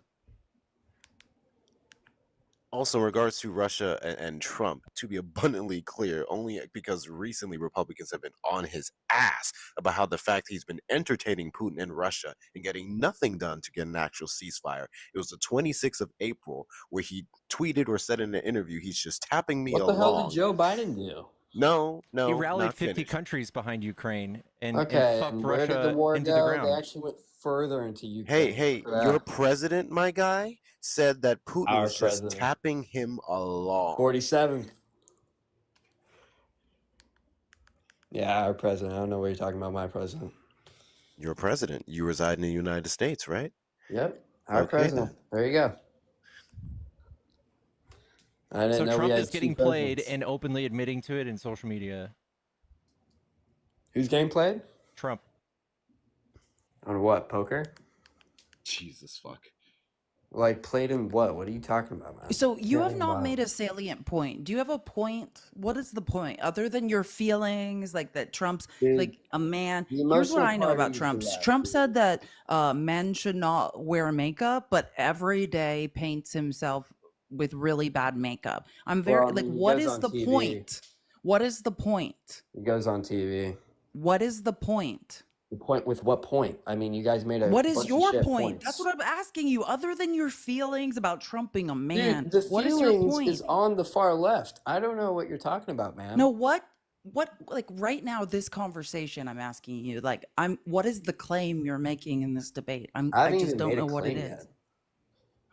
Also, in regards to Russia and Trump, to be abundantly clear, only because recently Republicans have been on his ass about how the fact he's been entertaining Putin in Russia and getting nothing done to get an actual ceasefire. It was the 26th of April where he tweeted or said in an interview, he's just tapping me What along. the hell did Joe Biden do? No, He rallied not 50 finished. countries behind Ukraine and Okay, fucked and where did Russia the war into the go? ground. They actually went further into Ukraine. Hey, Yeah. your president, my guy, said that Putin Our was just president. tapping him along. 47th. Yeah, our president. I don't know what you're talking about. My president. Your president. You reside in the United States, right? Yep, our Okay, president. then. There you go. I didn't So know we Trump had is two getting played presidents. and openly admitting to it in social media. Who's getting played? Trump. On what? Poker? Jesus fuck. Like played in what? What are you talking about, man? So you have Getting not wild. made a salient point. Do you have a point? What is the point other than your feelings, like that Trump's Dude, like a man? the Here's what emotional I know part about is Trump. that, Trump said that men should not wear makeup, but every day paints himself with really bad makeup. I'm very Well, I like, mean, he what goes is on the TV. point? What is the point? He goes on TV. What is the point? The point with what point? I mean, you guys made a What is bunch of your shit point? points. That's what I'm asking you. Other than your feelings about Trump being a man, Dude, the what is your feelings point? is on the far left. I don't know what you're talking about, man. No, what like right now this conversation I'm asking you, like what is the claim you're making in this debate? I I haven't just even don't made a know what it claim is. yet.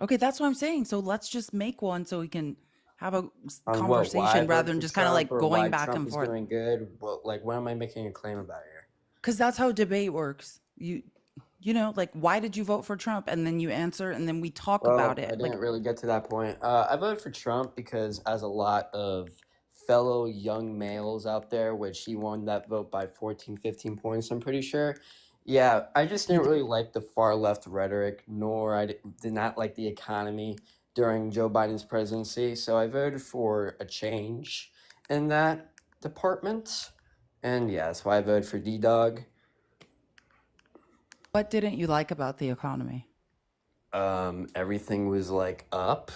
Okay, that's what I'm saying. So let's just make one so we can have a On what? Why conversation vote rather than for just kind of like Trump or going why back Trump and is forth. doing good? Well, like, what am I making a claim about here? Because that's how debate works. You know, like why did you vote for Trump? And then you answer and then we talk Well, about I it. didn't Like really get to that point. I voted for Trump because, as a lot of fellow young males out there, which he won that vote by 14, 15 points, I'm pretty sure. Yeah, I just didn't really like the far left rhetoric, nor I did not like the economy during Joe Biden's presidency. So I voted for a change in that department. And yeah, that's why I voted for D-Dog. what didn't you like about the economy? Everything was like up.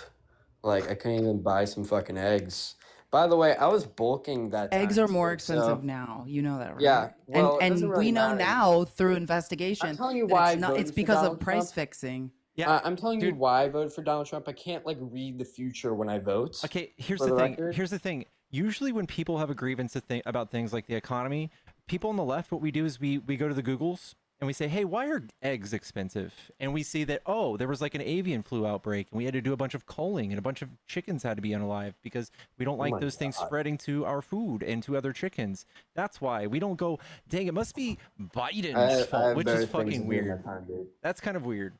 Like I couldn't even buy some fucking eggs. By the way, I was bulking that Eggs time are more too, expensive so now. You know that, right? yeah. Well, it and doesn't really we know matter. now through I'm investigation telling you that why I it's not voted it's for because of Donald price Trump. fixing. Yeah, I'm telling you dude. why I voted for Donald Trump. I can't like read the future when I vote. Okay, here's For the the thing. record. Here's the thing. Usually when people have a grievance about things like the economy, people on the left, what we do is we go to the Googles and we say, hey, why are eggs expensive? And we see that, oh, there was like an avian flu outbreak and we had to do a bunch of culling and a bunch of chickens had to be unalive because we don't like my those things God. spreading to our food and to other chickens. That's why we don't go, dang, it must be Biden's I fault, have which better is things to fucking do in weird. my time, dude. That's kind of weird.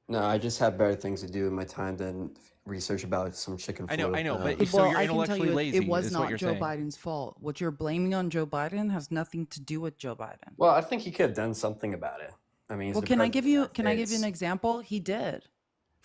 No, I just have better things to do in my time than research about some chicken flu. I know, but so Well, you're I can tell intellectually you, lazy it was is what not you're Joe saying. Biden's fault. What you're blaming on Joe Biden has nothing to do with Joe Biden. Well, I think he could have done something about it. I mean, he's Well, the can I president give of the you United can I give you an States. example? He did.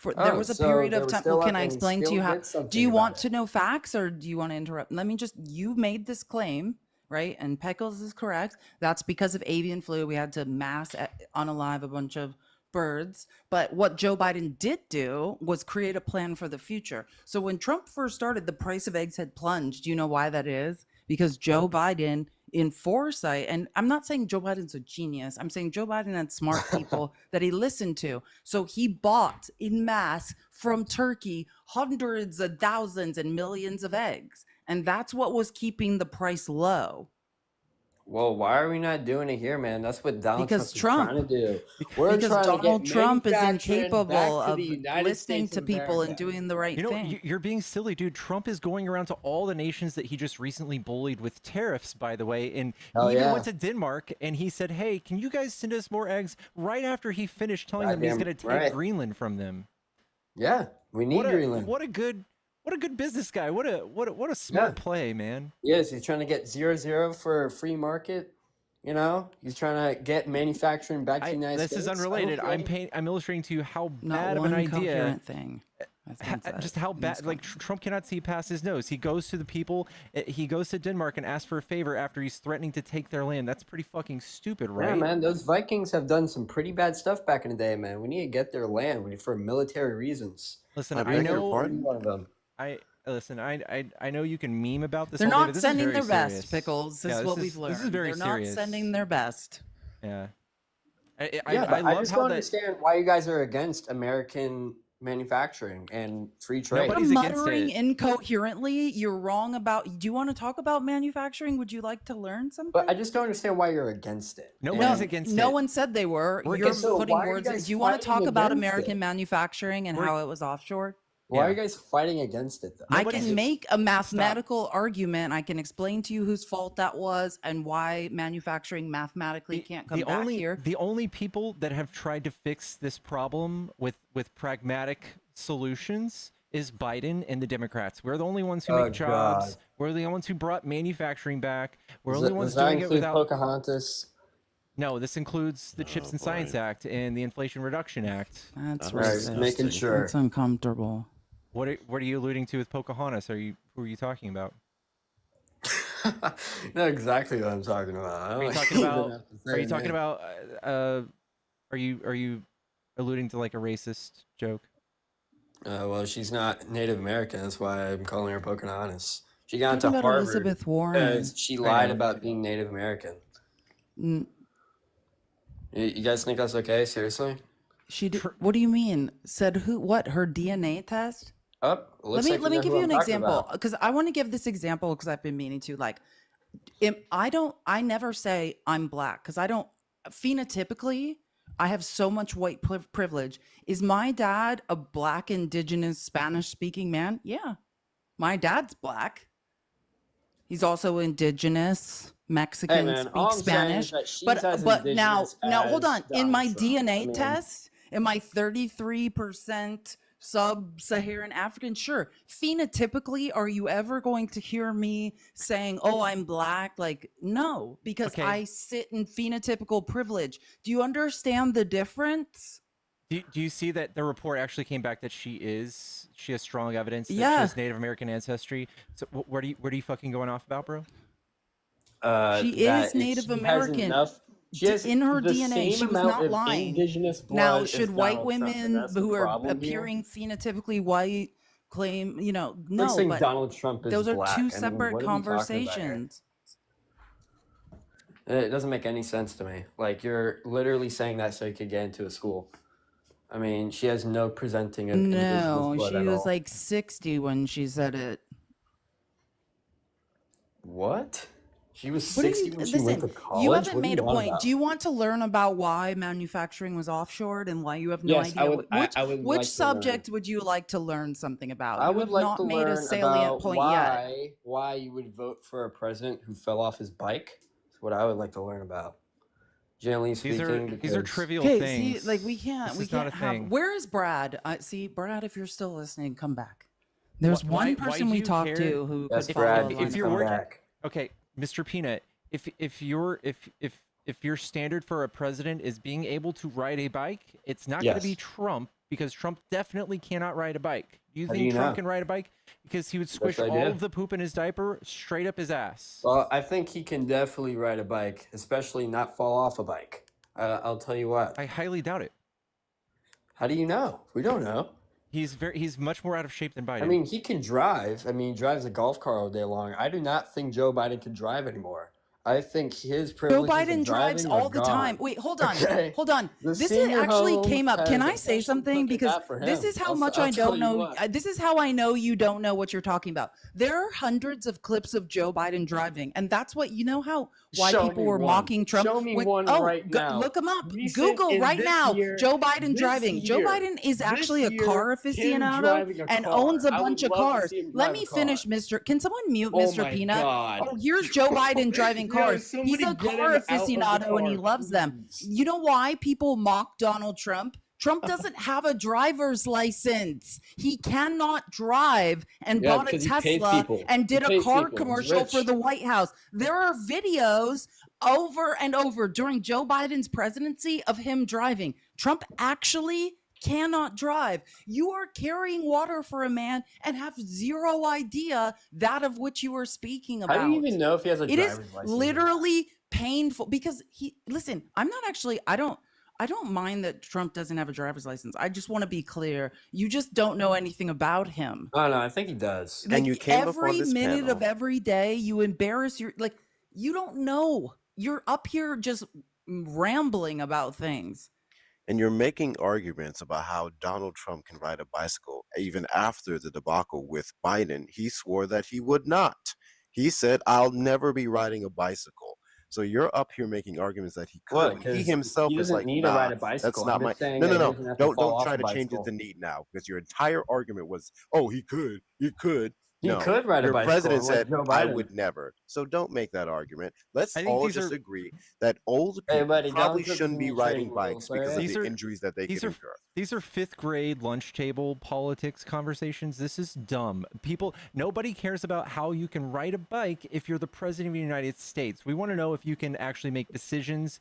There Oh, was a so period there of was time. still Well, up can I and he explain to still you how? did Do something you about want it. to know facts or do you want to interrupt? Let me just. You made this claim, right? And Peckles is correct. That's because of avian flu. We had to mass unalive a bunch of birds. But what Joe Biden did do was create a plan for the future. So when Trump first started, the price of eggs had plunged. Do you know why that is? Because Joe Biden, in foresight, and I'm not saying Joe Biden's a genius. I'm saying Joe Biden had smart people that he listened to. So he bought in mass from Turkey hundreds of thousands and millions of eggs. And that's what was keeping the price low. Well, why are we not doing it here, man? That's what Donald Because Trump is trying to do. We're because trying to Donald get Trump is manufacturing incapable back to of the United listening States to of people and America. doing the right You know, thing. you're being silly, dude. Trump is going around to all the nations that he just recently bullied with tariffs, by the way. And Hell he even yeah. went to Denmark and he said, hey, can you guys send us more eggs? Right after he finished telling them he's Goddamn going to take right. Greenland from them. Yeah, we need Greenland. What a good business guy. What a smart play, man. Yes, he's trying to get 0-0 for a free market. You know, he's trying to get manufacturing back to the United This States. is unrelated. I'm illustrating to you how Not bad of one an idea. coherent thing. Just how bad, like Trump cannot see past his nose. He goes to the people. He goes to Denmark and asks for a favor after he's threatening to take their land. That's pretty fucking stupid, right? Yeah, man, those Vikings have done some pretty bad stuff back in the day, man. We need to get their land for military reasons. Listen, I I know. one of them. I know you can meme about this. They're all day, not but this sending is their very best, serious. Pickles. This Yeah, is what we've learned. This is very They're serious. not sending their best. Yeah. But I I love just how don't that. understand why you guys are against American manufacturing and free trade. You're muttering incoherently. You're wrong about. Do you want to talk about manufacturing? Would you like to learn something? But I just don't understand why you're against it. Nobody's against No it. one said they were. We're You're against- so putting why are you words. guys Do you want to talk fighting about against American it? manufacturing and how it was offshore? Why are you guys fighting against it, though? I can make a mathematical argument. I can explain to you whose fault that was and why manufacturing mathematically can't come back here. The only people that have tried to fix this problem with pragmatic solutions is Biden and the Democrats. We're the only ones who make jobs. God. We're the only ones who brought manufacturing back. We're Does the that- only ones does that doing it include without. Pocahontas? No, this includes the Chips and Science Act and the Inflation Reduction Act. That's Right, racist. making sure. It's uncomfortable. What are you alluding to with Pocahontas? Who are you talking about? Not exactly what I'm talking about. Are you talking about? Are you talking about? Are you alluding to like a racist joke? Well, she's not Native American. That's why I'm calling her Pocahontas. She got into Talking about Harvard Elizabeth Warren. because she lied about being Native American. Mm, You guys think that's okay? Seriously? She did. What do you mean? Said who? What? Her DNA test? Let Let me give you an example because I want to give this example because I've been meaning to. Like, I never say I'm black because I don't. Phenotypically, I have so much white privilege. Is my dad a black, indigenous, Spanish-speaking man? Yeah, my dad's black. He's also indigenous, Mexican, man, all speaks I'm saying is Spanish. that she's But as now indigenous hold as on. In my Donald Trump. DNA I mean- test, am I 33% sub-Saharan African? Sure. Phenotypically, are you ever going to hear me saying, "Oh, I'm black"? Like, no, because I sit in phenotypical privilege. Do you understand the difference? Do you see that the report actually came back that she has strong evidence that she Yeah. has Native American ancestry? So where do you fucking going off about, bro? She is Native American. She has In her the DNA, same she was amount not of lying. indigenous Now, blood should as white Donald Trump, and women that's the who are problem here. appearing phenotypically white claim, You're no, saying but Donald Trump is those are black. I two mean, separate what are we talking about here? conversations. It doesn't make any sense to me. Like, you're literally saying that so you could get into a school. I mean, she has no presenting of indigenous No, blood she at was all. like 60 when she said it. What? She was What do 60 you when she went listen? to college. You haven't What do made you a want point. about? Do you want to learn about why manufacturing was offshored and why you have no Yes, I idea? would. I would Which like to learn. subject would you like to learn something about? I You would have like to not made a learn salient about point yet. why you would vote for a president who fell off his bike. That's what I would like to learn about. Generally speaking, These are because trivial Okay, things. see, like we can't This is not a have. thing. Where is Brad? See, Brad, if you're still listening, come back. Why- There's why- one why person do we you talked care? to who Yes, could Brad, follow a please line if of you're come thought. working, back. okay, Mr. Peanut, if your standard for a president is being able to ride a bike, it's not going to be Yes. Trump, because Trump definitely cannot ride a bike. Do you How do think you Trump know? can ride a bike? Because he would Yes, squish I all do. of the poop in his diaper straight up his ass. Well, I think he can definitely ride a bike, especially not fall off a bike. I'll tell you what. I highly doubt it. How do you know? We don't know. He's much more out of shape than Biden. I mean, he can drive. I mean, he drives a golf car all day long. I do not think Joe Biden can drive anymore. I think his Joe privileges Biden of drives driving are all the time. gone. Wait, hold on. Okay. Hold on. The This is senior actually home came up. Can has I say officially something? took it Because out for this him. is how I'll, much I'll I tell don't you know. what. This is how I know you don't know what you're talking about. There are hundreds of clips of Joe Biden driving, and that's what you know how why Show people me were one. mocking Trump. Show me one right now. Look him up. Recent Google in right this now. year. Joe Biden This driving. Joe year. Biden is This actually a year, car him aficionado driving a and car. owns a I bunch would of love to cars. see him Let drive me a finish, car. Mr. Can someone mute Oh Mr. my Peanut? God. Oh, here's Joe Biden driving Yo, cars. He's somebody a get car him out of the aficionado and he car, loves them. please. You know why people mock Donald Trump? Trump doesn't have a driver's license. He cannot drive and Yeah, bought a because he pays Tesla people. and He did a pays car people. He's commercial for rich. the White House. There are videos over and over during Joe Biden's presidency of him driving. Trump actually cannot drive. You are carrying water for a man and have zero idea that of which you are speaking about. How do you even know if he has a It is driver's license? literally painful because listen, I'm not actually, I don't mind that Trump doesn't have a driver's license. I just want to be clear. You just don't know anything about him. Oh, no, I think he does. Like, And you came up on every this minute of panel. every day, you embarrass your, like, you don't know. You're up here just rambling about things. And you're making arguments about how Donald Trump can ride a bicycle. Even after the debacle with Biden, he swore that he would not. He said, I'll never be riding a bicycle. So you're up here making arguments that he What? could. He Because himself he is doesn't like, need to nah, ride a that's bicycle. not I'm my. just saying No, that no, he no. doesn't have to fall Don't off try a to change it bicycle. to need now, because your entire argument was, oh, he could. He No, could ride a your bicycle, president like said, Joe I Biden. would never. So don't make that argument. Let's I think all these just are agree that old Hey, people buddy, probably Donald Trump shouldn't be doesn't need riding training bikes wheels, all because of right? these the are injuries that they these could are endure. these are fifth grade lunch table politics conversations. This is dumb. Nobody cares about how you can ride a bike if you're the president of the United States. We want to know if you can actually make decisions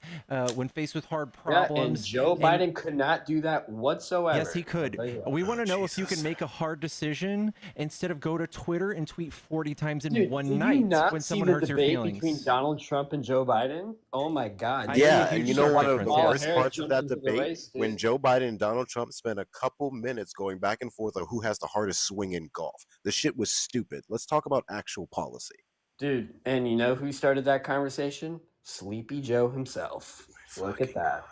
when faced with hard Yeah, and problems. Joe Biden could not do that whatsoever. Yes, he could. I'll tell you that. We want to know if you Jesus. can make a hard decision instead of go to Twitter and tweet 40 times in Dude, one did night you not when see someone the hurts your debate feelings. between Donald Trump and Joe Biden? Oh my God! I dude. am a Yeah, and huge you know Trump one of difference, the Kamala worst Harris parts of jumped that into the debate? race, dude. When Joe Biden and Donald Trump spent a couple minutes going back and forth on who has the hardest swing in golf. The shit was stupid. Let's talk about actual policy. Dude, and you know who started that conversation? Sleepy Joe himself. Look at that.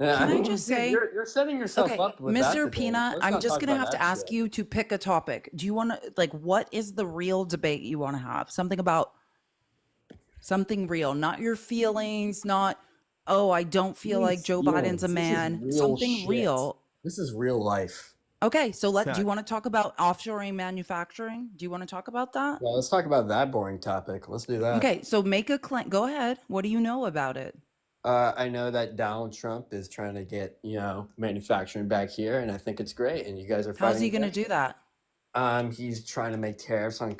Yeah, Can I mean, just dude, say, you're setting yourself okay, up with that Mr. debate. Peanut, Let's I'm not just talk gonna about have to that ask shit. you to pick a topic. Do you want to, like, what is the real debate you want to have? Something about something real, not your feelings, not, oh, I don't feel like Joe Biden's a man. Real Something shit. real. This is real life. Okay, so It's do you not. want to talk about offshoring manufacturing? Do you want to talk about that? Yeah, let's talk about that boring topic. Let's do that. Okay, so make a claim. Go ahead. What do you know about it? I know that Donald Trump is trying to get, manufacturing back here, and I think it's great. And you guys are fighting. How's he going to against do that? it. He's trying to make tariffs on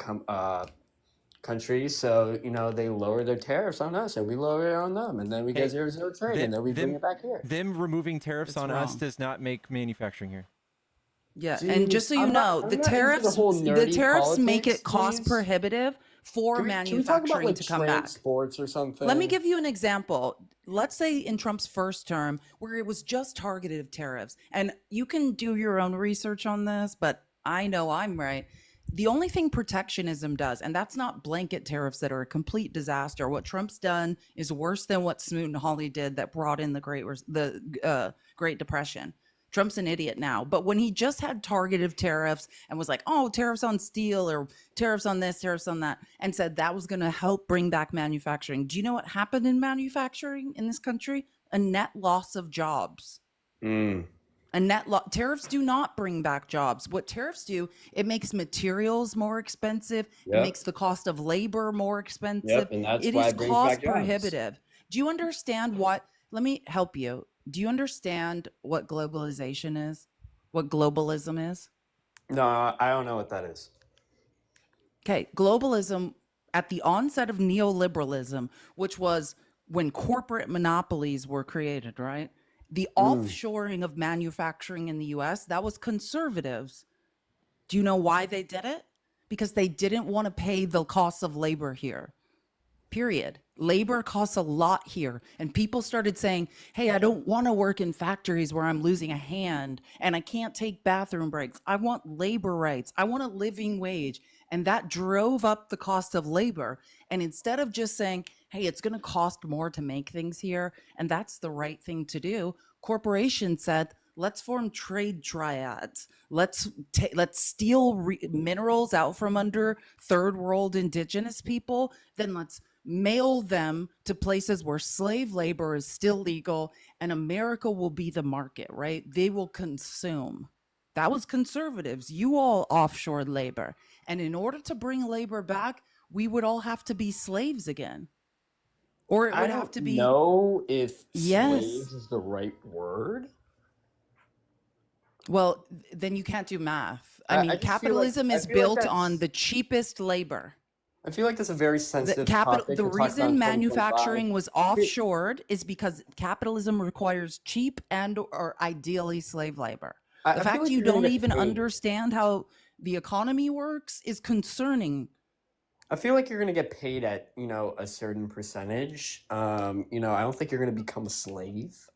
countries, so they lower their tariffs on us, and we lower it on them, and then we get zero trade, and then we bring it back here. Them removing tariffs It's on us wrong. does not make manufacturing here. Yeah, Dude, and just so you I'm know, not the into the tariffs whole the nerdy tariffs make politics, it cost please. prohibitive for Can we talk about manufacturing like to come back. transports or something? Let me give you an example. Let's say in Trump's first term, where it was just targeted tariffs, and you can do your own research on this, but I know I'm right. The only thing protectionism does, and that's not blanket tariffs that are a complete disaster. What Trump's done is worse than what Smoot and Hawley did that brought in the Great Depression. Trump's an idiot now. But when he just had targeted tariffs and was like, oh, tariffs on steel or tariffs on this, tariffs on that, and said that was going to help bring back manufacturing. Do you know what happened in manufacturing in this country? A net loss of jobs. A net tariffs do not bring back jobs. What tariffs do, it makes materials more expensive. It Yep. makes the cost of labor more expensive. Yep, and that's It why is it brings cost back jobs. prohibitive. Do you understand what? Let me help you. Do you understand what globalization is? What globalism is? No, I don't know what that is. Okay, globalism at the onset of neoliberalism, which was when corporate monopolies were created, right? The offshoring of manufacturing in the US, that was conservatives. Do you know why they did it? Because they didn't want to pay the cost of labor here. Period. Labor costs a lot here. And people started saying, hey, I don't want to work in factories where I'm losing a hand and I can't take bathroom breaks. I want labor rights. I want a living wage. And that drove up the cost of labor. And instead of just saying, hey, it's going to cost more to make things here, and that's the right thing to do, corporations said, let's form trade triads. Let's steal minerals out from under third world indigenous people. Then let's mail them to places where slave labor is still legal, and America will be the market, right? They will consume. That was conservatives. You all offshored labor. And in order to bring labor back, we would all have to be slaves again. Or it would have to be. know if Yes. slaves is the right word. Well, then you can't do math. I I mean, just feel like- capitalism I is feel like built that's- on the cheapest labor. I feel like that's a very The sensitive topic. the to talk about reason in 2025. manufacturing was offshored is because capitalism requires cheap and or ideally slave labor. I The feel fact like you you're gonna don't get even paid. understand how the economy works is concerning. I feel like you're gonna get paid at a certain percentage. I don't think you're gonna become a slave.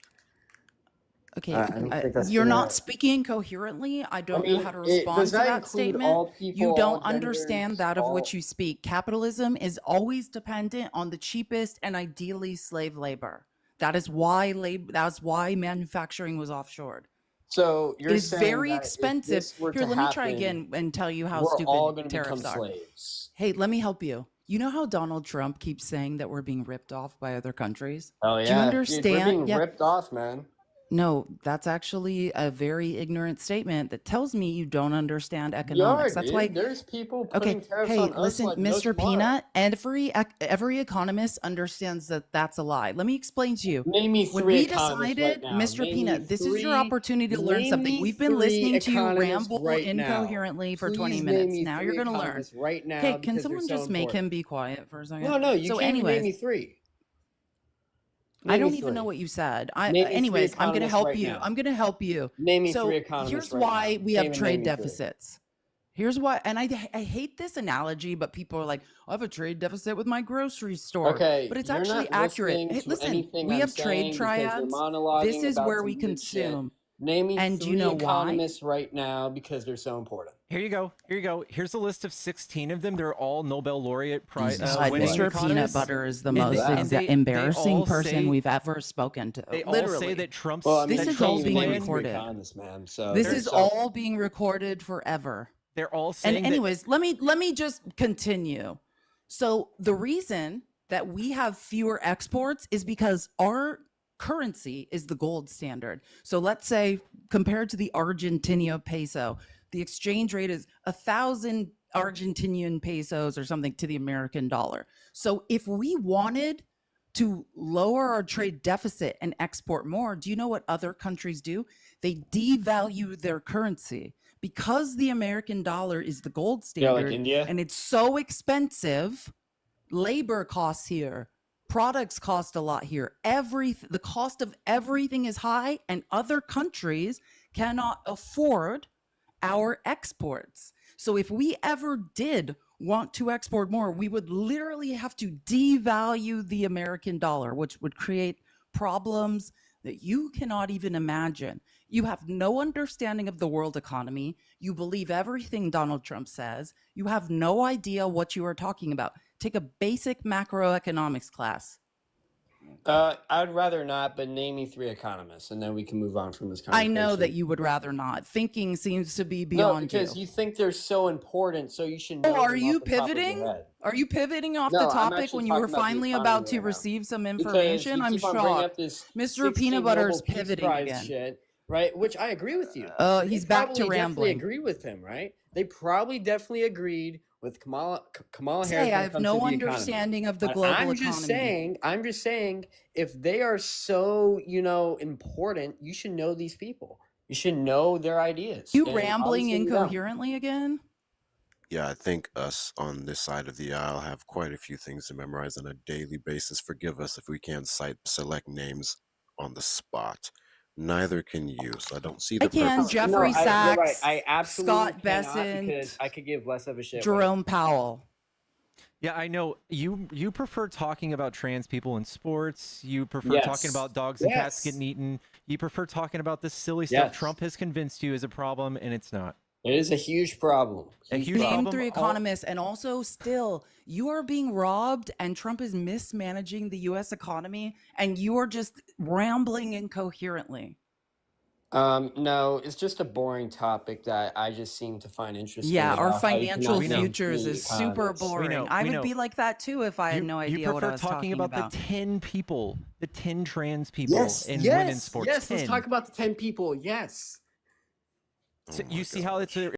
Okay, I don't think that's you're gonna. not speaking coherently. I don't know how to does respond to that that include statement. all people, You all don't genders, understand that of all? which you speak. Capitalism is always dependent on the cheapest and ideally slave labor. That is why that's why manufacturing was offshored. So It you're is saying very that if expensive. this were Here, to let me try happen, again and tell you how we're all stupid gonna become tariffs are. slaves. Hey, let me help you. You know how Donald Trump keeps saying that we're being ripped off by other countries? Oh Do you yeah, dude, we're understand? being Yeah. ripped off, man. No, that's actually a very ignorant statement that tells me you don't understand We are, economics. That's dude. why. There's people Okay, putting tariffs hey, on us listen, like no Mr. tomorrow. Peanut, every economist understands that that's a lie. Let me explain to you. Name me When three we economists decided, right now. Mr. Name me Peanut, this is your three. opportunity to learn Name something. me We've been three listening to you economists ramble right now. incoherently for 20 Please name minutes. me Now three you're going to learn. economists right now Okay, can because they're someone so just make important. him be quiet for a second? No, you So can't even name anyways, me three. I Name me don't even know three. what you said. Name me three Anyways, I'm going to economists help right you. now. I'm going to help you. Name me three So economists here's right why now. we Can't have even trade name me three. deficits. Here's why, and I hate this analogy, but people are like, I have a trade deficit with my grocery store. Okay, But it's you're actually not accurate. listening Hey, to listen, anything we I'm have trade saying because you're triads. This monologuing is about where some we weird shit. consume. Name me And do you three know why? economists right now because they're so important. Here you go. Here you go. Here's a list of 16 of them. They're all Nobel laureate prize God, winning Mr. Peanut economists. Butter is the And most they embarrassing all person say we've ever spoken to. they all Literally. say that Trump's Well, I mean, This you is can't all even being name me three recorded. economists, man. So This they're is so. all being recorded forever. they're all And saying that anyways, let me just continue. So the reason that we have fewer exports is because our currency is the gold standard. So let's say compared to the Argentino peso, the exchange rate is 1,000 Argentinian pesos or something to the American dollar. So if we wanted to lower our trade deficit and export more, do you know what other countries do? They devalue their currency. Because the American dollar is the gold Yeah, like standard India. and it's so expensive, labor costs here, products cost a lot here. The cost of everything is high, and other countries cannot afford our exports. So if we ever did want to export more, we would literally have to devalue the American dollar, which would create problems that you cannot even imagine. You have no understanding of the world economy. You believe everything Donald Trump says. You have no idea what you are talking about. Take a basic macroeconomics class. I'd rather not, but name me 3 economists, and then we can move on from this I conversation. know that you would rather not. Thinking seems to be No, beyond because you. you think they're so important, so you should know Oh, are them you off the top of your pivoting? head. Are you pivoting off No, the I'm topic actually when you were talking about the finally economy about to right now. receive some Because information? you I'm keep on bringing up shocked. this Mr. 16 Peanut Butter's Nobel Peace pivoting Prize again. shit, right? Which I agree with you. He's back to Definitely rambling. agree with him, right? They probably definitely agreed with Kamala Harris Say, when I it have comes no to the understanding economy. of the But global I'm just economy. saying, if they are so, important, you should know these people. You should know their ideas. You And rambling obviously you don't. incoherently again? Yeah, I think us on this side of the aisle have quite a few things to memorize on a daily basis. Forgive us if we can't cite select names on the spot. Neither can you, so I don't see I the can. purpose. Jeffrey You're right. Sachs, I absolutely Scott cannot because Bessent, I could give less of a shit. Jerome Powell. Yeah, I know you prefer talking about trans people in sports. You prefer Yes. talking about dogs and cats Yes. getting eaten. You prefer talking about this silly stuff Yes. Trump has convinced you is a problem, and it's not. It is a huge problem. A huge Name problem. 3 economists, and also still, you are being robbed, and Trump is mismanaging the U.S. economy, and you are just rambling incoherently. No, it's just a boring topic that I just seem to find interesting. Yeah, our about how you financial cannot name futures 3 is super economists. boring. I would be like that too if I had no idea You what I prefer was talking about the 10 people, the 10 trans people in women's sports. Yes, 10. let's talk about the 10 people. Yes. So you see how it's a